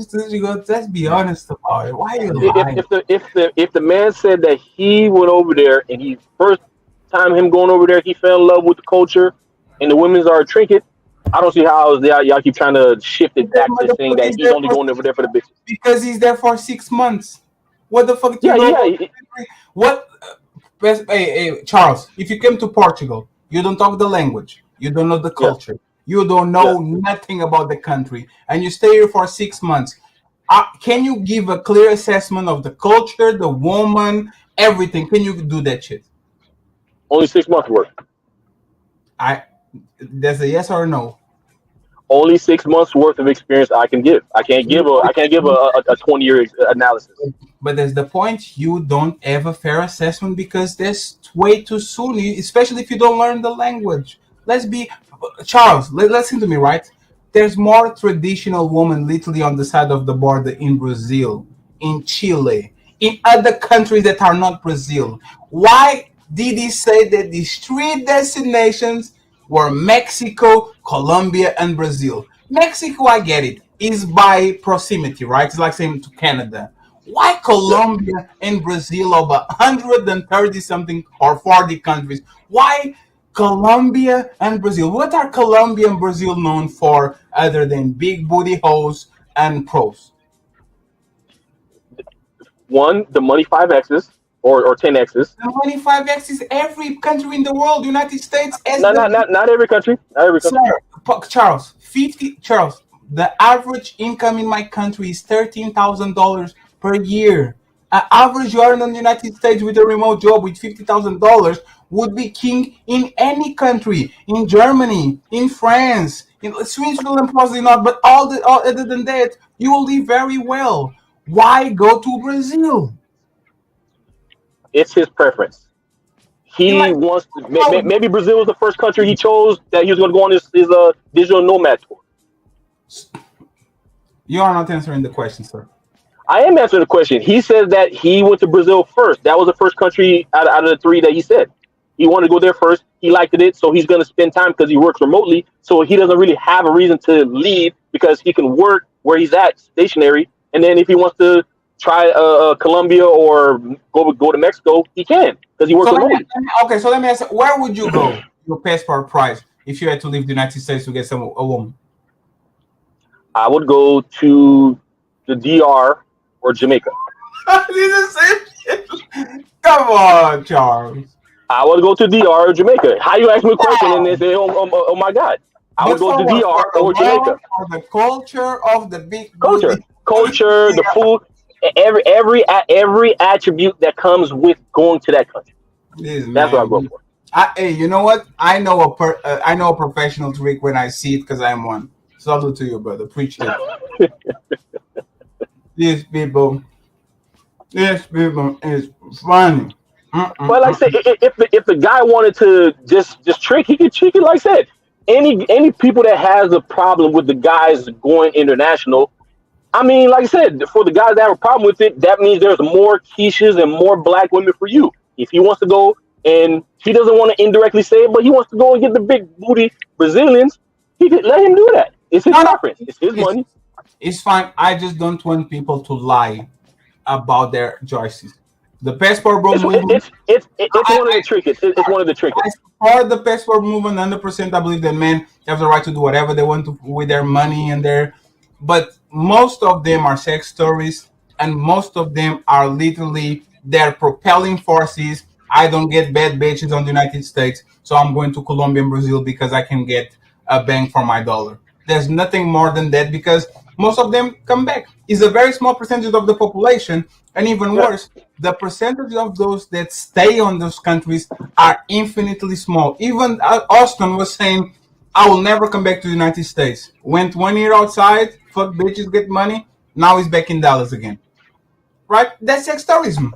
Let's be honest about it. Why are you lying? If the man said that he went over there and he first time him going over there, he fell in love with the culture and the women's are a trinket, I don't see how y'all keep trying to shift it back to saying that he's only going over there for the bitches. Because he's there for 6 months. What the fuck? What? Hey, Charles, if you came to Portugal, you don't talk the language, you don't know the culture. You don't know nothing about the country, and you stay here for 6 months. Can you give a clear assessment of the culture, the woman, everything? Can you do that shit? Only 6 months worth. There's a yes or a no. Only 6 months worth of experience I can give. I can't give a 20-year analysis. But there's the point, you don't have a fair assessment because that's way too soon, especially if you don't learn the language. Charles, listen to me, right? There's more traditional women literally on the side of the border in Brazil, in Chile, in other countries that are not Brazil. Why did he say that these 3 destinations were Mexico, Colombia, and Brazil? Mexico, I get it, is by proximity, right? It's like saying to Canada. Why Colombia and Brazil of 130 something or 40 countries? Why Colombia and Brazil? What are Colombia and Brazil known for other than big booty hoes and pros? One, the money 5Xs or 10Xs. The money 5X is every country in the world. United States. Not every country. Not every country. Sir, Charles, the average income in my country is $13,000 per year. An average earner in the United States with a remote job with $50,000 would be king in any country, in Germany, in France, in Switzerland, possibly not, but other than that, you will live very well. Why go to Brazil? It's his preference. He wants to, maybe Brazil was the first country he chose that he was going to go on his digital nomad tour. You are not answering the question, sir. I am answering the question. He said that he went to Brazil first. That was the first country out of the 3 that he said. He wanted to go there first. He liked it, so he's going to spend time because he works remotely. So he doesn't really have a reason to leave because he can work where he's at, stationary. And then if he wants to try Colombia or go to Mexico, he can because he works remotely. So let me ask, where would you go, your passport price, if you had to leave the United States to get a woman? I would go to the DR or Jamaica. Come on, Charles. I would go to DR or Jamaica. How you ask me a question and they say, oh my God. I would go to DR or Jamaica. For the culture of the big culture, the food, every attribute that comes with going to that country. That's what I go for. Hey, you know what? I know a professional trick when I see it because I'm one. Salute to you, brother. Appreciate it. These people is funny. Well, like I said, if the guy wanted to just trick, he could, like I said, any people that has a problem with the guys going international. I mean, like I said, for the guys that have a problem with it, that means there's more Keishas and more black women for you. If he wants to go, and he doesn't want to indirectly say it, but he wants to go and get the big booty Brazilians, he could let him do that. It's his preference. It's his money. It's fine. I just don't want people to lie about their choices. The passport movement. It's one of the trinkets. It's one of the trinkets. For the passport movement, 100%, I believe that men have the right to do whatever they want to with their money and but most of them are sex stories, and most of them are literally their propelling forces. I don't get bad bitches on the United States, so I'm going to Colombia and Brazil because I can get a bang for my dollar. There's nothing more than that because most of them come back. It's a very small percentage of the population, and even worse, the percentage of those that stay on those countries are infinitely small. Even Austin was saying, I will never come back to the United States. Went 1 year outside, fuck bitches, get money. Now he's back in Dallas again. Right? That's sex tourism.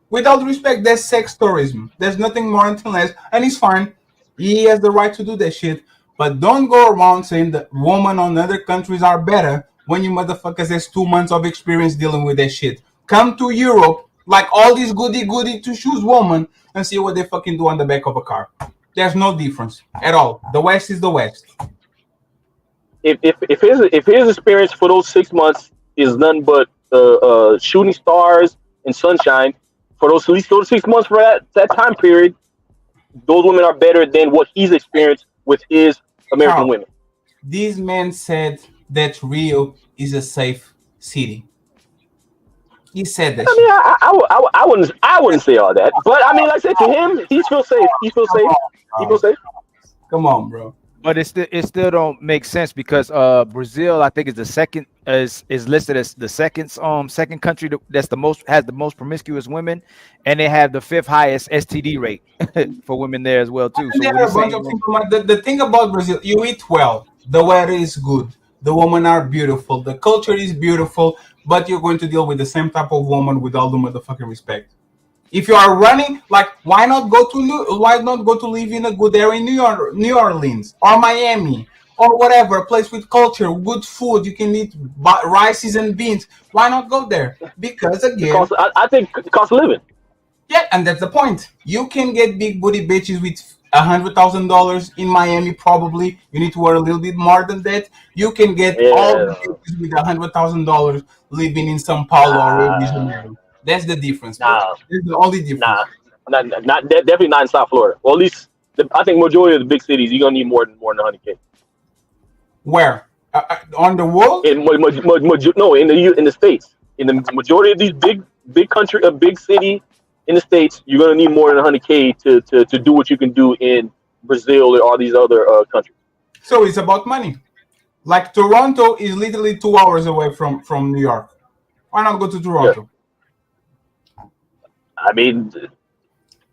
With all due respect, that's sex tourism. There's nothing more until less, and he's fine. He has the right to do that shit. But don't go around saying that women on other countries are better when you motherfuckers has 2 months of experience dealing with that shit. Come to Europe, like all these goody two-shoes women, and see what they fucking do on the back of a car. There's no difference at all. The West is the West. If his experience for those 6 months is nothing but shooting stars and sunshine, for those at least those 6 months for that time period, those women are better than what he's experienced with his American women. These men said that Rio is a safe city. He said that. I wouldn't say all that, but I mean, like I said, to him, he feels safe. He feels safe. He feels safe. Come on, bro. But it still don't make sense because Brazil, I think, is the second is listed as the second country that's the most has the most promiscuous women, and they have the fifth highest STD rate for women there as well too. So There what are he's a bunch saying, of things. The thing about Brazil, you eat well, the weather is good, the women are beautiful, the culture is beautiful, but you're going to deal with the same type of woman with all the motherfucking respect. If you are running, like, why not go to live in a good area in New Orleans or Miami or whatever, a place with culture, good food, you can eat rices and beans. Why not go there? Because again, I think it costs a living. Yeah, and that's the point. You can get big booty bitches with $100,000 in Miami. Probably you need to earn a little bit more than that. You can get all the bitches with $100,000 living in São Paulo or Rio de Janeiro. That's the difference, bro. That's the only difference. Definitely not in South Florida. Well, at least I think majority of the big cities you're gonna need more than 100K. Where on the world? In the states. In the majority of these big country, a big city in the states, you're gonna need more than 100K to do what you can do in Brazil or all these other countries. So it's about money. Like Toronto is literally 2 hours away from New York. Why not go to Toronto? Yeah. I mean,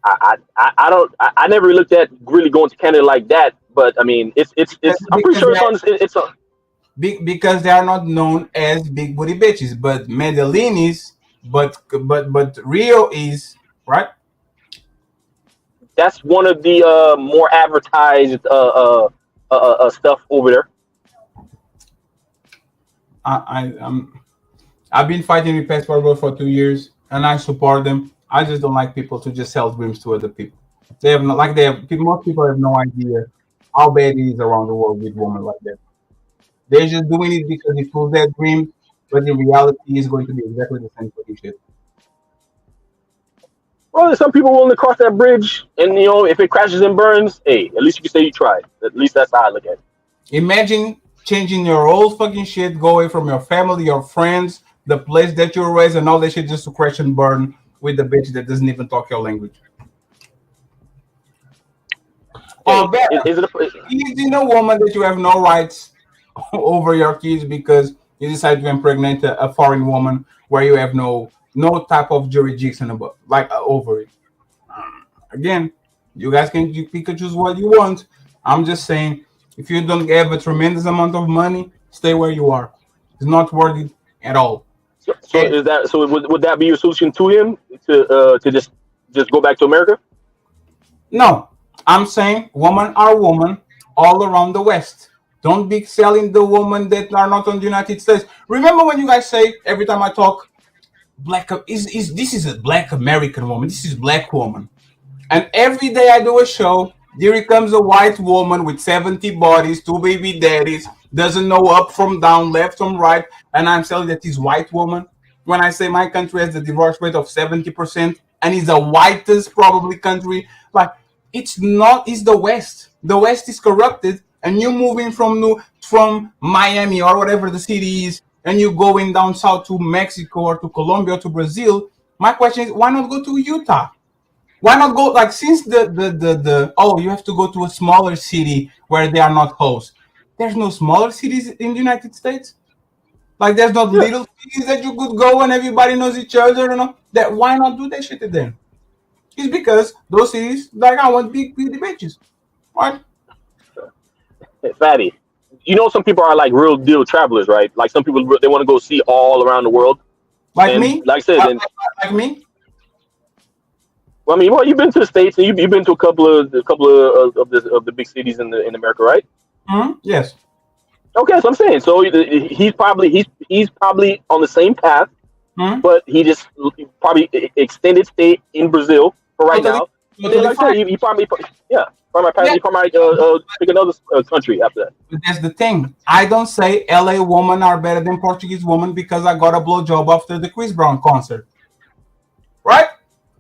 I never looked at really going to Canada like that, but I mean, it's I'm pretty sure it's on. Because they are not known as big booty bitches, but Medellin is, but Rio is, right? That's one of the more advertised stuff over there. I've been fighting with Passport Bro for 2 years, and I support them. I just don't like people to just sell dreams to other people. Most people have no idea how bad it is around the world with women like that. They're just doing it because it fools their dream, but in reality, it's going to be exactly the same fucking shit. Well, there's some people willing to cross that bridge, and if it crashes and burns, hey, at least you can say you tried. At least that's how I look at it. Imagine changing your whole fucking shit, go away from your family, your friends, the place that you're raised, and all that shit just to crash and burn with the bitch that doesn't even talk your language. Or better, teasing a woman that you have no rights over your kids because you decide to impregnate a foreign woman where you have no type of jurisdiction about, over it. Again, you guys can pick and choose what you want. I'm just saying, if you don't have a tremendous amount of money, stay where you are. It's not worth it at all. So would that be your solution to him to just go back to America? No, I'm saying women are women all around the West. Don't be selling the women that are not on the United States. Remember when you guys say every time I talk, this is a black American woman. This is black woman. And every day I do a show, there comes a white woman with 70 bodies, 2 baby daddies, doesn't know up from down, left from right, and I'm telling that this white woman. When I say my country has the divorce rate of 70%, and is the whitest probably country, it's not. It's the West. The West is corrupted, and you moving from Miami or whatever the city is, and you going down south to Mexico or to Colombia or to Brazil. My question is, why not go to Utah? Why not go since you have to go to a smaller city where they are not hosts. There's no smaller cities in the United States. There's not little cities that you could go and everybody knows each other. Why not do that shit then? It's because those cities I want big bitches. What? Hey, Fatty, some people are real deal travelers, right? Like some people they want to go see all around the world. Me? Like I said, like me. Well, I mean, you've been to the States and you've been to a couple of the big cities in America, right? Mm-hmm. Yes. Okay, so I'm saying, so he's probably on the same path, but he just probably extended stay in Brazil for right now. Like I said, he probably might pick another country after that. But that's the thing. I don't say LA women are better than Portuguese women because I got a blowjob after the Chris Brown concert, right?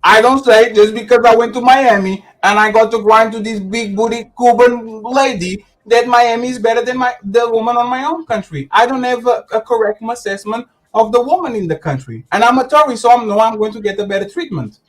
I don't say just because I went to Miami and I got to grind to this big booty Cuban lady that Miami is better than the woman on my own country. I don't have a correct assessment of the woman in the country. And I'm a tourist, so I know I'm going to get a better treatment.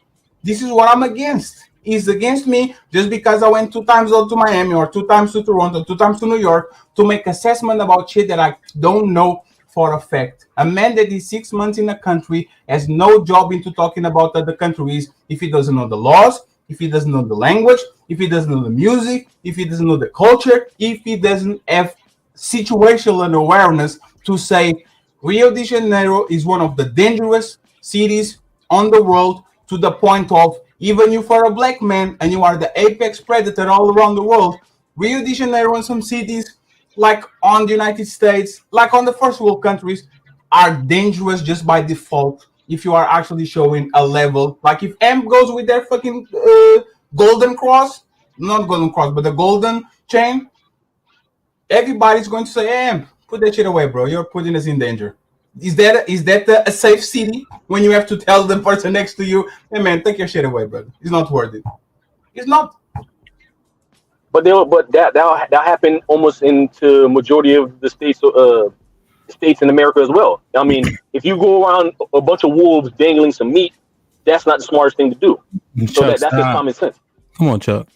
This is what I'm against. is against me just because I went 2 times to Miami or 2 times to Toronto, 2 times to New York to make assessment about shit that I don't know for a fact. A man that is 6 months in a country has no job into talking about other countries if he doesn't know the laws, if he doesn't know the language, if he doesn't know the music, if he doesn't know the culture, if he doesn't have situational awareness to say Rio de Janeiro is one of the dangerous cities on the world, to the point of even if you're a black man and you are the apex predator all around the world, Rio de Janeiro and some cities like on the United States, like on the first world countries, are dangerous just by default if you are actually showing a level. Like if M goes with their fucking golden cross, not golden cross, but the golden chain, everybody's going to say, hey, put that shit away, bro. You're putting us in danger. Is that a safe city when you have to tell the person next to you, hey man, take your shit away, brother? It's not worth it. It's not. But that happened almost into majority of the states in America as well. I mean, if you go around a bunch of wolves dangling some meat, that's not the smartest thing to do. So Chuck, that's just common sense. Come on, Chuck.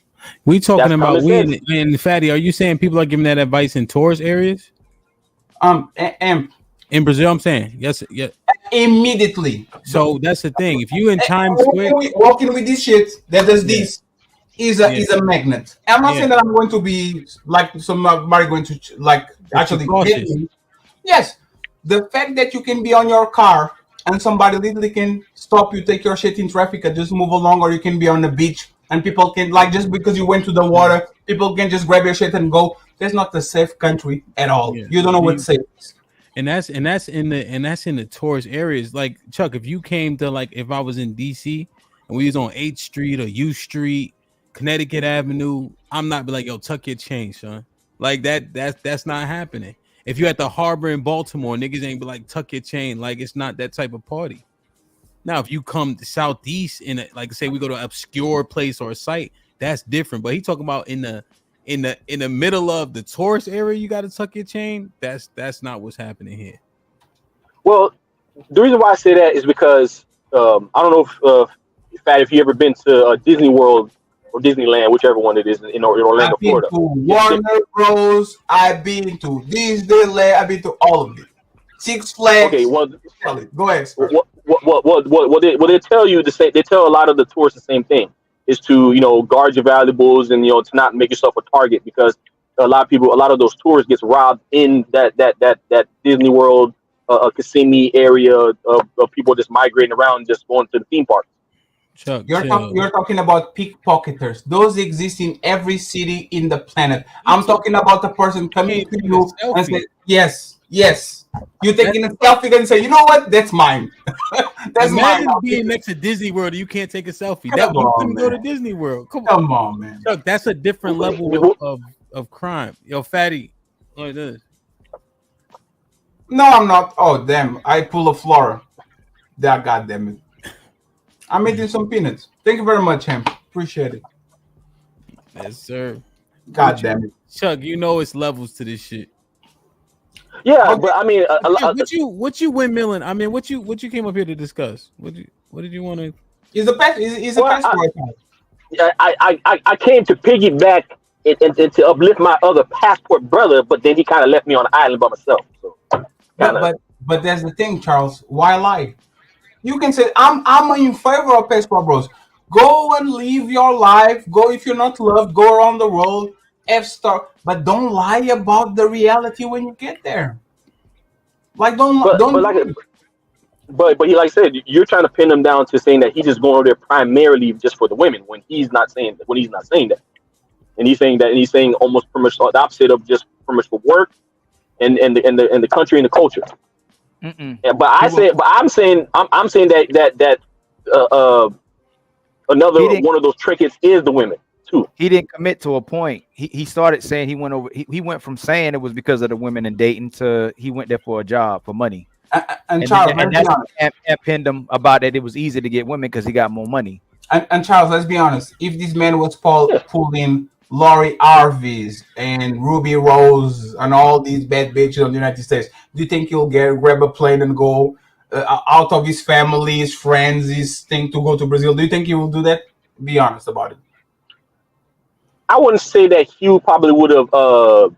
We talking That's about common we and Fatty. Are you saying people are giving that advice in tourist areas? In Brazil, I'm saying yes. Immediately. So that's the thing. If you in Times Square, walking with this shit that does this is a magnet. I'm not saying that I'm going to be like somebody going to like actually hit me. Yes, the fact that you can be on your car and somebody literally can stop you, take your shit in traffic, and just move along, or you can be on the beach and people can, like, just because you went to the water, people can just grab your shit and go. That's not a safe country at all. You don't know what's safe. And that's in the tourist areas. Like Chuck, if you came to, like, if I was in DC and we was on 8th Street or U Street, Connecticut Avenue, I'm not be like, yo, tuck your chain, son. Like that's not happening. If you're at the harbor in Baltimore, niggas ain't be like, tuck your chain. Like, it's not that type of party. Now, if you come to Southeast in like, say we go to an obscure place or a site, that's different. But he talking about in the middle of the tourist area, you got to tuck your chain. That's not what's happening here. Well, the reason why I say that is because I don't know if you ever been to Disney World or Disneyland, whichever one it is in Orlando, I've been Florida. to Warner Bros. I've been to Disneyland. I've been to all of it. Six Flags. Okay, well, go ahead. What they tell you to say? They tell a lot of the tourists the same thing: is to guard your valuables and to not make yourself a target, because a lot of those tourists gets robbed in that Disney World, Kissimmee area of people just migrating around, just going to the theme park. Chuck, you're talking about pickpocketers. Those exist in every city in the planet. I'm talking about the person coming to you and say, yes. You're taking a selfie and say, you know what? That's mine. That's Imagine mine. being next to Disney World and you can't take a selfie. That you couldn't go to Disney World. Come on, man. Chuck, that's a different level of crime. Yo, Fatty, like this. No, I'm not. Oh, damn. I pull a Flora. God damn it. I'm eating some peanuts. Thank you very much, Ham. Appreciate it. Yes, sir. God damn it. Chuck, it's levels to this shit. Yeah, but I mean, what you windmilling? I mean, what you came up here to discuss? What did you want to? It's a passport. I came to piggyback and to uplift my other passport brother, but then he kind of left me on the island by myself. So, but that's the thing, Charles. Why lie? You can say I'm in favor of passport bros. Go and live your life. Go if you're not loved. Go around the world. But don't lie about the reality when you get there. Like But he, like I said, you're trying to pin him down to saying that he's just going over there primarily just for the women when he's not saying that. And he's saying almost pretty much the opposite of just pretty much for work and the country and the culture. Yeah, but I'm saying that another one of those trinkets is the women too. He didn't commit to a point. He started saying he went over. He went from saying it was because of the women in Dayton to he went there for a job for money. And Charles, and pinned him about that it was easy to get women because he got more money. And Charles, let's be honest. If this man was pulling Lori Harvey's and Ruby Rose and all these bad bitches in the United States, do you think he'll grab a plane and go out of his family, his friends, his thing to go to Brazil? Do you think he will do that? Be honest about it. I wouldn't say that Hugh probably would have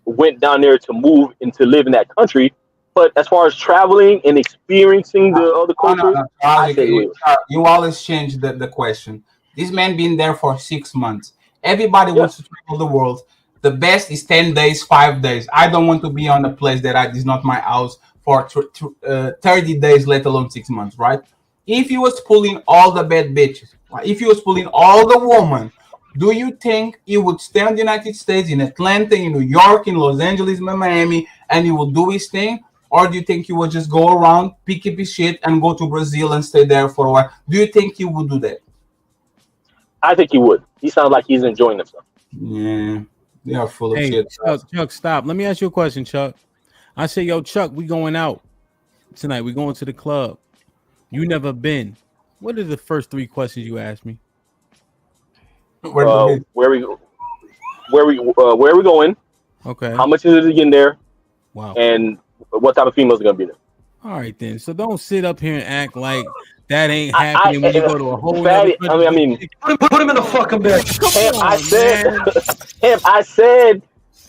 went down there to move and to live in that country, but as far as traveling and experiencing the other cultures, I say he would. You always change the question. This man been there for 6 months. Everybody wants to travel the world. The best is 10 days, 5 days. I don't want to be on a place that is not my house for 30 days, let alone 6 months, right? If you was pulling all the bad bitches, if you was pulling all the women, do you think you would stay in the United States, in Atlanta, in New York, in Los Angeles, in Miami, and he will do his thing? Or do you think you would just go around, pick up his shit, and go to Brazil and stay there for a while? Do you think he would do that? I think he would. He sounds like he's enjoying himself. Yeah, they are full of shit. Chuck, stop. Let me ask you a question, Chuck. I say, yo, Chuck, we going out tonight. We going to the club. You never been. What are the first 3 questions you asked me? Where are we going? Okay. How much is it to get in there? Wow. And what type of females are gonna be there? All right then. So don't sit up here and act like that ain't happening when you go to a whole nother country. I mean, put him in the fucking bed. I said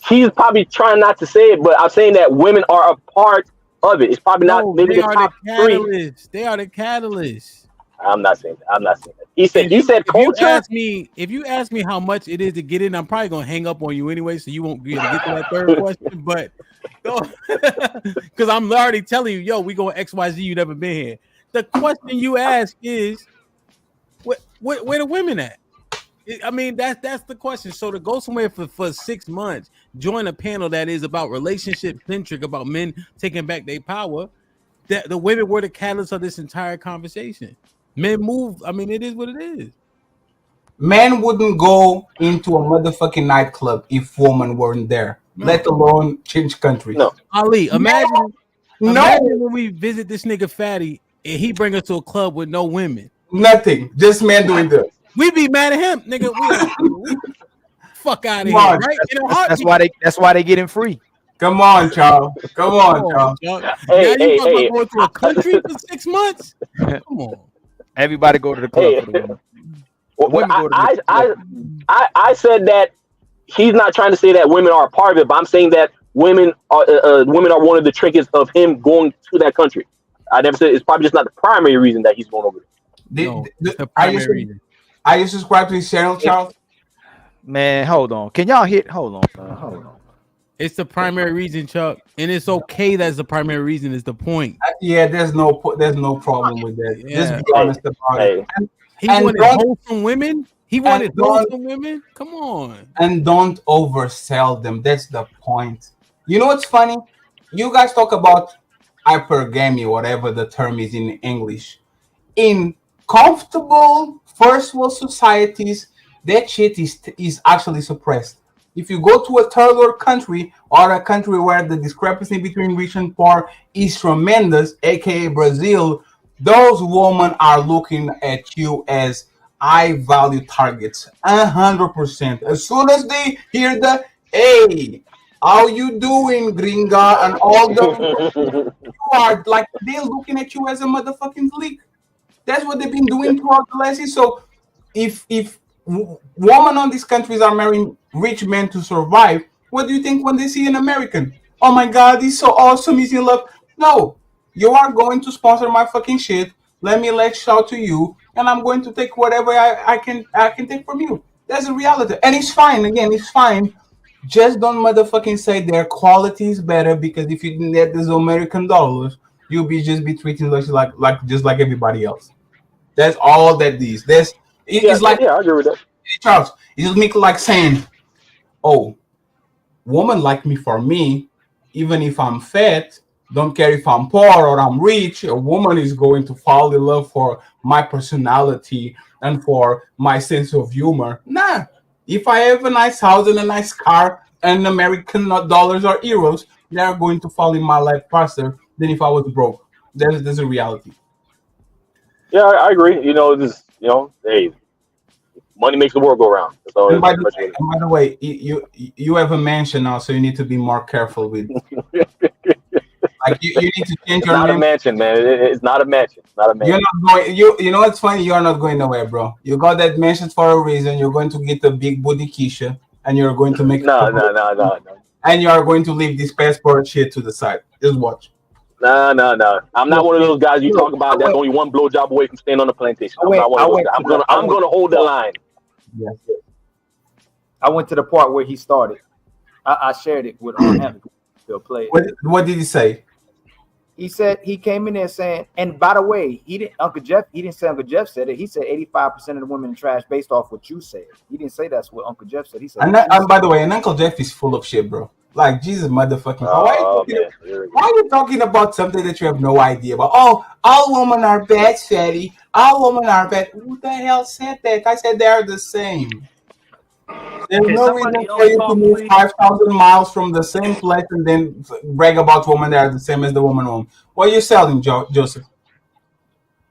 he's probably trying not to say it, but I'm saying that women are a part of it. It's probably not maybe the top 3. They are the catalyst. I'm not saying that. He said culture. If you ask me how much it is to get in, I'm probably gonna hang up on you anyway, so you won't be able to get to that third question. But because I'm already telling you, yo, we going XYZ. You never been here. The question you ask is, where the women at? I mean, that's the question. So to go somewhere for 6 months, join a panel that is about relationship centric, about men taking back their power. That the women were the catalyst of this entire conversation. Men move. I mean, it is what it is. Men wouldn't go into a motherfucking nightclub if women weren't there, let alone change countries. No. Ali, imagine when we visit this nigga Fatty and he bring us to a club with no women. Nothing. Just men doing this. We be mad at him, nigga. We fuck out of here, right? That's why they get him free. Come on, Charles. Come on, Charles. Hey, now you talking about going to a country for 6 months? Come on. Everybody go to the club. I said that he's not trying to say that women are a part of it, but I'm saying that women are one of the trinkets of him going to that country. I never said it's probably just not the primary reason that he's going over there. Are you subscribed to his channel, Charles? Man, hold on. Can y'all hit? Hold on. It's the primary reason, Chuck, and it's okay. That's the primary reason. Is the point? Yeah, there's no problem with that. Yeah. Just be honest about it. He wanted wholesome women. He wanted wholesome women. Come on. And don't oversell them. That's the point. You know what's funny? You guys talk about hypergamy, whatever the term is in English. In comfortable first world societies, that shit is actually suppressed. If you go to a third world country or a country where the discrepancy between rich and poor is tremendous, aka Brazil, those women are looking at you as high value targets 100%. As soon as they hear the "Hey, how you doing, gringa?" and all the you are like they're looking at you as a motherfucking leak. That's what they've been doing throughout the last year. So if women on these countries are marrying rich men to survive, what do you think when they see an American? Oh my God, he's so awesome, he's in love. No, you are going to sponsor my fucking shit. Let me lash out to you, and I'm going to take whatever I can take from you. That's the reality, and it's fine. Again, it's fine. Just don't motherfucking say their quality is better, because if you net those American dollars, you'll just be treating us like everybody else. That's all that is. It's like I agree with that. Charles, it's just make like saying, "Oh, woman like me for me, even if I'm fat, don't care if I'm poor or I'm rich. A woman is going to fall in love for my personality and for my sense of humor." Nah. If I have a nice house and a nice car and American dollars or euros, they are going to fall in my life faster than if I was broke. That's a reality. Yeah, I agree. Hey, money makes the world go round. And by the way, you have a mansion now, so you need to be more careful with. Like you need to change It's your not a name. mansion, man. It's not a mansion. Not a You're mansion. not going. You know what's funny? You're not going nowhere, bro. You got that mansion for a reason. You're going to get the big booty Keisha, and you're going to make No. and you are going to leave this passport shit to the side. Just watch. No. I'm not one of those guys you talk about that's only one blowjob away from staying on the plantation. I'm not one of those guys. I'm gonna hold the line. Yes. I went to the part where he started. I shared it with him. He'll play it. What did he say? He said he came in there saying, and by the way, he didn't say Uncle Jeff said it. He said 85% of the women in trash based off what you said. He didn't say that's what Uncle Jeff said. He said, And by the way, and Uncle Jeff is full of shit, bro. Like Jesus motherfucking. Why are you talking about something that you have no idea about? Oh, all women are bad, fatty. All women are bad. Who the hell said that? I said they are the same. There's no reason for you to move 5,000 miles from the same place and then brag about women that are the same as the woman home. What are you selling, Joseph?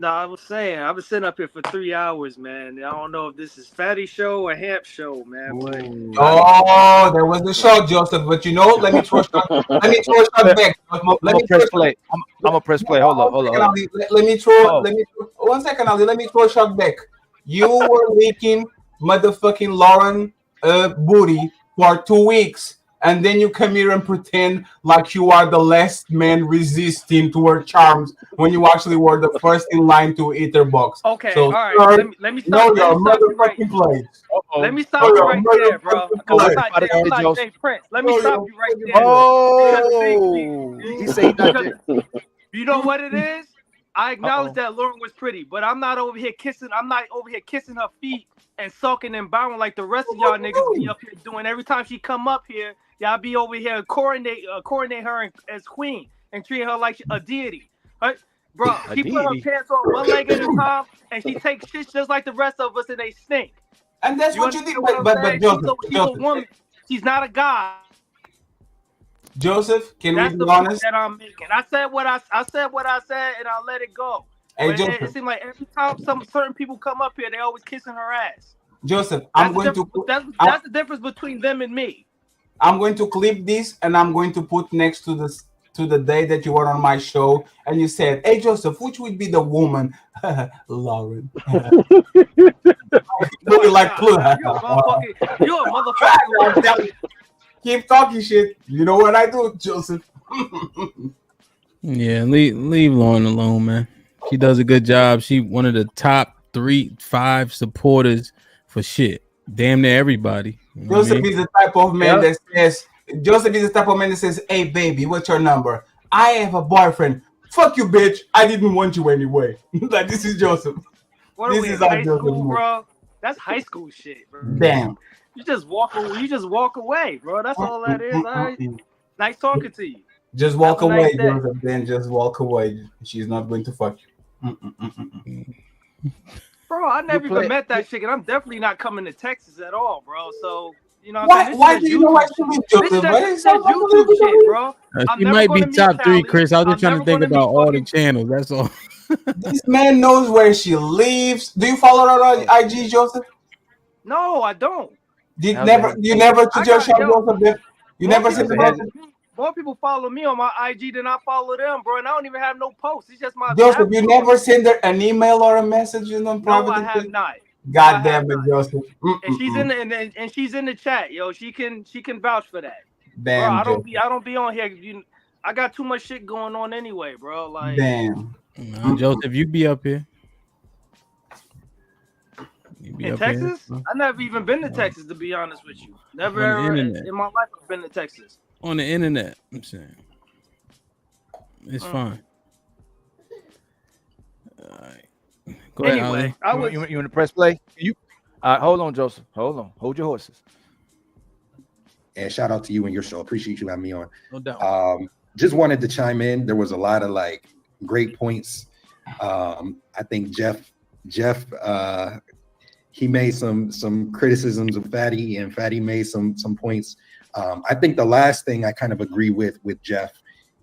No, I was saying, I've been sitting up here for 3 hours, man. I don't know if this is Fatty Show or Hamp Show, man. But oh, there was the show, Joseph. But you know, let me throw shot back. I'm gonna press play. I'm gonna press play. Hold on. Let me throw 1 second, Ali. Let me throw a shot back. You were leaking motherfucking Lauren booty for 2 weeks, and then you come here and pretend like you are the last man resisting to her charms when you actually were the first in line to eat her box. okay, So, all right. Let me stop you right place. Let me stop you right there, bro. Because I'm not Jay Prince. Let me stop you right there. Oh, he said you know what it is? I acknowledge that Lauren was pretty, but I'm not over here kissing her feet and sulking and bowing like the rest of y'all niggas be up here doing. Every time she come up here, y'all be over here coronate her as queen and treat her like a deity. Right? Bro, she put her pants on one leg at a time and she takes shit just like the rest of us and they stink. And that's what you did. But she's a woman. She's not a guy. Joseph, can That's we the be honest? point that I'm making. I said what I said, and I'll let it go. Hey, but Joseph. it seems like every time certain people come up here, they always kissing her ass. Joseph, That's the difference between them and me. I'm going to clip this and I'm going to put next to the day that you were on my show and you said, "Hey Joseph, which would be the woman?" Lauren. You're a motherfucker. Keep talking shit. You know what I do, Joseph. Yeah, leave Lauren alone, man. She does a good job. She one of the top 3-5 supporters for shit. Damn near everybody. You know Joseph is the type of man that says, "Hey baby, what's your number? I have a boyfriend. Fuck you, bitch. I didn't want you anyway." Like this is Joseph. What are we in high school, bro? That's high school shit, bro. Damn. You just walk away, bro. That's all that is. All right. Nice talking to you. Just walk away, Joseph. Then just walk away. She's not going to fuck you. Bro, I never even met that chick, and I'm definitely not coming to Texas at all, bro. So, you know, why do you know why she leave, Joseph? This YouTube shit, bro. She might be top 3, Chris. I was just trying to think about all the channels. That's all. This man knows where she lives. Do you follow her on IG, Joseph? No, I don't. You never to your shop, Joseph? You never said the more people follow me on my IG than I follow them, bro. And I don't even have no posts. It's just my Joseph, you never send her an email or a message in on private? No, I have not. God damn it, Joseph. And she's in the and she's in the chat, yo. She can vouch for that. Damn, bro, I don't be on here. I got too much shit going on anyway, bro. Like damn. Joseph, you be up here. In Texas? I never even been to Texas, to be honest with you. Never ever in my life I've been to Texas. On the internet, I'm saying. It's fine. All right. Go ahead, anyway, you want to press play? Hold on, Joseph. Hold on. Hold your horses. And shout out to you and your show. Appreciate you having me on. No doubt. Just wanted to chime in. There was a lot of great points. I think Jeff he made some criticisms of Fatty, and Fatty made some points. I think the last thing I kind of agree with Jeff,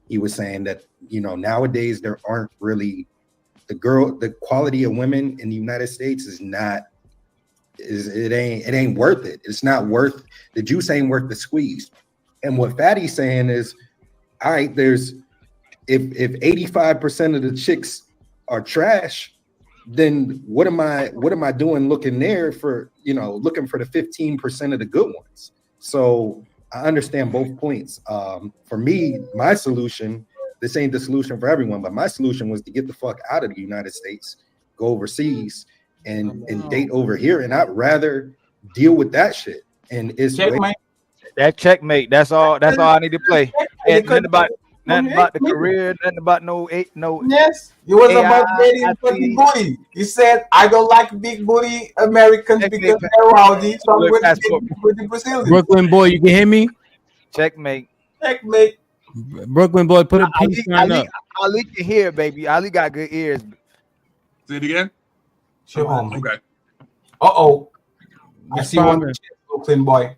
he was saying that, nowadays there aren't really the quality of women in the United States it ain't worth it. It's not worth, the juice ain't worth the squeeze. And what Fatty's saying is, all right, there's if 85% of the chicks are trash, then what am I doing looking there for, looking for the 15% of the good ones? So I understand both points. For me, my solution, this ain't the solution for everyone, but my solution was to get the fuck out of the United States, go overseas and date over here. And I'd rather deal with that shit. And it's checkmate. That's all I need to play. And nothing about the career, nothing about no. Yes, it was about dating big booty. He said, "I don't like big booty Americans because they're rowdy, so I'm going to date with the Brazilians." Brooklyn boy, you can hear me? Checkmate. Checkmate. Brooklyn boy, put a peace sign up. Ali can hear, baby. Ali got good ears. Say it again. Sure. Okay. I see one Brooklyn boy.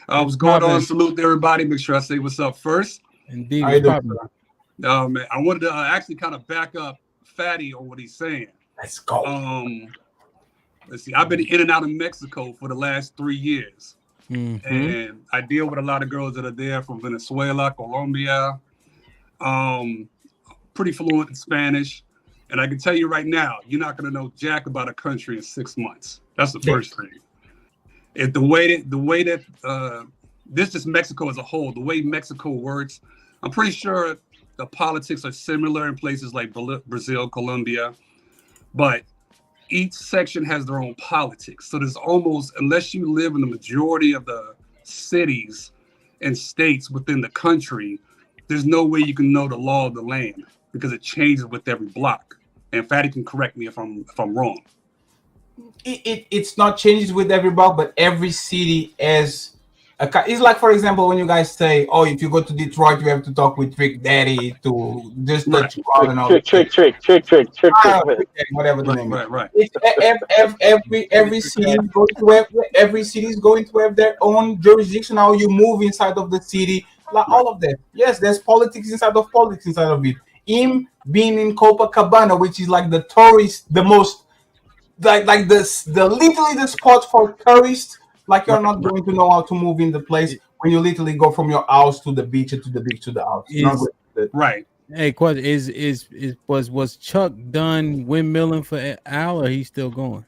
What's going on? Salute to everybody. Make sure I say what's up first. Indeed. Man, I wanted to actually kind of back up Fatty on what he's saying. Let's go. Let's see. I've been in and out of Mexico for the last 3 years. And I deal with a lot of girls that are there from Venezuela, Colombia. Pretty fluent in Spanish. And I can tell you right now, you're not going to know jack about a country in 6 months. That's the first thing. The way that this is Mexico as a whole, the way Mexico works, I'm pretty sure the politics are similar in places like Brazil, Colombia, but each section has their own politics. So there's almost, unless you live in the majority of the cities and states within the country, there's no way you can know the law of the land because it changes with every block. And Fatty can correct me if I'm wrong. It's not changes with every block, but every city has it's like, for example, when you guys say, "Oh, if you go to Detroit, you have to talk with Trick Daddy to just touch you out and all." Trick, whatever the name is. Right. Every city is going to have their own jurisdiction. How you move inside of the city, like all of that. Yes, there's politics inside of it. Him being in Copacabana, which is like the tourist, the most like the literally the spot for tourists. Like, you're not going to know how to move in the place when you literally go from your house to the beach and to the beach to the house. Right. Hey, question was Chuck done windmilling for Al, or he's still going?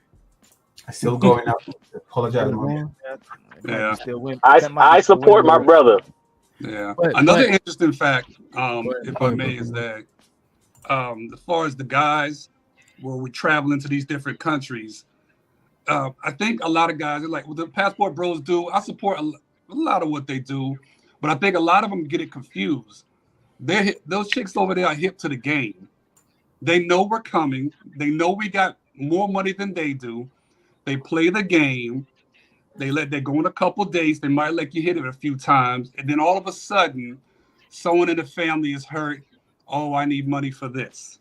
Still going up. Apologize, man. Yeah. I support my brother. Yeah. Another interesting fact, if I may, is that as far as the guys, where we travel into these different countries, I think a lot of guys are like, well, the Passport Bros do. I support a lot of what they do, but I think a lot of them get it confused. Those chicks over there are hip to the game. They know we're coming. They know we got more money than they do. They play the game. They go on a couple dates. They might let you hit it a few times, and then all of a sudden, someone in the family is hurt. Oh, I need money for this.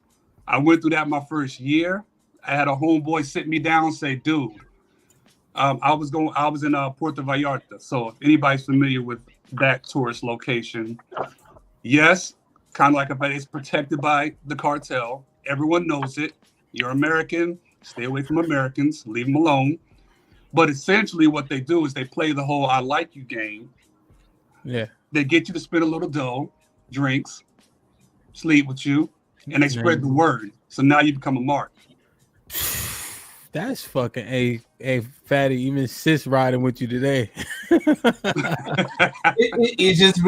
I went through that my first year. I had a homeboy sit me down and say, "Dude, I was in Puerto Vallarta." So if anybody's familiar with that tourist location, yes, kind of like it's protected by the cartel. Everyone knows it. You're American. Stay away from Americans. Leave them alone. But essentially what they do is they play the whole "I like you" game. Yeah. They get you to spend a little dough, drinks, sleep with you, and they spread the word. So now you become a mark. That's fucking a Fatty. Even sis riding with you today. It's just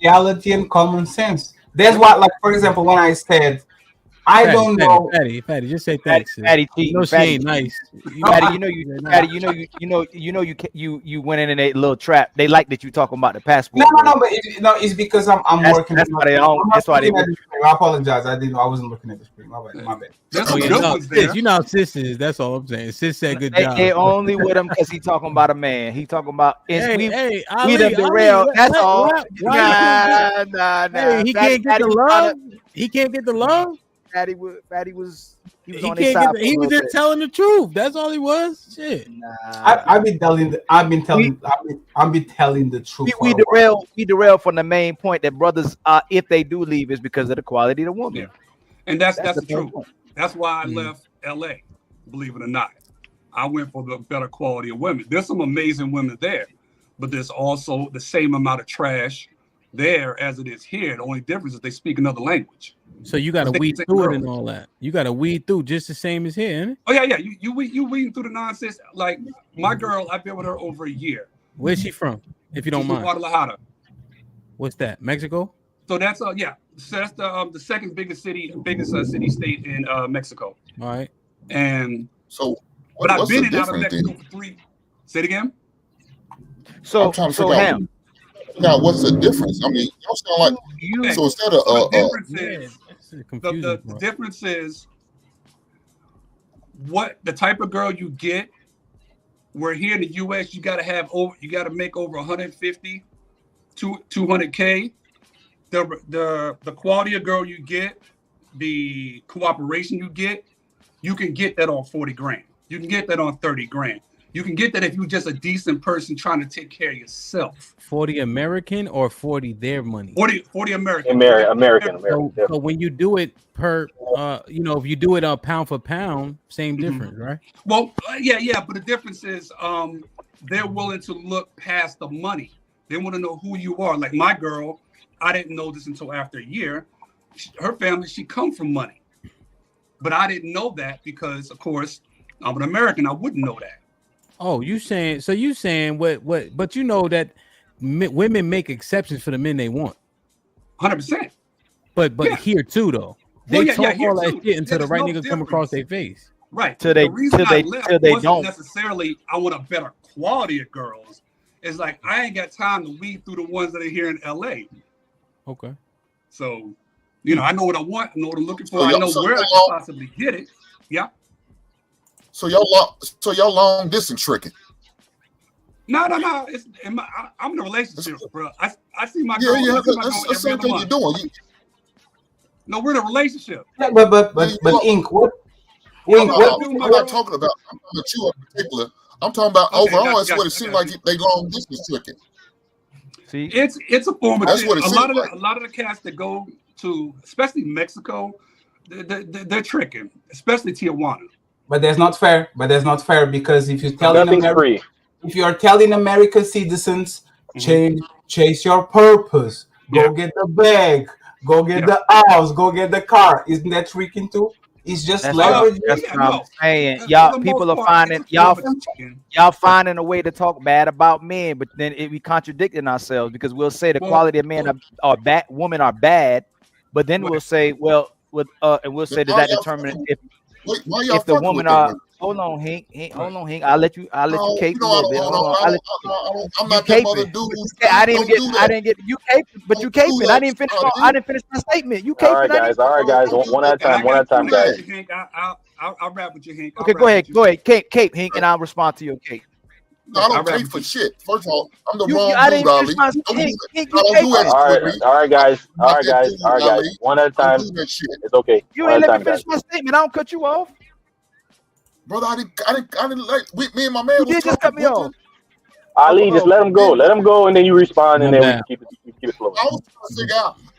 reality and common sense. That's what, like, for example, when I said, I don't know. Fatty, just say thanks. Fatty, you know she ain't nice. Fatty, you went in and ate a little trap. They like that you talking about the passport. No, but it's because I'm working. That's why they don't. That's why they. I apologize. I wasn't looking at the screen. My bad. You know, sis is. That's all I'm saying. Sis said good job. They only with him because he talking about a man. He talking about. Ali, we done derailed. That's all. Nah. Hey, he can't get the love. He can't get the love. Fatty was on his side. He was just telling the truth. That's all he was. Shit. Nah. I've been telling the truth. We derail from the main point that brothers, if they do leave, is because of the quality of the woman. Yeah. And that's the truth. That's why I left LA, believe it or not. I went for the better quality of women. There's some amazing women there, but there's also the same amount of trash there as it is here. The only difference is they speak another language. So you got to weed through it and all that. You got to weed through just the same as here, isn't it? Oh yeah. You weeding through the nonsense. Like my girl, I've been with her over a year. Where's she from? If you don't She's mind. from Guadalajara. What's that? Mexico? So that's yeah. So that's the second biggest city state in Mexico. All right. And so, but I've been in out of Mexico for 3. Say it again. So I'm trying to figure out now what's the difference. I mean, y'all sound like so instead of the difference is what the type of girl you get. Where here in the U.S. you got to make over 150 to 200K. The quality of girl you get, the cooperation you can get that on 40 grand. You can get that on 30 grand. You can get that if you're just a decent person trying to take care of yourself. 40 American or 40 their money? 40 American. American. So when you do it per, if you do it pound for pound, same difference, right? Well, yeah. But the difference is they're willing to look past the money. They want to know who you are. Like my girl, I didn't know this until after a year. Her family, she come from money. But I didn't know that because, of course, I'm an American. I wouldn't know that. Oh, you saying what? But you know that women make exceptions for the men they want. 100%. But here too though, they talk all that shit until the right nigga come across their face. Right. Till they don't necessarily. I want a better quality of girls. It's like I ain't got time to weed through the ones that are here in LA. Okay. So, I know what I want. I know what I'm looking for. I know where I can possibly get it. Yeah. So y'all long distance tricking. No. I'm in a relationship, bro. I see my girl. Yeah, that's the same thing you're doing. No, we're in a relationship. Yeah, but Ink, what? I'm not talking about you in particular. I'm talking about overall. That's what it seems like they long distance tricking. See, it's a form of. That's what it seems like. A lot of the cats that go to, especially Mexico, they're tricking, especially Tijuana. But that's not fair. Because if you're telling American citizens, chase your purpose, go get the bag, go get the house, go get the car, isn't that tricking too? It's just leverage. That's what I'm saying. Y'all people are finding y'all finding a way to talk bad about men, but then we contradicting ourselves because we'll say the quality of men are bad, women are bad, but then we'll say, and we'll say that determines if the woman are. Hold on, Hank. I'll let you cape a little bit. I'm not that other dude. I didn't get you cape, but you caping. I didn't finish my statement. You caping. All right, guys. One at a time, guys. I'll rap with you, Hank. Okay, go ahead. Cape, Hank, and I'll respond to your cape. No, I don't cape for shit. First of all, I'm the wrong I dude, didn't finish my All right, guys. One at a time. It's okay. You ain't let me finish my statement. I don't cut you off. Brother, I didn't like me and my man. You did just cut me off. Ali, just let him go, and then you respond, and then we keep it flowing.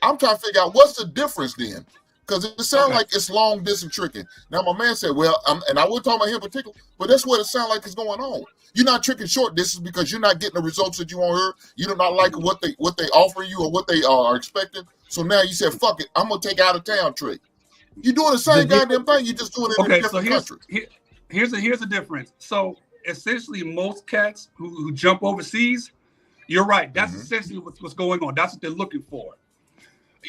I'm trying to figure out what's the difference then, because it sounds like it's long distance tricking. Now my man said, well, and I wasn't talking about him in particular, but that's what it sounds like is going on. You're not tricking short distance because you're not getting the results that you want to hear. You do not like what they offer you or what they are expecting. So now you said, fuck it, I'm gonna take out of town trick. You're doing the same goddamn thing. You're just doing it in a different country. Here's the difference. So essentially, most cats who jump overseas, you're right. That's essentially what's going on. That's what they're looking for.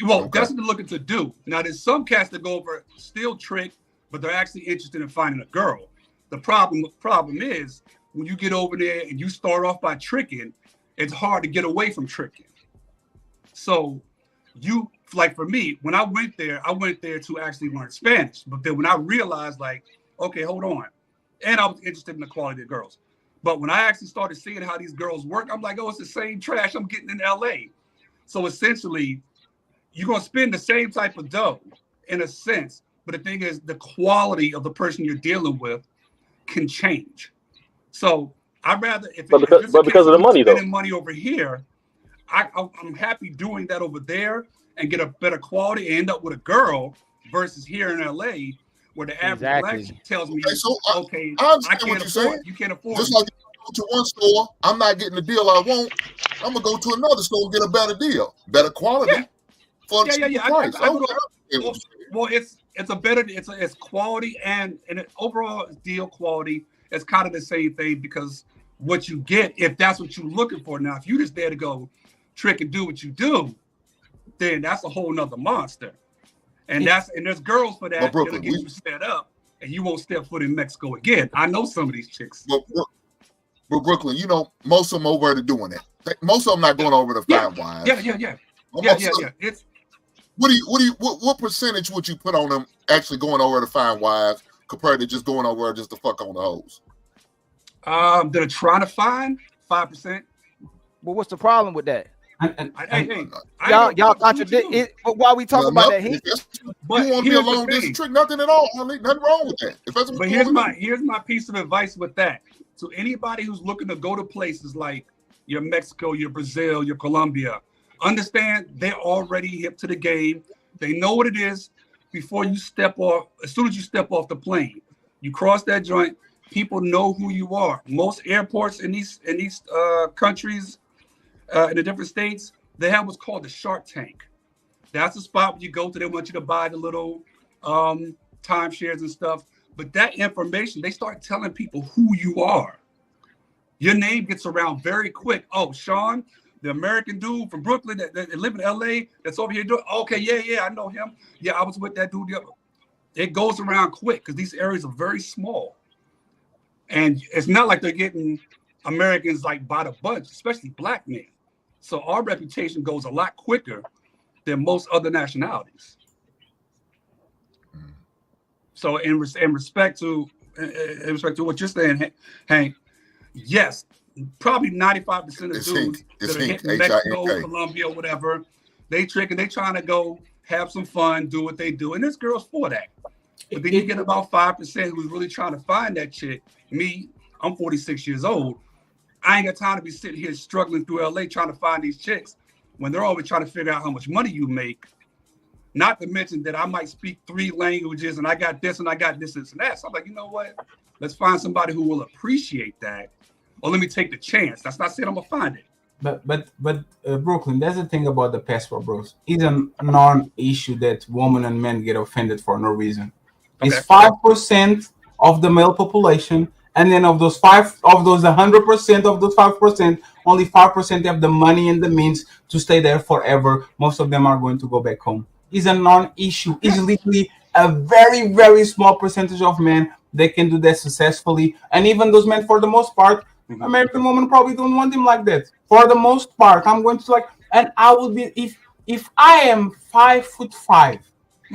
Well, that's what they're looking to do. Now, there's some cats that go over still trick, but they're actually interested in finding a girl. The problem is when you get over there and you start off by tricking, it's hard to get away from tricking. So like for me, when I went there to actually learn Spanish. But then when I realized, like, okay, hold on. And I was interested in the quality of girls. But when I actually started seeing how these girls work, I'm like, oh, it's the same trash I'm getting in LA. So essentially, you're going to spend the same type of dough in a sense. But the thing is, the quality of the person you're dealing with can change. So I'd rather, because of the money, though. Spending money over here, I'm happy doing that over there and get a better quality and end up with a girl versus here in LA. Where the average black tells me, I understand what you're saying. You can't afford just like to one store, I'm not getting the deal I want. I'm gonna go to another store and get a better deal, better quality for a cheaper price. Well, it's a better, it's quality and overall deal quality. It's kind of the same thing because what you get, if that's what you're looking for. Now, if you're just there to go trick and do what you do, then that's a whole nother monster. And there's girls for that that'll get you set up, and you won't step foot in Mexico again. I know some of these chicks. But Brooklyn, you know, most of them over there doing it. Most of them not going over to Five Wives. Yeah. It's what percentage would you put on them actually going over to Five Wives compared to just going over just to fuck on the hoes? They're trying to find 5%. Well, what's the problem with that? Y'all contradict it. But why we talking about that? You want to be a long distance trick? Nothing at all. Nothing wrong with that. But here's my piece of advice with that. So anybody who's looking to go to places like your Mexico, your Brazil, your Colombia, understand they're already hip to the game. They know what it is before you step off. As soon as you step off the plane, you cross that joint. People know who you are. Most airports in these countries, in the different states, they have what's called the Shark Tank. That's the spot where you go to. They want you to buy the little timeshares and stuff. But that information, they start telling people who you are. Your name gets around very quick. Oh, Sean, the American dude from Brooklyn that live in LA, that's over here doing. Okay, yeah, I know him. Yeah, I was with that dude. It goes around quick because these areas are very small. And it's not like they're getting Americans like by the bunch, especially black men. So our reputation goes a lot quicker than most other nationalities. So in respect to what you're saying, Hank, yes, probably 95% of dudes that are hitting Mexico, Colombia, whatever, they trick and they trying to go have some fun, do what they do. And there's girls for that. But then you get about 5% who's really trying to find that chick. Me, I'm 46 years old. I ain't got time to be sitting here struggling through LA trying to find these chicks when they're always trying to figure out how much money you make. Not to mention that I might speak 3 languages and I got this and I got this and that. So I'm like, you know what? Let's find somebody who will appreciate that. Or let me take the chance. That's not saying I'm gonna find it. But Brooklyn, that's the thing about the passport, bros. It's a non-issue that women and men get offended for no reason. It's 5% of the male population, and then of those 100% of those 5%, only 5% have the money and the means to stay there forever. Most of them are going to go back home. It's a non-issue. It's literally a very, very small percentage of men that can do that successfully. And even those men, for the most part, American women probably don't want him like that. For the most part, I'm going to and I will be, if I am 5'5",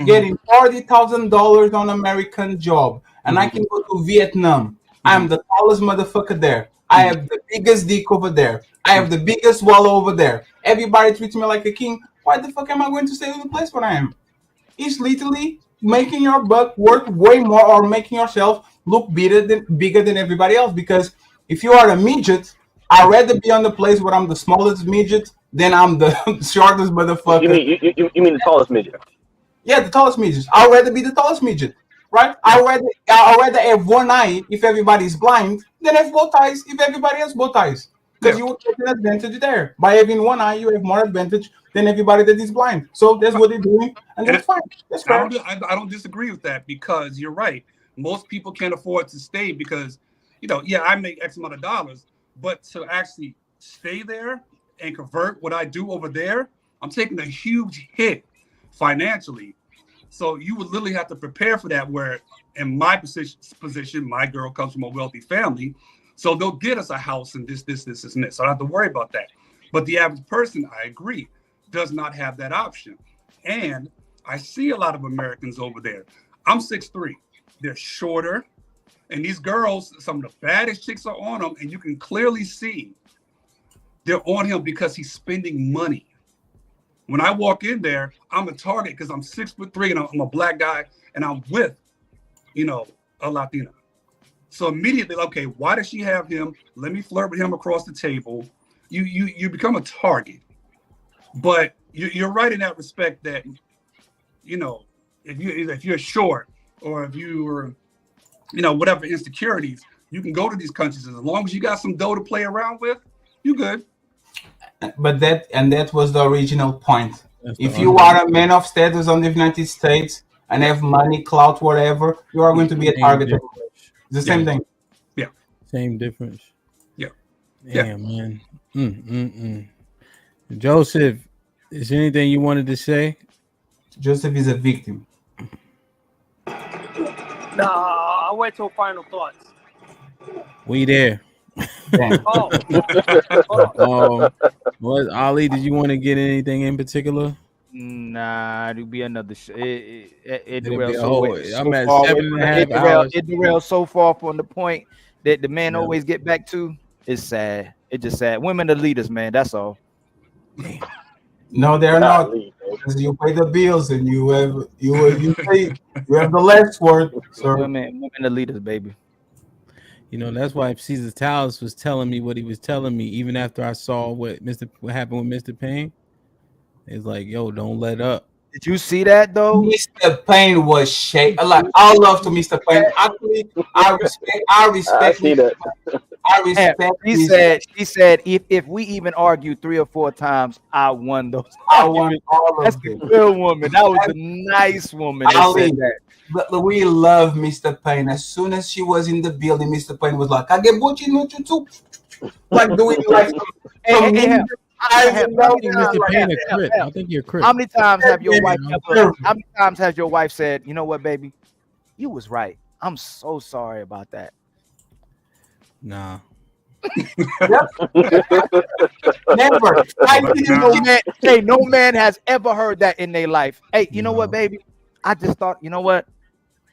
getting $40,000 on American job, and I can go to Vietnam, I'm the tallest motherfucker there. I have the biggest dick over there. I have the biggest wallet over there. Everybody treats me like a king. Why the fuck am I going to stay in the place where I am? It's literally making your buck worth way more, or making yourself look bigger than everybody else. Because if you are a midget, I'd rather be on the place where I'm the smallest midget than I'm the shortest motherfucker. You mean the tallest midget? Yeah, the tallest midget. I'd rather be the tallest midget, right? I'd rather have one eye if everybody's blind than have both eyes if everybody has both eyes. Because you will get an advantage there. By having one eye, you have more advantage than everybody that is blind. So that's what they're doing, and that's fine. That's fair. I don't disagree with that, because you're right. Most people can't afford to stay because, I make X amount of dollars, but to actually stay there and convert what I do over there, I'm taking a huge hit financially. So you would literally have to prepare for that, where in my position, my girl comes from a wealthy family. So they'll get us a house and this, and this. So I don't have to worry about that. But the average person, I agree, does not have that option. And I see a lot of Americans over there. I'm 6'3". They're shorter. And these girls, some of the baddest chicks are on them. And you can clearly see they're on him because he's spending money. When I walk in there, I'm a target because I'm 6'3" and I'm a black guy and I'm with, a Latina. So immediately, okay, why does she have him? Let me flirt with him across the table. You become a target. But you're right in that respect that, if you're short or if you're, whatever insecurities, you can go to these countries. As long as you got some dough to play around with, you good. but that was the original point. That's If the you argument. are a man of status on the United States and have money, clout, whatever, you are going to be a Same target of difference. it's the same thing. Yeah. Same difference. Yeah. Damn, man. Joseph, is there anything you wanted to say? Joseph is a victim. Nah, I went to final thoughts. We there. Oh, What Ali? Did you want to get anything in particular? Nah, it'll be another. It It'll be derailed a so, whole. so I'm at far away 7.5 from hours. it derailed so far from the point that the man Yeah. always get back to. It's sad. It's just sad. Women are leaders, man. That's all. No, they're not. Because you pay the bills and you have you have the last word. So Women are leaders, baby. You know, that's why Caesar Tallis was telling me what he was telling me, even after I saw what happened with Mr. Payne. It's like, yo, don't let up. Did you see that though? Mr. Payne was shake. Like I love to Mr. Payne. Actually, I respect. I see that. I respect. He said if we even argue 3 or 4 times, I won those. I won all of That's them. the real woman. That was the nice woman that Ali, said that. but we love Mr. Payne. As soon as she was in the building, Mr. Payne was like, "I get butchie no too," like doing like some I think Mr. Payne a crip. I think you're a crip. How many times have your wife how many times has your wife said, you know what, baby? You was right. I'm so sorry about that. Nah. Never. No man has ever heard that in their life. Hey, you know what, baby? I just thought, you know what?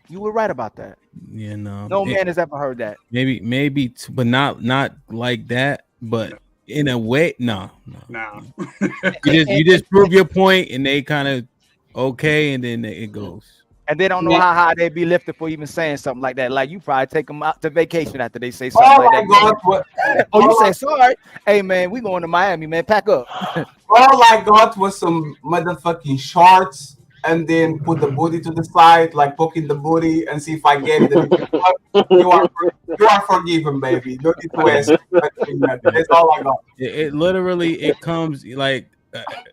You were right about that. Yeah, no. No man has ever heard that. Maybe, but not like that. But in a way, no. You just prove your point, and they kind of okay, and then it goes. And they don't know how high they be lifted for even saying something like that. Like you probably take them out to vacation after they say something like that. God, you say sorry? Hey man, we going to Miami, man. Pack up. All I got was some motherfucking shorts, and then put the booty to the side, like poking the booty, and see if I get it. You are forgiven, baby. No need to ask. That's all I got. It literally comes like,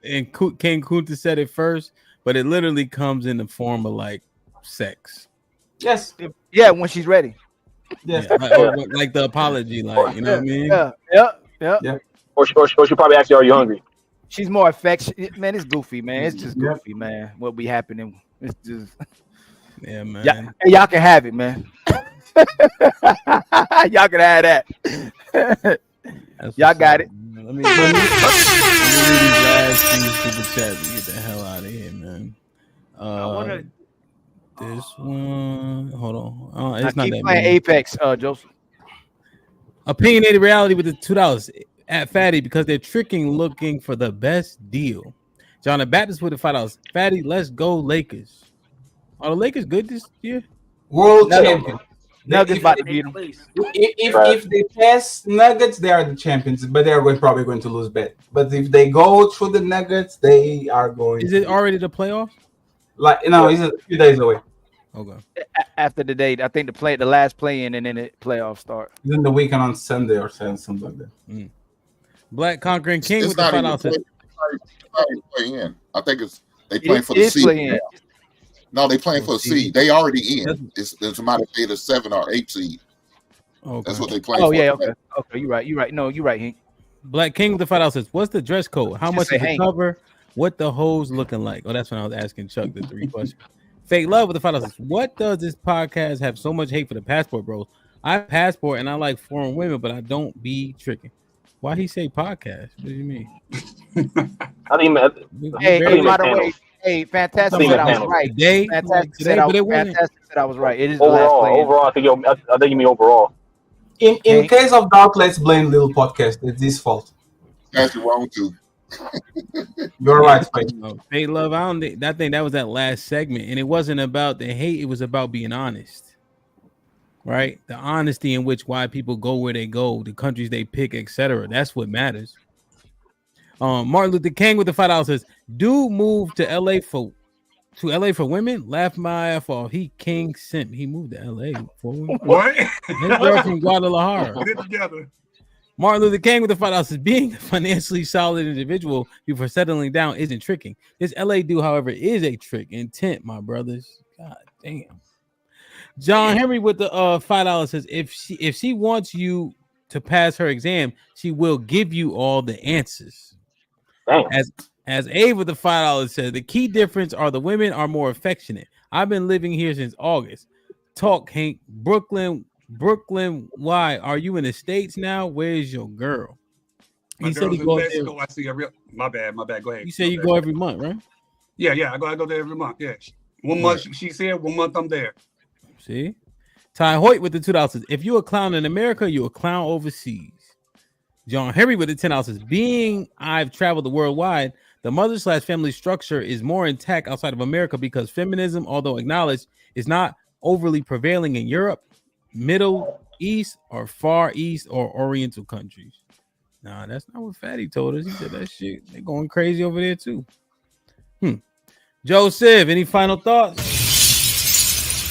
and King Kunta said it first, but it literally comes in the form of like sex. Yes. Yeah, when she's ready. Yes. Yeah, like the apology, like, you know what I mean? Yeah. Or she probably ask you, "Are you hungry?" She's more affectionate. Man, it's goofy, man. It's just goofy, man. What be happening? It's just yeah, man. Yeah, hey, y'all can have it, man. Y'all can have that. Y'all got it. Let me read these last few super chats and get the hell out of here, man. This one, hold on. It's not keep that playing many. Apex, Joseph. Opinionated reality with the $2 at Fatty because they're looking for the best deal. John the Baptist with the $5. Fatty, let's go Lakers. Are the Lakers good this year? World champion. Nuggets about to beat them. If they pass Nuggets, they are the champions, but they are probably going to lose bad. But if they go through the Nuggets, they are going. Is it already the playoffs? Like it's a few days away. Okay. After the date, I think the last play in and then the playoffs start. Then the weekend on Sunday or something like that. Black Conquering King It's with the not even $5. play in. I think they playing for the seed. No, they playing for a seed. They already in. It's somebody paid a 7 or 8 seed. Okay. That's what they playing Oh for. yeah, okay. You're right. No, you're right, Hank. Black King with the $5 says, "What's the dress code? How much is the cover? What the hoes looking like?" Oh, that's when I was asking Chuck the 3 questions. Fake Love with the $5 says, "What does this podcast have so much hate for the passport, bros? I have passport and I like foreign women, but I don't be tricking." Why he say podcast? What do you mean? I think. Hey, by the way, hey, Fantastic said I was right. Fantastic said I was right. It is overall. I think you mean overall. In case of doubt, let's blame Little Podcast. It's his fault. That's wrong too. You're right, Fake Love. I think that was that last segment, and it wasn't about the hate. It was about being honest, right? The honesty in which why people go where they go, the countries they pick, etc. That's what matters. Martin Luther King with the $5 says, "Dude moved to LA for women. Laugh my ass off. He King simp. He moved to LA for women. What? His girl from Guadalajara. Get together. Martin Luther King with the $5 says being a financially solid individual before settling down isn't tricking. This LA dude, however, is a trick. Intent, my brothers. God damn. John Henry with the $5 says if she wants you to pass her exam, she will give you all the answers. Damn. As Abe with the $5 says, the key difference are the women are more affectionate. I've been living here since August. Talk, Hank. Brooklyn, why? Are you in the States now? Where's your girl? My He said he girl's in goes Mexico. there. I see every. My bad. Go ahead. You say you go every month, right? Yeah. I go there every month. Yeah. 1 month she's here. 1 month I'm there. See? Ty Hoyt with the $2 says, if you're a clown in America, you're a clown overseas. John Henry with the $10 says, being I've traveled worldwide, the mother/family structure is more intact outside of America because feminism, although acknowledged, is not overly prevailing in Europe, Middle East, or Far East or Oriental countries. Nah, that's not what Fatty told us. He said that shit. They're going crazy over there too. Joseph, any final thoughts?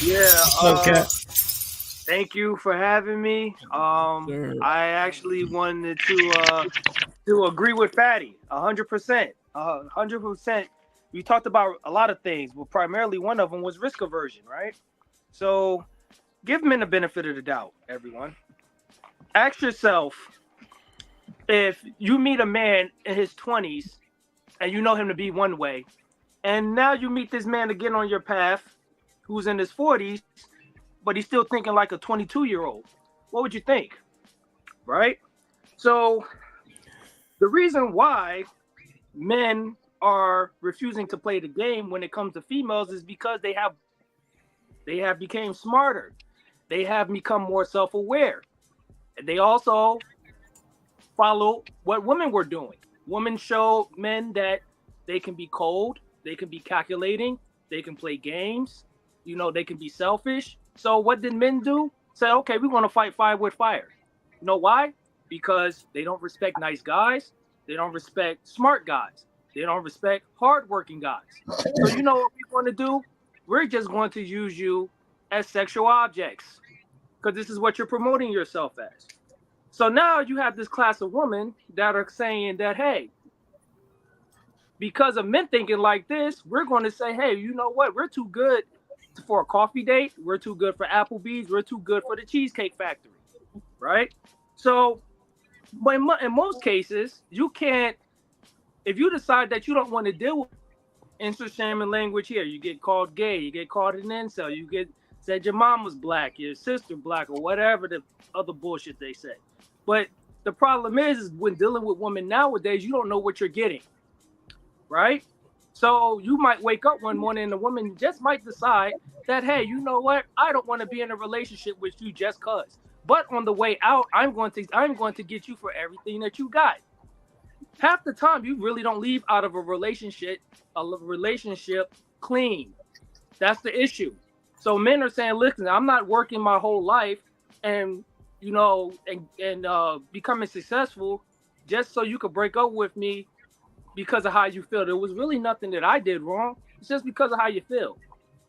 Yeah. Thank you for having me. I actually wanted to agree with Fatty 100%. 100%. We talked about a lot of things, but primarily one of them was risk aversion, right? So give men the benefit of the doubt, everyone. Ask yourself, if you meet a man in his 20s and you know him to be one way, and now you meet this man again on your path who's in his 40s, but he's still thinking like a 22-year-old, what would you think? Right? So the reason why men are refusing to play the game when it comes to females is because they have become smarter. They have become more self-aware. And they also follow what women were doing. Women show men that they can be cold, they can be calculating, they can play games, they can be selfish. So what did men do? Say, okay, we want to fight fire with fire. You know why? Because they don't respect nice guys. They don't respect smart guys. They don't respect hardworking guys. So you know what we want to do? We're just going to use you as sexual objects because this is what you're promoting yourself as. So now you have this class of women that are saying that, hey, because of men thinking like this, we're going to say, hey, you know what? We're too good for a coffee date. We're too good for Applebee's. We're too good for the Cheesecake Factory, right? So but in most cases, you can't, if you decide that you don't want to deal with insert shaming language here, you get called gay, you get called an incel, you get said your mom was black, your sister black, or whatever the other bullshit they say. But the problem is when dealing with women nowadays, you don't know what you're getting, right? So you might wake up one morning and the woman just might decide that, hey, you know what? I don't want to be in a relationship with you just cause. But on the way out, I'm going to get you for everything that you got. Half the time, you really don't leave out of a relationship clean. That's the issue. So men are saying, listen, I'm not working my whole life and becoming successful just so you could break up with me because of how you feel. There was really nothing that I did wrong. It's just because of how you feel.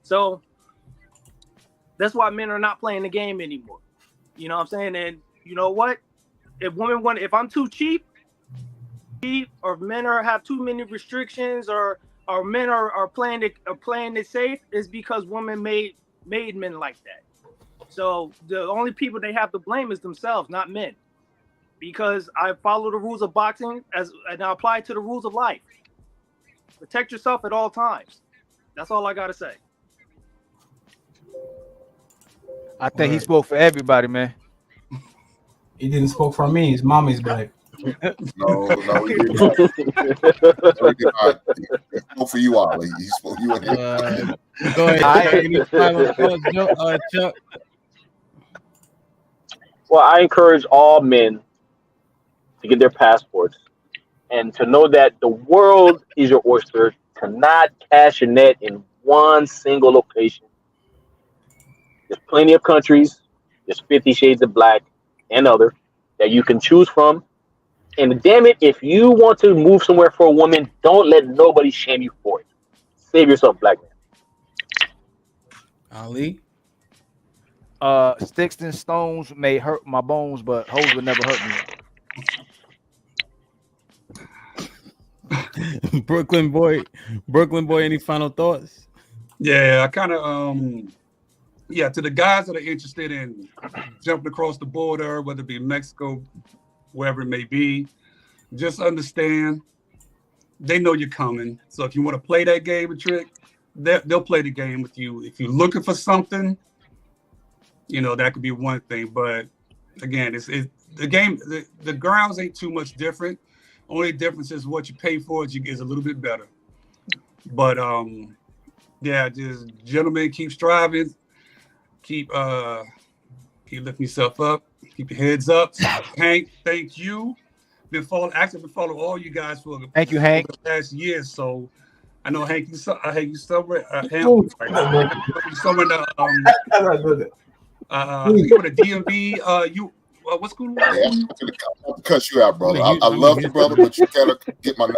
So that's why men are not playing the game anymore. You know what I'm saying? And you know what? If I'm too cheap, or men have too many restrictions, or men are playing it safe, is because women made men like that. So the only people they have to blame is themselves, not men. Because I follow the rules of boxing and I apply it to the rules of life. Protect yourself at all times. That's all I gotta say. I think he spoke for everybody, man. He didn't spoke for me. His mom is black. No, he didn't. He spoke for you, Ali. He spoke you and him. Go ahead. Chuck. Well, I encourage all men to get their passports and to know that the world is your oyster, to not cast your net in one single location. There's plenty of countries. There's 50 Shades of Black and other that you can choose from. And damn it, if you want to move somewhere for a woman, don't let nobody shame you for it. Save yourself, black man. Ali? Sticks and stones may hurt my bones, but hoes would never hurt me. Brooklyn boy, any final thoughts? Yeah, I kind of yeah, to the guys that are interested in jumping across the border, whether it be Mexico, wherever it may be, just understand they know you're coming. So if you want to play that game of trick, they'll play the game with you. If you're looking for something, you know, that could be one thing. But again, it's the game. The grounds ain't too much different. Only difference is what you pay for is a little bit better. But yeah, just gentlemen, keep striving, keep lifting yourself up, keep your heads up. Hank, thank you. Been following all you guys for Thank you, Hank. the last year. So I know Hank, you somewhere. Hank, you somewhere in the you were the DMV. What school? Yeah, I'll cut you out, brother. I love you, brother, but you gotta get my name.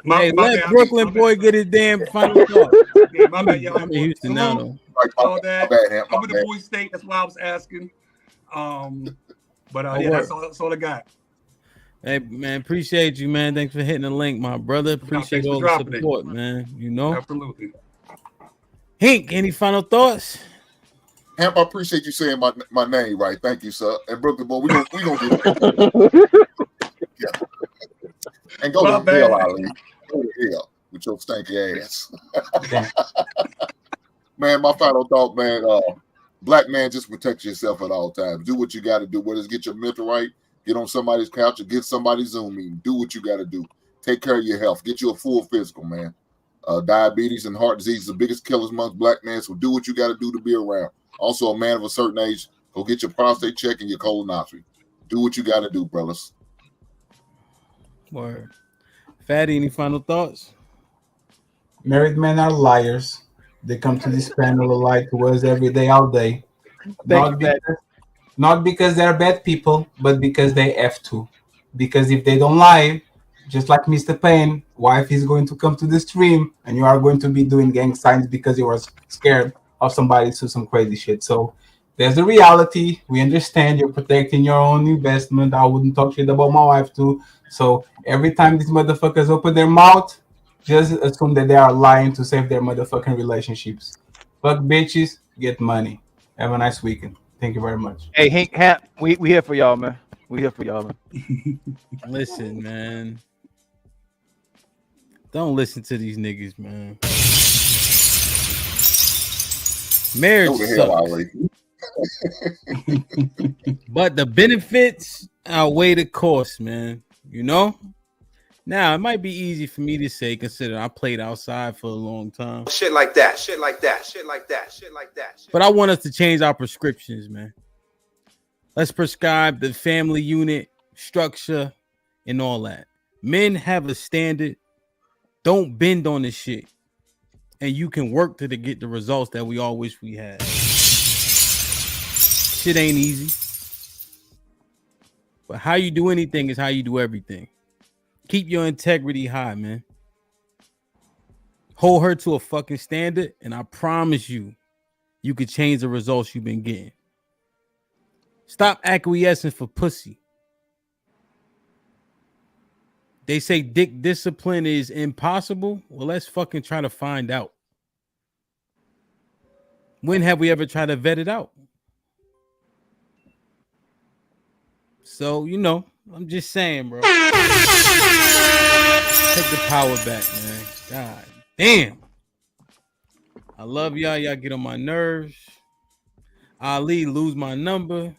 Hey, let Brooklyn boy get his damn final thought. Yeah, my bad, y'all. I'm in Houston now, though. All that. I'm in the boy state. That's why I was asking. But yeah, that's all I got. Hey man, appreciate you, man. Thanks for hitting the link, my brother. Appreciate all the support, man. You know, absolutely. Hank, any final thoughts? Hamp, I appreciate you saying my name right. Thank you, sir. And Brooklyn boy, we gonna get it. Yeah. And go to hell, Ali. Go to hell with your stanky ass. Man, my final thought, man. Black man, just protect yourself at all times. Do what you got to do. Whether it's get your mental right, get on somebody's couch, or get somebody's Zoom meeting. Do what you got to do. Take care of your health. Get you a full physical, man. Diabetes and heart disease is the biggest killers amongst black men. So do what you got to do to be around. Also, a man of a certain age, go get your prostate check and your colonoscopy. Do what you got to do, brothers. Word. Fatty, any final thoughts? Married men are liars. They come to this panel to lie to us every day, all day. Not because they're bad people, but because they have to. Because if they don't lie, just like Mr. Payne, wife is going to come to the stream and you are going to be doing gang signs because you were scared of somebody to some crazy shit. So there's the reality. We understand you're protecting your own investment. I wouldn't talk shit about my wife too. So every time these motherfuckers open their mouth, just assume that they are lying to save their motherfucking relationships. Fuck bitches, get money. Have a nice weekend. Thank you very much. Hey, Hank, we here for y'all, man. We here for y'all, man. Listen, man. Don't listen to these niggas, man. Marriage sucks. But the benefits outweigh the cost, man. You know? Now, it might be easy for me to say, considering I played outside for a long time. Shit like that, shit like that, shit like that, shit like that. But I want us to change our prescriptions, man. Let's prescribe the family unit structure and all that. Men have a standard. Don't bend on this shit. And you can work to get the results that we all wish we had. Shit ain't easy. But how you do anything is how you do everything. Keep your integrity high, man. Hold her to a fucking standard, and I promise you, you could change the results you've been getting. Stop acquiescing for pussy. They say dick discipline is impossible. Well, let's fucking try to find out. When have we ever tried to vet it out? So, you know, I'm just saying, bro. Take the power back, man. God damn. I love y'all. Y'all get on my nerves. Ali, lose my number.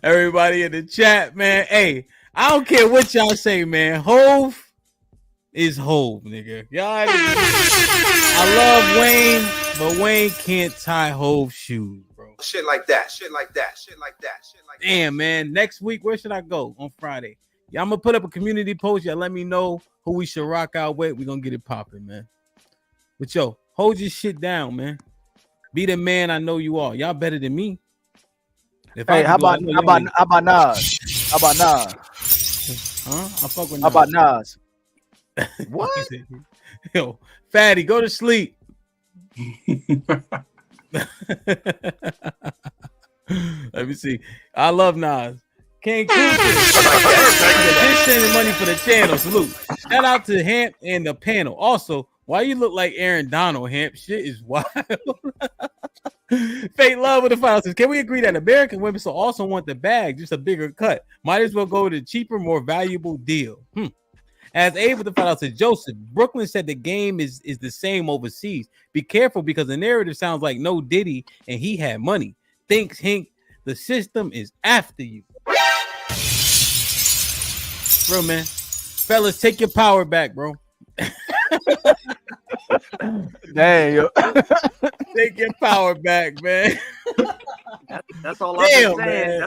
Everybody in the chat, man. Hey, I don't care what y'all say, man. Hove is Hove, nigga. Y'all, I love Wayne, but Wayne can't tie Hove's shoes, bro. Shit like that, shit like that, shit like that, shit like that. Damn, man. Next week, where should I go on Friday? Yeah, I'm gonna put up a community post. Y'all let me know who we should rock out with. We're gonna get it popping, man. But yo, hold your shit down, man. Be the man I know you are. Y'all better than me. Hey, how about Nas? How about Nas? Huh? I fuck with Nas. How about Nas? What? Yo, Fatty, go to sleep. Let me see. I love Nas. King just sending money for the channel. Salute. Shout out to Hamp and the panel. Also, why you look like Aaron Donald, Hamp? Shit is wild. Fake love with the finals. Can we agree that American women so also want the bag, just a bigger cut? Might as well go with a cheaper, more valuable deal. As Abe with the finals said, Joseph, Brooklyn said the game is the same overseas. Be careful because the narrative sounds like no Diddy and he had money. Thinks Hink, the system is after you. Bro, man. Fellas, take your power back, bro. Dang, yo. Take your power back, man. That's all I've been saying.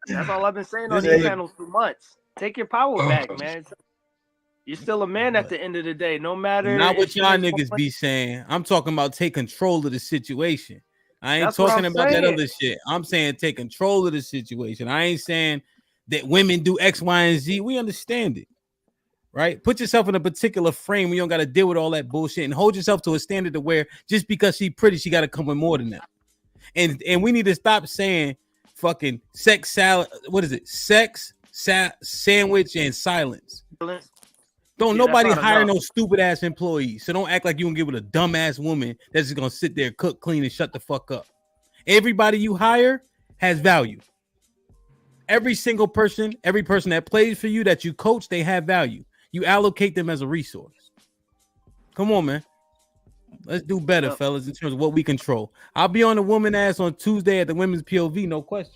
That's all I've been saying on these panels for months. Take your power back, man. You're still a man at the end of the day, no matter. Not what y'all niggas be saying. I'm talking about take control of the situation. I ain't talking about that other shit. I'm saying take control of the situation. I ain't saying that women do X, Y, and Z. We understand it, right? Put yourself in a particular frame where you don't got to deal with all that bullshit and hold yourself to a standard to where just because she pretty, she got to come with more than that. And we need to stop saying fucking sex salad. What is it? Sex, sandwich, and silence. Don't nobody hire no stupid ass employees. So don't act like you can get with a dumbass woman that's just gonna sit there, cook, clean, and shut the fuck up. Everybody you hire has value. Every single person, every person that plays for you, that you coach, they have value. You allocate them as a resource. Come on, man. Let's do better, fellas, in terms of what we control. I'll be on the woman ass on Tuesday at the women's POV, no question.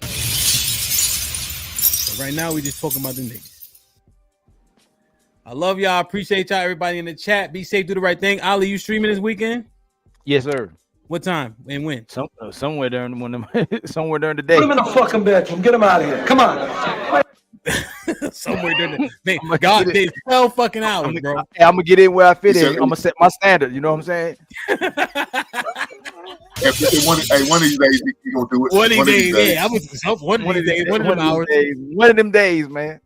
But right now, we just talking about the niggas. I love y'all. Appreciate y'all, everybody in the chat. Be safe, do the right thing. Ali, you streaming this weekend? Yes, sir. What time and when? Somewhere during somewhere during the day. Put him in the fucking bedroom. Get him out of here. Come on. Somewhere during the day. God, there's 12 fucking hours, bro. I'm gonna get in where I fit in. I'm gonna set my standard. You know what I'm saying? One of these days you gonna do it. One of these days, yeah. One of them days, man.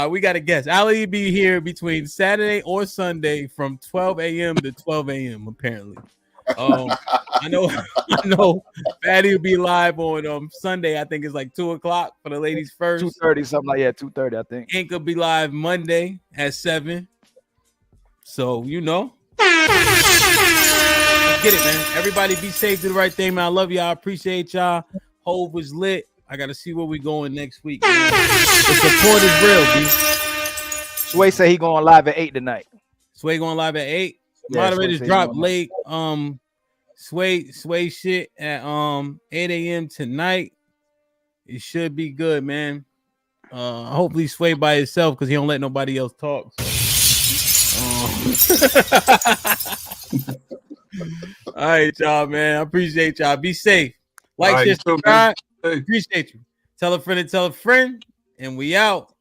We got a guest. Ali be here between Saturday or Sunday from 12 a.m. to 12 a.m. apparently. I know Fatty will be live on Sunday. I think it's like 2:00 for the ladies first. 2:30, something like that. 2:30, I think. Ink will be live Monday at 7. So you know. Let's get it, man. Everybody be safe, do the right thing, man. I love y'all. I appreciate y'all. Hove was lit. I gotta see where we going next week. Man. The support is real, B. Sway say he going live at 8 tonight. Sway going live at 8. Yeah, Moderators drop late. Sway shit at 8 a.m. tonight. It should be good, man. Hopefully Sway by himself because he don't let nobody else talk. All right, y'all, man. I appreciate y'all. Be safe. Like, share, subscribe. Appreciate you. Tell a friend and tell a friend. And we out.